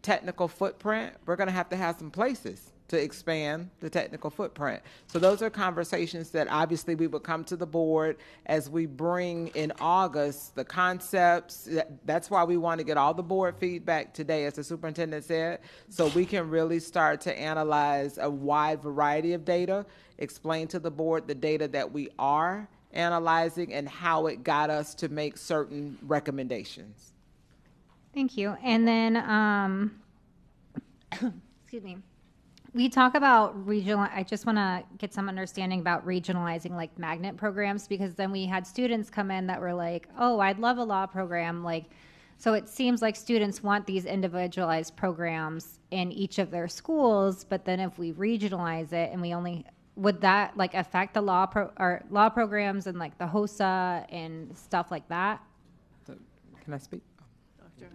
technical footprint, we're going to have some places to expand the technical footprint. So those are conversations that obviously we would come to the board as we bring in August the concepts. That's why we want to get all the board feedback today, as the superintendent said, so we can really start to analyze a wide variety of data, explain to the board the data that we are analyzing and how it got us to make certain recommendations. Thank you. And then, excuse me. We talk about regional. I just want to get some understanding about regionalizing like magnet programs, because then we had students come in that were like, oh, I'd love a law program. Like, so it seems like students want these individualized programs in each of their schools. But then if we regionalize it and would that like affect the law programs and like the HOSA and stuff like that? Can I speak?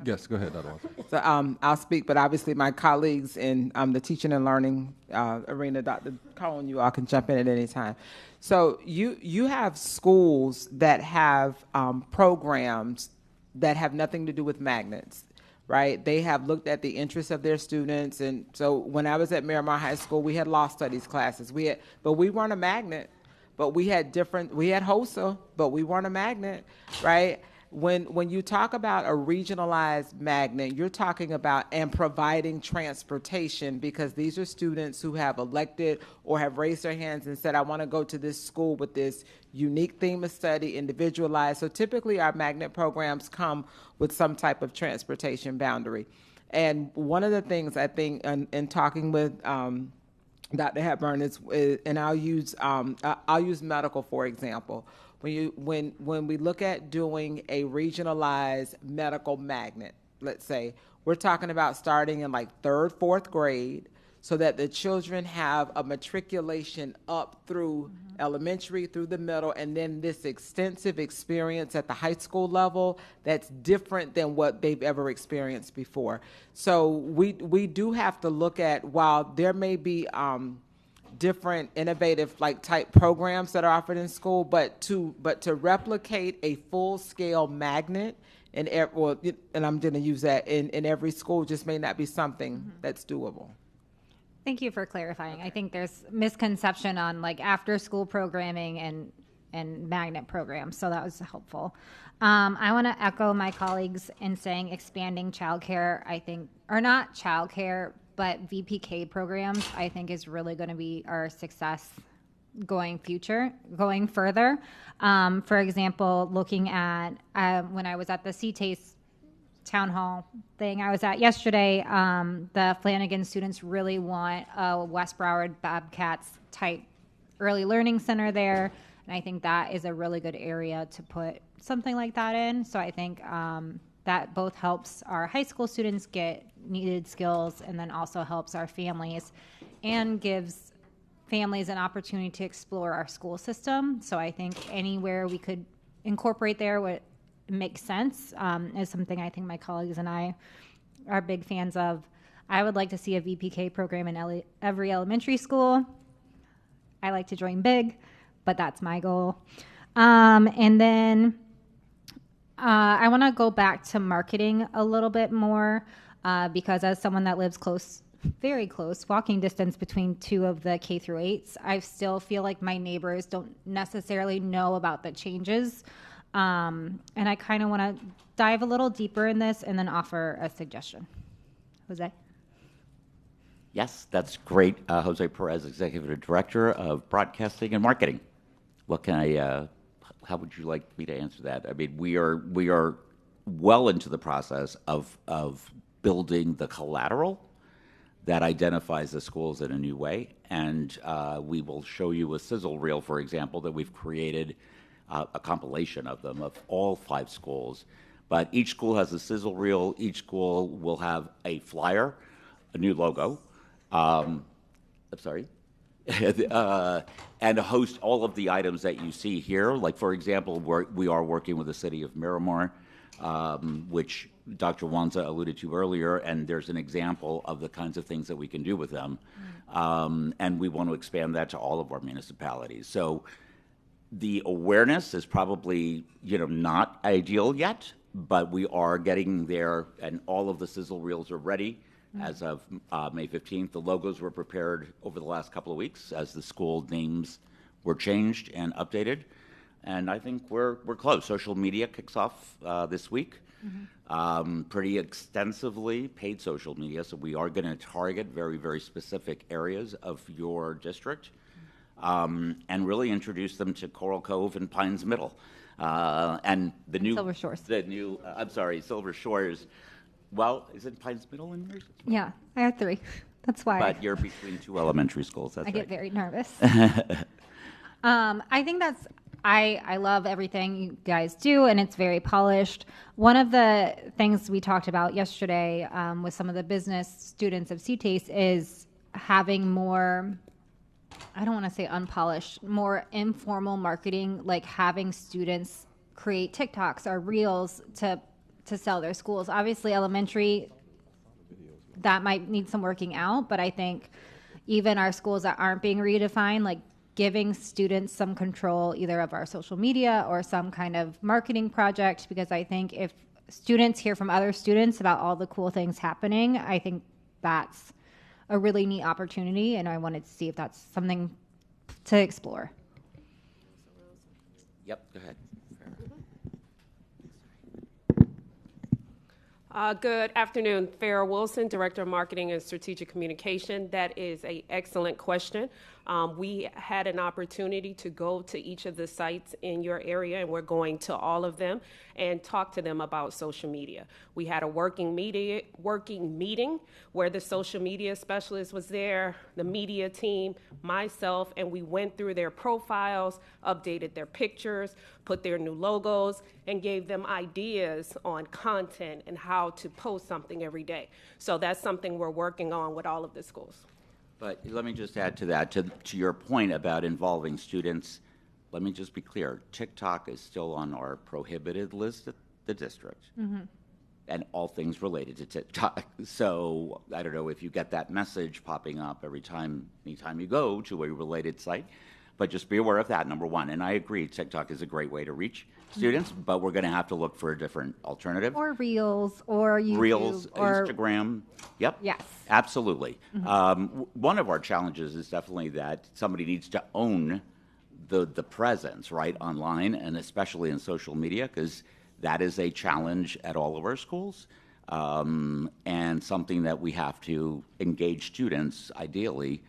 Yes, go ahead, Dr. Watson. So I'll speak, but obviously my colleagues in the teaching and learning arena, Dr. Cohen, you all can jump in at any time. So you have schools that have programs that have nothing to do with magnets, right? They have looked at the interests of their students. And so when I was at Miramar High School, we had law studies classes. But we weren't a magnet, but we had HOSA, but we weren't a magnet, right? When you talk about a regionalized magnet, you're talking about and providing transportation, because these are students who have elected or have raised their hands and said, I want to go to this school with this unique theme of study, individualized. So typically our magnet programs come with some type of transportation boundary. And one of the things I think in talking with Dr. Hepburn is, and I'll use medical, for example. When we look at doing a regionalized medical magnet, let's say, we're talking about starting in like 3rd, 4th grade, so that the children have a matriculation up through elementary, through the middle, and then this extensive experience at the high school level that's different than what they've ever experienced before. So we do have to look at, while there may be different innovative type programs that are offered in school, but to replicate a full-scale magnet and I'm going to use that in every school just may not be something that's doable. Thank you for clarifying. I think there's misconception on like after-school programming and magnet programs, so that was helpful. I want to echo my colleagues in saying expanding childcare, I think, or not childcare, but VPK programs, I think is really going to be our success going further. For example, looking at when I was at the CTASE town hall thing I was at yesterday, the Flanagan students really want a West Broward Bobcats type early learning center there. And I think that is a really good area to put something like that in. So I think that both helps our high school students get needed skills and then also helps our families and gives families an opportunity to explore our school system. So I think anywhere we could incorporate there would make sense, is something I think my colleagues and I are big fans of. I would like to see a VPK program in every elementary school. I like to dream big, but that's my goal. And then I want to go back to marketing a little bit more because as someone that lives close, very close, walking distance between two of the K through 8s, I still feel like my neighbors don't necessarily know about the changes. And I kind of want to dive a little deeper in this and then offer a suggestion. Jose? Yes, that's great. Jose Perez, Executive Director of Broadcasting and Marketing. What can how would you like me to answer that? I mean, we are well into the process of building the collateral that identifies the schools in a new way. And we will show you a sizzle reel, for example, that we've created, a compilation of them, of all 5 schools. But each school has a sizzle reel. Each school will have a flyer, a new logo. I'm sorry. And host all of the items that you see here. Like, for example, we are working with the city of Miramar, which Dr. Wanza alluded to earlier, and there's an example of the kinds of things that we can do with them. And we want to expand that to all of our municipalities. So the awareness is probably, not ideal yet, but we are getting there, and all of the sizzle reels are ready as of May 15th. The logos were prepared over the last couple of weeks as the school names were changed and updated. And I think we're close. Social media kicks off this week. Pretty extensively paid social media, so we are going to target very, very specific areas of your district and really introduce them to Coral Cove and Pines Middle. And the new Silver Shores. Silver Shores. Well, is it Pines Middle in yours? Yeah, I have 3. That's why. But you're between 2 elementary schools. That's I right. get very nervous. I think I love everything you guys do, and it's very polished. One of the things we talked about yesterday with some of the business students of CTASE is having more, I don't want to say unpolished, more informal marketing, like having students create TikToks or Reels to sell their schools. Obviously, elementary, that might need some working out, but I think even our schools that aren't being redefined, like giving students some control either of our social media or some kind of marketing project, because I think if students hear from other students about all the cool things happening, I think that's a really neat opportunity, and I wanted to see if that's something to explore. Yep, go ahead. Good afternoon. Farrah Wilson, Director of Marketing and Strategic Communication. That is an excellent question. We had an opportunity to go to each of the sites in your area, and we're going to all of them and talk to them about social media. We had a working meeting where the social media specialist was there, the media team, myself, and we went through their profiles, updated their pictures, put their new logos, and gave them ideas on content and how to post something every day. So that's something we're working on with all of the schools. But let me just add to that, to your point about involving students, let me just be clear. TikTok is still on our prohibited list at the district, and all things related to TikTok. So I don't know if you get that message popping up anytime you go to a related site, But just be aware of that, number one. And I agree, TikTok is a great way to reach students, but we're going to have to look for a different alternative. Or Reels, or YouTube, Reels, or Instagram. Yep. Yes. Absolutely. One of our challenges is definitely that somebody needs to own the presence, right, online, and especially in social media, because that is a challenge at all of our schools, and something that we have to engage students, ideally,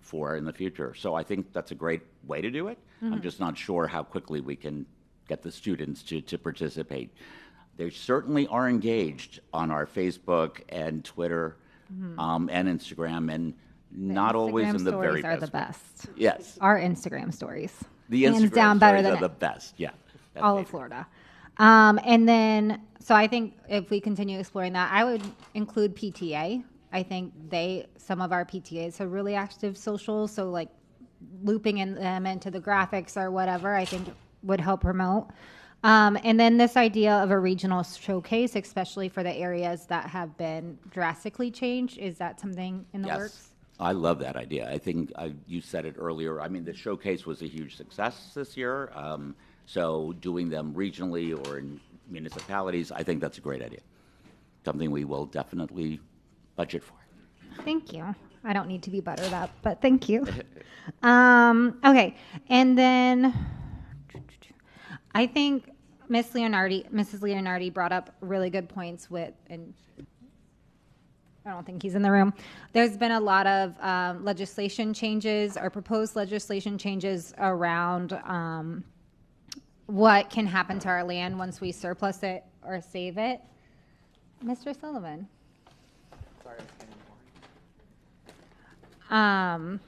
for in the future. So I think that's a great way to do it. I'm just not sure how quickly we can get the students to participate. They certainly are engaged on our Facebook and Twitter and Instagram, and not always in the very stories are best the way. best. Yes. Our Instagram stories. The Hands Instagram down better stories than are the best. Yeah. That's all of Florida. And then, so I think if we continue exploring that, I would include PTA. I think some of our PTAs are really active social, so like looping them into the graphics or whatever, I think would help promote. And then this idea of a regional showcase, especially for the areas that have been drastically changed, is that something in the works? I love that idea. I think you said it earlier. I mean, the showcase was a huge success this year. So doing them regionally or in municipalities, I think that's a great idea. Something we will definitely budget for. Thank you. I don't need to be buttered up, but thank you. Okay, and then I think Mrs. Leonardi brought up really good points and I don't think he's in the room. There's been a lot of legislation changes or proposed legislation changes around what can happen to our land once we surplus it or save it. Mr. Sullivan. And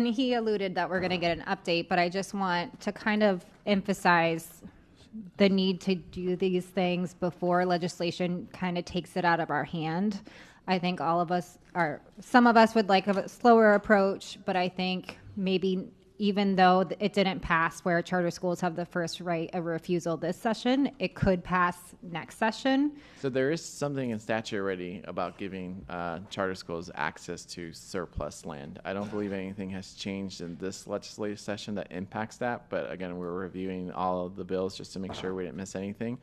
he alluded that we're going to get an update, but I just want to kind of emphasize the need to do these things before legislation kind of takes it out of our hand. I think some of us would like a slower approach, but I think maybe even though it didn't pass where charter schools have the first right of refusal this session, it could pass next session. So there is something in statute already about giving charter schools access to surplus land. I don't believe anything has changed in this legislative session that impacts that, but again, we're reviewing all of the bills just to make sure we didn't miss anything.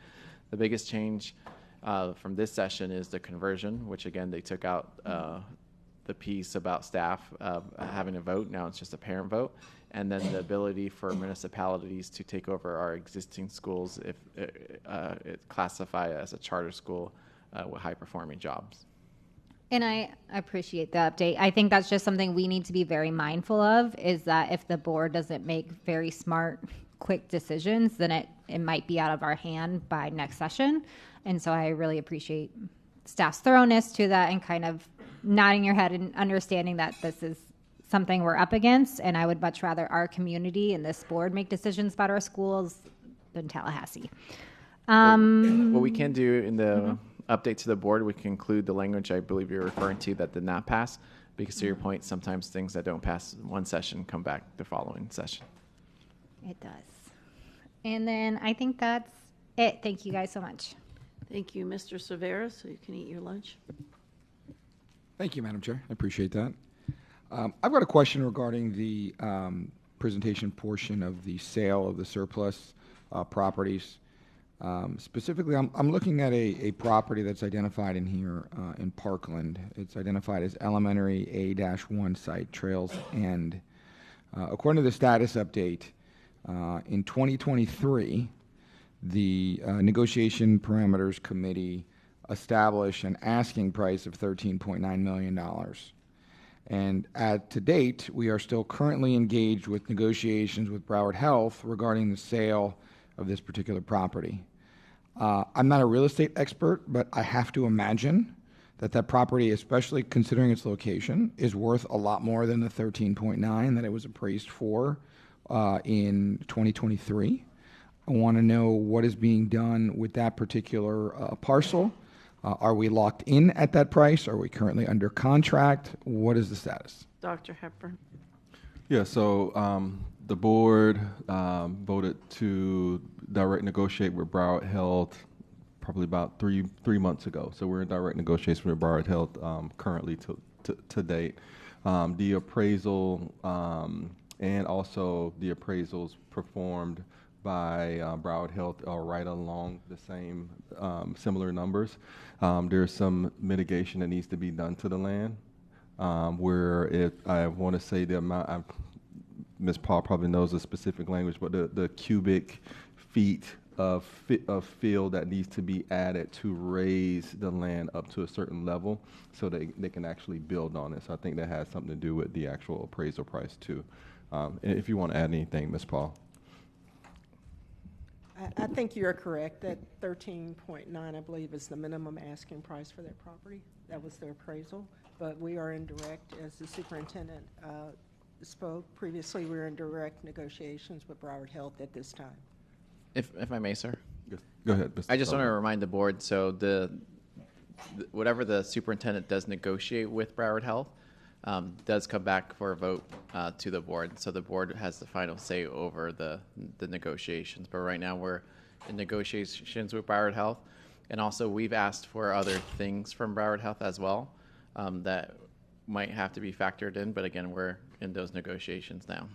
The biggest change from this session is the conversion, which again, they took out the piece about staff having a vote. Now it's just a parent vote. And then the ability for municipalities to take over our existing schools if it classify as a charter school with high-performing jobs. And I appreciate the update. I think that's just something we need to be very mindful of, is that if the board doesn't make very smart, quick decisions, then it might be out of our hand by next session. And so I really appreciate staff's thoroughness to that and kind of nodding your head and understanding that this is something we're up against, and I would much rather our community and this board make decisions about our schools than Tallahassee. What we can do in the update to the board, we can include the language I believe you're referring to that did not pass, because to your point, sometimes things that don't pass one session come back the following session. It does. And then I think that's it. Thank you guys so much. Thank you, Mr. Cervera, so you can eat your lunch. Thank you, Madam Chair. I appreciate that. I've got a question regarding the presentation portion of the sale of the surplus properties. Specifically, I'm looking at a property that's identified in here in Parkland. It's identified as Elementary A-1 Site, Trails End. According to the status update, in 2023, the Negotiation Parameters Committee established an asking price of $13.9 million. And to date, we are still currently engaged with negotiations with Broward Health regarding the sale of this particular property. I'm not a real estate expert, but I have to imagine that property, especially considering its location, is worth a lot more than the 13.9 that it was appraised for in 2023. I want to know what is being done with that particular parcel. Are we locked in at that price? Are we currently under contract? What is the status? Dr. Hepburn. Yeah, so the board voted to direct negotiate with Broward Health probably about three months ago. So we're in direct negotiation with Broward Health currently to date. The appraisal and also the appraisals performed by Broward Health are right along the same similar numbers. There's some mitigation that needs to be done to the land, where if I want to say the amount, Ms. Paul probably knows the specific language, but the cubic feet of field that needs to be added to raise the land up to a certain level so that they can actually build on it. So I think that has something to do with the actual appraisal price too. If you want to add anything, Ms. Paul. I think you're correct. That 13.9, I believe, is the minimum asking price for that property. That was their appraisal. But we are in direct, as the superintendent spoke previously, we're in direct negotiations with Broward Health at this time. If I may, sir. Go ahead, Mr. I just want to Sullivan. remind the board, so whatever the superintendent does negotiate with Broward Health does come back for a vote to the board. So the board has the final say over the negotiations. But right now we're in negotiations with Broward Health. And also we've asked for other things from Broward Health as well that might have to be factored in. But again, we're in those negotiations now.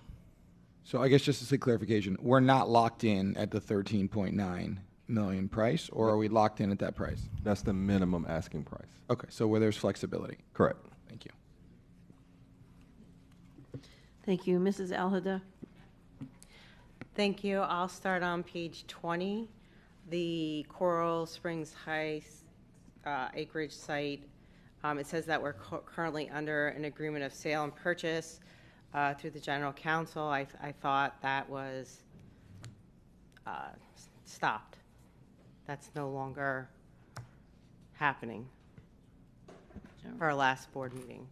So I guess just to say clarification, we're not locked in at the 13.9 million price, or are we locked in at that price? That's the minimum asking price. Okay, so where there's flexibility. Correct. Thank you. Thank you. Mrs. Alhada. Thank you. I'll start on page 20. The Coral Springs High acreage site. It says that we're currently under an agreement of sale and purchase through the General Counsel. I thought that was stopped. That's no longer happening for our last board meeting.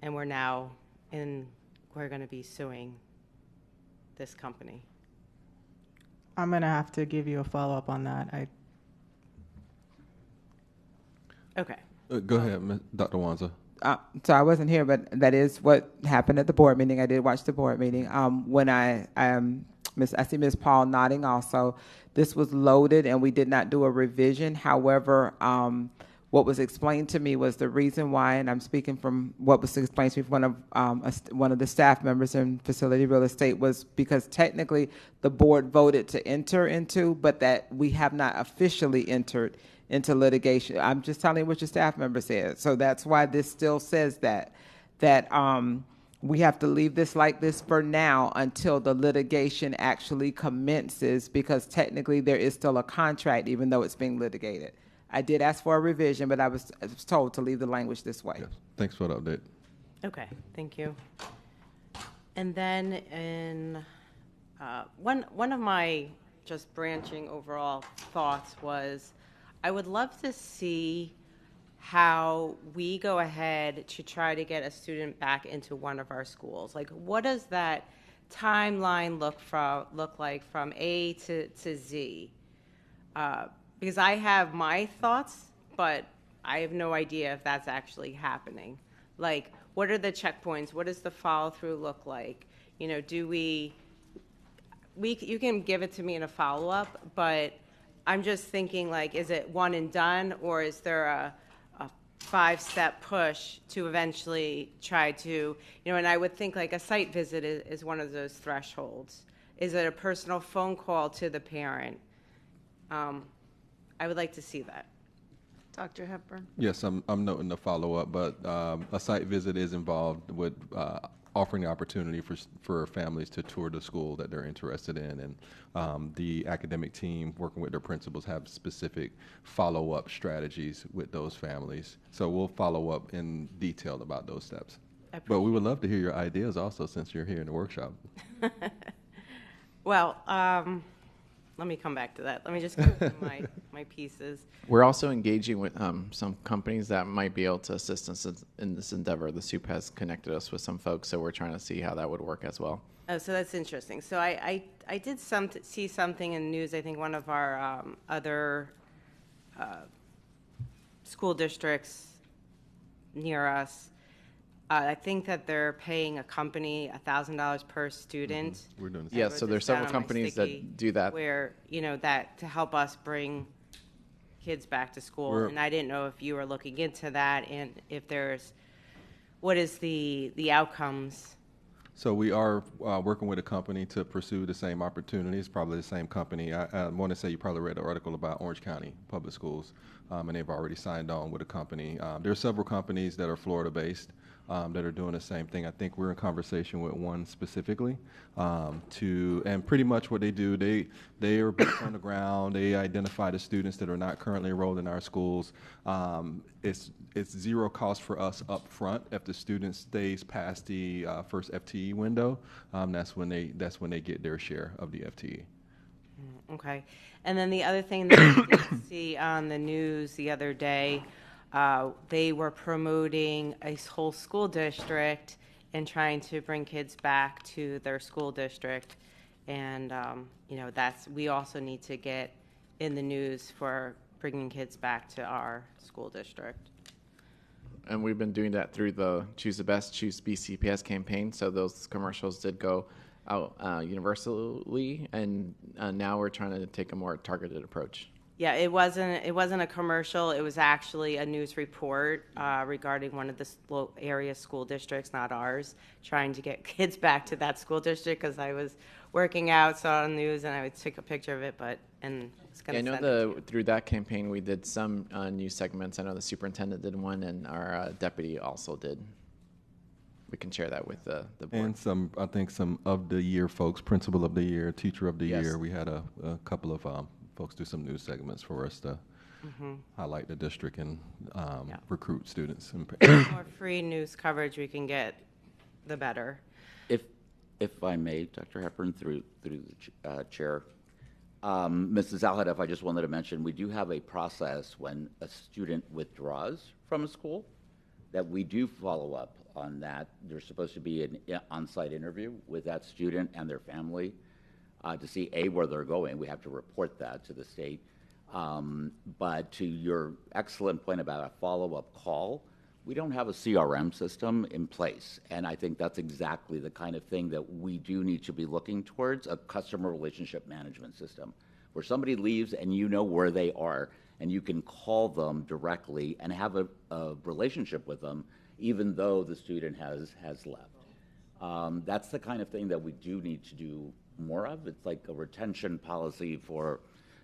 And we're going to be suing this company. I'm going to have to give you a follow-up on that. Okay. Go ahead, Dr. Wanza. So I wasn't here, but that is what happened at the board meeting. I did watch the board meeting. When I see Ms. Paul nodding also. This was loaded, and we did not do a revision. However, what was explained to me was the reason why, and I'm speaking from what was explained to me from one of the staff members in facility real estate, was because technically the board voted to enter into, but that we have not officially entered into litigation. I'm just telling you what your staff member said. So that's why this still says that we have to leave this like this for now until the litigation actually commences, because technically there is still a contract even though it's being litigated. I did ask for a revision, but I was told to leave the language this way. Yes. Thanks for the update. Okay, thank you. And then in one of my just branching overall thoughts was I would love to see how we go ahead to try to get a student back into one of our schools. Like, what does that timeline look like from A to Z? Because I have my thoughts, but I have no idea if that's actually happening. Like, what are the checkpoints? What does the follow-through look like? You know, you can give it to me in a follow-up, but I'm just thinking, like, is it one and done, or is there a 5-step push to eventually try to, and I would think like a site visit is one of those thresholds. Is it a personal phone call to the parent? I would like to see that. Dr. Hepburn. Yes, I'm noting the follow-up, but a site visit is involved with offering the opportunity for families to tour the school that they're interested in, and the academic team working with their principals have specific follow-up strategies with those families. So we'll follow up in detail about those steps. But we would love to hear your ideas also, since you're here in the workshop. Well, let me come back to that. Let me just go through my pieces. We're also engaging with some companies that might be able to assist us in this endeavor. The SUP has connected us with some folks, so we're trying to see how that would work as well. Oh, so that's interesting. So I did see something in the news. I think one of our other school districts near us, I think that they're paying a company $1,000 per student. Mm-hmm. We're doing Yeah, so there's several companies that do that. Where, that to help us bring kids back to school. And I didn't know if you were looking into that and if what is the outcomes So we are working with a company to pursue the same opportunities, probably the same company. I want to say you probably read the article about Orange County Public Schools, and they've already signed on with a company. There are several companies that are Florida-based that are doing the same thing. I think we're in conversation with one specifically and pretty much what they do, they are boots on the ground. They identify the students that are not currently enrolled in our schools. It's zero cost for us up front. If the student stays past the first FTE window, that's when they get their share of the FTE. Okay. And then the other thing that I did see on the news the other day, they were promoting a whole school district and trying to bring kids back to their school district. And, we also need to get in the news for bringing kids back to our school district. And we've been doing that through the Choose the Best, Choose BCPS campaign. So those commercials did go out universally, and now we're trying to take a more targeted approach. Yeah, it wasn't a commercial. It was actually a news report regarding one of the area school districts, not ours, trying to get kids back to that school district because I was working out, saw it on the news, and I would take a picture of it, and it's going to send it to you. Through that campaign, we did some news segments. I know the superintendent did one, and our deputy also did. We can share that with the board. And I think some of the year folks, principal of the year, teacher of the Yes. year. We had a couple of folks do some news segments for us to highlight the district and recruit students. The more free news coverage we can get, the better. If I may, Dr. Hepburn, through the chair, Mrs. Alhadeff, I just wanted to mention we do have a process when a student withdraws from a school that we do follow up on that. There's supposed to be an on-site interview with that student and their family to see, where they're going. We have to report that to the state. But to your excellent point about a follow-up call, we don't have a CRM system in place. And I think that's exactly the kind of thing that we do need to be looking towards, a customer relationship management system, where somebody leaves and you know where they are, and you can call them directly and have a relationship with them, even though the student has left. That's the kind of thing that we do need to do more of. It's like a retention policy for,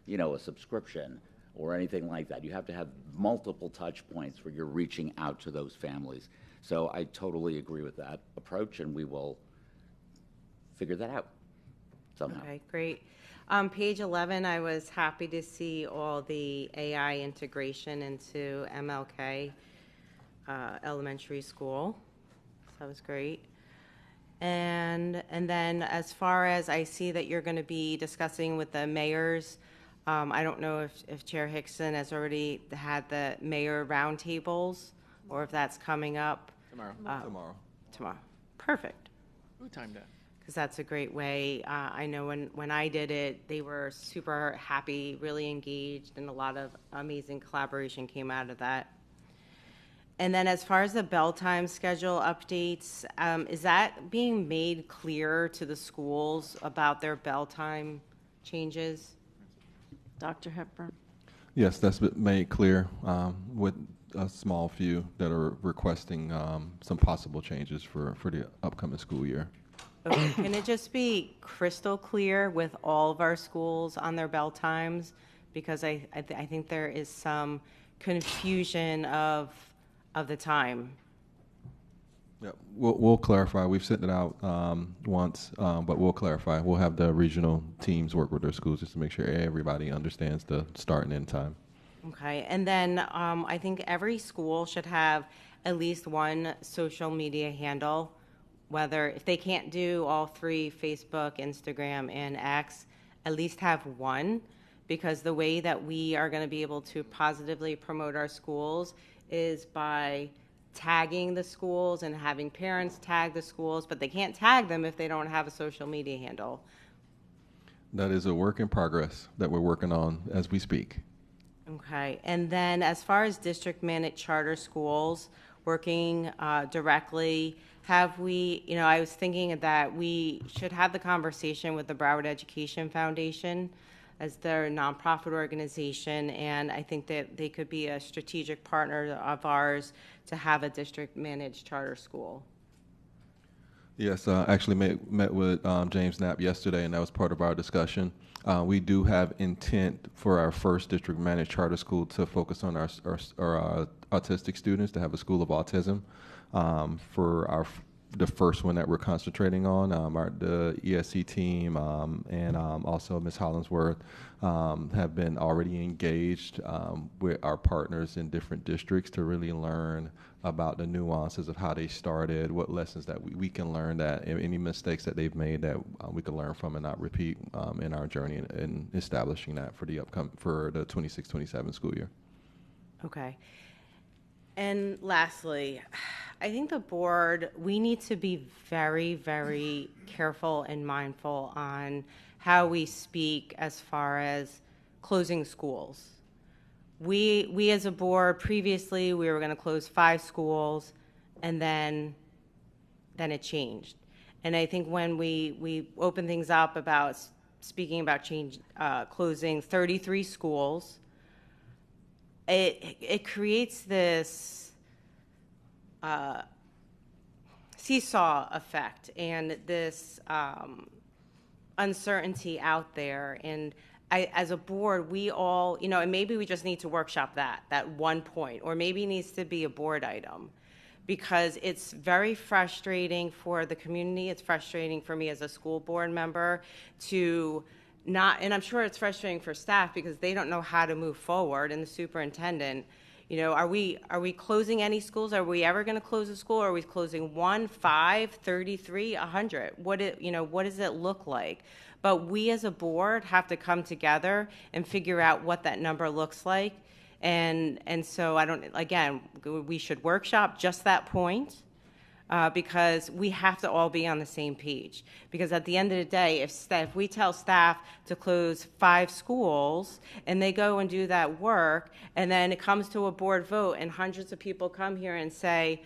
a subscription or anything like that. You have to have multiple touch points where you're reaching out to those families. So I totally agree with that approach, and we will figure that out somehow. Okay, great. Page 11, I was happy to see all the AI integration into MLK Elementary School. So that was great. And then as far as I see that you're going to be discussing with the mayors, I don't know if Chair Hickson has already had the mayor roundtables or if that's coming up. Tomorrow. Perfect. Who timed that? Because that's a great way. I know when I did it, they were super happy, really engaged, and a lot of amazing collaboration came out of that. And then as far as the bell time schedule updates, is that being made clear to the schools about their bell time changes? Dr. Hepburn. Yes, that's been made clear with a small few that are requesting some possible changes for the upcoming school year. Okay. Can it just be crystal clear with all of our schools on their bell times? Because I think there is some confusion of the time. Yeah, we'll clarify. We've sent it out once, but we'll clarify. We'll have the regional teams work with their schools just to make sure everybody understands the start and end time. Okay, and then I think every school should have at least one social media handle, whether if they can't do all three, Facebook, Instagram, and X, at least have one, because the way that we are going to be able to positively promote our schools is by tagging the schools and having parents tag the schools, but they can't tag them if they don't have a social media handle. That is a work in progress that we're working on as we speak. Okay, and then as far as district managed charter schools working directly, have we, I was thinking that we should have the conversation with the Broward Education Foundation as their nonprofit organization, and I think that they could be a strategic partner of ours to have a district managed charter school. Yes, actually met with James Knapp yesterday, and that was part of our discussion. We do have intent for our first district managed charter school to focus on our autistic students, to have a school of autism. For the first one that we're concentrating on, the ESC team and also Ms. Hollingsworth have been already engaged with our partners in different districts to really learn about the nuances of how they started, what lessons that we can learn, that any mistakes that they've made that we can learn from and not repeat in our journey in establishing that for the for the 26-27 school year. Okay. And lastly, I think the board, we need to be very, very careful and mindful on how we speak as far as closing schools. We as a board, previously, we were going to close 5 schools, and then it changed. And I think when we opened things up about speaking about closing 33 schools, it creates this seesaw effect and this uncertainty out there. And as a board, we all, and maybe we just need to workshop that one point, or maybe it needs to be a board item, because it's very frustrating for the community. It's frustrating for me as a school board member to not, and I'm sure it's frustrating for staff because they don't know how to move forward, and the superintendent. Are we closing any schools? Are we ever going to close a school? Are we closing 1, 5, 33, 100? What does it look like? But we as a board have to come together and figure out what that number looks like. And so we should workshop just that point, because we have to all be on the same page. Because at the end of the day, if we tell staff to close 5 schools and they go and do that work, and then it comes to a board vote and hundreds of people come here and say,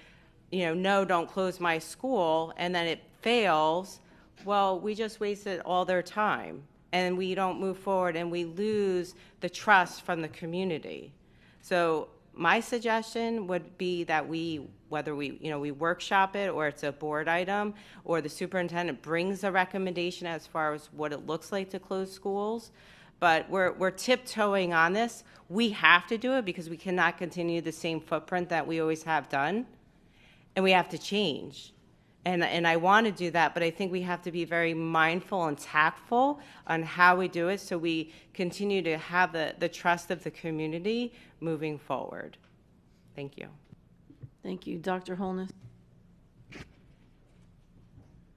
no, don't close my school, and then it fails, well, we just wasted all their time, and we don't move forward, and we lose the trust from the community. So my suggestion would be that whether we workshop it, or it's a board item, or the superintendent brings a recommendation as far as what it looks like to close schools. But we're tiptoeing on this. We have to do it because we cannot continue the same footprint that we always have done, and we have to change. And I want to do that, but I think we have to be very mindful and tactful on how we do it, so we continue to have the trust of the community moving forward. Thank you. Thank you. Dr. Holness.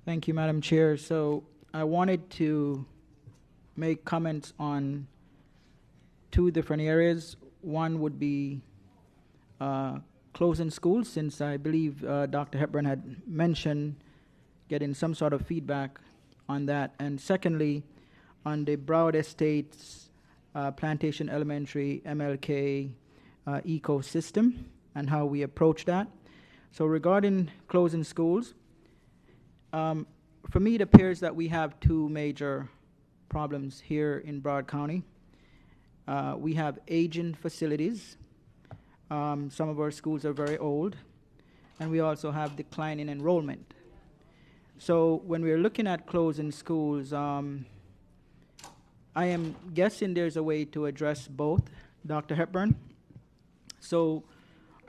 Thank you, Madam Chair. So I wanted to make comments on 2 different areas. One would be closing schools, since I believe Dr. Hepburn had mentioned getting some sort of feedback on that. And secondly, on the Broward Estates Plantation Elementary MLK ecosystem and how we approach that. So regarding closing schools, for me it appears that we have 2 major problems here in Broward County. We have aging facilities. Some of our schools are very old, and we also have declining enrollment. So when we're looking at closing schools, I am guessing there's a way to address both, Dr. Hepburn. So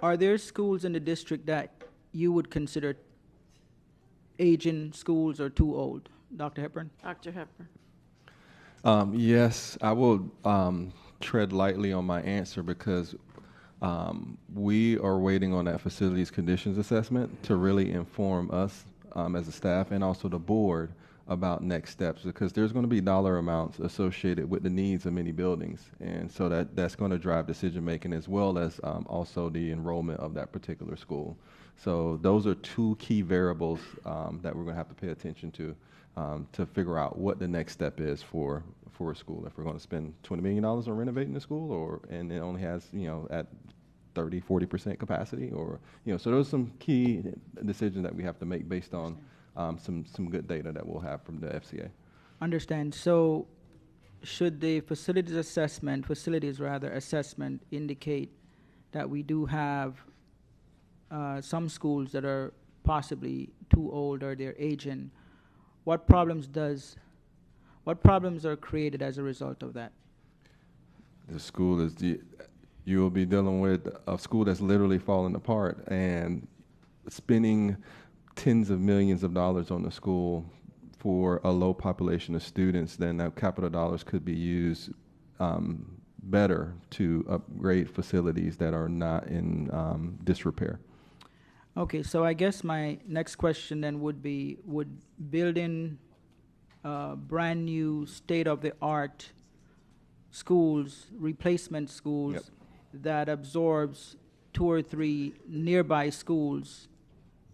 are there schools in the district that you would consider aging schools or too old? Dr. Hepburn? Dr. Hepburn. Yes, I will tread lightly on my answer, because we are waiting on that facilities conditions assessment to really inform us as a staff, and also the board, about next steps, because there's going to be dollar amounts associated with the needs of many buildings, and so that's going to drive decision making, as well as also the enrollment of that particular school. So those are 2 key variables that we're going to have to pay attention to figure out what the next step is for a school. If we're going to spend $20 million on renovating the school, and it only has at 30-40% capacity, or so those are some key decisions that we have to make based on some good data that we'll have from the FCA. Understand. So should the facilities assessment indicate that we do have some schools that are possibly too old or they're aging. What problems are created as a result of that? The school is you will be dealing with a school that's literally falling apart, and spending tens of millions of dollars on the school for a low population of students, then that capital dollars could be used better to upgrade facilities that are not in disrepair. Okay, so I guess my next question then would be, would building brand new state-of-the-art schools, replacement schools, Yep. that absorbs 2 or 3 nearby schools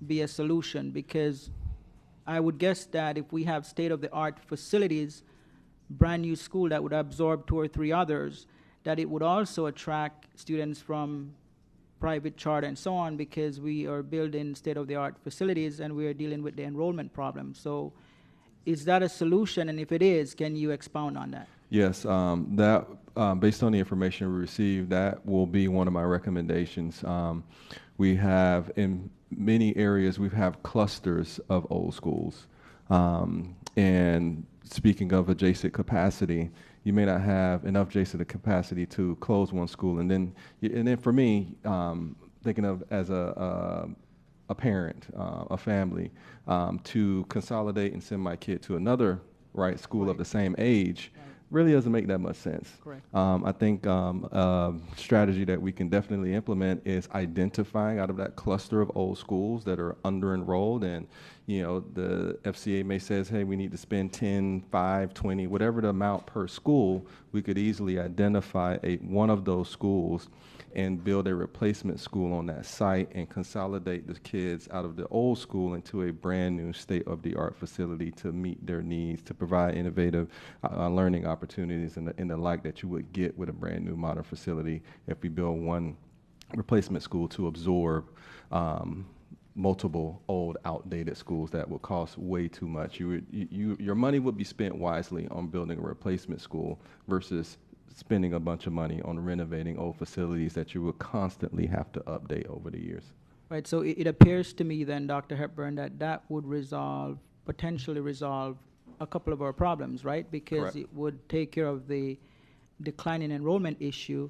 be a solution? Because I would guess that if we have state-of-the-art facilities, brand new school that would absorb 2 or 3 others, that it would also attract students from private charter and so on, because we are building state-of-the-art facilities and we are dealing with the enrollment problem. So is that a solution? And if it is, can you expound on that? Yes, that based on the information we received, that will be one of my recommendations. We have in many areas we have clusters of old schools, and speaking of adjacent capacity, you may not have enough adjacent capacity to close one school, and then for me, thinking of as a parent, a family, to consolidate and send my kid to another school of the same age really doesn't make that much sense. Correct. I think a strategy that we can definitely implement is identifying out of that cluster of old schools that are under-enrolled, and the FCA may says, hey, we need to spend 10, 5, 20, whatever the amount per school. We could easily identify one of those schools and build a replacement school on that site and consolidate the kids out of the old school into a brand new state-of-the-art facility to meet their needs, to provide innovative learning opportunities and the like that you would get with a brand new modern facility if we build one replacement school to absorb multiple old, outdated schools that will cost way too much. Your money would be spent wisely on building a replacement school versus spending a bunch of money on renovating old facilities that you will constantly have to update over the years. Right, so it appears to me then, Dr. Hepburn, that would potentially resolve a couple of our problems, right? Because Correct. it would take care of the declining enrollment issue,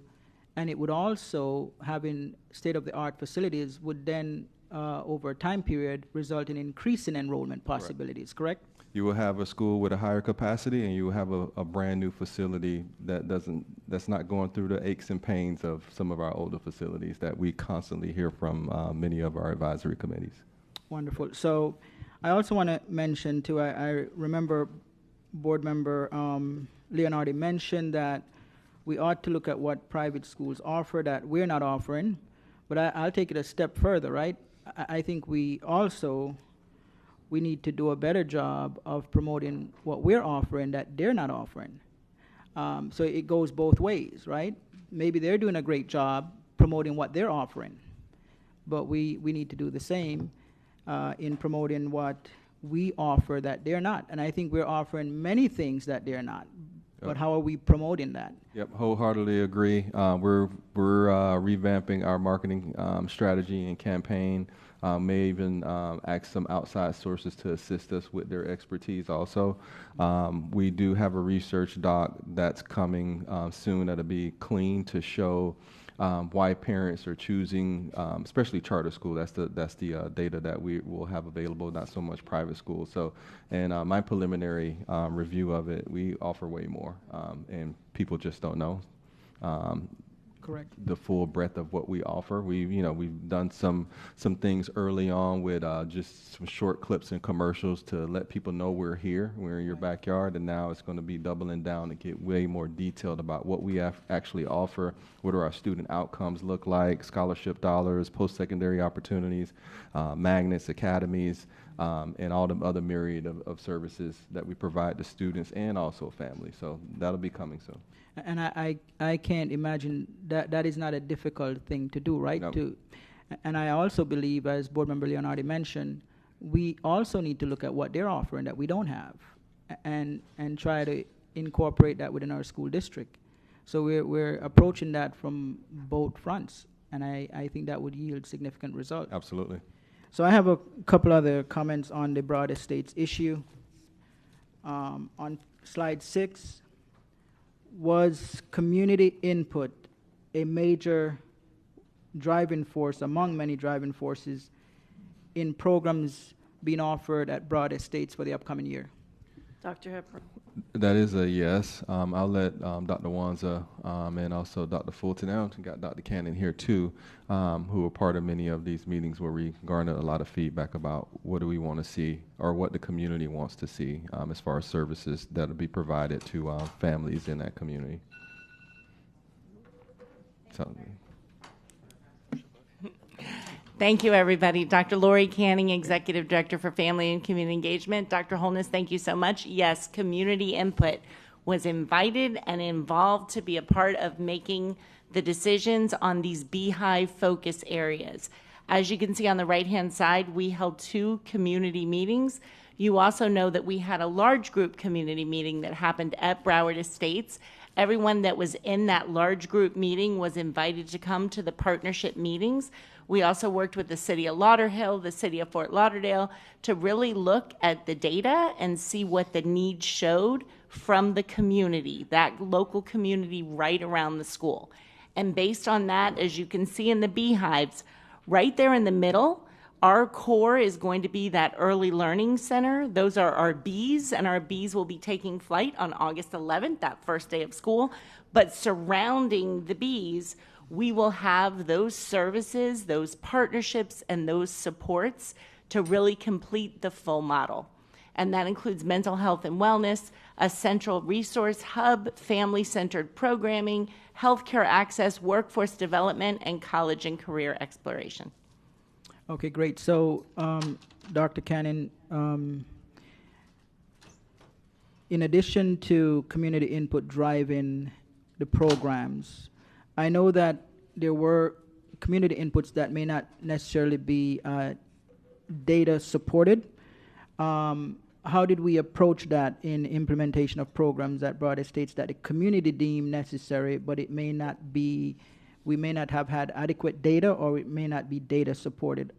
and it would also, having state-of-the-art facilities, would then, over a time period, result in increasing enrollment possibilities, correct? You will have a school with a higher capacity, and you will have a brand new facility that's not going through the aches and pains of some of our older facilities that we constantly hear from many of our advisory committees. Wonderful. So I also want to mention too, I remember board member Leonardi mentioned that we ought to look at what private schools offer that we're not offering, but I'll take it a step further, right? I think we need to do a better job of promoting what we're offering that they're not offering. So it goes both ways, right? Maybe they're doing a great job promoting what they're offering, but we need to do the same in promoting what we offer that they're not. And I think we're offering many things that they're not. But how are we promoting that? Yep, wholeheartedly agree. We're revamping our marketing strategy and campaign. May even ask some outside sources to assist us with their expertise also. We do have a research doc that's coming soon that'll be clean to show why parents are choosing, especially charter school. That's the data that we will have available, not so much private school. So, and my preliminary review of it, we offer way more, and people just don't know. Correct. The full breadth of what we offer. We've done some things early on with just some short clips and commercials to let people know we're here, we're in your backyard, and now it's going to be doubling down to get way more detailed about what we actually offer, what do our student outcomes look like, scholarship dollars, post-secondary opportunities, magnets, academies, and all the other myriad of services that we provide to students and also families. So that'll be coming soon. And I can't imagine that is not a difficult thing to do, right? Nope. And I also believe, as Board Member Leonardi mentioned, we also need to look at what they're offering that we don't have, and try to incorporate that within our school district. So we're approaching that from both fronts, and I think that would yield significant results. Absolutely. So I have a couple other comments on the Broward Estates issue. On slide 6, was community input a major driving force among many driving forces in programs being offered at Broward Estates for the upcoming year? Dr. Hepburn. That is a yes. I'll let Dr. Wanza and also Dr. Fulton, and I got Dr. Cannon here too, who were part of many of these meetings where we garnered a lot of feedback about what do we want to see or what the community wants to see as far as services that will be provided to families in that community. So. Thank you, everybody. Dr. Lori Canning, Executive Director for Family and Community Engagement. Dr. Holness, thank you so much. Yes, community input was invited and involved to be a part of making the decisions on these beehive focus areas. As you can see on the right-hand side, we held 2 community meetings. You also know that we had a large group community meeting that happened at Broward Estates. Everyone that was in that large group meeting was invited to come to the partnership meetings. We also worked with the City of Lauderhill, the City of Fort Lauderdale, to really look at the data and see what the needs showed from the community, that local community right around the school. And based on that, as you can see in the beehives, right there in the middle, our core is going to be that early learning center. Those are our bees, and our bees will be taking flight on August 11th, that first day of school. But surrounding the bees, we will have those services, those partnerships, and those supports to really complete the full model. And that includes mental health and wellness, a central resource hub, family-centered programming, healthcare access, workforce development, and college and career exploration. Okay, great. So, Dr. Cannon, in addition to community input driving the programs, I know that there were community inputs that may not necessarily be data supported. How did we approach that in implementation of programs at Broward Estates that the community deemed necessary, but it may not be, we may not have had adequate data, or it may not be data supported?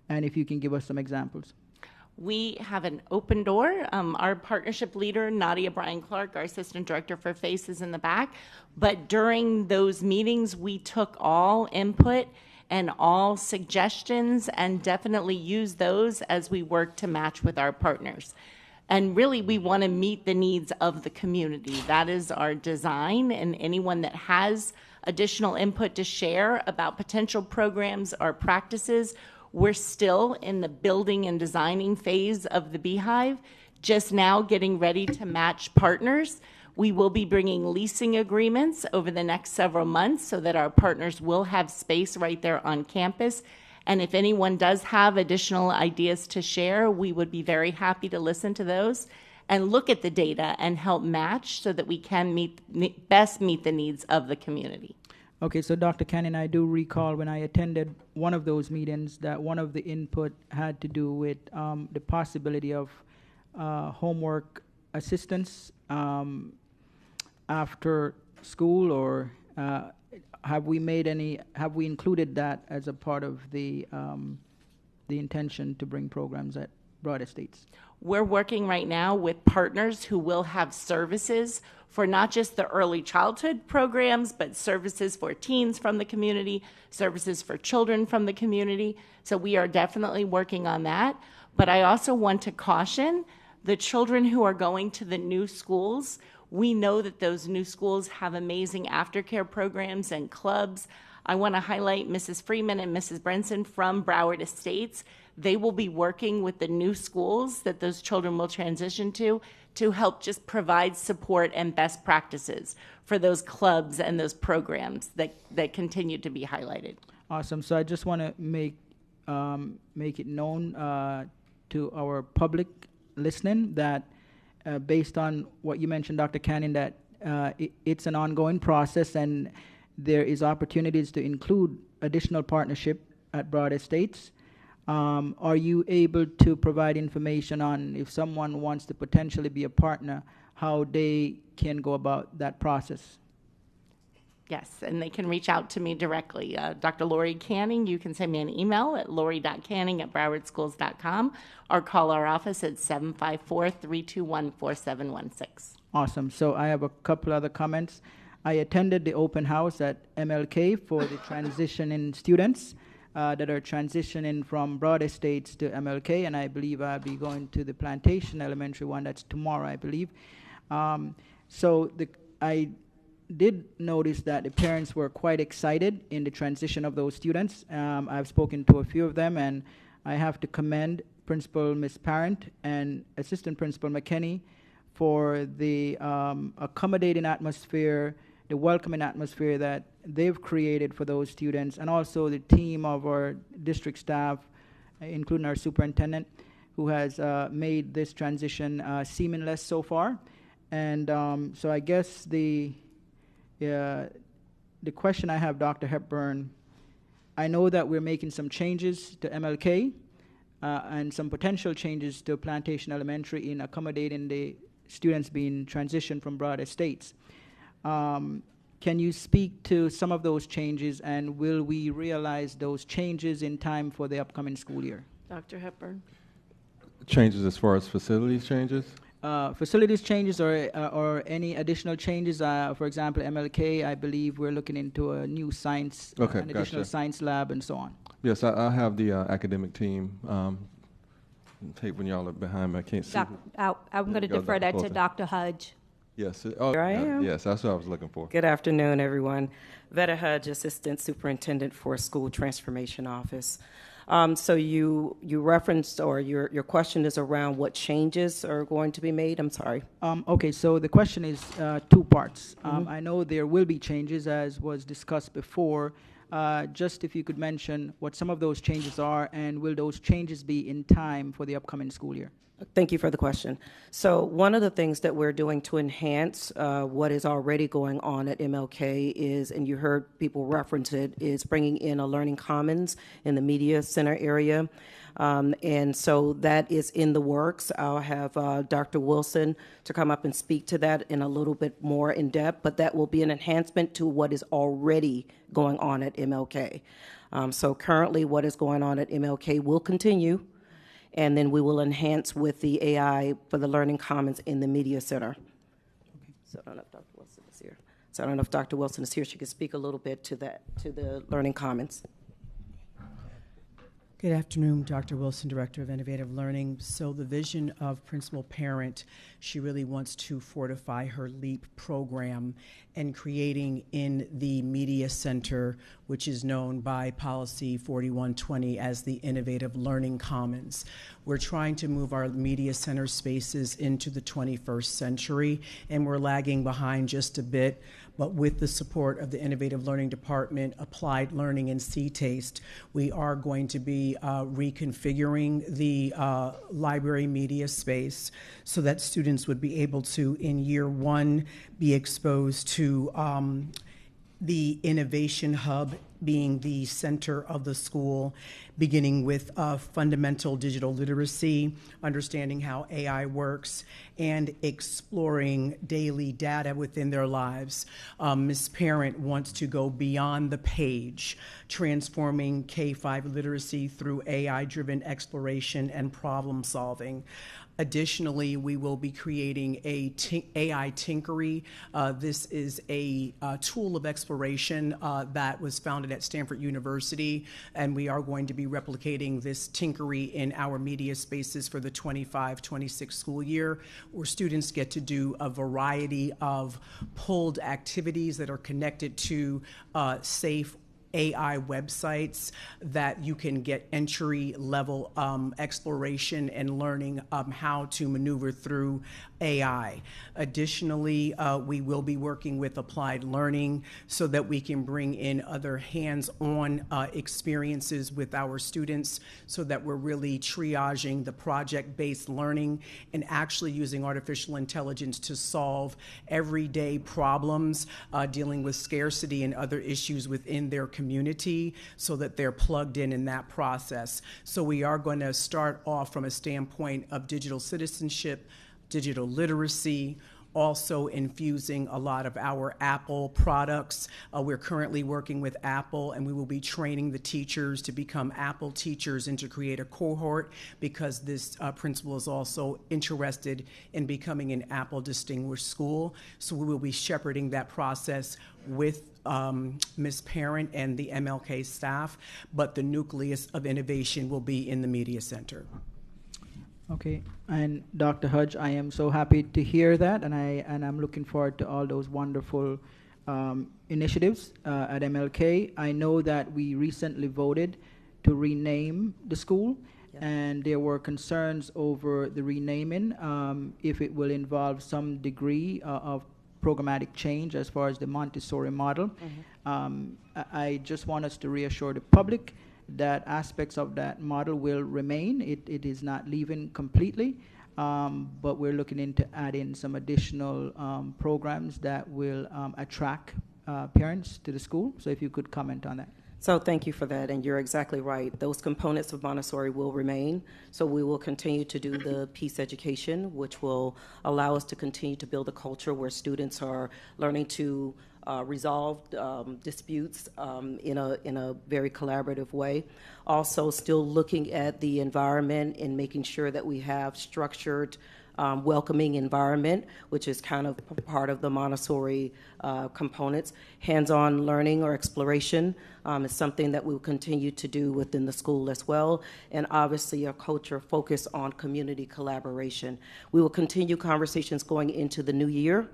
And if you can give us some examples. We have an open door. Our partnership leader, Nadia Bryan-Clark, our assistant director for FACE, is in the back. But during those meetings, we took all input and all suggestions and definitely used those as we work to match with our partners. And really, we want to meet the needs of the community. That is our design, and anyone that has additional input to share about potential programs or practices, we're still in the building and designing phase of the Beehive, just now getting ready to match partners. We will be bringing leasing agreements over the next several months so that our partners will have space right there on campus. And if anyone does have additional ideas to share, we would be very happy to listen to those and look at the data and help match so that we can best meet the needs of the community. Okay, so Dr. Cannon, I do recall when I attended one of those meetings that one of the input had to do with the possibility of homework assistance after school, or have we included that as a part of the intention to bring programs at Broward Estates? We're working right now with partners who will have services for not just the early childhood programs, but services for teens from the community, services for children from the community. So we are definitely working on that. But I also want to caution the children who are going to the new schools. We know that those new schools have amazing aftercare programs and clubs. I want to highlight Mrs. Freeman and Mrs. Brenson from Broward Estates. They will be working with the new schools that those children will transition to help just provide support and best practices for those clubs and those programs that continue to be highlighted. Awesome. So I just want to make it known to our public listening that based on what you mentioned, Dr. Cannon, that it's an ongoing process and there is opportunities to include additional partnership at Broward Estates. Are you able to provide information on if someone wants to potentially be a partner, how they can go about that process? Yes, and they can reach out to me directly. Dr. Lori Canning, you can send me an email at lori.canning@browardschools.com or call our office at 754-321-4716. Awesome. So I have a couple other comments. I attended the open house at MLK for the transitioning students that are transitioning from Broad Estates to MLK, and I believe I'll be going to the Plantation Elementary one. That's tomorrow, I believe. I did notice that the parents were quite excited in the transition of those students. I've spoken to a few of them, and I have to commend Principal Ms. Parent and Assistant Principal McKinney for the accommodating atmosphere, the welcoming atmosphere that they've created for those students, and also the team of our district staff, including our superintendent, who has made this transition seamless so far. And so I guess the question I have, Dr. Hepburn, I know that we're making some changes to MLK and some potential changes to Plantation Elementary in accommodating the students being transitioned from Broad Estates. Can you speak to some of those changes, and will we realize those changes in time for the upcoming school year? Dr. Hepburn. Changes as far as facilities changes? Facilities changes or any additional changes. For example, MLK, I believe we're looking into a new science, an additional science lab, and so on. Yes, I have the academic team. Take when y'all are behind me, I can't see. I'm going to defer that to Dr. Hudge. Yes. Here I am. Yes, that's what I was looking for. Good afternoon, everyone. Vetta Hudge, Assistant Superintendent for School Transformation Office. So you referenced, or your question is around what changes are going to be made? I'm sorry. Okay, so the question is two parts. I know there will be changes, as was discussed before. Just if you could mention what some of those changes are, and will those changes be in time for the upcoming school year? Thank you for the question. So one of the things that we're doing to enhance what is already going on at MLK is, and you heard people reference it, is bringing in a learning commons in the media center area. And so that is in the works. I'll have Dr. Wilson to come up and speak to that in a little bit more in depth, but that will be an enhancement to what is already going on at MLK. So currently what is going on at MLK will continue, and then we will enhance with the AI for the learning commons in the media center. So I don't know if Dr. Wilson is here. She could speak a little bit to that, to the learning commons. Good afternoon, Dr. Wilson, Director of Innovative Learning. So the vision of Principal Parent, she really wants to fortify her LEAP program and creating in the Media Center, which is known by Policy 4120 as the Innovative Learning Commons. We're trying to move our Media Center spaces into the 21st century, and we're lagging behind just a bit. But with the support of the Innovative Learning Department, Applied Learning, and CTASTE, we are going to be reconfiguring the library media space so that students would be able to, in year one, be exposed to the Innovation Hub being the center of the school, beginning with fundamental digital literacy, understanding how AI works, and exploring daily data within their lives. Ms. Parent wants to go beyond the page, transforming K-5 literacy through AI-driven exploration and problem solving. Additionally, we will be creating a AI Tinkery. This is a tool of exploration that was founded at Stanford University, and we are going to be replicating this Tinkery in our media spaces for the 25-26 school year, where students get to do a variety of pulled activities that are connected to safe AI websites that you can get entry-level exploration and learning how to maneuver through AI. Additionally, we will be working with Applied Learning so that we can bring in other hands-on experiences with our students so that we're really triaging the project-based learning and actually using artificial intelligence to solve everyday problems dealing with scarcity and other issues within their community so that they're plugged in that process. So we are going to start off from a standpoint of digital citizenship, digital literacy, also infusing a lot of our Apple products. We're currently working with Apple, and we will be training the teachers to become Apple teachers and to create a cohort, because this principal is also interested in becoming an Apple Distinguished School. So we will be shepherding that process with Ms. Parent and the MLK staff, but the nucleus of innovation will be in the Media Center. Okay, and Dr. Hudge, I am so happy to hear that, and I'm looking forward to all those wonderful initiatives at MLK. I know that we recently voted to rename the school, and there were concerns over the renaming, if it will involve some degree of programmatic change as far as the Montessori model. I just want us to reassure the public that aspects of that model will remain. It is not leaving completely, but we're looking into adding some additional programs that will attract parents to the school. So if you could comment on that. So thank you for that, and you're exactly right. Those components of Montessori will remain. So we will continue to do the peace education, which will allow us to continue to build a culture where students are learning to resolve disputes in a very collaborative way. Also, still looking at the environment and making sure that we have structured, welcoming environment, which is kind of part of the Montessori components. Hands-on learning or exploration is something that we will continue to do within the school as well, and obviously a culture focused on community collaboration. We will continue conversations going into the new year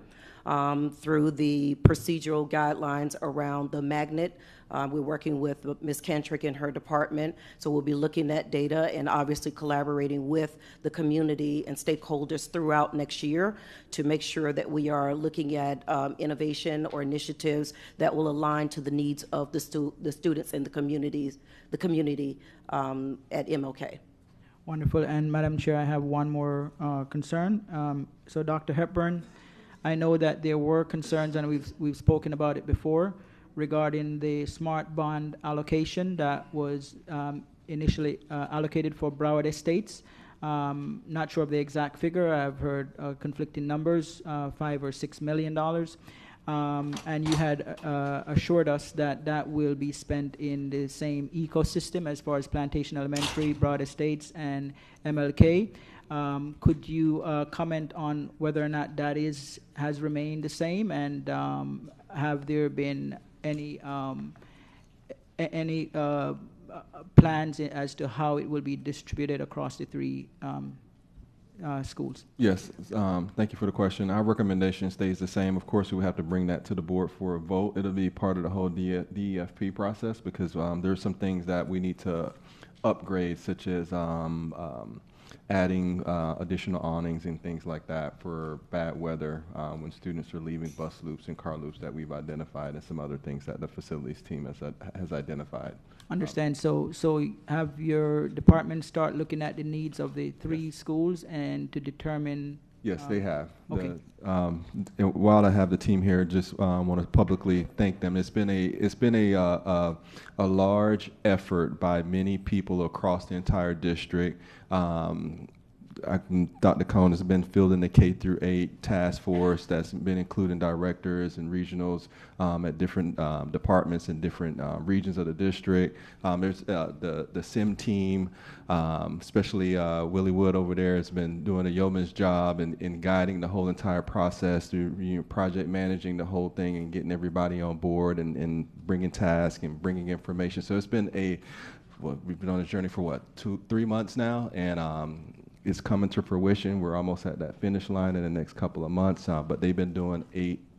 through the procedural guidelines around the magnet. We're working with Ms. Kentrick and her department, so we'll be looking at data and obviously collaborating with the community and stakeholders throughout next year to make sure that we are looking at innovation or initiatives that will align to the needs of the students and the community at MLK. Wonderful. And Madam Chair, I have one more concern. So Dr. Hepburn, I know that there were concerns, and we've spoken about it before, regarding the smart bond allocation that was initially allocated for Broward Estates. Not sure of the exact figure. I've heard conflicting numbers, $5 or $6 million. And you had assured us that that will be spent in the same ecosystem as far as Plantation Elementary, Broward Estates, and MLK. Could you comment on whether or not that has remained the same, and have there been any plans as to how it will be distributed across the three schools? Yes, thank you for the question. Our recommendation stays the same. Of course, we will have to bring that to the board for a vote. It'll be part of the whole DEFP process, because there's some things that we need to upgrade, such as adding additional awnings and things like that for bad weather when students are leaving bus loops and car loops that we've identified, and some other things that the facilities team has identified. Understand. So have your department start looking at the needs of the three schools and to determine? Yes, they have. Okay. While I have the team here, just want to publicly thank them. It's been a large effort by many people across the entire district. Dr. Cohn has been fielding the K-8 task force that's been including directors and regionals at different departments in different regions of the district. There's the SIM team, especially Willie Wood over there has been doing a yeoman's job in guiding the whole entire process through project managing the whole thing and getting everybody on board and bringing tasks and bringing information. So it's been we've been on a journey for 2-3 months now, and it's coming to fruition. We're almost at that finish line in the next couple of months, but they've been doing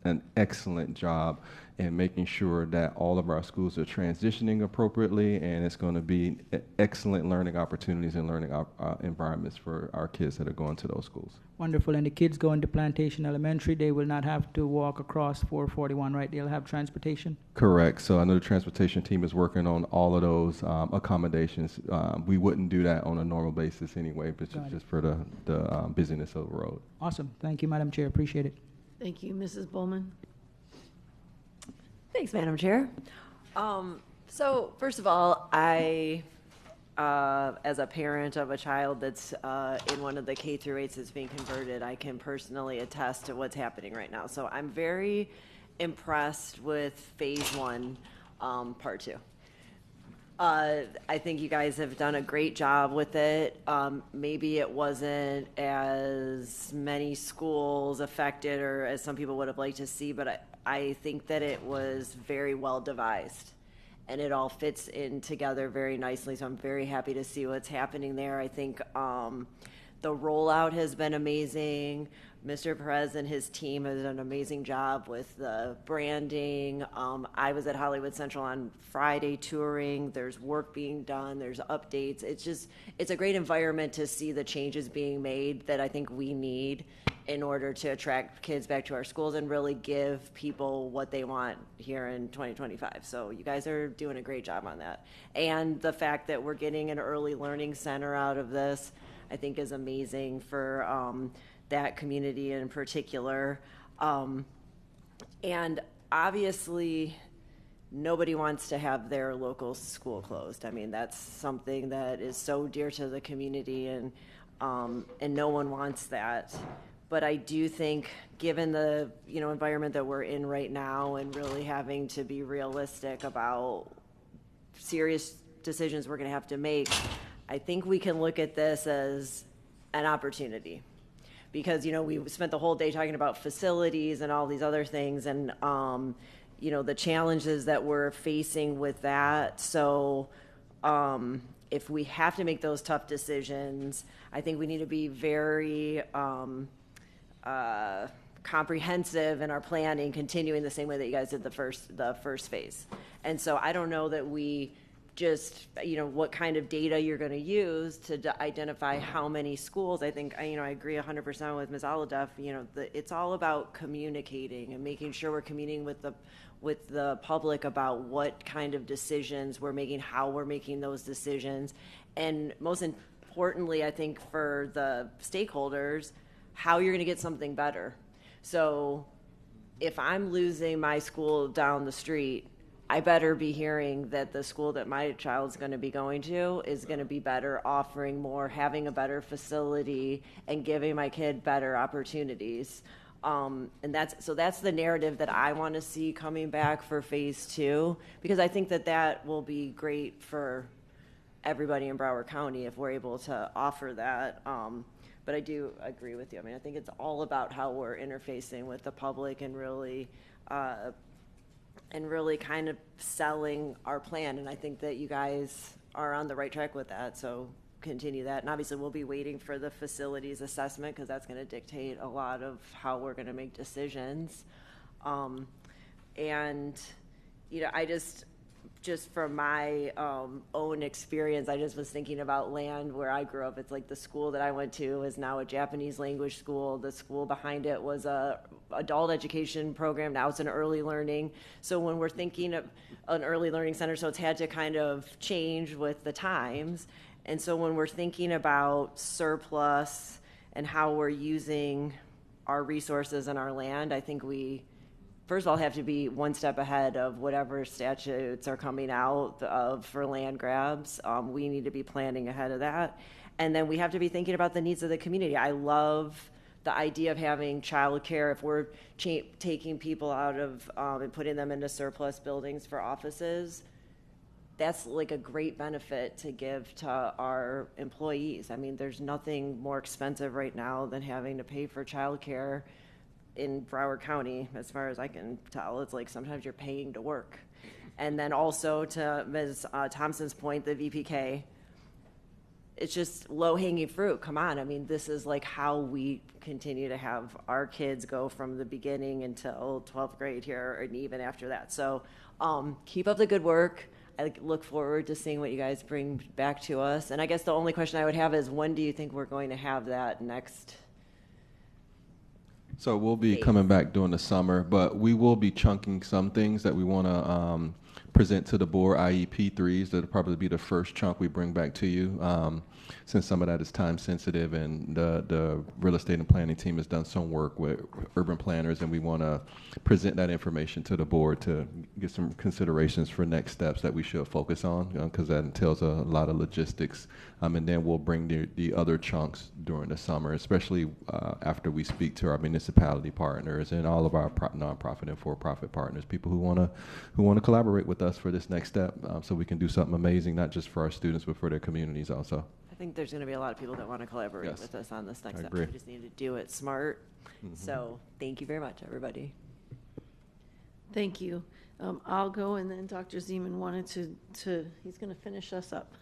an excellent job in making sure that all of our schools are transitioning appropriately, and it's going to be excellent learning opportunities and learning environments for our kids that are going to those schools. Wonderful. And the kids going to Plantation Elementary, they will not have to walk across 441, right? They'll have transportation? Correct. So I know the transportation team is working on all of those accommodations. We wouldn't do that on a normal basis anyway, but just for the busyness of the road. Awesome. Thank you, Madam Chair. Appreciate it. Thank you. Mrs. Bowman? Thanks, Madam Chair. So first of all, I as a parent of a child that's in one of the K through 8s that's being converted, I can personally attest to what's happening right now. So I'm very impressed with phase 1, part 2. I think you guys have done a great job with it. Maybe it wasn't as many schools affected or as some people would have liked to see, but I think that it was very well devised. And it all fits in together very nicely. So I'm very happy to see what's happening there. I think the rollout has been amazing. Mr. Perez and his team has done an amazing job with the branding. I was at Hollywood Central on Friday touring. There's work being done. There's updates. It's a great environment to see the changes being made that I think we need in order to attract kids back to our schools and really give people what they want here in 2025. So you guys are doing a great job on that. And the fact that we're getting an early learning center out of this, I think is amazing for that community in particular. And obviously, nobody wants to have their local school closed. I mean, that's something that is so dear to the community, and no one wants that. But I do think, given the environment that we're in right now, and really having to be realistic about serious decisions we're going to have to make, I think we can look at this as an opportunity. Because we spent the whole day talking about facilities and all these other things, and the challenges that we're facing with that. So if we have to make those tough decisions, I think we need to be very comprehensive in our planning, continuing the same way that you guys did the first phase. And so I don't know that we just what kind of data you're going to use to identify how many schools. I think I agree 100% with Ms. Aladef. It's all about communicating and making sure we're communicating with the public about what kind of decisions we're making, how we're making those decisions, and most importantly, I think for the stakeholders, how you're going to get something better. So if I'm losing my school down the street, I better be hearing that the school that my child's going to be going to is going to be better, offering more, having a better facility, and giving my kid better opportunities. And that's the narrative that I want to see coming back for phase 2, because I think that will be great for everybody in Broward County if we're able to offer that. But I do agree with you. I mean, I think it's all about how we're interfacing with the public and really kind of selling our plan. And I think that you guys are on the right track with that. So continue that. And obviously we'll be waiting for the facilities assessment, because that's going to dictate a lot of how we're going to make decisions. And I just from my own experience, I just was thinking about land where I grew up. It's like the school that I went to is now a Japanese language school. The school behind it was a adult education program. Now it's an early learning. So when we're thinking of an early learning center, so it's had to kind of change with the times. And so when we're thinking about surplus and how we're using our resources and our land, I think we first of all have to be one step ahead of whatever statutes are coming out for land grabs. We need to be planning ahead of that. And then we have to be thinking about the needs of the community. I love the idea of having childcare. If we're taking people out of and putting them into surplus buildings for offices, that's like a great benefit to give to our employees. I mean, there's nothing more expensive right now than having to pay for childcare in Broward County, as far as I can tell. It's like sometimes you're paying to work. And then also to Ms. Thompson's point, the VPK, it's just low-hanging fruit. Come on. I mean, this is like how we continue to have our kids go from the beginning until 12th grade here, and even after that. So keep up the good work. I look forward to seeing what you guys bring back to us. And I guess the only question I would have is, when do you think we're going to have that next? So we'll be coming back during the summer, but we will be chunking some things that we want to present to the board IEP3s. That'll probably be the first chunk we bring back to you, since some of that is time sensitive, and the real estate and planning team has done some work with urban planners, and we want to present that information to the board to get some considerations for next steps that we should focus on, because that entails a lot of logistics. And then we'll bring the other chunks during the summer, especially after we speak to our municipality partners and all of our nonprofit and for-profit partners, people who want to collaborate with us for this next step, so we can do something amazing, not just for our students, but for their communities also. I think there's going to be a lot of people that want to collaborate Yes. with us on this next I step. agree. We just need to do it smart. Mhm. So thank you very much, everybody. Thank you. I'll go, and then Dr. Zeman wanted to he's going to finish us up.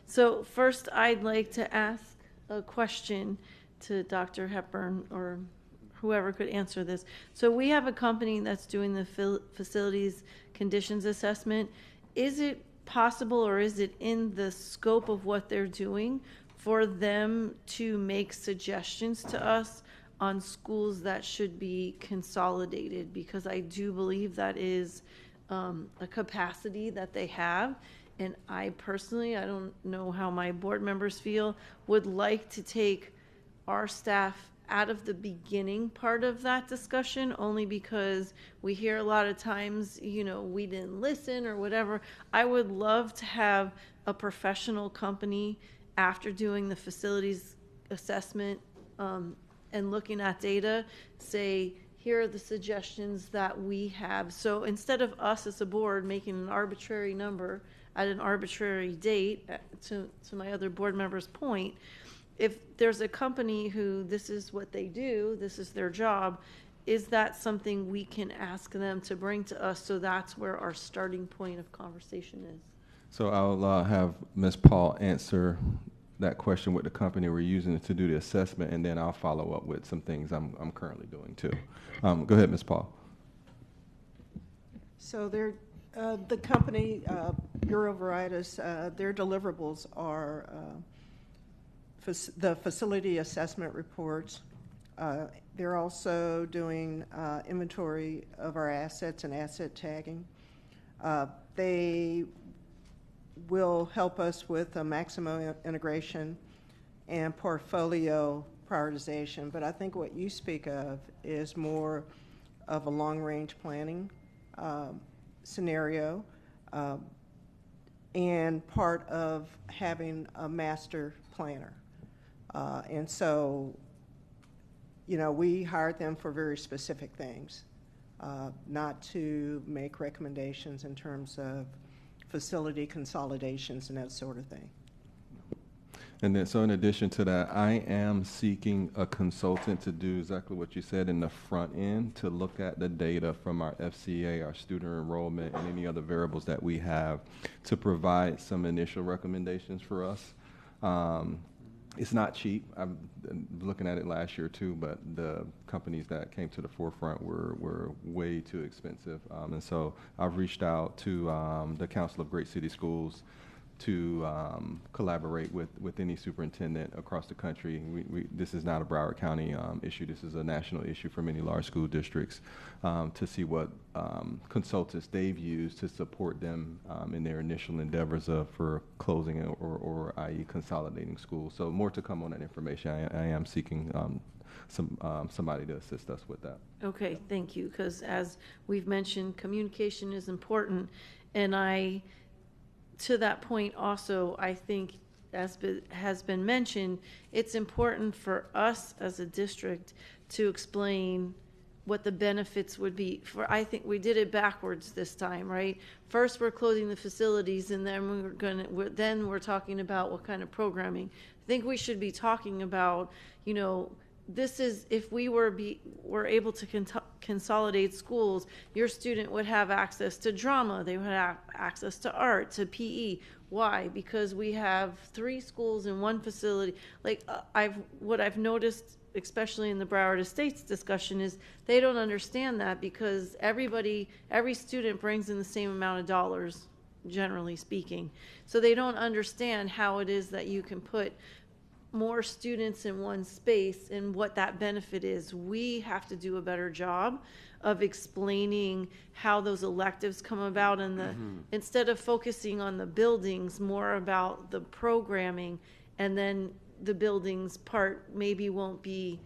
So first, I'd like to ask a question to Dr. Hepburn, or whoever could answer this. So we have a company that's doing the facilities conditions assessment. Is it possible, or is it in the scope of what they're doing for them to make suggestions to us on schools that should be consolidated? Because I do believe that is a capacity that they have. And I personally, I don't know how my board members feel, would like to take our staff out of the beginning part of that discussion, only because we hear a lot of times, we didn't listen or whatever. I would love to have a professional company, after doing the facilities assessment and looking at data, say, here are the suggestions that we have. So instead of us as a board making an arbitrary number at an arbitrary date, to my other board member's point, if there's a company who this is what they do, this is their job, is that something we can ask them to bring to us? So that's where our starting point of conversation is. So I'll have Ms. Paul answer that question with the company we're using to do the assessment, and then I'll follow up with some things I'm currently doing too. Go ahead, Ms. Paul. So the company, Bureau Veritas, their deliverables are the facility assessment reports. They're also doing inventory of our assets and asset tagging. They will help us with a maximum integration and portfolio prioritization, but I think what you speak of is more of a long-range planning scenario, and part of having a master planner. And so, we hired them for very specific things, not to make recommendations in terms of facility consolidations and that sort of thing. And then, so in addition to that, I am seeking a consultant to do exactly what you said in the front end, to look at the data from our FCA, our student enrollment, and any other variables that we have, to provide some initial recommendations for us. It's not cheap. I'm looking at it last year too, but the companies that came to the forefront were way too expensive. And so I've reached out to the Council of Great City Schools to collaborate with any superintendent across the country. This is not a Broward County issue. This is a national issue for many large school districts, to see what consultants they've used to support them in their initial endeavors for closing or i.e. consolidating schools. So more to come on that information. I am seeking somebody to assist us with that. Okay, thank you, because as we've mentioned, communication is important, and to that point also, I think, as has been mentioned, it's important for us as a district to explain what the benefits would be. I think we did it backwards this time, right? First, we're closing the facilities, and then we're talking about what kind of programming. I think we should be talking about, this is, if we were able to consolidate schools, your student would have access to drama, they would have access to art, to PE. Why? Because we have 3 schools in one facility. Like what I've noticed, especially in the Broward Estates discussion, is they don't understand that, because every student brings in the same amount of dollars, generally speaking. So they don't understand how it is that you can put more students in one space and what that benefit is. We have to do a better job of explaining how those electives come about, and the instead of focusing on the buildings, more about the programming, and then the buildings part maybe won't be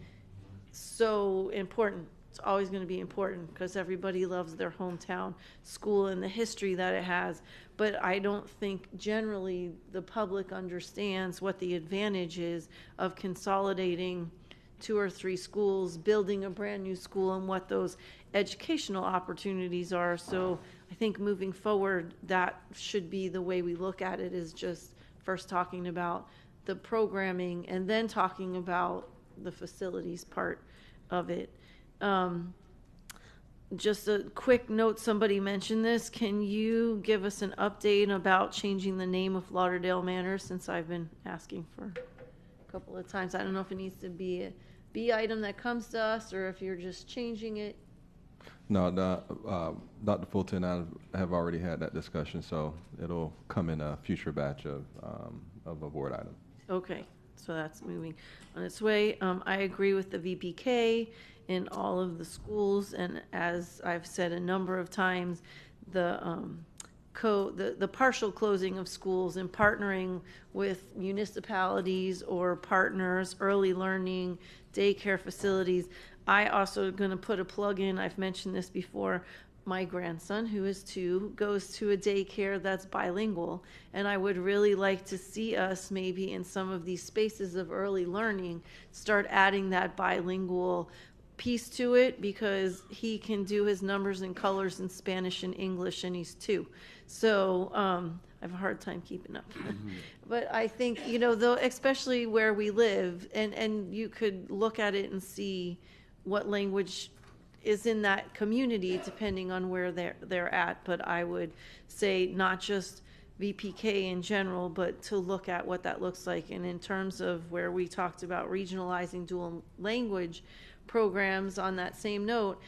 so important. It's always going to be important because everybody loves their hometown school and the history that it has. But I don't think generally the public understands what the advantage is of consolidating 2 or 3 schools, building a brand new school, and what those educational opportunities are. So I think moving forward, that should be the way we look at it, is just first talking about the programming and then talking about the facilities part of it. Just a quick note, somebody mentioned this. Can you give us an update about changing the name of Lauderdale Manor, since I've been asking for a couple of times? I don't know if it needs to be a B item that comes to us or if you're just changing it. No, Dr. Fulton, I have already had that discussion, so it'll come in a future batch of a board item. Okay, so that's moving on its way. I agree with the VPK in all of the schools, and as I've said a number of times, the partial closing of schools and partnering with municipalities or partners, early learning, daycare facilities. I also going to put a plug in. I've mentioned this before. My grandson, who is 2, goes to a daycare that's bilingual, and I would really like to see us maybe in some of these spaces of early learning start adding that bilingual piece to it, because he can do his numbers and colors in Spanish and English, and he's 2. So I have a hard time keeping up. But I think, though, especially where we live, and you could look at it and see what language is in that community depending on where they're at. But I would say not just VPK in general, but to look at what that looks like. And in terms of where we talked about regionalizing dual language programs, on that same note,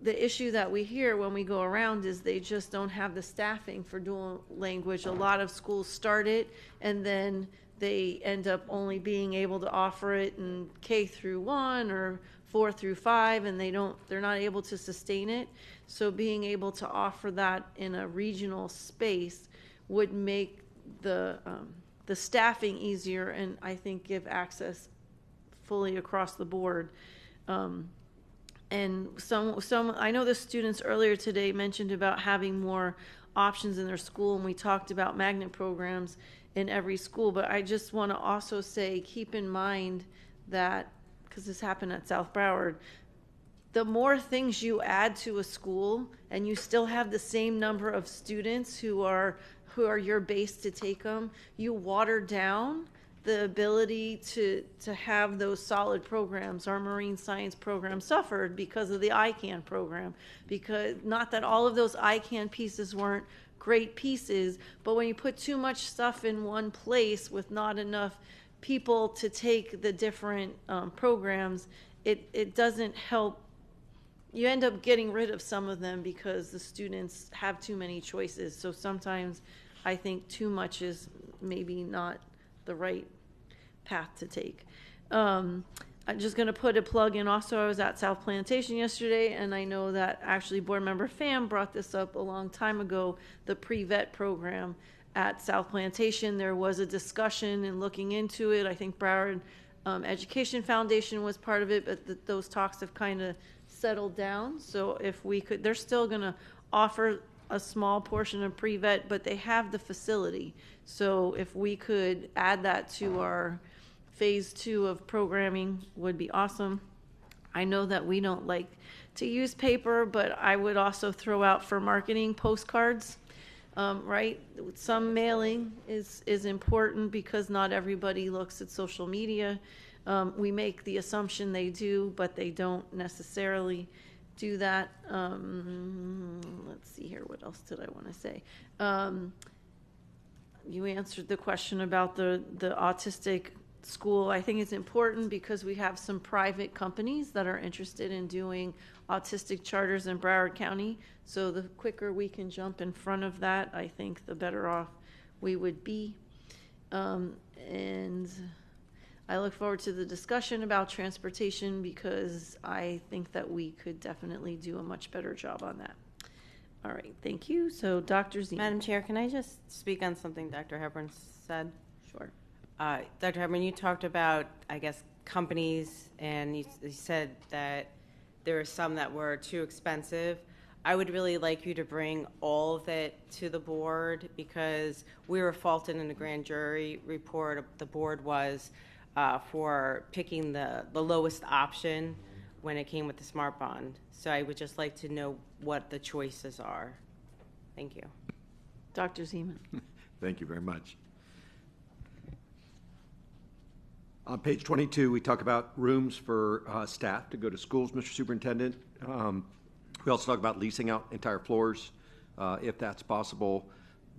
the issue that we hear when we go around is they just don't have the staffing for dual language. A lot of schools start it and then they end up only being able to offer it in K through 1 or 4 through 5, and they're not able to sustain it. So being able to offer that in a regional space would make the staffing easier, and I think give access fully across the board. And some I know the students earlier today mentioned about having more options in their school, and we talked about magnet programs in every school. But I just want to also say, keep in mind that, because this happened at South Broward, the more things you add to a school and you still have the same number of students who are your base to take them, you water down the ability to have those solid programs. Our marine science program suffered because of the ICANN program, because not that all of those ICANN pieces weren't great pieces, but when you put too much stuff in one place with not enough people to take the different programs, it doesn't help. You end up getting rid of some of them because the students have too many choices. So sometimes I think too much is maybe not the right path to take. I'm just going to put a plug in. Also, I was at South Plantation yesterday, and I know that actually Board Member Pham brought this up a long time ago, the pre-vet program at South Plantation. There was a discussion and looking into it. I think Broward Education Foundation was part of it, but those talks have kind of settled down. So if we could, they're still going to offer a small portion of pre-vet, but they have the facility. So if we could add that to our phase 2 of programming, would be awesome. I know that we don't like to use paper, but I would also throw out for marketing postcards, right? Some mailing is important because not everybody looks at social media. We make the assumption they do, but they don't necessarily do that. Let's see here. What else did I want to say? You answered the question about the autistic school. I think it's important because we have some private companies that are interested in doing autistic charters in Broward County. So the quicker we can jump in front of that, I think the better off we would be. And I look forward to the discussion about transportation because I think that we could definitely do a much better job on that. All right, thank you. So Dr. Zeman. Madam Chair, can I just speak on something Dr. Hepburn said? Sure. Dr. Hepburn, you talked about, I guess, companies, and you said that there were some that were too expensive. I would really like you to bring all of it to the board because we were faulted in the grand jury report. The board was for picking the lowest option when it came with the smart bond. So I would just like to know what the choices are. Thank you. Dr. Zeman. Thank you very much. On page 22, we talk about rooms for staff to go to schools, Mr. Superintendent. We also talk about leasing out entire floors, if that's possible.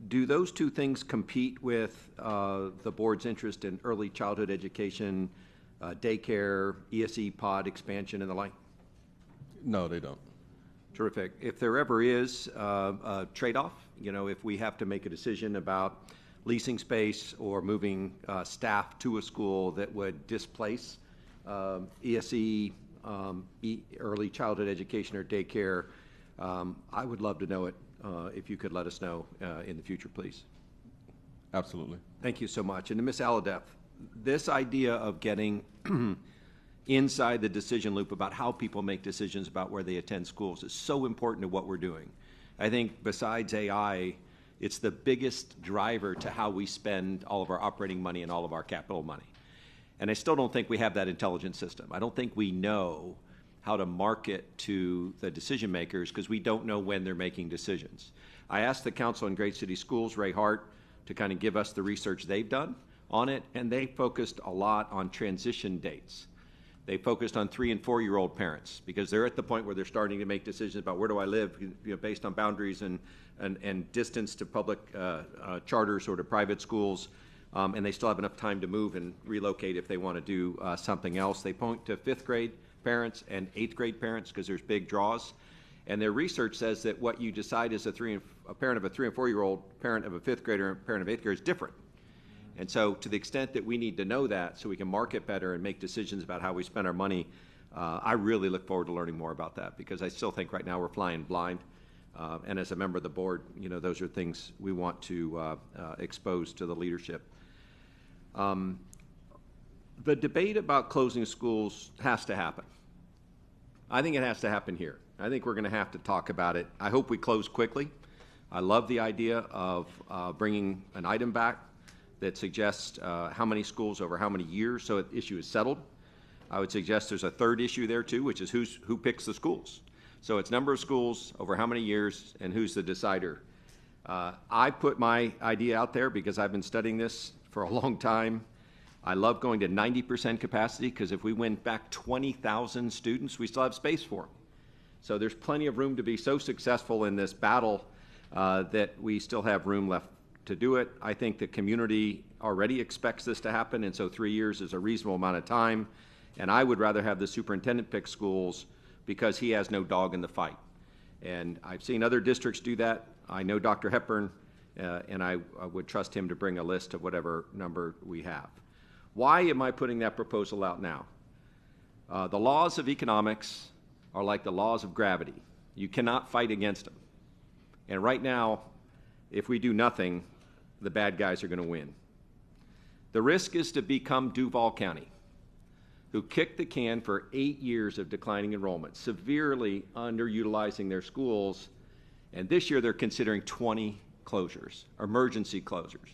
Do those two things compete with the board's interest in early childhood education, daycare, ESE pod expansion, and the like? No, they don't. Terrific. If there ever is a trade-off, you know, if we have to make a decision about leasing space or moving staff to a school that would displace ESE, early childhood education or daycare, I would love to know it. If you could let us know in the future, please. Absolutely. Thank you so much. And to Ms. Aladef, this idea of getting inside the decision loop about how people make decisions about where they attend schools is so important to what we're doing. I think besides AI, it's the biggest driver to how we spend all of our operating money and all of our capital money. And I still don't think we have that intelligent system. I don't think we know how to market to the decision makers because we don't know when they're making decisions. I asked the Council on Great City Schools, Ray Hart, to kind of give us the research they've done on it, and they focused a lot on transition dates. They focused on 3- and 4-year-old parents because they're at the point where they're starting to make decisions about where do I live, you know, based on boundaries and distance to public charters or to private schools, and they still have enough time to move and relocate if they want to do something else. They point to 5th grade parents and 8th grade parents because there's big draws. And their research says that what you decide as a parent of a 3- and 4-year-old, parent of a 5th grader, and parent of 8th grader is different. And so to the extent that we need to know that so we can market better and make decisions about how we spend our money, I really look forward to learning more about that because I still think right now we're flying blind. And as a member of the board, you know, those are things we want to expose to the leadership. The debate about closing schools has to happen. I think it has to happen here. I think we're going to have to talk about it. I hope we close quickly. I love the idea of bringing an item back that suggests how many schools over how many years so the issue is settled. I would suggest there's a third issue there too, which is who picks the schools. So it's number of schools over how many years and who's the decider. I put my idea out there because I've been studying this for a long time. I love going to 90% capacity because if we went back 20,000 students, we still have space for them. So there's plenty of room to be so successful in this battle that we still have room left to do it. I think the community already expects this to happen, and so 3 years is a reasonable amount of time. And I would rather have the superintendent pick schools because he has no dog in the fight. And I've seen other districts do that. I know Dr. Hepburn, and I would trust him to bring a list of whatever number we have. Why am I putting that proposal out now? The laws of economics are like the laws of gravity. You cannot fight against them. And right now, if we do nothing, the bad guys are going to win. The risk is to become Duval County, who kicked the can for 8 years of declining enrollment, severely underutilizing their schools, and this year they're considering 20 closures, emergency closures.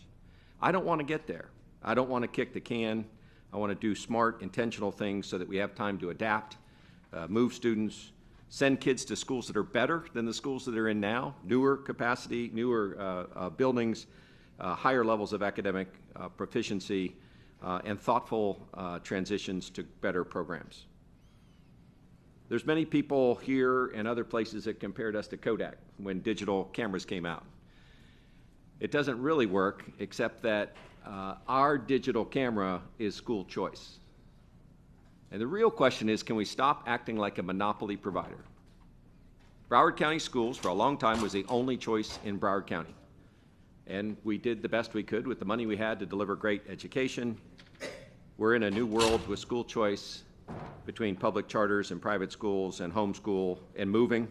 I don't want to get there. I don't want to kick the can. I want to do smart, intentional things so that we have time to adapt, move students, send kids to schools that are better than the schools that are in now, newer capacity, newer buildings, higher levels of academic proficiency, and thoughtful transitions to better programs. There's many people here and other places that compared us to Kodak when digital cameras came out. It doesn't really work, except that our digital camera is school choice. And the real question is, can we stop acting like a monopoly provider? Broward County Schools, for a long time, was the only choice in Broward County. And we did the best we could with the money we had to deliver great education. We're in a new world with school choice between public charters and private schools and homeschool and moving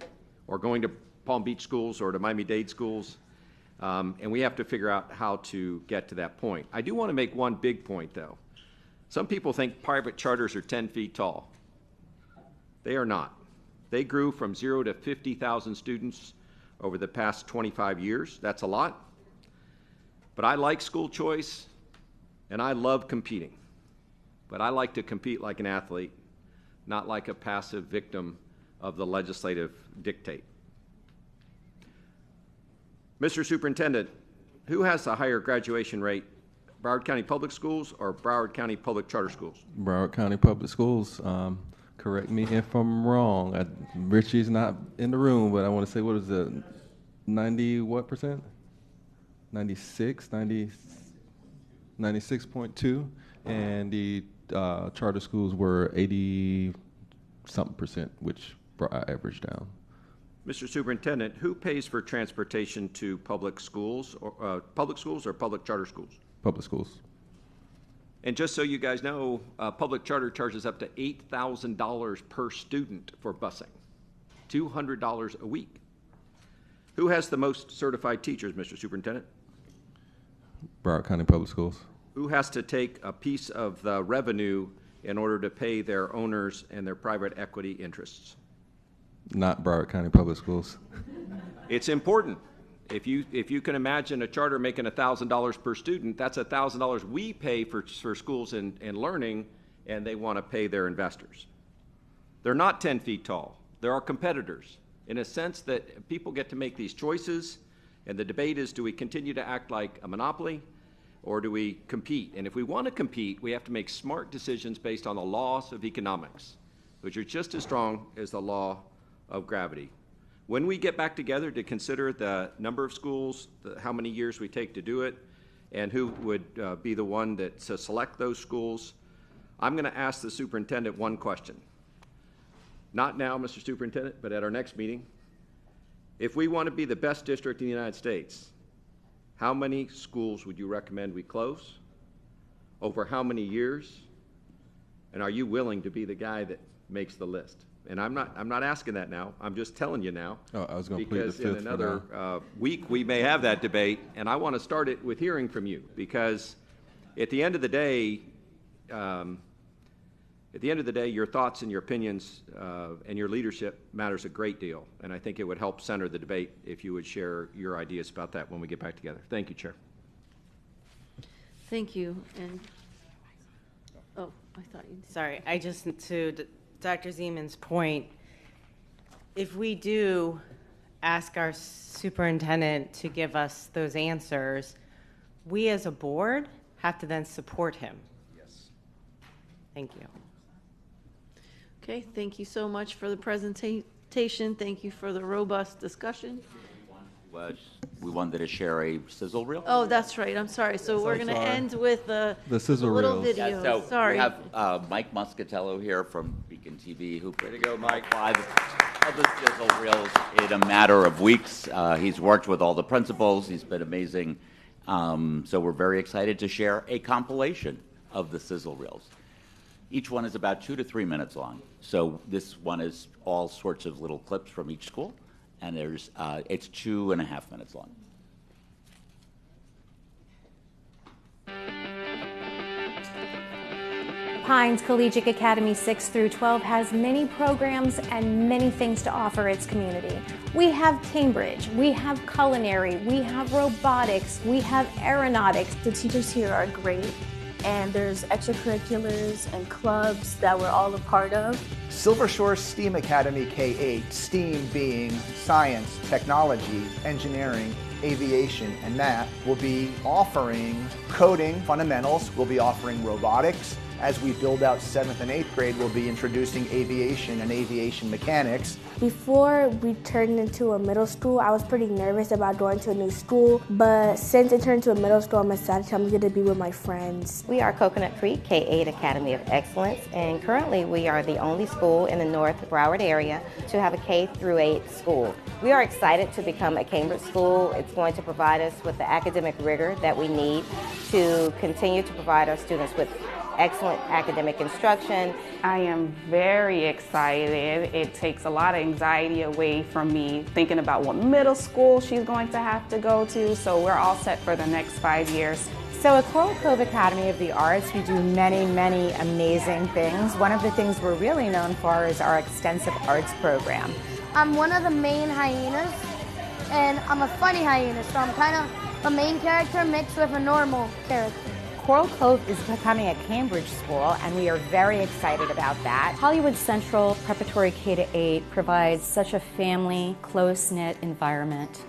or going to Palm Beach schools or to Miami-Dade schools. And we have to figure out how to get to that point. I do want to make one big point, though. Some people think private charters are 10 feet tall. They are not. They grew from 0 to 50,000 students over the past 25 years. That's a lot. But I like school choice, and I love competing. But I like to compete like an athlete, not like a passive victim of the legislative dictate. Mr. Superintendent, who has the higher graduation rate, Broward County Public Schools or Broward County Public Charter Schools? Broward County Public Schools. Correct me if I'm wrong. Richie's not in the room, but I want to say, what is it, 90 what percent? 96, 90, 96.2, and the charter schools were 80-something percent, which brought our average down. Mr. Superintendent, who pays for transportation to public schools or public charter schools? Public schools. And just so you guys know, public charter charges up to $8,000 per student for busing, $200 a week. Who has the most certified teachers, Mr. Superintendent? Broward County Public Schools. Who has to take a piece of the revenue in order to pay their owners and their private equity interests? Not Broward County Public Schools. It's important. If you can imagine a charter making $1,000 per student, that's $1,000 we pay for schools and learning, and they want to pay their investors. They're not 10 feet tall. They're our competitors in a sense that people get to make these choices, and the debate is, do we continue to act like a monopoly, or do we compete? And if we want to compete, we have to make smart decisions based on the laws of economics, which are just as strong as the law of gravity. When we get back together to consider the number of schools, how many years we take to do it, and who would be the one to select those schools, I'm going to ask the superintendent one question. Not now, Mr. Superintendent, but at our next meeting. If we want to be the best district in the United States, how many schools would you recommend we close? Over how many years? And are you willing to be the guy that makes the list? And I'm not asking that now. I'm just telling you now. Oh, I was going to plead the fifth because in another week we may have that debate, and I want to start it with hearing from you, because at the end of the day, your thoughts and your opinions and your leadership matters a great deal, and I think it would help center the debate if you would share your ideas about that when we get back together. Thank you, Chair. Thank you. And oh, I thought you. Sorry, I just to Dr. Zeman's point, if we do ask our superintendent to give us those answers, we as a board have to then support him. Yes. Thank you. Okay, thank you so much for the presentation. Thank you for the robust discussion. We wanted to share a sizzle reel. Oh, that's right. I'm sorry. So we're going to end with the sizzle little reels. video. So Sorry. we have Mike Muscatello here from Beacon TV, who way to go, Mike. 5 of the sizzle reels in a matter of weeks. He's worked with all the principals. He's been amazing. So we're very excited to share a compilation of the sizzle reels. Each one is about 2 to 3 minutes long. So this one is all sorts of little clips from each school, and it's 2.5 minutes long. Pines Collegiate Academy 6 through 12 has many programs and many things to offer its community. We have Cambridge, we have culinary, we have robotics, we have aeronautics. The teachers here are great, and there's extracurriculars and clubs that we're all a part of. Silver Shore STEAM Academy K-8, STEAM being science, technology, engineering, aviation, and math, will be offering coding fundamentals, we'll be offering robotics. As we build out 7th and 8th grade, we'll be introducing aviation and aviation mechanics. Before we turned into a middle school, I was pretty nervous about going to a new school, but since it turned to a middle school, I'm excited. I'm going to be with my friends. We are Coconut Creek K-8 Academy of Excellence, and currently we are the only school in the North Broward area to have a K through 8 school. We are excited to become a Cambridge school. It's going to provide us with the academic rigor that we need to continue to provide our students with excellent academic instruction. I am very excited. It takes a lot of anxiety away from me thinking about what middle school she's going to have to go to, so we're all set for the next 5 years. So at Coral Cove Academy of the Arts, we do many, many amazing things. One of the things we're really known for is our extensive arts program. I'm one of the main hyenas, and I'm a funny hyena, so I'm kind of a main character mixed with a normal character. Coral Cove is becoming a Cambridge school, and we are very excited about that. Hollywood Central Preparatory K-8 provides such a family, close-knit environment.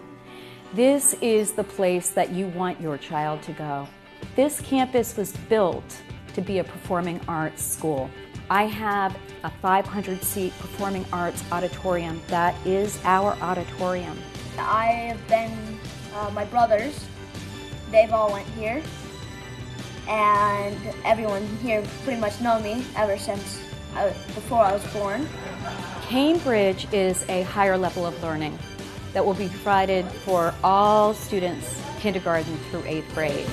This is the place that you want your child to go. This campus was built to be a performing arts school. I have a 500-seat performing arts auditorium. That is our auditorium. I've been, my brothers, they've all went here, and everyone here pretty much know me ever since before I was born. Cambridge is a higher level of learning that will be provided for all students, kindergarten through 8th grade.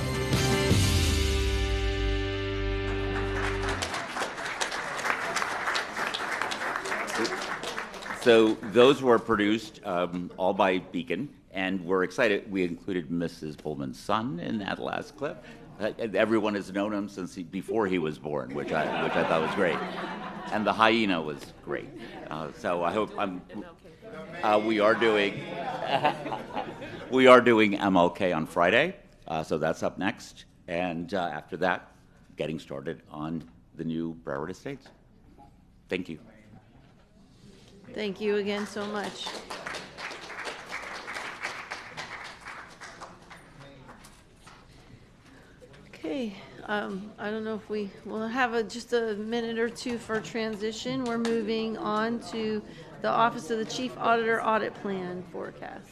So those were produced all by Beacon, and we're excited. We included Mrs. Pullman's son in that last clip. Everyone has known him since before he was born, which I thought was great. And the hyena was great. So I hope we are doing MLK on Friday, so that's up next. And after that, getting started on the new Broward Estates. Thank you. Thank you again so much. Okay, I don't know if we'll have just a minute or two for transition. We're moving on to the Office of the Chief Auditor Audit Plan forecast.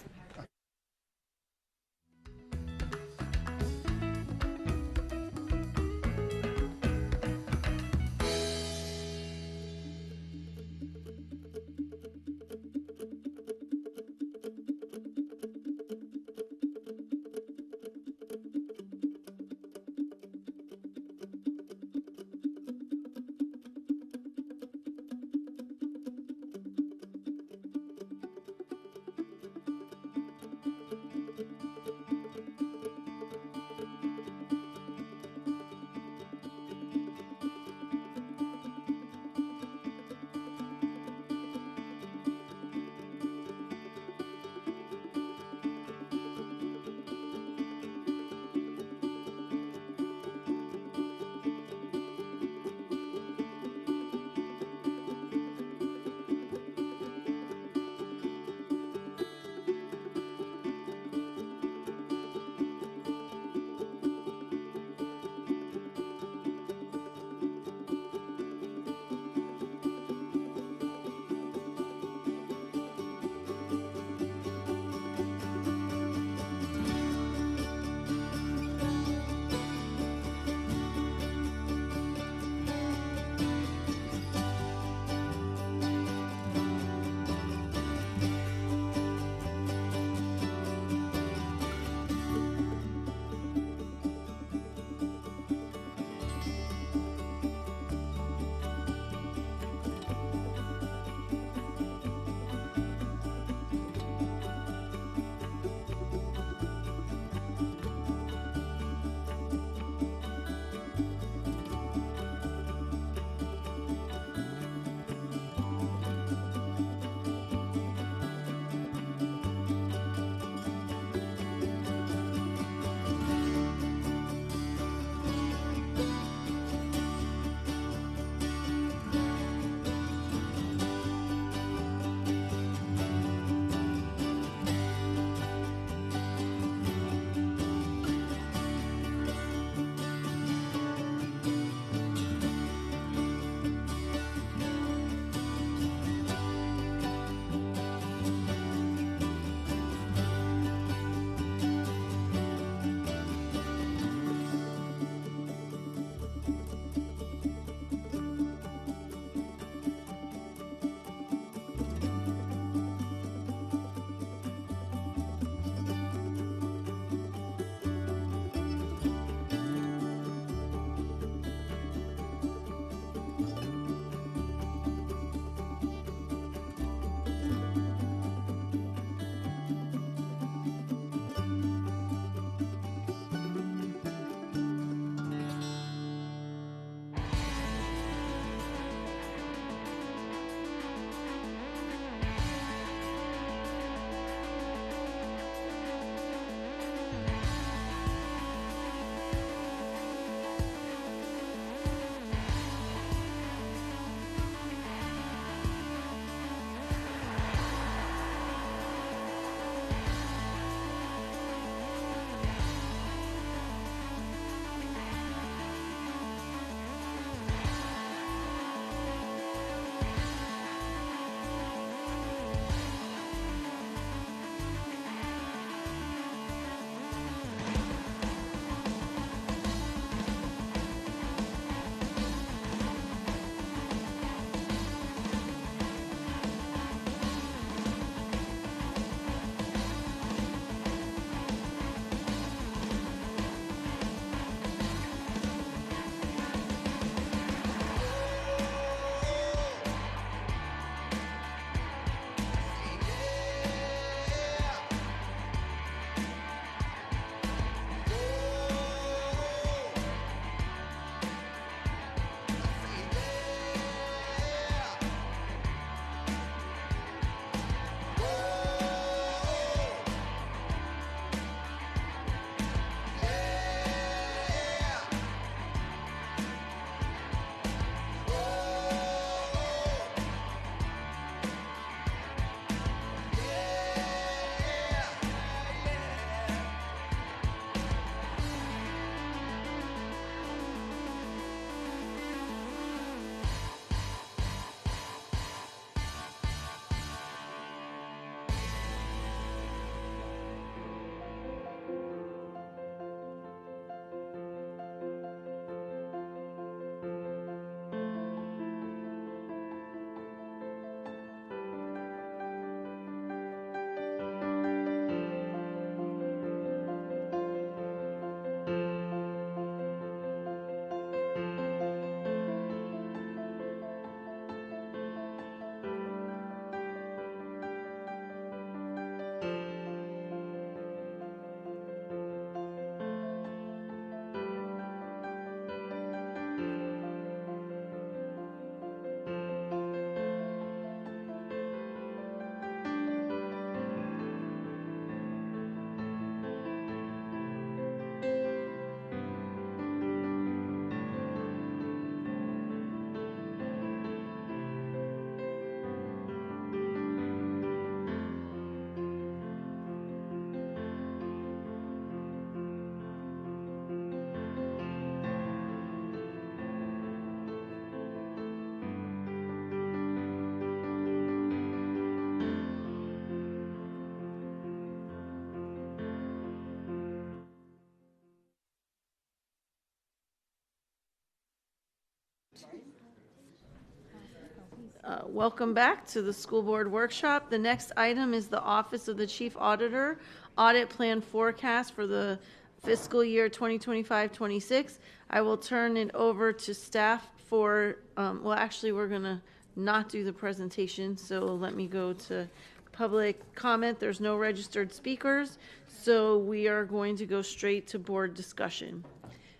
Welcome back to the school board workshop. The next item is the Office of the Chief Auditor Audit Plan Forecast for the fiscal year 2025-26. I will turn it over to staff for, well, actually, we're going to not do the presentation, so let me go to public comment. There's no registered speakers, so we are going to go straight to board discussion.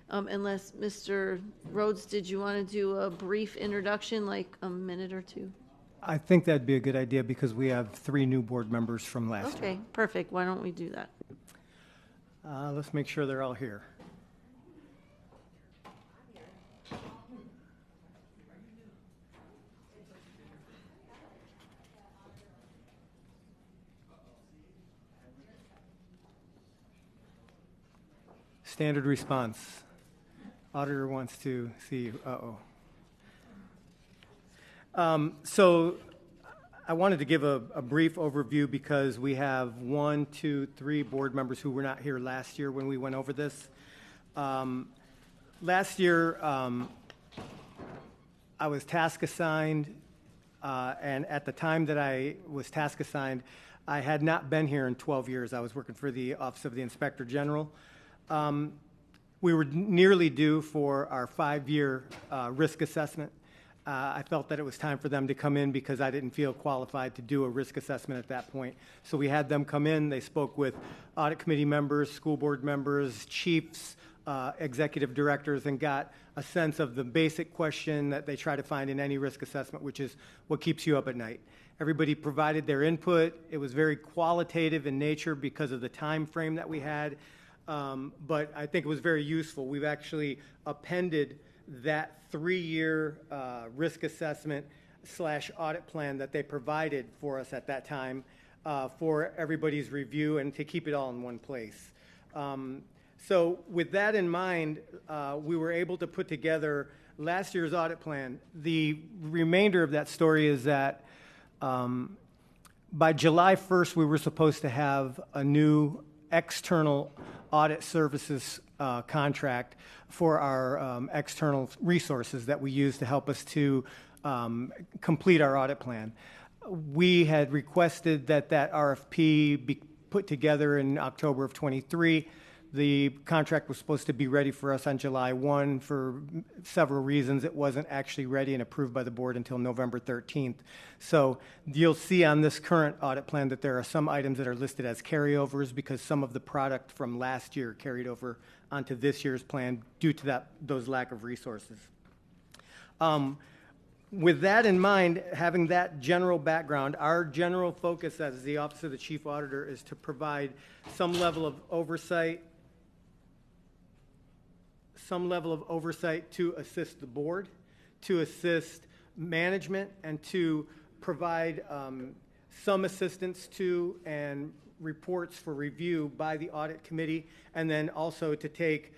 Unless, Mr. Rhodes, did you want to do a brief introduction, like a minute or two? I think that'd be a good idea because we have 3 new board members from last year. Okay, perfect. Why don't we do that? Let's make sure they're all here. Standard response. Auditor wants to see you. So I wanted to give a brief overview because we have 1, 2, 3 board members who were not here last year when we went over this. Last year, I was task assigned, and at the time that I was task assigned, I had not been here in 12 years. I was working for the Office of the Inspector General. We were nearly due for our 5-year risk assessment. I felt that it was time for them to come in because I didn't feel qualified to do a risk assessment at that point. So we had them come in. They spoke with audit committee members, school board members, chiefs, executive directors, and got a sense of the basic question that they try to find in any risk assessment, which is what keeps you up at night. Everybody provided their input. It was very qualitative in nature because of the time frame that we had. But I think it was very useful. We've actually appended that 3-year risk assessment / audit plan that they provided for us at that time for everybody's review and to keep it all in one place. So with that in mind, we were able to put together last year's audit plan. The remainder of that story is that by July 1st, we were supposed to have a new external audit services contract for our external resources that we use to help us to complete our audit plan. We had requested that RFP be put together in October of 23. The contract was supposed to be ready for us on July 1. For several reasons, it wasn't actually ready and approved by the board until November 13th. So you'll see on this current audit plan that there are some items that are listed as carryovers because some of the product from last year carried over onto this year's plan due to those lack of resources. With that in mind, having that general background, our general focus as the Office of the Chief Auditor is to provide some level of oversight to assist the board, to assist management, and to provide some assistance to and reports for review by the audit committee, and then also to take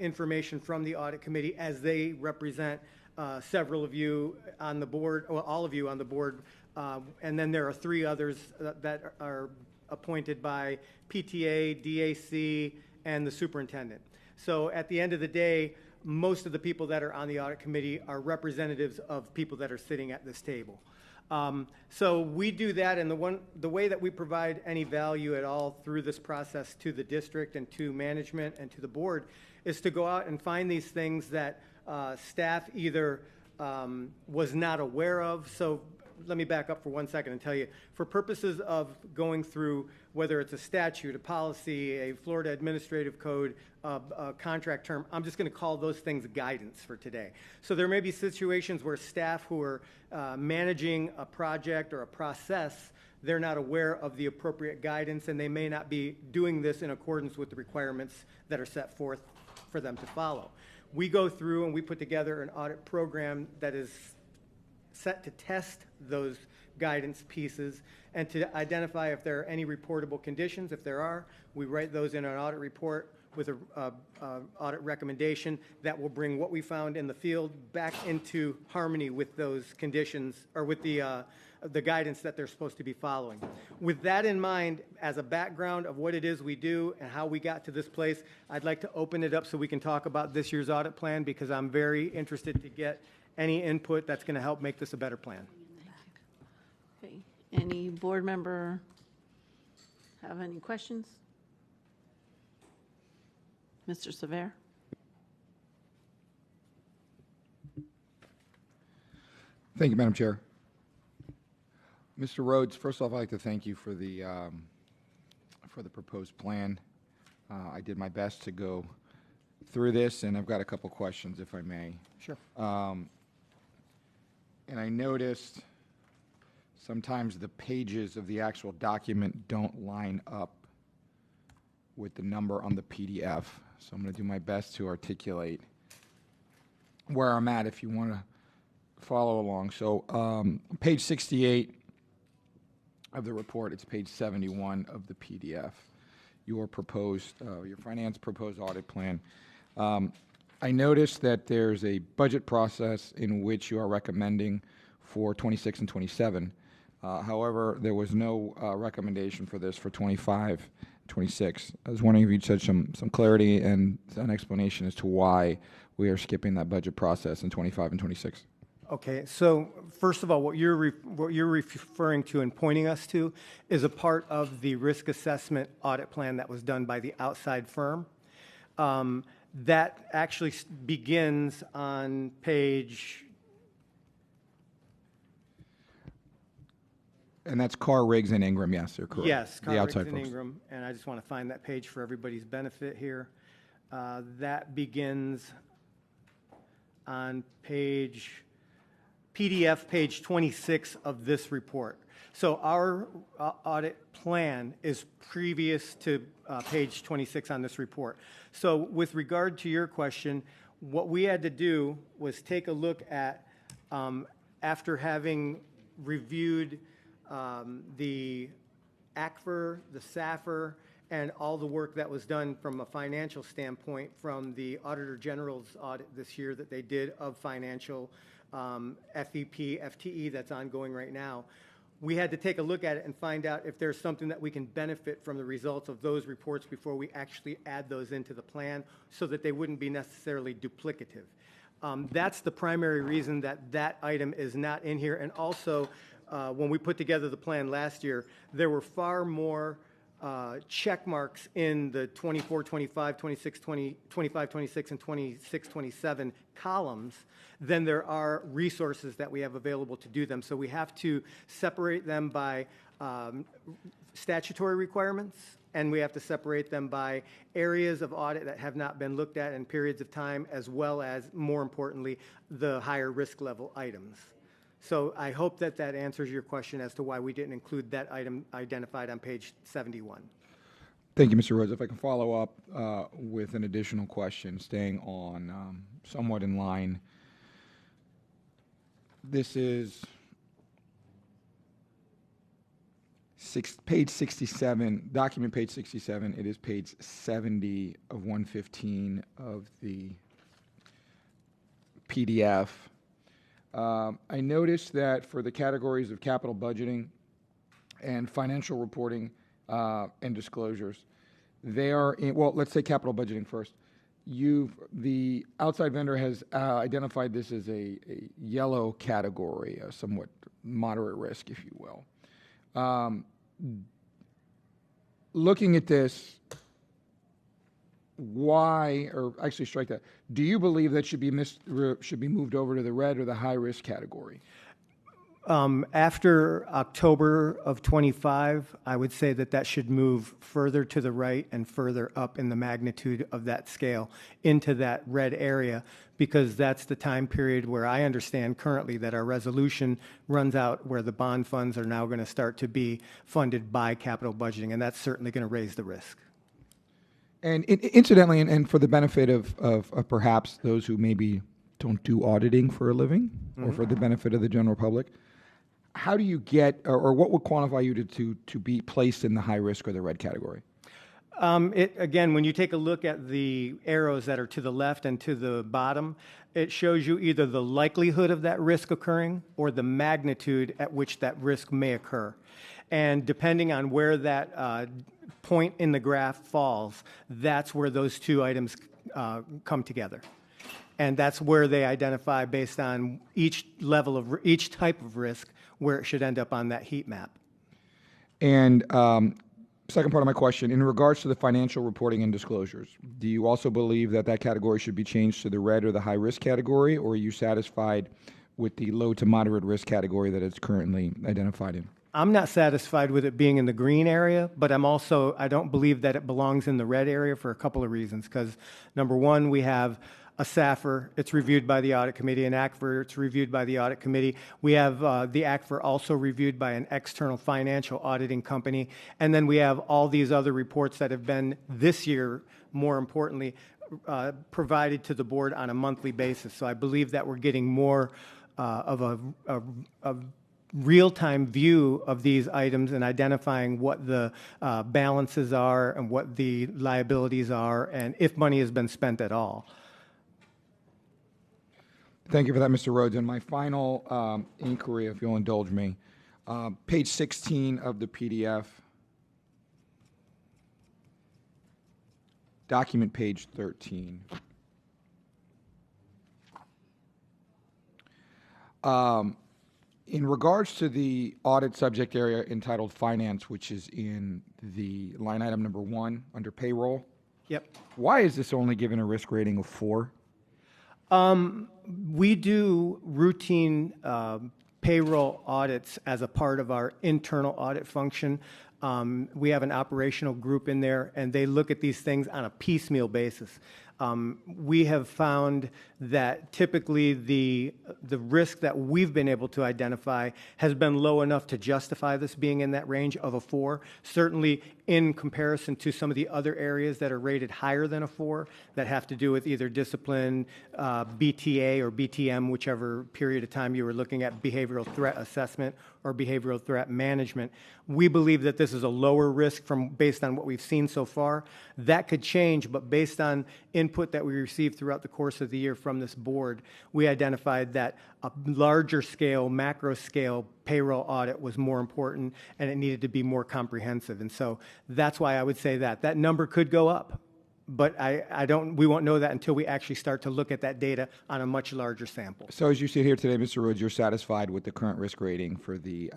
information from the audit committee as they represent several of you on the board, well, all of you on the board, and then there are 3 others that are appointed by PTA, DAC, and the superintendent. So at the end of the day, most of the people that are on the audit committee are representatives of people that are sitting at this table. So we do that, and the way that we provide any value at all through this process to the district and to management and to the board is to go out and find these things that staff either was not aware of. So let me back up for 1 second and tell you, for purposes of going through whether it's a statute, a policy, a Florida Administrative Code, a contract term, I'm just going to call those things guidance for today. So there may be situations where staff who are managing a project or a process, they're not aware of the appropriate guidance, and they may not be doing this in accordance with the requirements that are set forth for them to follow. We go through and we put together an audit program that is set to test those guidance pieces and to identify if there are any reportable conditions. If there are, we write those in an audit report with an audit recommendation that will bring what we found in the field back into harmony with those conditions or with the guidance that they're supposed to be following. With that in mind, as a background of what it is we do and how we got to this place, I'd like to open it up so we can talk about this year's audit plan because I'm very interested to get any input that's going to help make this a better plan. Okay. Any board member have any questions? Mr. Sever? Thank you, Madam Chair. Mr. Rhodes, first off, I'd like to thank you for the proposed plan. I did my best to go through this, and I've got a couple questions, if I may. Sure. And I noticed sometimes the pages of the actual document don't line up with the number on the PDF. So I'm going to do my best to articulate where I'm at if you want to follow along. So page 68 of the report, it's page 71 of the PDF, your finance proposed audit plan. I noticed that there's a budget process in which you are recommending for 26 and 27. However, there was no recommendation for this for 25, 26. I was wondering if you'd shed some clarity and an explanation as to why we are skipping that budget process in 25 and 26. Okay, so first of all, what you're referring to and pointing us to is a part of the risk assessment audit plan that was done by the outside firm. That actually begins on page. And that's Carr, Riggs, and Ingram, yes, they're correct. Yes, the Carr, outside Riggs, and folks. Ingram, and I just want to find that page for everybody's benefit here. That begins on PDF page 26 of this report. So our audit plan is previous to page 26 on this report. So with regard to your question, what we had to do was take a look at, after having reviewed the ACFR, the SAFR, and all the work that was done from a financial standpoint from the Auditor General's audit this year that they did of financial FEP, FTE that's ongoing right now, we had to take a look at it and find out if there's something that we can benefit from the results of those reports before we actually add those into the plan so that they wouldn't be necessarily duplicative. That's the primary reason that that item is not in here. And also, when we put together the plan last year, there were far more check marks in the 24, 25, 26, 20, 25, 26, and 26, 27 columns than there are resources that we have available to do them. So we have to separate them by statutory requirements, and we have to separate them by areas of audit that have not been looked at in periods of time, as well as, more importantly, the higher risk level items. So I hope that that answers your question as to why we didn't include that item identified on page 71. Thank you, Mr. Rhodes. If I can follow up with an additional question, staying on somewhat in line. This is page 67, document page 67. It is page 70 of 115 of the PDF. I noticed that for the categories of capital budgeting and financial reporting and disclosures, they are in, well, let's say capital budgeting first. The outside vendor has identified this as a yellow category, a somewhat moderate risk, if you will. Looking at this, why, or actually strike that, do you believe that should be moved over to the red or the high risk category? After October of 25, I would say that that should move further to the right and further up in the magnitude of that scale into that red area, because that's the time period where I understand currently that our resolution runs out, where the bond funds are now going to start to be funded by capital budgeting, and that's certainly going to raise the risk. And incidentally, and for the benefit of perhaps those who maybe don't do auditing for a living, or for the benefit of the general public, how do you get, or what would qualify you to be placed in the high risk or the red category? Again, when you take a look at the arrows that are to the left and to the bottom, it shows you either the likelihood of that risk occurring or the magnitude at which that risk may occur. And depending on where that point in the graph falls, that's where those two items come together. And that's where they identify based on each level of, each type of risk, where it should end up on that heat map. And second part of my question, in regards to the financial reporting and disclosures, do you also believe that that category should be changed to the red or the high risk category, or are you satisfied with the low to moderate risk category that it's currently identified in? I'm not satisfied with it being in the green area, but I don't believe that it belongs in the red area for a couple of reasons. Because number one, we have a SAFR, it's reviewed by the audit committee, an ACFR, it's reviewed by the audit committee. We have the ACFR also reviewed by an external financial auditing company. And then we have all these other reports that have been this year, more importantly, provided to the board on a monthly basis. So I believe that we're getting more of a real-time view of these items and identifying what the balances are and what the liabilities are and if money has been spent at all. Thank you for that, Mr. Rhodes. And my final inquiry, if you'll indulge me, page 16 of the PDF, document page 13. In regards to the audit subject area entitled Finance, which is in the line item number 1 under payroll. Yep. Why is this only given a risk rating of 4? We do routine payroll audits as a part of our internal audit function. We have an operational group in there, and they look at these things on a piecemeal basis. We have found that typically the risk that we've been able to identify has been low enough to justify this being in that range of a 4. Certainly in comparison to some of the other areas that are rated higher than a 4 that have to do with either discipline, BTA or BTM, whichever period of time you were looking at, behavioral threat assessment or behavioral threat management. We believe that this is a lower risk based on what we've seen so far. That could change, but based on input that we received throughout the course of the year from this board, we identified that a larger scale, macro scale payroll audit was more important and it needed to be more comprehensive. And so that's why I would say that number could go up, but we won't know that until we actually start to look at that data on a much larger sample. So as you sit here today, Mr. Rhodes, you're satisfied with the current risk rating for the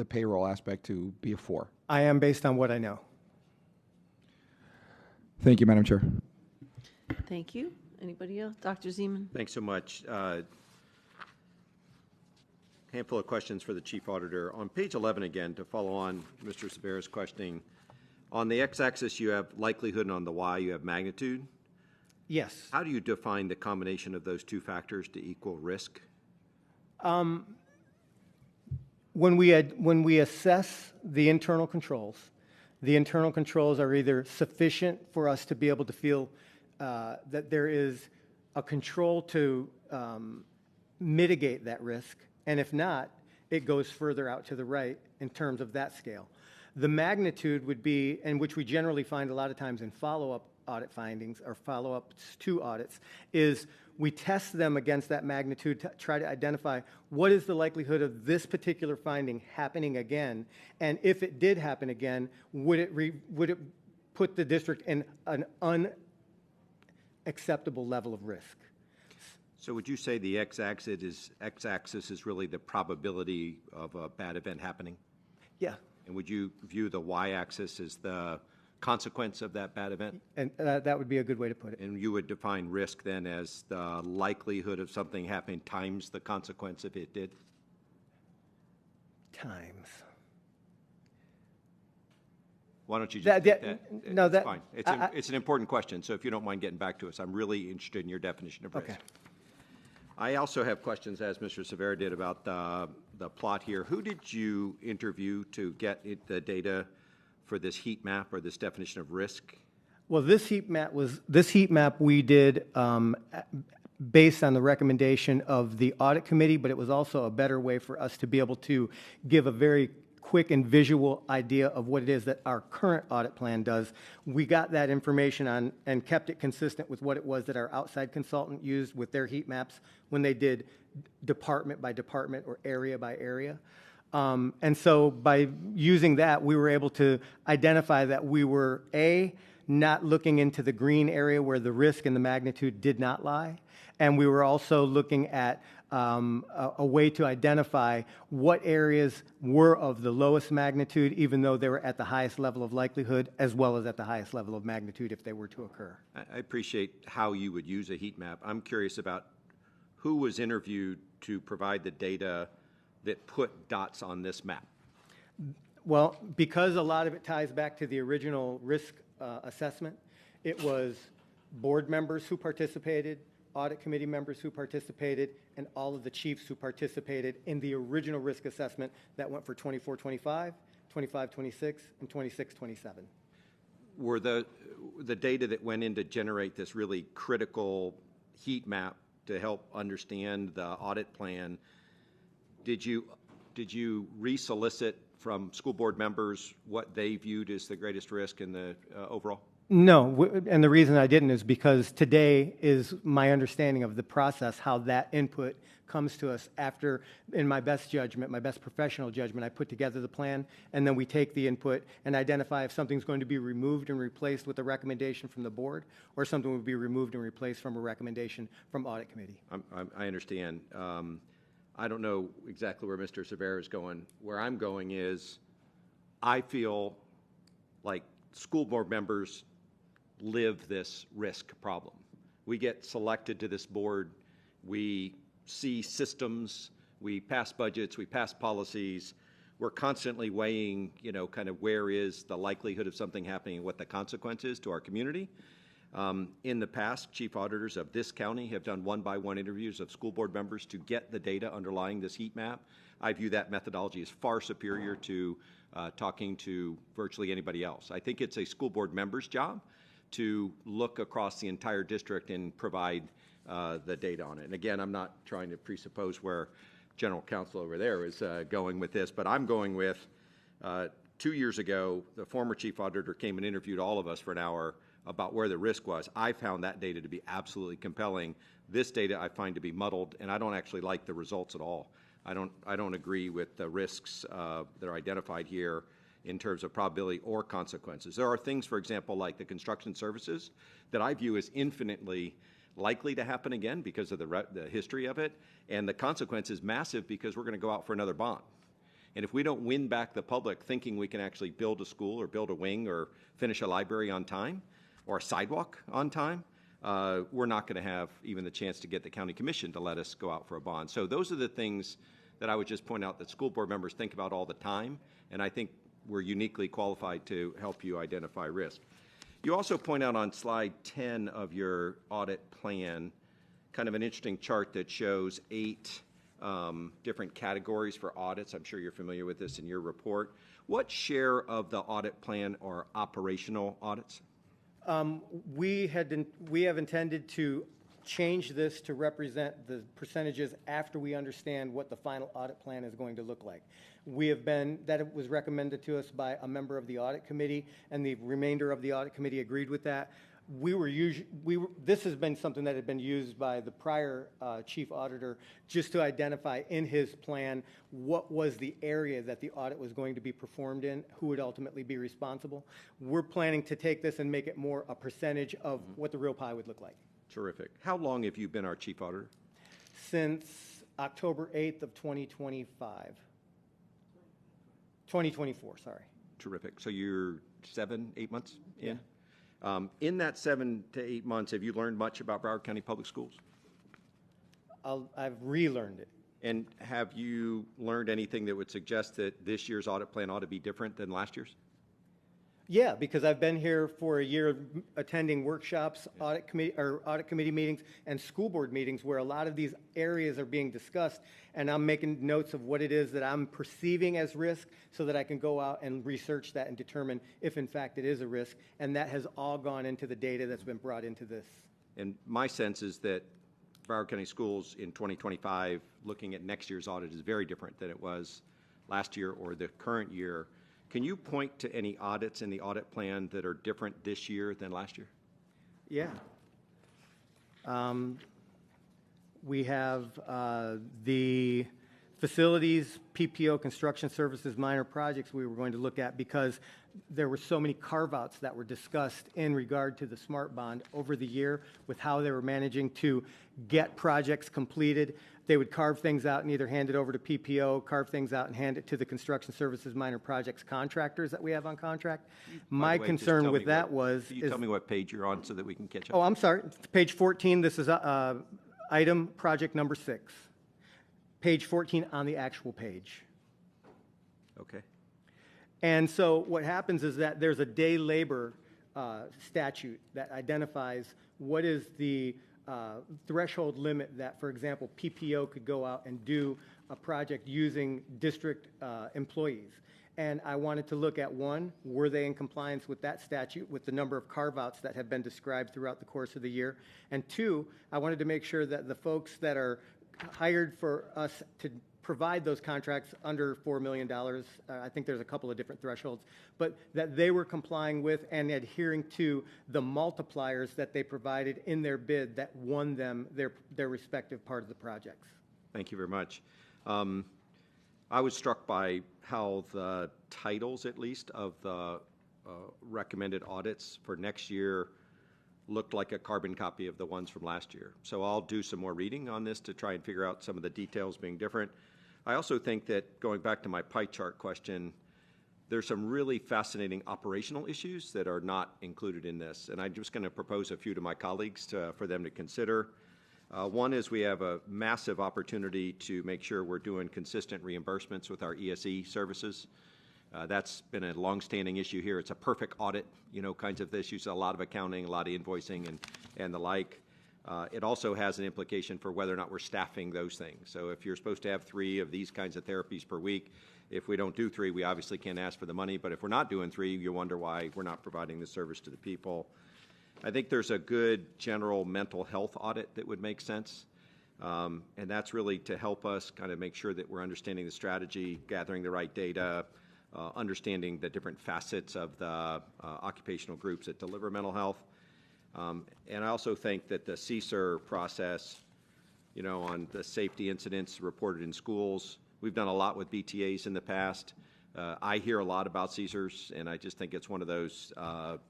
payroll aspect to be a 4? I am, based on what I know. Thank you, Madam Chair. Thank you. Anybody else? Dr. Zeman? Thanks so much. Handful of questions for the Chief Auditor. On page 11 again, to follow on Mr. Sabera's questioning, on the x-axis you have likelihood and on the y you have magnitude. Yes. How do you define the combination of those two factors to equal risk? When we assess the internal controls are either sufficient for us to be able to feel that there is a control to mitigate that risk, and if not, it goes further out to the right in terms of that scale. The magnitude would be, and which we generally find a lot of times in follow-up audit findings or follow-ups to audits, is we test them against that magnitude to try to identify what is the likelihood of this particular finding happening again, and if it did happen again, would it put the district in an unacceptable level of risk? So would you say the x-axis is really the probability of a bad event happening? Yeah. And would you view the y-axis as the consequence of that bad event? And that would be a good way to put it. And you would define risk then as the likelihood of something happening times the consequence if it did? Times. Why don't you just take that? No, it's fine. It's an important question, so if you don't mind getting back to us, I'm really interested in your definition of risk. Okay. I also have questions, as Mr. Severa did, about the plot here. Who did you interview to get the data for this heat map or this definition of risk? Well, this heat map we did based on the recommendation of the audit committee, but it was also a better way for us to be able to give a very quick and visual idea of what it is that our current audit plan does. We got that information on and kept it consistent with what it was that our outside consultant used with their heat maps when they did department by department or area by area. And so by using that, we were able to identify that we were, A, not looking into the green area where the risk and the magnitude did not lie. And we were also looking at a way to identify what areas were of the lowest magnitude, even though they were at the highest level of likelihood, as well as at the highest level of magnitude if they were to occur. I appreciate how you would use a heat map. I'm curious about who was interviewed to provide the data that put dots on this map. Well, because a lot of it ties back to the original risk assessment, it was board members who participated, audit committee members who participated, and all of the chiefs who participated in the original risk assessment that went for 24-25, 25-26, and 26-27. Were the data that went in to generate this really critical heat map to help understand the audit plan, did you re-solicit from school board members what they viewed as the greatest risk in the overall? No, and the reason I didn't is because today is my understanding of the process, how that input comes to us after, in my best judgment, my best professional judgment, I put together the plan, and then we take the input and identify if something's going to be removed and replaced with a recommendation from the board, or something would be removed and replaced from a recommendation from audit committee. I understand. I don't know exactly where Mr. Severa is going. Where I'm going is, I feel like school board members live this risk problem. We get selected to this board, we see systems, we pass budgets, we pass policies, we're constantly weighing, kind of where is the likelihood of something happening and what the consequence is to our community. In the past, chief auditors of this county have done one-by-one interviews of school board members to get the data underlying this heat map. I view that methodology as far superior to talking to virtually anybody else. I think it's a school board member's job to look across the entire district and provide the data on it. And again, I'm not trying to presuppose where general counsel over there is going with this, but I'm going with 2 years ago, the former chief auditor came and interviewed all of us for an hour about where the risk was. I found that data to be absolutely compelling. This data I find to be muddled, and I don't actually like the results at all. I don't agree with the risks that are identified here in terms of probability or consequences. There are things, for example, like the construction services that I view as infinitely likely to happen again because of the history of it, and the consequence is massive because we're going to go out for another bond. And if we don't win back the public thinking we can actually build a school or build a wing or finish a library on time or a sidewalk on time, we're not going to have even the chance to get the county commission to let us go out for a bond. So those are the things that I would just point out that school board members think about all the time, and I think we're uniquely qualified to help you identify risk. You also point out on slide 10 of your audit plan kind of an interesting chart that shows 8 different categories for audits. I'm sure you're familiar with this in your report. What share of the audit plan are operational audits? We have intended to change this to represent the percentages after we understand what the final audit plan is going to look like. That was recommended to us by a member of the audit committee, and the remainder of the audit committee agreed with that. This has been something that had been used by the prior chief auditor just to identify in his plan what was the area that the audit was going to be performed in, who would ultimately be responsible. We're planning to take this and make it more a percentage of what the real pie would look like. Terrific. How long have you been our chief auditor? Since October 8th of 2024, sorry. Terrific. So you're 7-8 months in? Yeah. In that 7 to 8 months, have you learned much about Broward County Public Schools? I've relearned it. And have you learned anything that would suggest that this year's audit plan ought to be different than last year's? Yeah, because I've been here for a year attending workshops, audit committee meetings, and school board meetings where a lot of these areas are being discussed, and I'm making notes of what it is that I'm perceiving as risk so that I can go out and research that and determine if in fact it is a risk, and that has all gone into the data that's been brought into this. And my sense is that Broward County Schools in 2025, looking at next year's audit, is very different than it was last year or the current year. Can you point to any audits in the audit plan that are different this year than last year? Yeah. We have the Facilities, PPO, construction services, minor projects we were going to look at because there were so many carve-outs that were discussed in regard to the SMART bond over the year with how they were managing to get projects completed. They would carve things out and either hand it over to PPO, carve things out and hand it to the construction services minor projects contractors that we have on contract. My concern with that was... Can you tell me what page you're on so that we can catch up? Oh, I'm sorry. Page 14, this is item project number 6. Page 14 on the actual page. Okay. And so what happens is that there's a day labor statute that identifies what is the threshold limit that, for example, PPO could go out and do a project using district employees. And I wanted to look at, one, were they in compliance with that statute, with the number of carve-outs that have been described throughout the course of the year? And two, I wanted to make sure that the folks that are hired for us to provide those contracts under $4 million, I think there's a couple of different thresholds, but that they were complying with and adhering to the multipliers that they provided in their bid that won them their respective part of the projects. Thank you very much. I was struck by how the titles, at least, of the recommended audits for next year looked like a carbon copy of the ones from last year. So I'll do some more reading on this to try and figure out some of the details being different. I also think that, going back to my pie chart question, there's some really fascinating operational issues that are not included in this, and I'm just going to propose a few to my colleagues for them to consider. One is we have a massive opportunity to make sure we're doing consistent reimbursements with our ESE services. That's been a longstanding issue here. It's a perfect audit, kinds of issues, a lot of accounting, a lot of invoicing, and the like. It also has an implication for whether or not we're staffing those things. So if you're supposed to have 3 of these kinds of therapies per week, if we don't do 3, we obviously can't ask for the money. But if we're not doing 3, you wonder why we're not providing the service to the people. I think there's a good general mental health audit that would make sense. And that's really to help us kind of make sure that we're understanding the strategy, gathering the right data, understanding the different facets of the occupational groups that deliver mental health. And I also think that the CSER process, on the safety incidents reported in schools, we've done a lot with BTAs in the past. I hear a lot about CSERs, and I just think it's one of those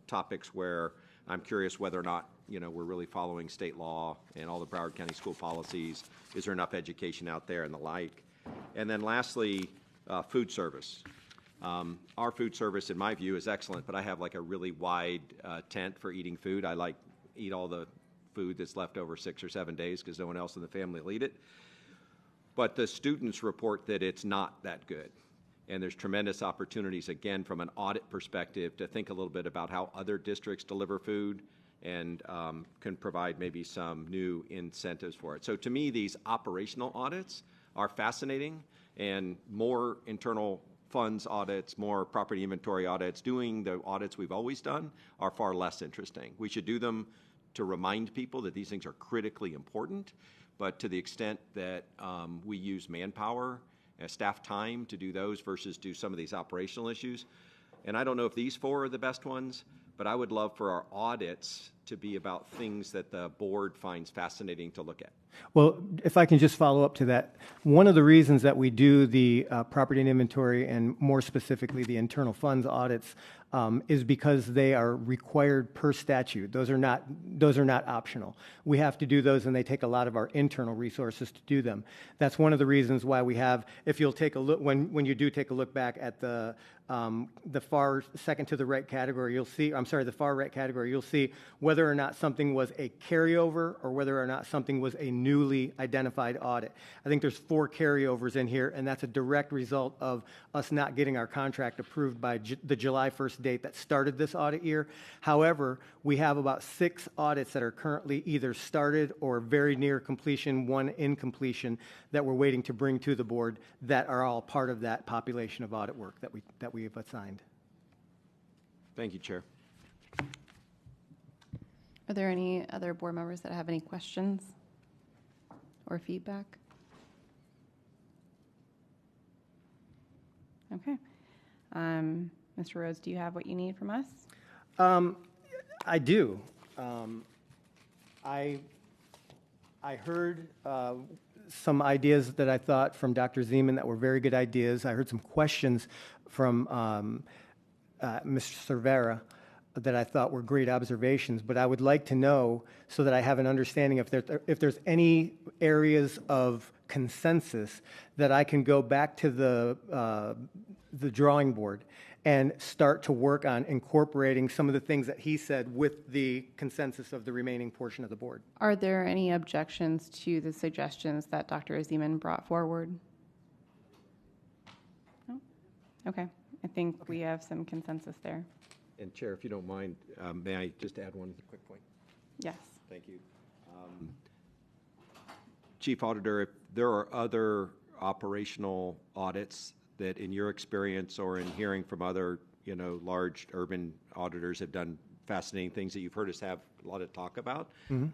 topics where I'm curious whether or not, we're really following state law and all the Broward County school policies. Is there enough education out there and the like? And then lastly, food service. Our food service, in my view, is excellent, but I have like a really wide tent for eating food. I eat all the food that's left over 6 or 7 days because no one else in the family will eat it. But the students report that it's not that good. And there's tremendous opportunities, again, from an audit perspective, to think a little bit about how other districts deliver food and can provide maybe some new incentives for it. So to me, these operational audits are fascinating, and more internal funds audits, more property inventory audits, doing the audits we've always done are far less interesting. We should do them to remind people that these things are critically important, but to the extent that we use manpower, staff time to do those versus do some of these operational issues. And I don't know if these 4 are the best ones, but I would love for our audits to be about things that the board finds fascinating to look at. Well, if I can just follow up to that, one of the reasons that we do the property and inventory, and more specifically the internal funds audits, is because they are required per statute. Those are not optional. We have to do those, and they take a lot of our internal resources to do them. That's one of the reasons why we have, if you'll take a look, when you do take a look back at the far second to the right category, you'll see, the far right category, you'll see whether or not something was a carryover or whether or not something was a newly identified audit. I think there's 4 carryovers in here, and that's a direct result of us not getting our contract approved by the July 1st date that started this audit year. However, we have about 6 audits that are currently either started or very near completion, 1 in completion, that we're waiting to bring to the board that are all part of that population of audit work that we have assigned. Thank you, Chair. Are there any other board members that have any questions or feedback? Okay. Mr. Rhodes, do you have what you need from us? I do. I heard some ideas that I thought from Dr. Zeman that were very good ideas. I heard some questions from Mr. Cervera that I thought were great observations, but I would like to know, so that I have an understanding if there's any areas of consensus that I can go back to the drawing board and start to work on incorporating some of the things that he said with the consensus of the remaining portion of the board. Are there any objections to the suggestions that Dr. Aziman brought forward? No? Okay. I think we have some consensus there. And Chair, if you don't mind, may I just add one quick point? Yes. Thank you. Chief Auditor, if there are other operational audits that in your experience or in hearing from other, large urban auditors have done fascinating things that you've heard us have a lot of talk about,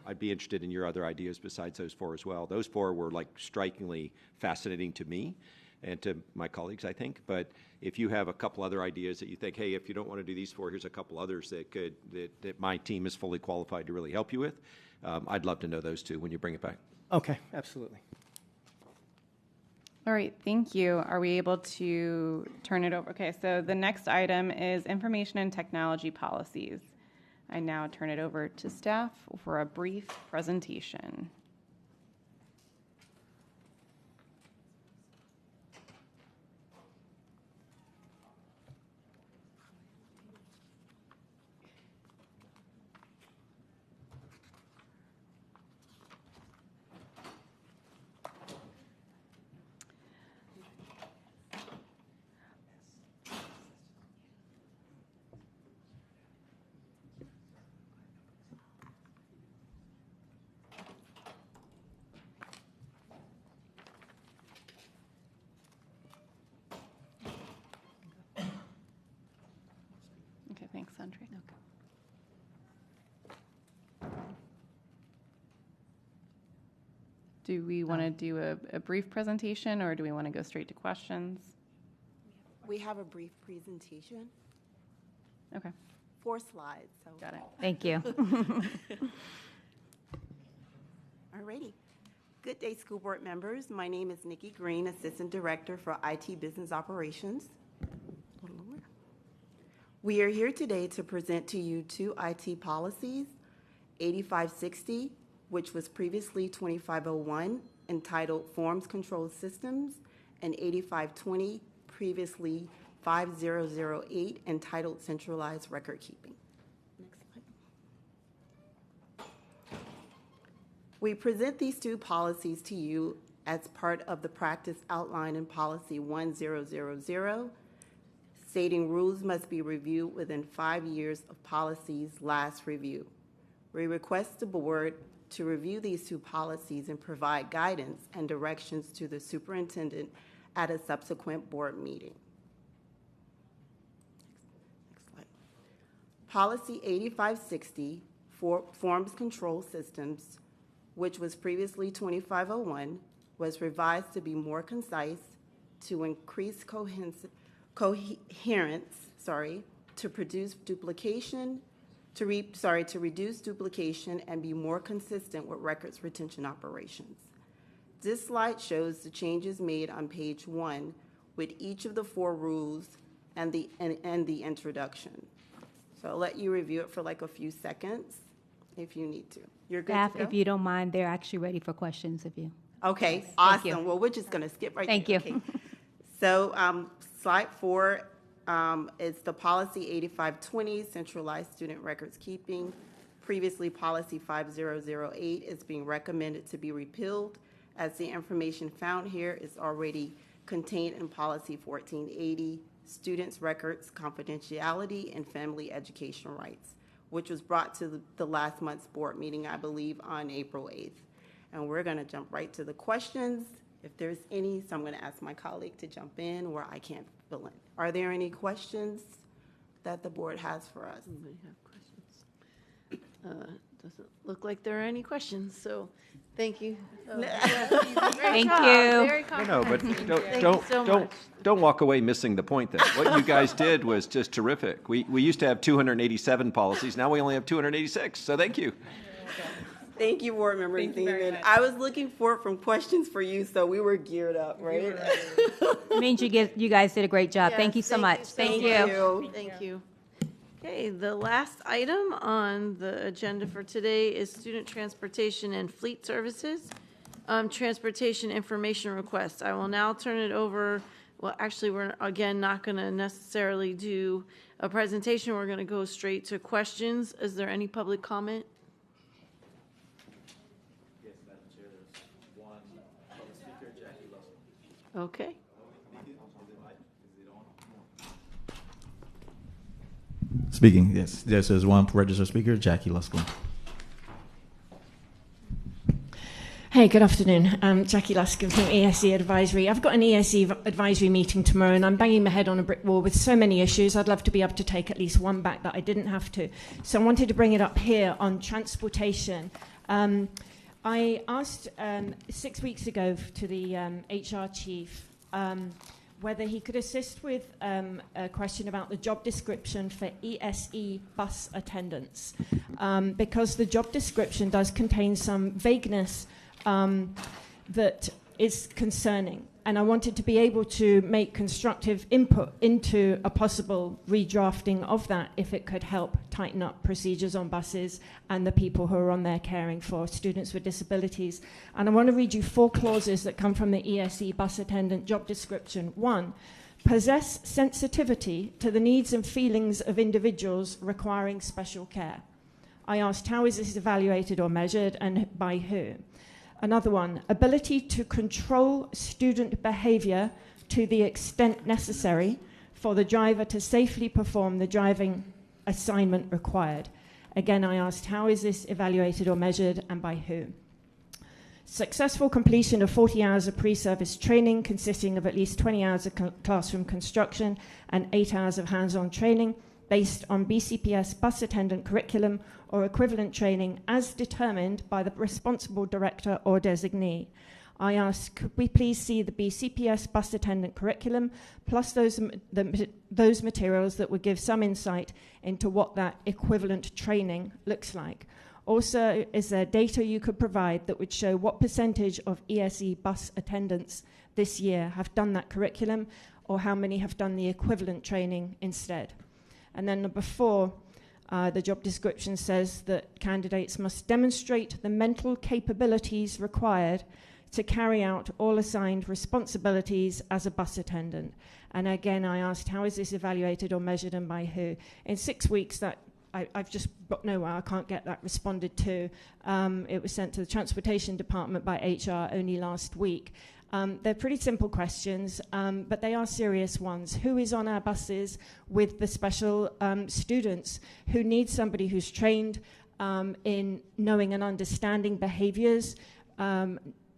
I'd be interested in your other ideas besides those four as well. Those four were like strikingly fascinating to me and to my colleagues, I think. But if you have a couple other ideas that you think, hey, if you don't want to do these four, here's a couple others that my team is fully qualified to really help you with, I'd love to know those too when you bring it back. Okay, absolutely. All right, thank you. Are we able to turn it over? Okay, so the next item is information and technology policies. I now turn it over to staff for a brief presentation. Okay, thanks, Andre. Do we want to do a brief presentation, or do we want to go straight to questions? We have a brief presentation. Okay. 4 slides. So. Got it. Thank you. All righty. Good day, school board members. My name is Nikki Green, Assistant Director for IT Business Operations. We are here today to present to you 2 IT policies, 8560, which was previously 2501, entitled Forms Control Systems, and 8520, previously 5008, entitled Centralized Record Keeping. Next slide. We present these 2 policies to you as part of the practice outlined in Policy 1000, stating rules must be reviewed within 5 years of policy's last review. We request the board to review these 2 policies and provide guidance and directions to the superintendent at a subsequent board meeting. Next slide. Policy 8560, Forms Control Systems, which was previously 2501, was revised to be more concise, to increase coherence, to reduce duplication and be more consistent with records retention operations. This slide shows the changes made on page 1 with each of the 4 rules and the introduction. So I'll let you review it for like a few seconds if you need to. You're good Staff, to go? if you don't mind, they're actually ready for questions if you. Okay, Yes, awesome. thank you. Well, we're just going to skip right Thank there. you. Okay. So slide 4 is the policy 8520, centralized student records keeping. Previously, policy 5008 is being recommended to be repealed, as the information found here is already contained in policy 1480, students' records, confidentiality, and family education rights, which was brought to the last month's board meeting, I believe, on April 8th. And we're going to jump right to the questions, if there's any. So I'm going to ask my colleague to jump in where I can't fill in. Are there any questions that the board has for us? Anybody have questions? Doesn't look like there are any questions, so thank you. Thank you. Very No, but Thank you so much. don't walk away missing the point then. What you guys did was just terrific. We used to have 287 policies. Now we only have 286, so thank you. Thank you, Board Member Thank you very Zeman. much. I was looking for from questions for you, so we were geared up, right? Means you guys did a great job. Thank you so much. Thank you. Thank you. Okay, the last item on the agenda for today is student transportation and fleet services. Transportation information request. I will now turn it over. Well, actually, we're again not going to necessarily do a presentation. We're going to go straight to questions. Is there any public comment? Yes, Madam Chair, there's one public speaker, Jackie Lusk. Okay. Speaking, yes. This is one registered speaker, Jackie Luskin. Hey, good afternoon. I'm Jackie Luskin from ESE Advisory. I've got an ESE advisory meeting tomorrow, and I'm banging my head on a brick wall with so many issues. I'd love to be able to take at least one back that I didn't have to. So I wanted to bring it up here on transportation. I asked 6 weeks ago to the HR chief whether he could assist with a question about the job description for ESE bus attendants, because the job description does contain some vagueness that is concerning. And I wanted to be able to make constructive input into a possible redrafting of that if it could help tighten up procedures on buses and the people who are on there caring for students with disabilities. And I want to read you 4 clauses that come from the ESE bus attendant job description. 1, possess sensitivity to the needs and feelings of individuals requiring special care. I asked, how is this evaluated or measured and by who? Another one, ability to control student behavior to the extent necessary for the driver to safely perform the driving assignment required. Again, I asked, how is this evaluated or measured and by who? Successful completion of 40 hours of pre-service training consisting of at least 20 hours of classroom construction and 8 hours of hands-on training based on BCPS bus attendant curriculum or equivalent training as determined by the responsible director or designee. I asked, could we please see the BCPS bus attendant curriculum plus those materials that would give some insight into what that equivalent training looks like? Also, is there data you could provide that would show what percentage of ESE bus attendants this year have done that curriculum, or how many have done the equivalent training instead? And then number 4, the job description says that candidates must demonstrate the mental capabilities required to carry out all assigned responsibilities as a bus attendant. And again, I asked, how is this evaluated or measured and by who? In 6 weeks, that I've just got nowhere. I can't get that responded to. It was sent to the Transportation Department by HR only last week. They're pretty simple questions, but they are serious ones. Who is on our buses with the special students who need somebody who's trained in knowing and understanding behaviors,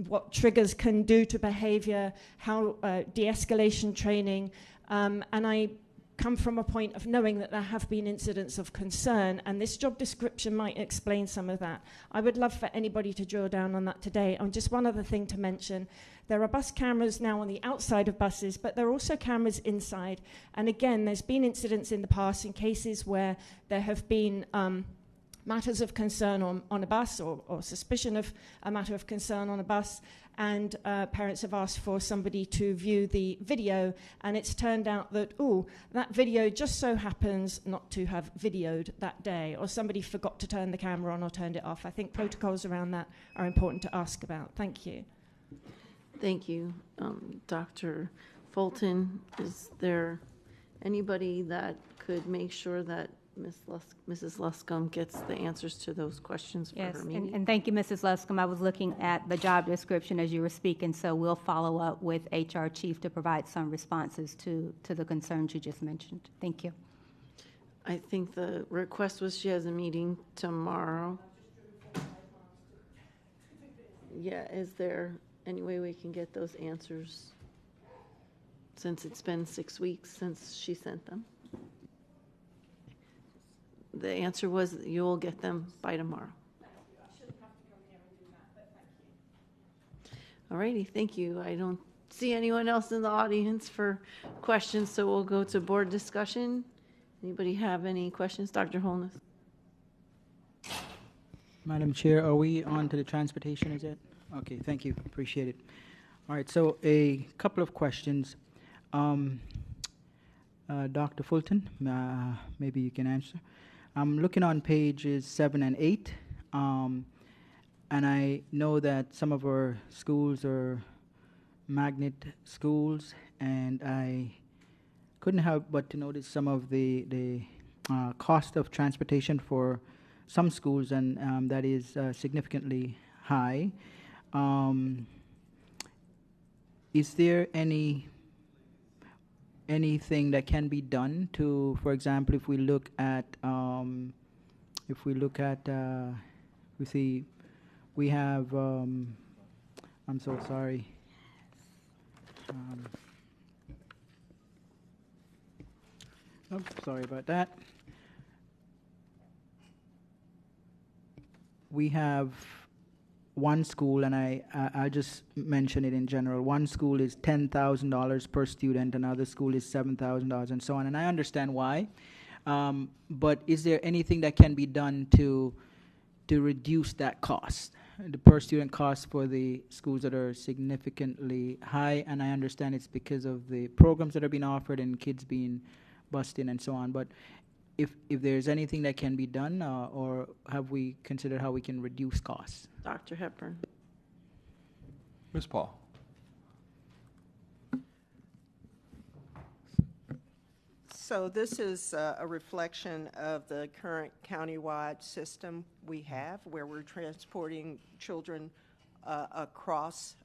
what triggers can do to behavior, how de-escalation training, and I come from a point of knowing that there have been incidents of concern, and this job description might explain some of that. I would love for anybody to drill down on that today. And just one other thing to mention, there are bus cameras now on the outside of buses, but there are also cameras inside. And again, there's been incidents in the past in cases where there have been matters of concern on a bus or suspicion of a matter of concern on a bus, and parents have asked for somebody to view the video, and it's turned out that, that video just so happens not to have videoed that day, or somebody forgot to turn the camera on or turned it off. I think protocols around that are important to ask about. Thank you. Thank you. Dr. Fulton, is there anybody that could make sure that Mrs. Luscombe gets the answers to those questions for her meeting? And thank you, Mrs. Luscombe. I was looking at the job description as you were speaking, so we'll follow up with HR Chief to provide some responses to the concerns you just mentioned. Thank you. I think the request was she has a meeting tomorrow. Yeah, is there any way we can get those answers since it's been 6 weeks since she sent them? The answer was that you'll get them by tomorrow. All righty, thank you. I don't see anyone else in the audience for questions, so we'll go to board discussion. Anybody have any questions? Dr. Holness. Madam Chair, are we on to the transportation, is it? Okay, thank you, appreciate it. All right, so a couple of questions. Dr. Fulton, maybe you can answer. I'm looking on pages 7 and 8, and I know that some of our schools are magnet schools, and I couldn't help but to notice some of the cost of transportation for some schools, and that is significantly high. Is there anything that can be done to, for example, if we look at, we see, we have, I'm so sorry. Oh, sorry about that. We have one school, and I'll just mention it in general. One school is $10,000 per student, another school is $7,000, and so on. And I understand why. But is there anything that can be done to reduce that cost, the per student cost for the schools that are significantly high? And I understand it's because of the programs that are being offered and kids being bused in and so on. But if there's anything that can be done, or have we considered how we can reduce costs? Dr. Hepburn. Ms. Paul. So this is a reflection of the current countywide system we have, where we're transporting children across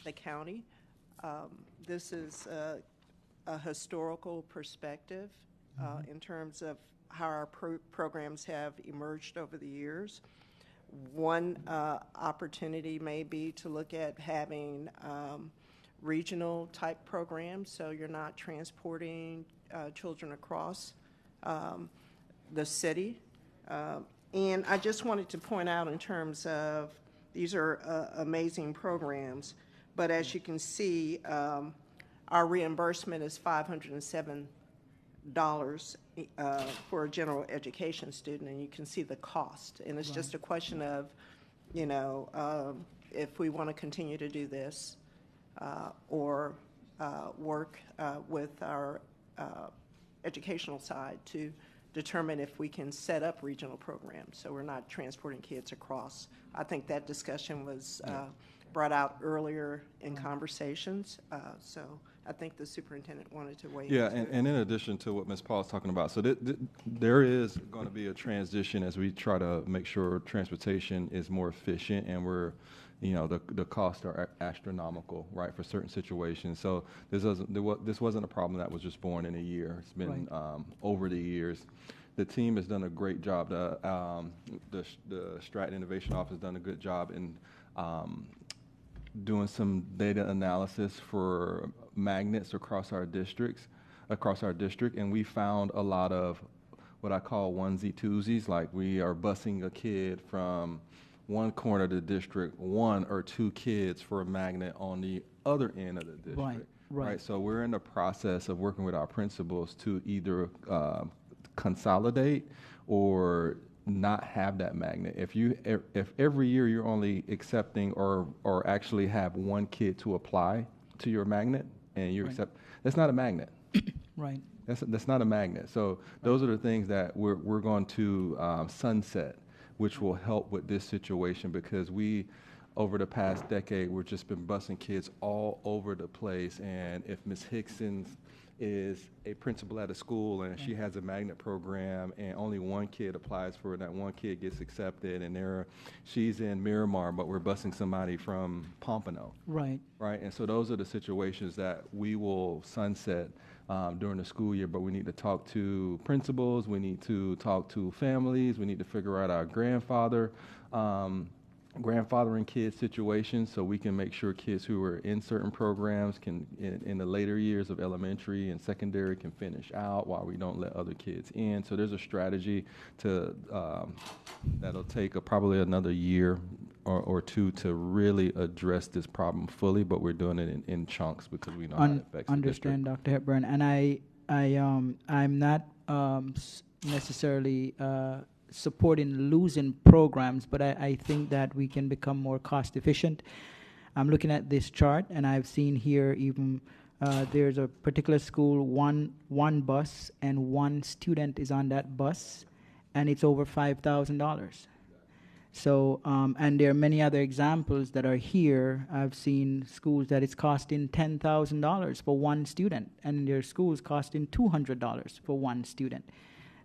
the county. This is a historical perspective in terms of how our programs have emerged over the years. One opportunity may be to look at having regional type programs, so you're not transporting children across the city. And I just wanted to point out, in terms of, these are amazing programs, but as you can see, our reimbursement is $507 for a general education student, and you can see the cost. And it's just a question of, if we want to continue to do this or work with our educational side to determine if we can set up regional programs so we're not transporting kids across. I think that discussion was brought out earlier in conversations, so I think the superintendent wanted to weigh in. Yeah, and in addition to what Ms. Paul is talking about, so there is going to be a transition as we try to make sure transportation is more efficient, and we're, the costs are astronomical, right, for certain situations. So this wasn't a problem that was just born in a year. It's been over the years. The team has done a great job. The Stratton Innovation Office has done a good job in doing some data analysis for magnets across our district, and we found a lot of what I call onesie twosies, like we are busing a kid from one corner of the district, one or two kids for a magnet on the other end of the district. Right. So we're in the process of working with our principals to either consolidate or not have that magnet. If every year you're only accepting or actually have one kid to apply to your magnet, and you accept, that's not a magnet. Right. That's not a magnet. So those are the things that we're going to sunset, which will help with this situation, because over the past decade, we've just been busing kids all over the place. And if Ms. Hickson is a principal at a school and she has a magnet program and only one kid applies for it, that one kid gets accepted, and she's in Miramar, but we're busing somebody from Pompano. Right. And so those are the situations that we will sunset during the school year, but we need to talk to principals, we need to talk to families, we need to figure out our grandfathering kids situations, so we can make sure kids who are in certain programs can, in the later years of elementary and secondary, can finish out while we don't let other kids in. So there's a strategy that'll take probably another year or two to really address this problem fully, but we're doing it in chunks because we know how it affects the district. Understand, Dr. Hepburn, and I'm not necessarily supporting losing programs, but I think that we can become more cost efficient. I'm looking at this chart, and I've seen here even there's a particular school, one bus, and one student is on that bus, and it's over $5,000. So, and there are many other examples that are here. I've seen schools that it's costing $10,000 for one student, and there are schools costing $200 for one student.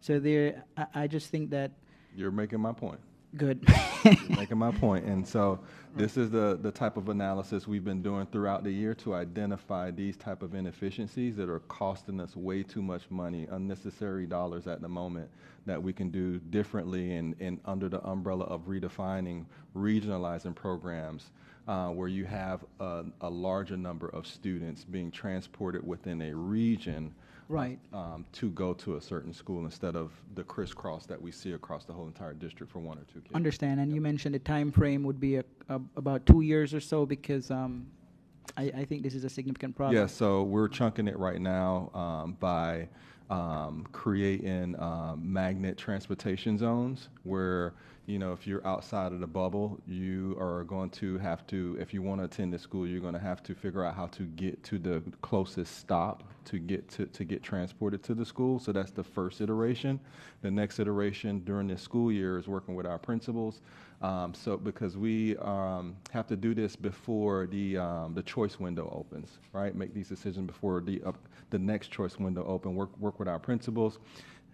So there, I just think that. You're making my point. Good. You're making my point. And so this is the type of analysis we've been doing throughout the year to identify these type of inefficiencies that are costing us way too much money, unnecessary dollars at the moment, that we can do differently and under the umbrella of redefining, regionalizing programs where you have a larger number of students being transported within a region. Right. To go to a certain school instead of the crisscross that we see across the whole entire district for one or two kids. Understand, and you mentioned the time frame would be about 2 years or so, because I think this is a significant problem. Yeah, so we're chunking it right now by creating magnet transportation zones where, you know, if you're outside of the bubble, you are going to have to, if you want to attend the school, you're going to have to figure out how to get to the closest stop to get transported to the school. So that's the first iteration. The next iteration during this school year is working with our principals. So because we have to do this before the choice window opens, right? Make these decisions before the next choice window open. Work with our principals.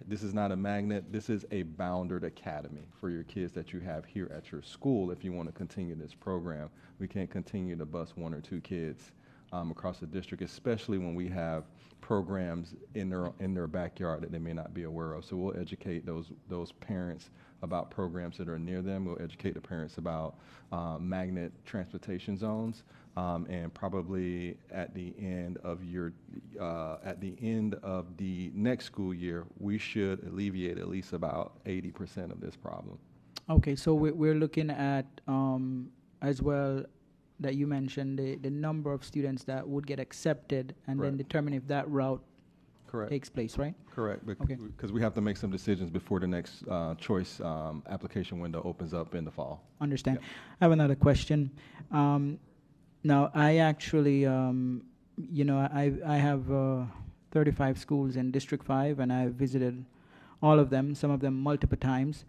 This is not a magnet. This is a bounded academy for your kids that you have here at your school. If you want to continue this program, we can't continue to bus one or two kids across the district, especially when we have programs in their backyard that they may not be aware of. So we'll educate those parents about programs that are near them. We'll educate the parents about magnet transportation zones, and probably at the end of the next school year, we should alleviate at least about 80% of this problem. Okay, so we're looking at as well that you mentioned the number of students that would get accepted, and Correct. then determine if that route Correct. takes place, right? Correct, Okay. because we have to make some decisions before the next choice application window opens up in the fall. Understand. Yep. I have another question. Now, I actually, I have 35 schools in District 5, and I've visited all of them, some of them multiple times.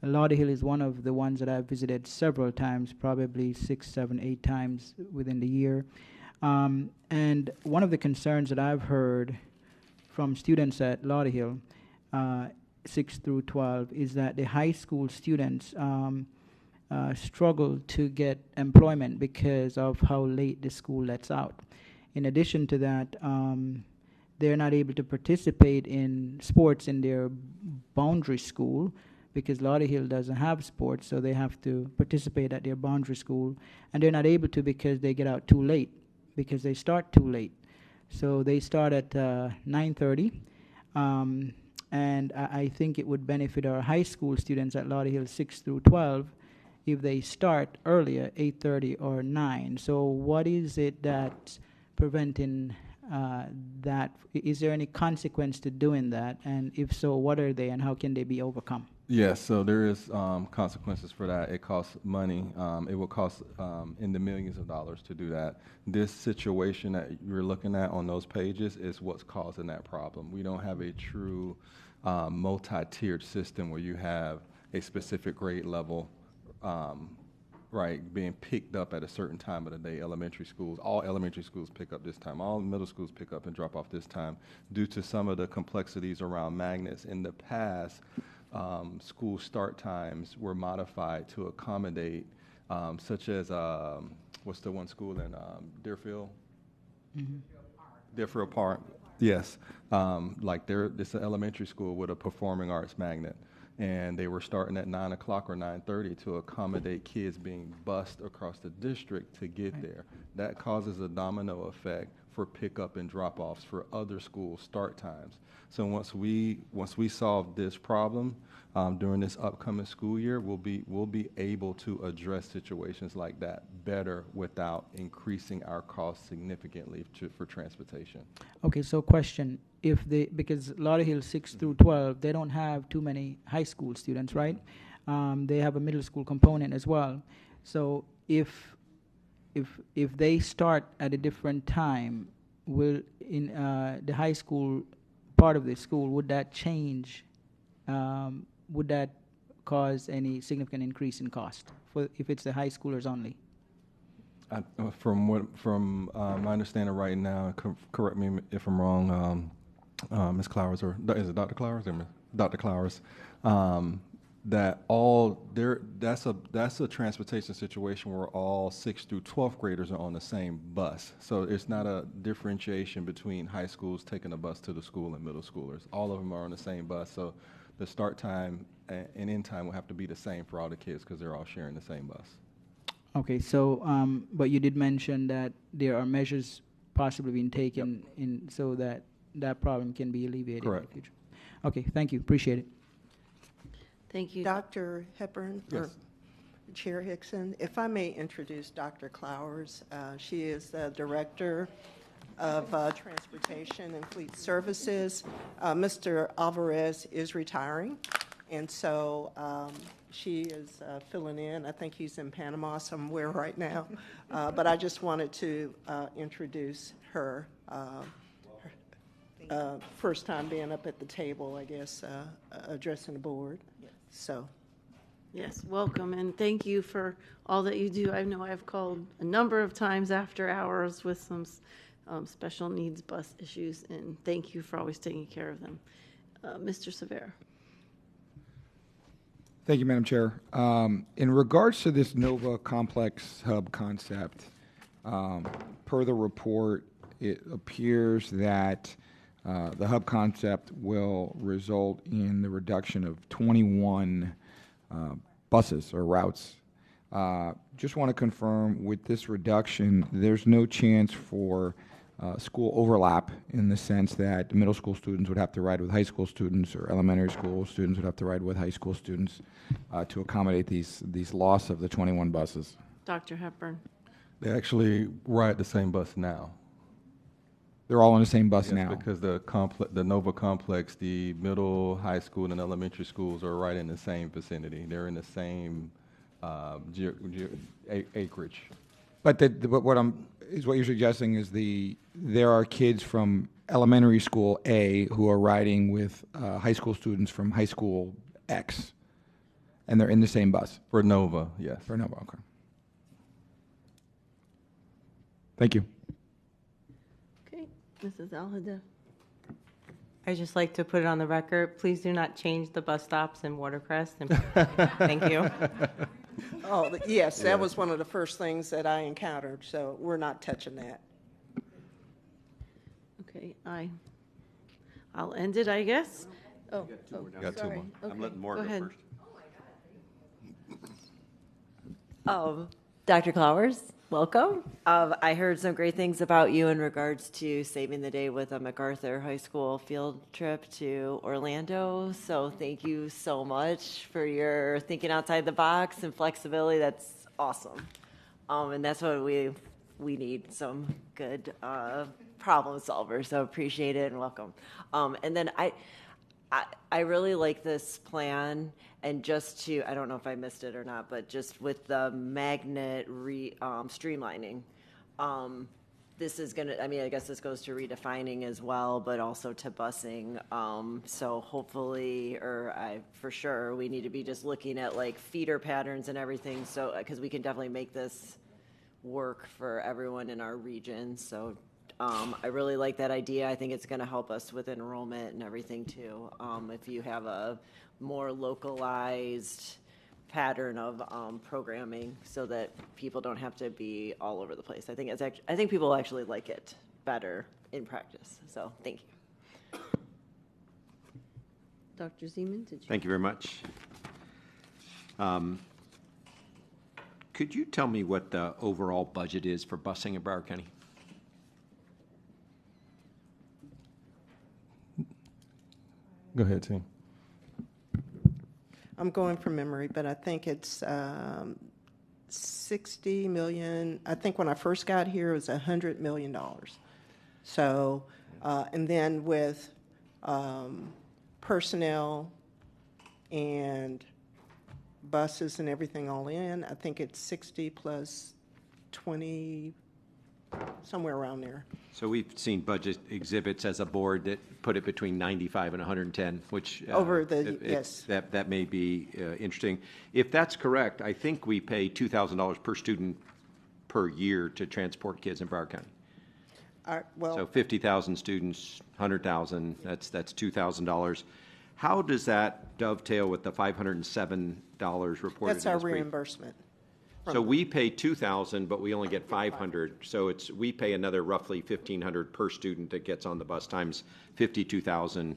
Lauderhill is one of the ones that I've visited several times, probably 6, 7, 8 times within the year. And one of the concerns that I've heard from students at Lauderhill, 6 through 12, is that the high school students struggle to get employment because of how late the school lets out. In addition to that, they're not able to participate in sports in their boundary school because Lauderhill doesn't have sports, so they have to participate at their boundary school, and they're not able to because they get out too late, because they start too late. So they start at 9:30, and I think it would benefit our high school students at Lauderhill 6 through 12 if they start earlier, 8:30 or 9. So what is it that's preventing that? Is there any consequence to doing that? And if so, what are they, and how can they be overcome? Yes, so there is consequences for that. It costs money. It will cost in the millions of dollars to do that. This situation that you're looking at on those pages is what's causing that problem. We don't have a true multi-tiered system where you have a specific grade level being picked up at a certain time of the day. Elementary schools, all elementary schools pick up this time. All middle schools pick up and drop off this time due to some of the complexities around magnets. In the past, school start times were modified to accommodate, such as, what's the one school in Deerfield? Mm-hmm. Deerfield Park. Yes. This elementary school with a performing arts magnet. And they were starting at 9 o'clock or 9:30 to accommodate kids being bused across the district to get there. That causes a domino effect for pickup and drop-offs for other school start times. So once we solve this problem during this upcoming school year, we'll be able to address situations like that better without increasing our costs significantly for transportation. Okay, so question, because Lauderhill 6 through 12, they don't have too many high school students, right? They have a middle school component as well. So if they start at a different time, will in the high school part of the school, would that change? Would that cause any significant increase in cost for if it's the high schoolers only? From my understanding right now, correct me if I'm wrong, Ms. Clowers, or is it Dr. Clowers or Dr. Clowers? That's a transportation situation where all 6th through 12th graders are on the same bus. So it's not a differentiation between high schools taking a bus to the school and middle schoolers. All of them are on the same bus. So the start time and end time will have to be the same for all the kids because they're all sharing the same bus. Okay, so but you did mention that there are measures possibly being taken so that problem can be alleviated in the future. Okay, thank you. Appreciate it. Thank you. Dr. Hepburn, Yes. or Chair Hickson, if I may introduce Dr. Clowers. She is the Director of Transportation and Fleet Services. Mr. Alvarez is retiring, and so she is filling in. I think he's in Panama somewhere right now, but I just wanted to introduce her. First time being up at the table, I guess, addressing the board. So, Yes, welcome, and thank you for all that you do. I know I've called a number of times after hours with some special needs bus issues, and thank you for always taking care of them. Mr. Severa. Thank you, Madam Chair. In regards to this Nova Complex Hub concept, per the report, it appears that the hub concept will result in the reduction of 21 buses or routes. Just want to confirm with this reduction, there's no chance for school overlap in the sense that the middle school students would have to ride with high school students or elementary school students would have to ride with high school students to accommodate these loss of the 21 buses. Dr. Hepburn. They actually ride the same bus now. They're all on the same bus now. Because the Nova Complex, the middle, high school, and elementary schools are right in the same vicinity. They're in the same acreage. But what you're suggesting is there are kids from elementary school A who are riding with high school students from high school X, and they're in the same bus. For Nova, yes. For Nova, okay. Thank you. Mrs. Alhadeff. I'd just like to put it on the record, please do not change the bus stops in Watercrest. Thank you. Oh, yes, that was one of the first things that I encountered, so we're not touching that. Okay, I'll end it, I guess. Got two sorry. more. I'm Okay, letting Maura go go ahead. first. Dr. Clowers, welcome. I heard some great things about you in regards to saving the day with a MacArthur High School field trip to Orlando. So thank you so much for your thinking outside the box and flexibility. That's awesome. And that's what we need, some good problem solvers. So appreciate it and welcome. And then I really like this plan, and just to, I don't know if I missed it or not, but just with the magnet streamlining, this is going to, I mean, I guess this goes to redefining as well, but also to busing. So hopefully, for sure, we need to be just looking at like feeder patterns and everything. So, because we can definitely make this work for everyone in our region. So I really like that idea. I think it's going to help us with enrollment and everything too. If you have a more localized pattern of programming, so that people don't have to be all over the place. I think people actually like it better in practice. So thank you. Dr. Zeman, did you? Thank you very much. Could you tell me what the overall budget is for busing in Broward County? Go ahead, team. I'm going from memory, but I think it's 60 million. I think when I first got here, it was $100 million. So, and then with personnel and buses and everything all in, I think it's 60 plus 20, somewhere around there. So we've seen budget exhibits as a board that put it between 95 and 110, which Over the, yes. that may be interesting. If that's correct, I think we pay $2,000 per student per year to transport kids in Broward County. Well, So 50,000 students, 100,000, that's $2,000. How does that dovetail with the $507 reported? That's in our this brief? reimbursement. So we pay 2,000, but we only get 500. So we pay another roughly 1,500 per student that gets on the bus times 52,000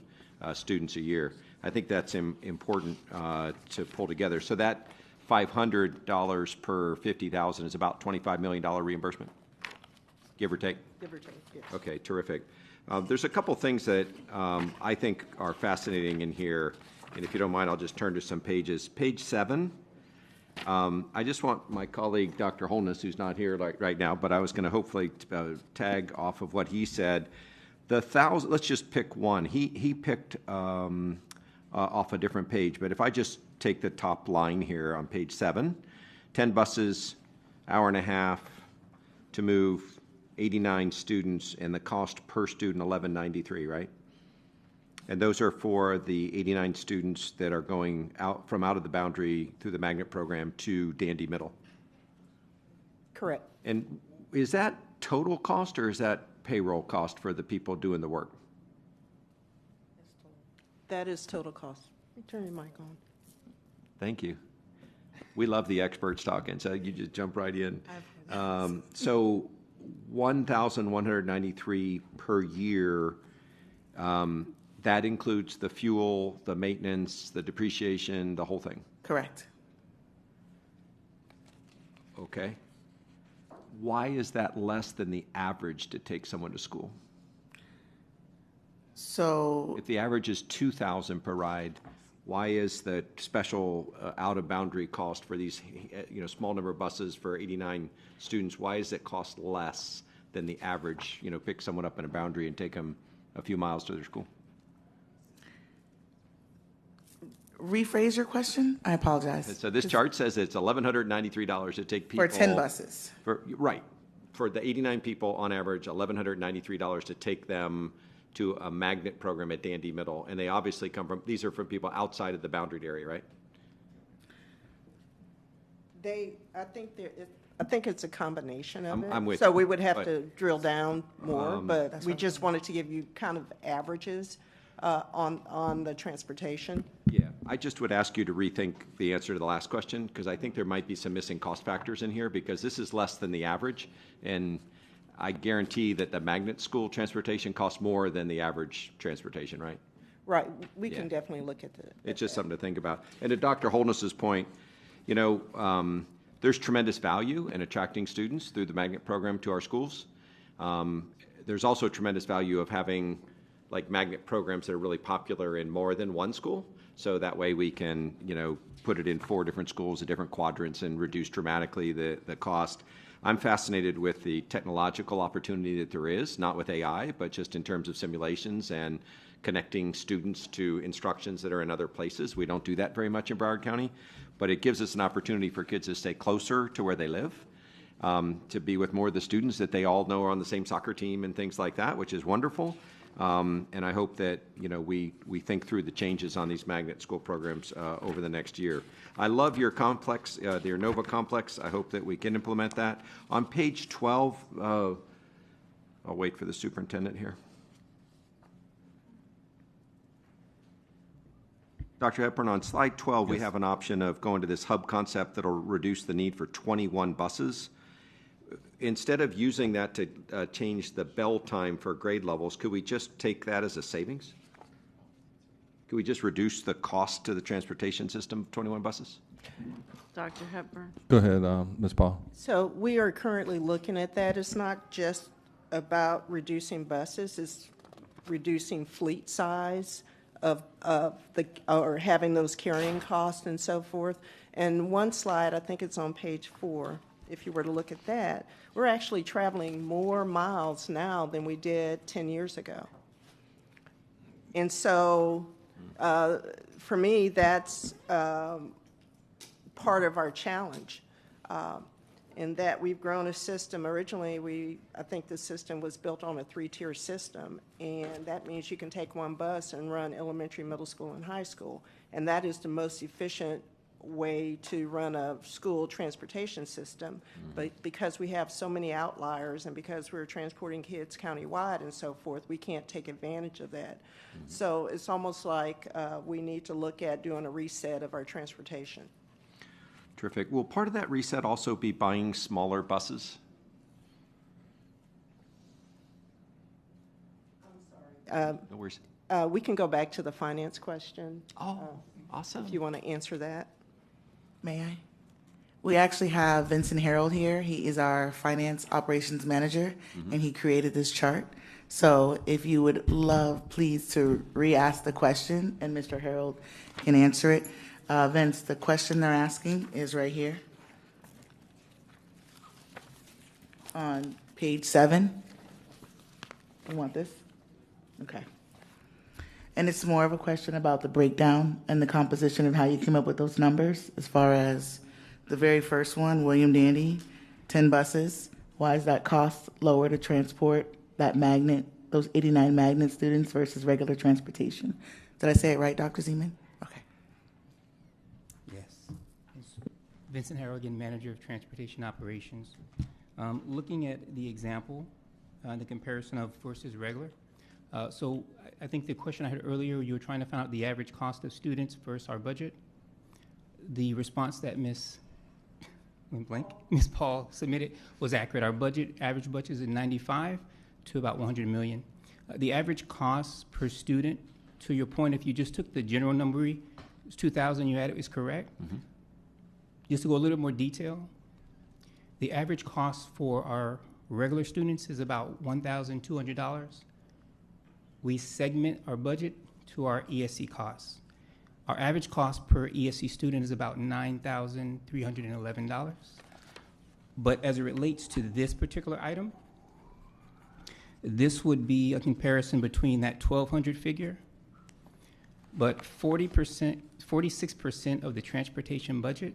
students a year. I think that's important to pull together. So that $500 per 50,000 is about $25 million reimbursement, give or take. Give or take, yes. Okay, terrific. There's a couple things that I think are fascinating in here, and if you don't mind, I'll just turn to some pages. Page 7. I just want my colleague, Dr. Holness, who's not here right now, but I was going to hopefully tag off of what he said. Let's just pick one. He picked off a different page, but if I just take the top line here on page 7, 10 buses, hour and a half to move 89 students, and the cost per student $11.93, right? And those are for the 89 students that are going out of the boundary through the magnet program to Dandy Middle. Correct. And is that total cost or is that payroll cost for the people doing the work? That is total cost. Let me turn your mic on. Thank you. We love the experts talking, so you just jump right in. So $1,193 per year. That includes the fuel, the maintenance, the depreciation, the whole thing? Correct. Okay. Why is that less than the average to take someone to school? So if the average is $2,000 per ride, why is the special out-of-boundary cost for these small number of buses for 89 students, why does it cost less than the average, pick someone up in a boundary and take them a few miles to their school? Rephrase your question? I apologize. So this chart says it's $1,193 to take people. For 10 buses. Right. For the 89 people on average, $1,193 to take them to a magnet program at Dandy Middle. And they obviously these are from people outside of the boundaried area, right? I think it's a combination of it. I'm with so you, we would have to drill down more, but we right. just wanted to give you kind of averages on the transportation. Yeah, I just would ask you to rethink the answer to the last question, because I think there might be some missing cost factors in here, because this is less than the average, and I guarantee that the magnet school transportation costs more than the average transportation, right? Right, we can definitely look at that. It's just something to think about. And to Dr. Holness's point, there's tremendous value in attracting students through the magnet program to our schools. There's also tremendous value of having magnet programs that are really popular in more than one school. So that way we can, put it in 4 different schools at different quadrants and reduce dramatically the cost. I'm fascinated with the technological opportunity that there is, not with AI, but just in terms of simulations and connecting students to instructions that are in other places. We don't do that very much in Broward County, but it gives us an opportunity for kids to stay closer to where they live, to be with more of the students that they all know are on the same soccer team and things like that, which is wonderful. And I hope that we think through the changes on these magnet school programs over the next year. I love your complex, the Nova complex. I hope that we can implement that. On page 12, I'll wait for the superintendent here. Dr. Hepburn, on slide 12, we have an option of going to this hub concept that'll reduce the need for 21 buses. Instead of using that to change the bell time for grade levels, could we just take that as a savings? Could we just reduce the cost to the transportation system of 21 buses? Dr. Hepburn. Go ahead, Ms. Paul. So we are currently looking at that. It's not just about reducing buses, it's reducing fleet size or having those carrying costs and so forth. And one slide, I think it's on page 4, if you were to look at that, we're actually traveling more miles now than we did 10 years ago. And so for me, that's part of our challenge. In that we've grown a system. Originally, I think the system was built on a 3-tier system, and that means you can take one bus and run elementary, middle school, and high school, and that is the most efficient way to run a school transportation system. But because we have so many outliers and because we're transporting kids countywide and so forth, we can't take advantage of that. So it's almost like we need to look at doing a reset of our transportation. Terrific. Will part of that reset also be buying smaller buses? No worries. We can go back to the finance question. Awesome. If you want to answer that. May I? We actually have Vincent Harold here. He is our finance operations manager, and he created this chart. So if you would love, please, to re-ask the question, and Mr. Harold can answer it. Vince, the question they're asking is right here on page 7. You want this? Okay. And it's more of a question about the breakdown and the composition and how you came up with those numbers. As far as the very first one, William Dandy, 10 buses. Why is that cost lower to transport that magnet, those 89 magnet students versus regular transportation? Did I say it right, Dr. Zeman? Vincent Harrigan, Manager of Transportation Operations. Looking at the example, the comparison of versus regular. So I think the question I had earlier, you were trying to find out the average cost of students versus our budget. The response that Ms. Paul submitted was accurate. Our average budget is at 95 to about 100 million. The average cost per student, to your point, if you just took the general number, it's 2,000 you added, is correct. Just to go a little more detail, the average cost for our regular students is about $1,200. We segment our budget to our ESC costs. Our average cost per ESC student is about $9,311. But as it relates to this particular item, this would be a comparison between that 1,200 figure, but 46% of the transportation budget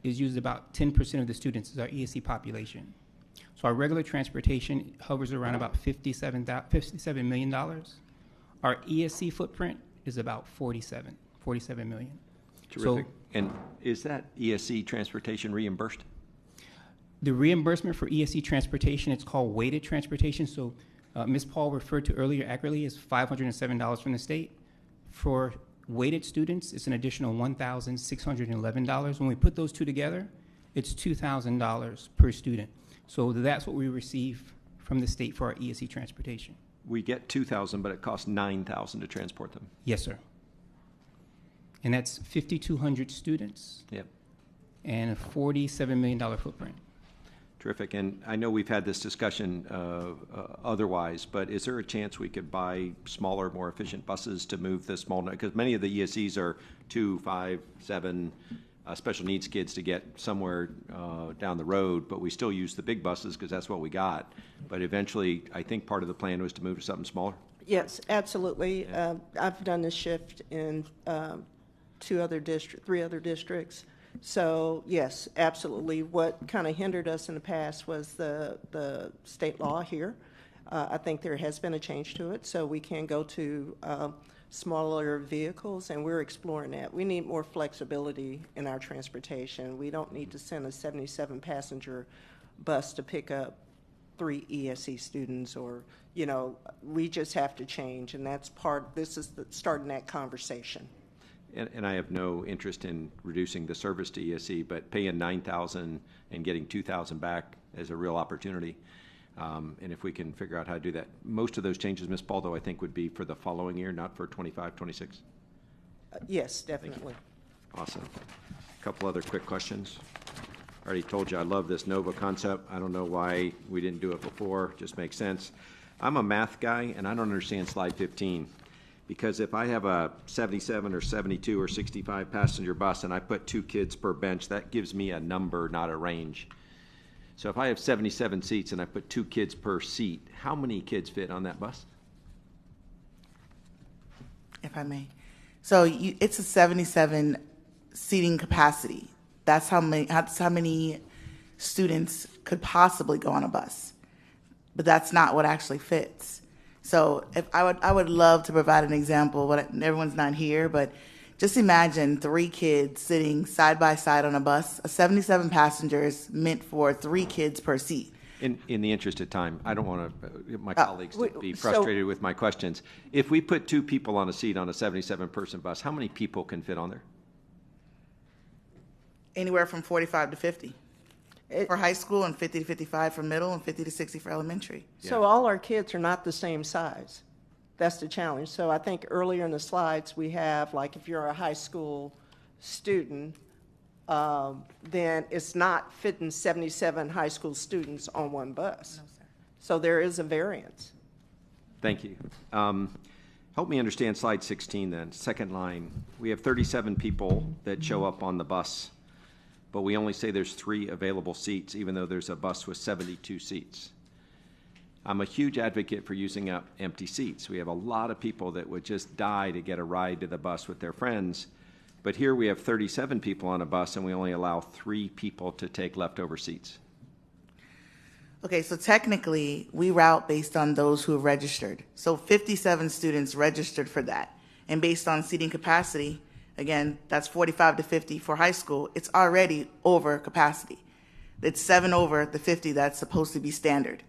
is used about 10% of the students as our ESC population. So our regular transportation hovers around about $57 million. Our ESC footprint is about 47 million. Terrific. So, and is that ESC transportation reimbursed? The reimbursement for ESC transportation, it's called weighted transportation. So Ms. Paul referred to earlier accurately is $507 from the state. For weighted students, it's an additional $1,611. When we put those two together, it's $2,000 per student. So that's what we receive from the state for our ESC transportation. We get 2,000, but it costs 9,000 to transport them. Yes, sir. And that's 5,200 students. Yep. And a $47 million footprint. Terrific. And I know we've had this discussion otherwise, but is there a chance we could buy smaller, more efficient buses to move the small, because many of the ESCs are 2, 5, 7 special needs kids to get somewhere down the road, but we still use the big buses because that's what we got. But eventually, I think part of the plan was to move to something smaller. Yes, absolutely. Yeah. I've done this shift in 3 other districts. So yes, absolutely. What kind of hindered us in the past was the state law here. I think there has been a change to it, so we can go to smaller vehicles, and we're exploring that. We need more flexibility in our transportation. We don't need to send a 77-passenger bus to pick up 3 ESC students, or, you know, we just have to change, and that's this is starting that conversation. And I have no interest in reducing the service to ESC, but paying $9,000 and getting $2,000 back is a real opportunity. And if we can figure out how to do that. Most of those changes, Ms. Paul, though, I think would be for the following year, not for 25, 26. Yes, definitely. Awesome. A couple other quick questions. I already told you I love this NOVA concept. I don't know why we didn't do it before. Just makes sense. I'm a math guy, and I don't understand slide 15. Because if I have a 77 or 72 or 65 passenger bus and I put 2 kids per bench, that gives me a number, not a range. So if I have 77 seats and I put 2 kids per seat, how many kids fit on that bus? If I may. So it's a 77 seating capacity. That's how many students could possibly go on a bus. But that's not what actually fits. So if I would love to provide an example, but everyone's not here, but just imagine 3 kids sitting side by side on a bus. A 77 passengers meant for 3 kids per seat. In the interest of time, I don't want my colleagues to be frustrated with my questions. If we put 2 people on a seat on a 77-person bus, how many people can fit on there? Anywhere from 45 to 50 for high school, and 50 to 55 for middle, and 50 to 60 for elementary. So all our kids are not the same size. That's the challenge. So I think earlier in the slides we have, like, if you're a high school student, then it's not fitting 77 high school students on one bus. No, sir. So there is a variance. Thank you. Help me understand slide 16 then, second line. We have 37 people that show up on the bus, but we only say there's 3 available seats, even though there's a bus with 72 seats. I'm a huge advocate for using up empty seats. We have a lot of people that would just die to get a ride to the bus with their friends, but here we have 37 people on a bus and we only allow 3 people to take leftover seats. Okay, so technically we route based on those who have registered. So 57 students registered for that. And based on seating capacity, again, that's 45 to 50 for high school, it's already over capacity. It's 7 over the 50 that's supposed to be standard.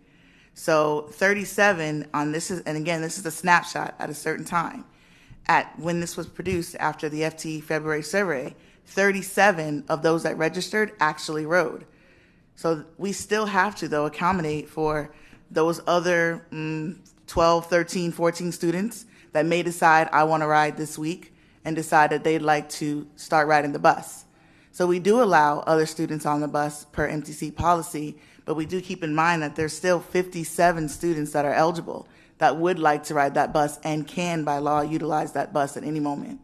So 37 on this is, and again, this is a snapshot at a certain time. At when this was produced after the FT February survey, 37 of those that registered actually rode. So we still have to, though, accommodate for those other 12, 13, 14 students that may decide, I want to ride this week, and decide that they'd like to start riding the bus. So we do allow other students on the bus per empty seat policy, but we do keep in mind that there's still 57 students that are eligible that would like to ride that bus and can, by law, utilize that bus at any moment.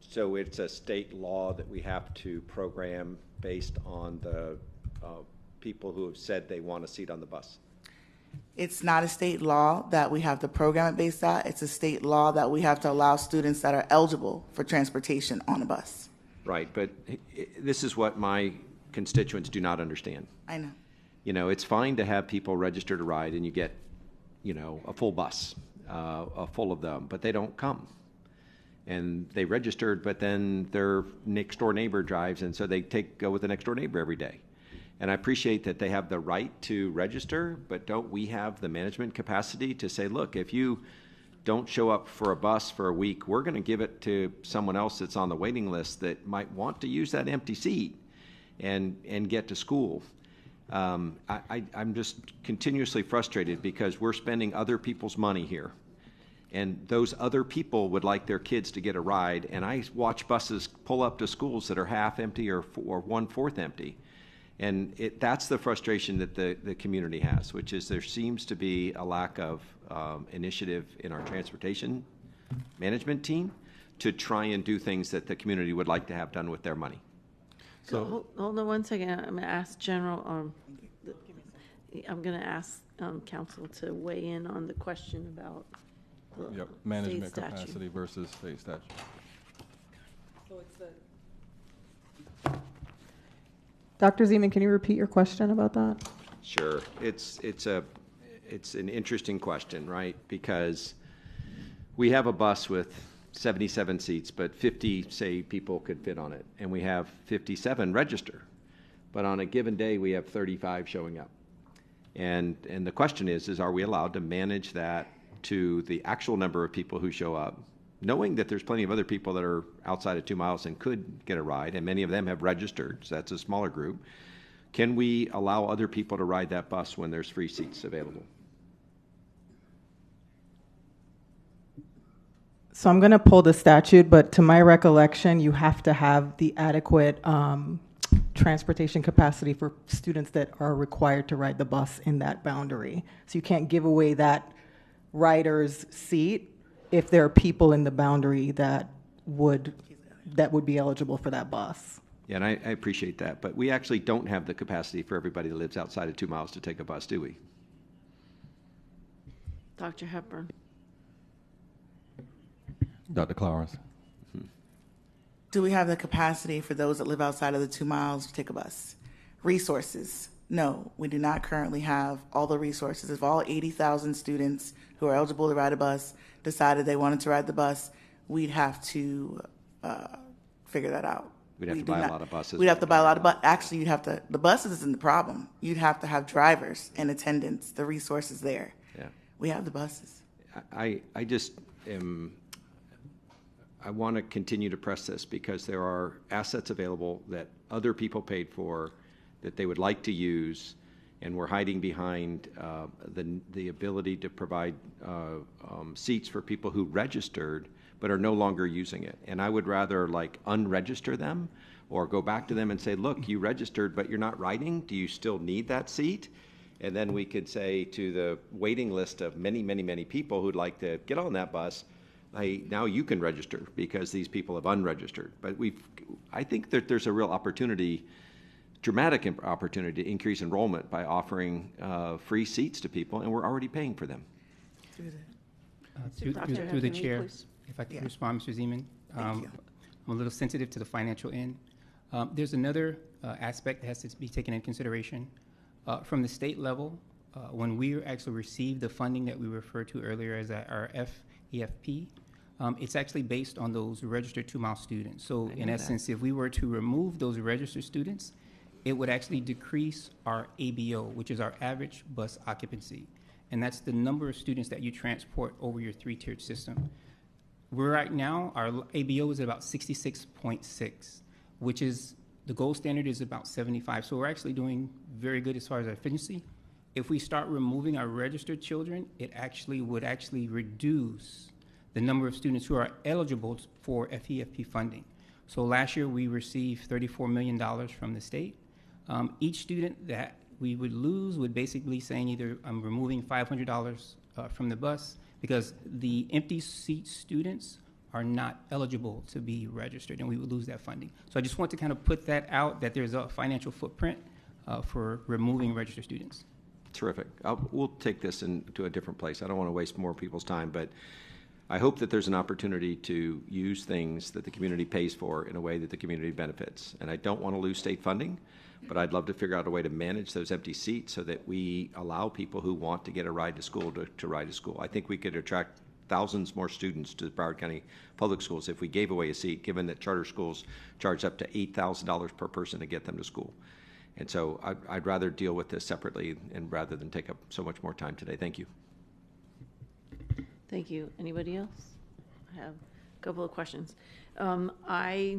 So it's a state law that we have to program based on the people who have said they want a seat on the bus? It's not a state law that we have to program it based on. It's a state law that we have to allow students that are eligible for transportation on a bus. Right, but this is what my constituents do not understand. I know. You know, it's fine to have people register to ride and you get, you know, a full bus, full of them, but they don't come. And they registered, but then their next door neighbor drives, and so they go with the next door neighbor every day. And I appreciate that they have the right to register, but don't we have the management capacity to say, look, if you don't show up for a bus for a week, we're going to give it to someone else that's on the waiting list that might want to use that empty seat and get to school. I'm just continuously frustrated because we're spending other people's money here. And those other people would like their kids to get a ride. And I watch buses pull up to schools that are half empty or 1/4 empty. And that's the frustration that the community has, which is there seems to be a lack of initiative in our transportation management team to try and do things that the community would like to have done with their money. So hold on one second. I'm going to ask council to weigh in on the question about the management state statute. capacity versus state statute. So Dr. Zeman, can you repeat your question about that? Sure. It's an interesting question, right? Because we have a bus with 77 seats, but 50, say, people could fit on it. And we have 57 register. But on a given day, we have 35 showing up. And the question is are we allowed to manage that to the actual number of people who show up, knowing that there's plenty of other people that are outside of 2 miles and could get a ride, and many of them have registered, so that's a smaller group. Can we allow other people to ride that bus when there's free seats available? So I'm going to pull the statute, but to my recollection, you have to have the adequate transportation capacity for students that are required to ride the bus in that boundary. So you can't give away that rider's seat if there are people in the boundary that would be eligible for that bus. Yeah, and I appreciate that, but we actually don't have the capacity for everybody that lives outside of 2 miles to take a bus, do we? Dr. Hepburn. Dr. Clarence. Do we have the capacity for those that live outside of the 2 miles to take a bus? Resources. No, we do not currently have all the resources. If all 80,000 students who are eligible to ride a bus decided they wanted to ride the bus, we'd have to figure that out. We'd have to buy a lot of buses. We'd have to buy a lot of buses. Actually, you'd have to, the buses isn't the problem. You'd have to have drivers and attendants, the resources there. Yeah. We have the buses. I just am, I want to continue to press this because there are assets available that other people paid for that they would like to use, and we're hiding behind the ability to provide seats for people who registered but are no longer using it. And I would rather like unregister them or go back to them and say, look, you registered, but you're not riding. Do you still need that seat? And then we could say to the waiting list of many, many, many people who'd like to get on that bus, hey, now you can register because these people have unregistered. But I think that there's a real opportunity, dramatic opportunity to increase enrollment by offering free seats to people, and we're already paying for them. Through the chair, please. If I could respond, Mr. Zeman. I'm a little sensitive to the financial end. There's another aspect that has to be taken into consideration. From the state level, when we actually received the funding that we referred to earlier as our FEFP, it's actually based on those registered 2-mile students. So in essence, if we were to remove those registered students, it would actually decrease our ABO, which is our average bus occupancy. And that's the number of students that you transport over your 3-tiered system. Right now, our ABO is about 66.6, which is, the gold standard is about 75. So we're actually doing very good as far as our efficiency. If we start removing our registered children, it would reduce the number of students who are eligible for FEFP funding. So last year we received $34 million from the state. Each student that we would lose would basically saying either I'm removing $500 from the bus because the empty seat students are not eligible to be registered, and we would lose that funding. So I just want to kind of put that out, that there's a financial footprint for removing registered students. Terrific. We'll take this into a different place. I don't want to waste more people's time, but I hope that there's an opportunity to use things that the community pays for in a way that the community benefits. And I don't want to lose state funding, but I'd love to figure out a way to manage those empty seats so that we allow people who want to get a ride to school to ride to school. I think we could attract thousands more students to Broward County Public Schools if we gave away a seat, given that charter schools charge up to $8,000 per person to get them to school. And so I'd rather deal with this separately and rather than take up so much more time today. Thank you. Thank you. Anybody else? I have a couple of questions. I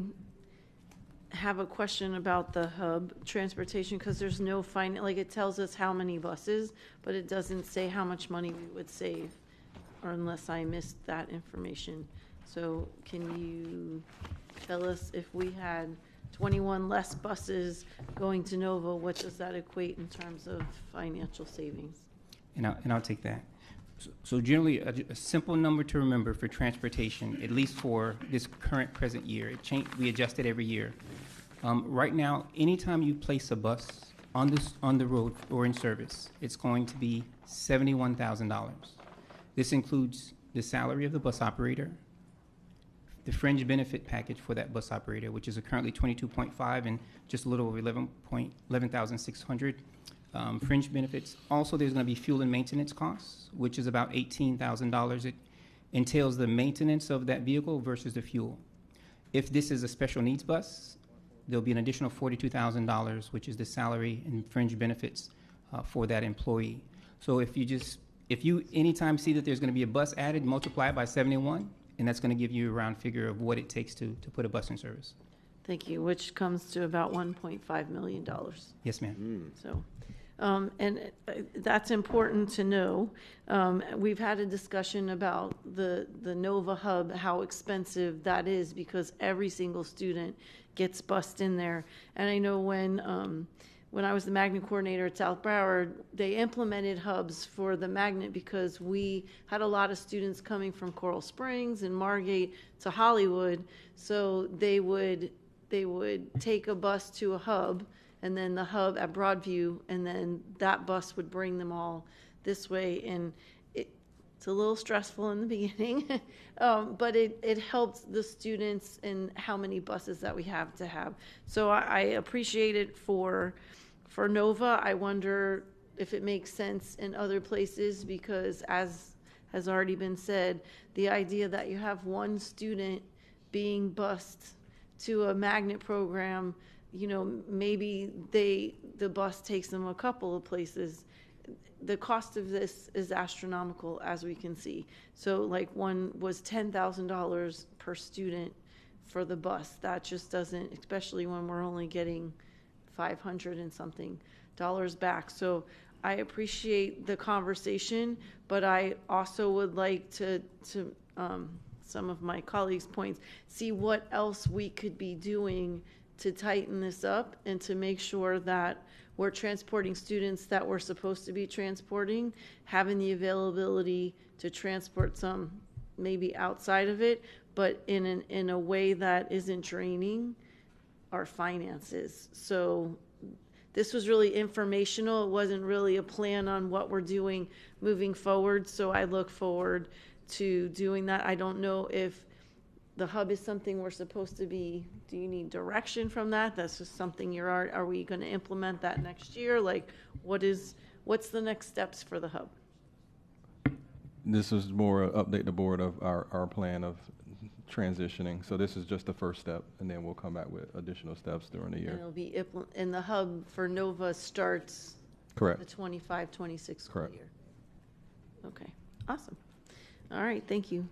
have a question about the hub transportation because there's no like it tells us how many buses, but it doesn't say how much money we would save, or unless I missed that information. So can you tell us if we had 21 less buses going to Nova, what does that equate in terms of financial savings? And I'll take that. So generally, a simple number to remember for transportation, at least for this current present year, we adjust it every year. Right now, anytime you place a bus on the road or in service, it's going to be $71,000. This includes the salary of the bus operator, the fringe benefit package for that bus operator, which is currently $22.5 and just a little over $11,600. Fringe benefits. Also, there's going to be fuel and maintenance costs, which is about $18,000. It entails the maintenance of that vehicle versus the fuel. If this is a special needs bus, there'll be an additional $42,000, which is the salary and fringe benefits for that employee. So if you anytime see that there's going to be a bus added, multiply it by 71, and that's going to give you a round figure of what it takes to put a bus in service. Thank you, which comes to about $1.5 million. Yes, ma'am. So. And that's important to know. We've had a discussion about the Nova Hub, how expensive that is because every single student gets bussed in there. And I know when when I was the magnet coordinator at South Broward, they implemented hubs for the magnet because we had a lot of students coming from Coral Springs and Margate to Hollywood. So they would take a bus to a hub, and then the hub at Broadview, and then that bus would bring them all this way. And it's a little stressful in the beginning, but it helped the students in how many buses that we have to have. So I appreciate it for Nova. I wonder if it makes sense in other places, because as has already been said, the idea that you have one student being bused to a magnet program, maybe the bus takes them a couple of places. The cost of this is astronomical, as we can see. So like one was $10,000 per student for the bus. That just doesn't, especially when we're only getting $500 and something back. So I appreciate the conversation, but I also would like to some of my colleagues' points, see what else we could be doing to tighten this up and to make sure that we're transporting students that we're supposed to be transporting, having the availability to transport some maybe outside of it, but in a way that isn't draining our finances. So this was really informational. It wasn't really a plan on what we're doing moving forward. So I look forward to doing that. I don't know if the hub is something we're supposed to be, do you need direction from that? That's just something are we going to implement that next year? Like what's the next steps for the hub? This is more update the board of our plan of transitioning. So this is just the first step, and then we'll come back with additional steps during the year. And it'll be, and the hub for Nova starts Correct. the 25-26 school Correct. year. Okay, awesome. All right, thank you.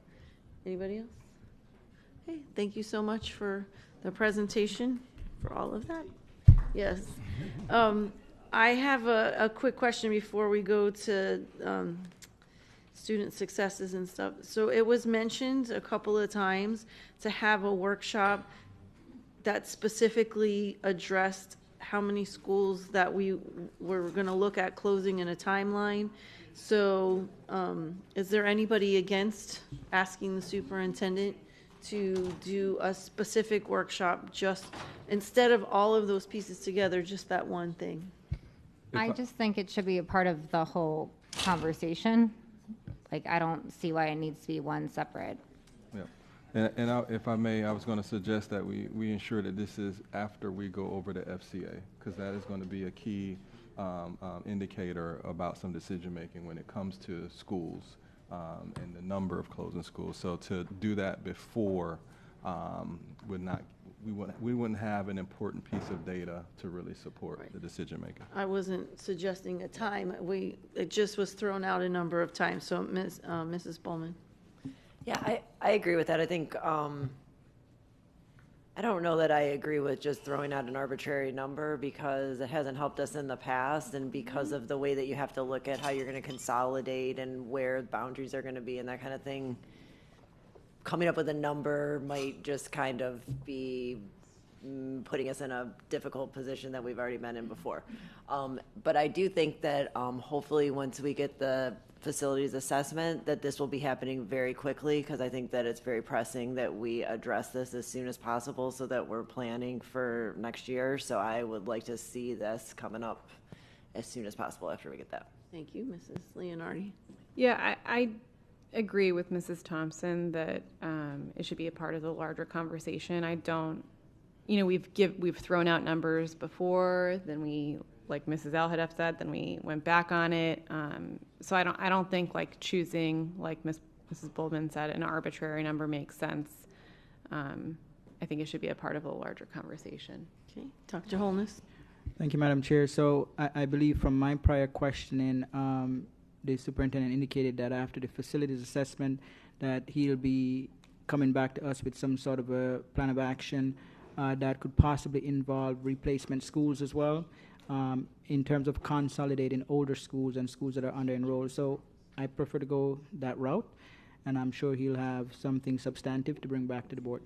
Anybody else? Okay, thank you so much for the presentation, for all of that. Yes. I have a quick question before we go to student successes and stuff. So it was mentioned a couple of times to have a workshop that specifically addressed how many schools that we were going to look at closing in a timeline. So is there anybody against asking the superintendent to do a specific workshop, just instead of all of those pieces together, just that one thing? I just think it should be a part of the whole conversation. Like, I don't see why it needs to be one separate. Yeah. And if I may, I was going to suggest that we ensure that this is after we go over the FCA, because that is going to be a key indicator about some decision making when it comes to schools and the number of closing schools. So to do that before we wouldn't have an important piece of data to really support the decision making. I wasn't suggesting a time. It just was thrown out a number of times. So Mrs. Bowman. Yeah, I agree with that. I think I don't know that I agree with just throwing out an arbitrary number, because it hasn't helped us in the past, and because of the way that you have to look at how you're going to consolidate and where boundaries are going to be and that kind of thing. Coming up with a number might just kind of be putting us in a difficult position that we've already been in before. But I do think that hopefully once we get the facilities assessment, that this will be happening very quickly, because I think that it's very pressing that we address this as soon as possible so that we're planning for next year. So I would like to see this coming up as soon as possible after we get that. Thank you, Mrs. Leonardi. Yeah, I agree with Mrs. Thompson that it should be a part of the larger conversation. I don't, we've thrown out numbers before, then we, like Mrs. Alhadeff said, then we went back on it. So I don't think like choosing, like Mrs. Boldman said, an arbitrary number makes sense. I think it should be a part of a larger conversation. Okay, Dr. Holness. Thank you, Madam Chair. So I believe from my prior questioning, the superintendent indicated that after the facilities assessment that he'll be coming back to us with some sort of a plan of action that could possibly involve replacement schools as well, in terms of consolidating older schools and schools that are under-enrolled. So I prefer to go that route, and I'm sure he'll have something substantive to bring back to the board.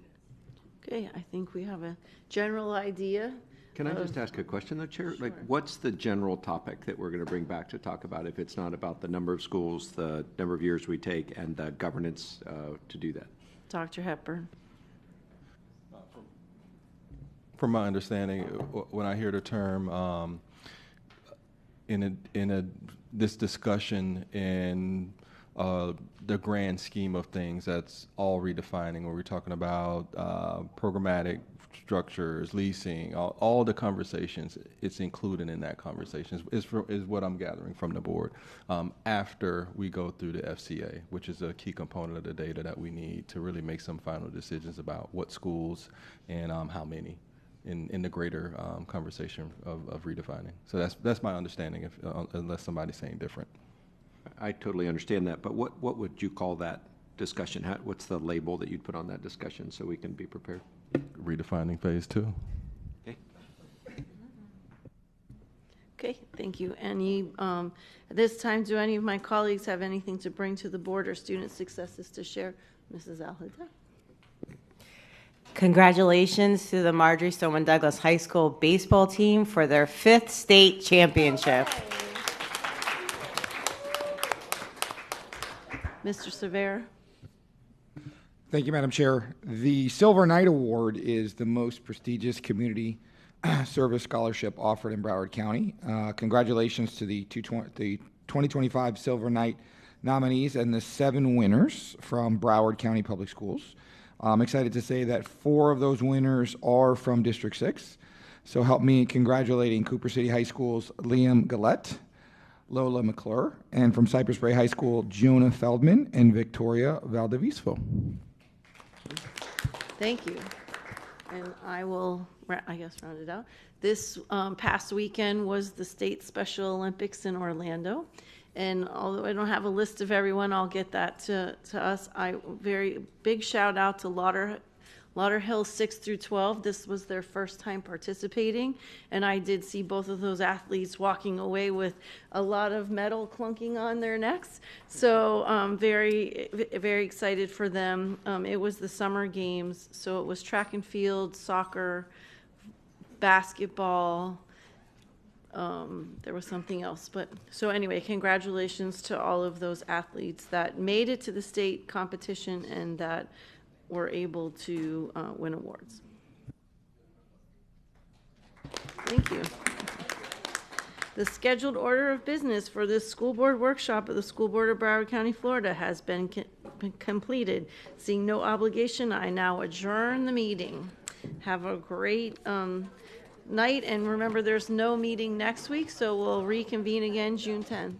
Okay, I think we have a general idea Can I just ask a question, though, Chair? Like, what's the general topic that we're going to bring back to talk about if it's not about the number of schools, the number of years we take, and the governance to do that? Dr. Hepburn. From my understanding, when I hear the term this discussion in the grand scheme of things, that's all redefining. Where we're talking about programmatic structures, leasing, all the conversations, it's included in that conversation, is what I'm gathering from the board, after we go through the FCA, which is a key component of the data that we need to really make some final decisions about what schools and how many in the greater conversation of redefining. So that's my understanding, unless somebody's saying different. I totally understand that, but what would you call that discussion? What's the label that you'd put on that discussion so we can be prepared? Redefining phase 2. Okay. Okay, thank you. At this time, do any of my colleagues have anything to bring to the board or student successes to share? Mrs. Alhada. Congratulations to the Marjorie Stoneman Douglas High School baseball team for their 5th state championship. Mr. Severa. Thank you, Madam Chair. The Silver Knight Award is the most prestigious community service scholarship offered in Broward County. Congratulations to the 2025 Silver Knight nominees and the 7 winners from Broward County Public Schools. I'm excited to say that 4 of those winners are from District 6. So help me in congratulating Cooper City High School's Liam Gillette, Lola McClure, and from Cypress Bay High School, Jonah Feldman and Victoria Valdivisco. Thank you. And I will, I guess, round it out. This past weekend was the State Special Olympics in Orlando. And although I don't have a list of everyone, I'll get that to us. Very big shout out to Lauderhill 6 through 12. This was their first time participating, and I did see both of those athletes walking away with a lot of metal clunking on their necks. So very, very excited for them. It was the summer games, so it was track and field, soccer, basketball. There was something else, but so anyway, congratulations to all of those athletes that made it to the state competition and that were able to win awards. Thank you. The scheduled order of business for this school board workshop of the School Board of Broward County, Florida has been completed. Seeing no obligation, I now adjourn the meeting. Have a great night, and remember there's no meeting next week, so we'll reconvene again June 10th.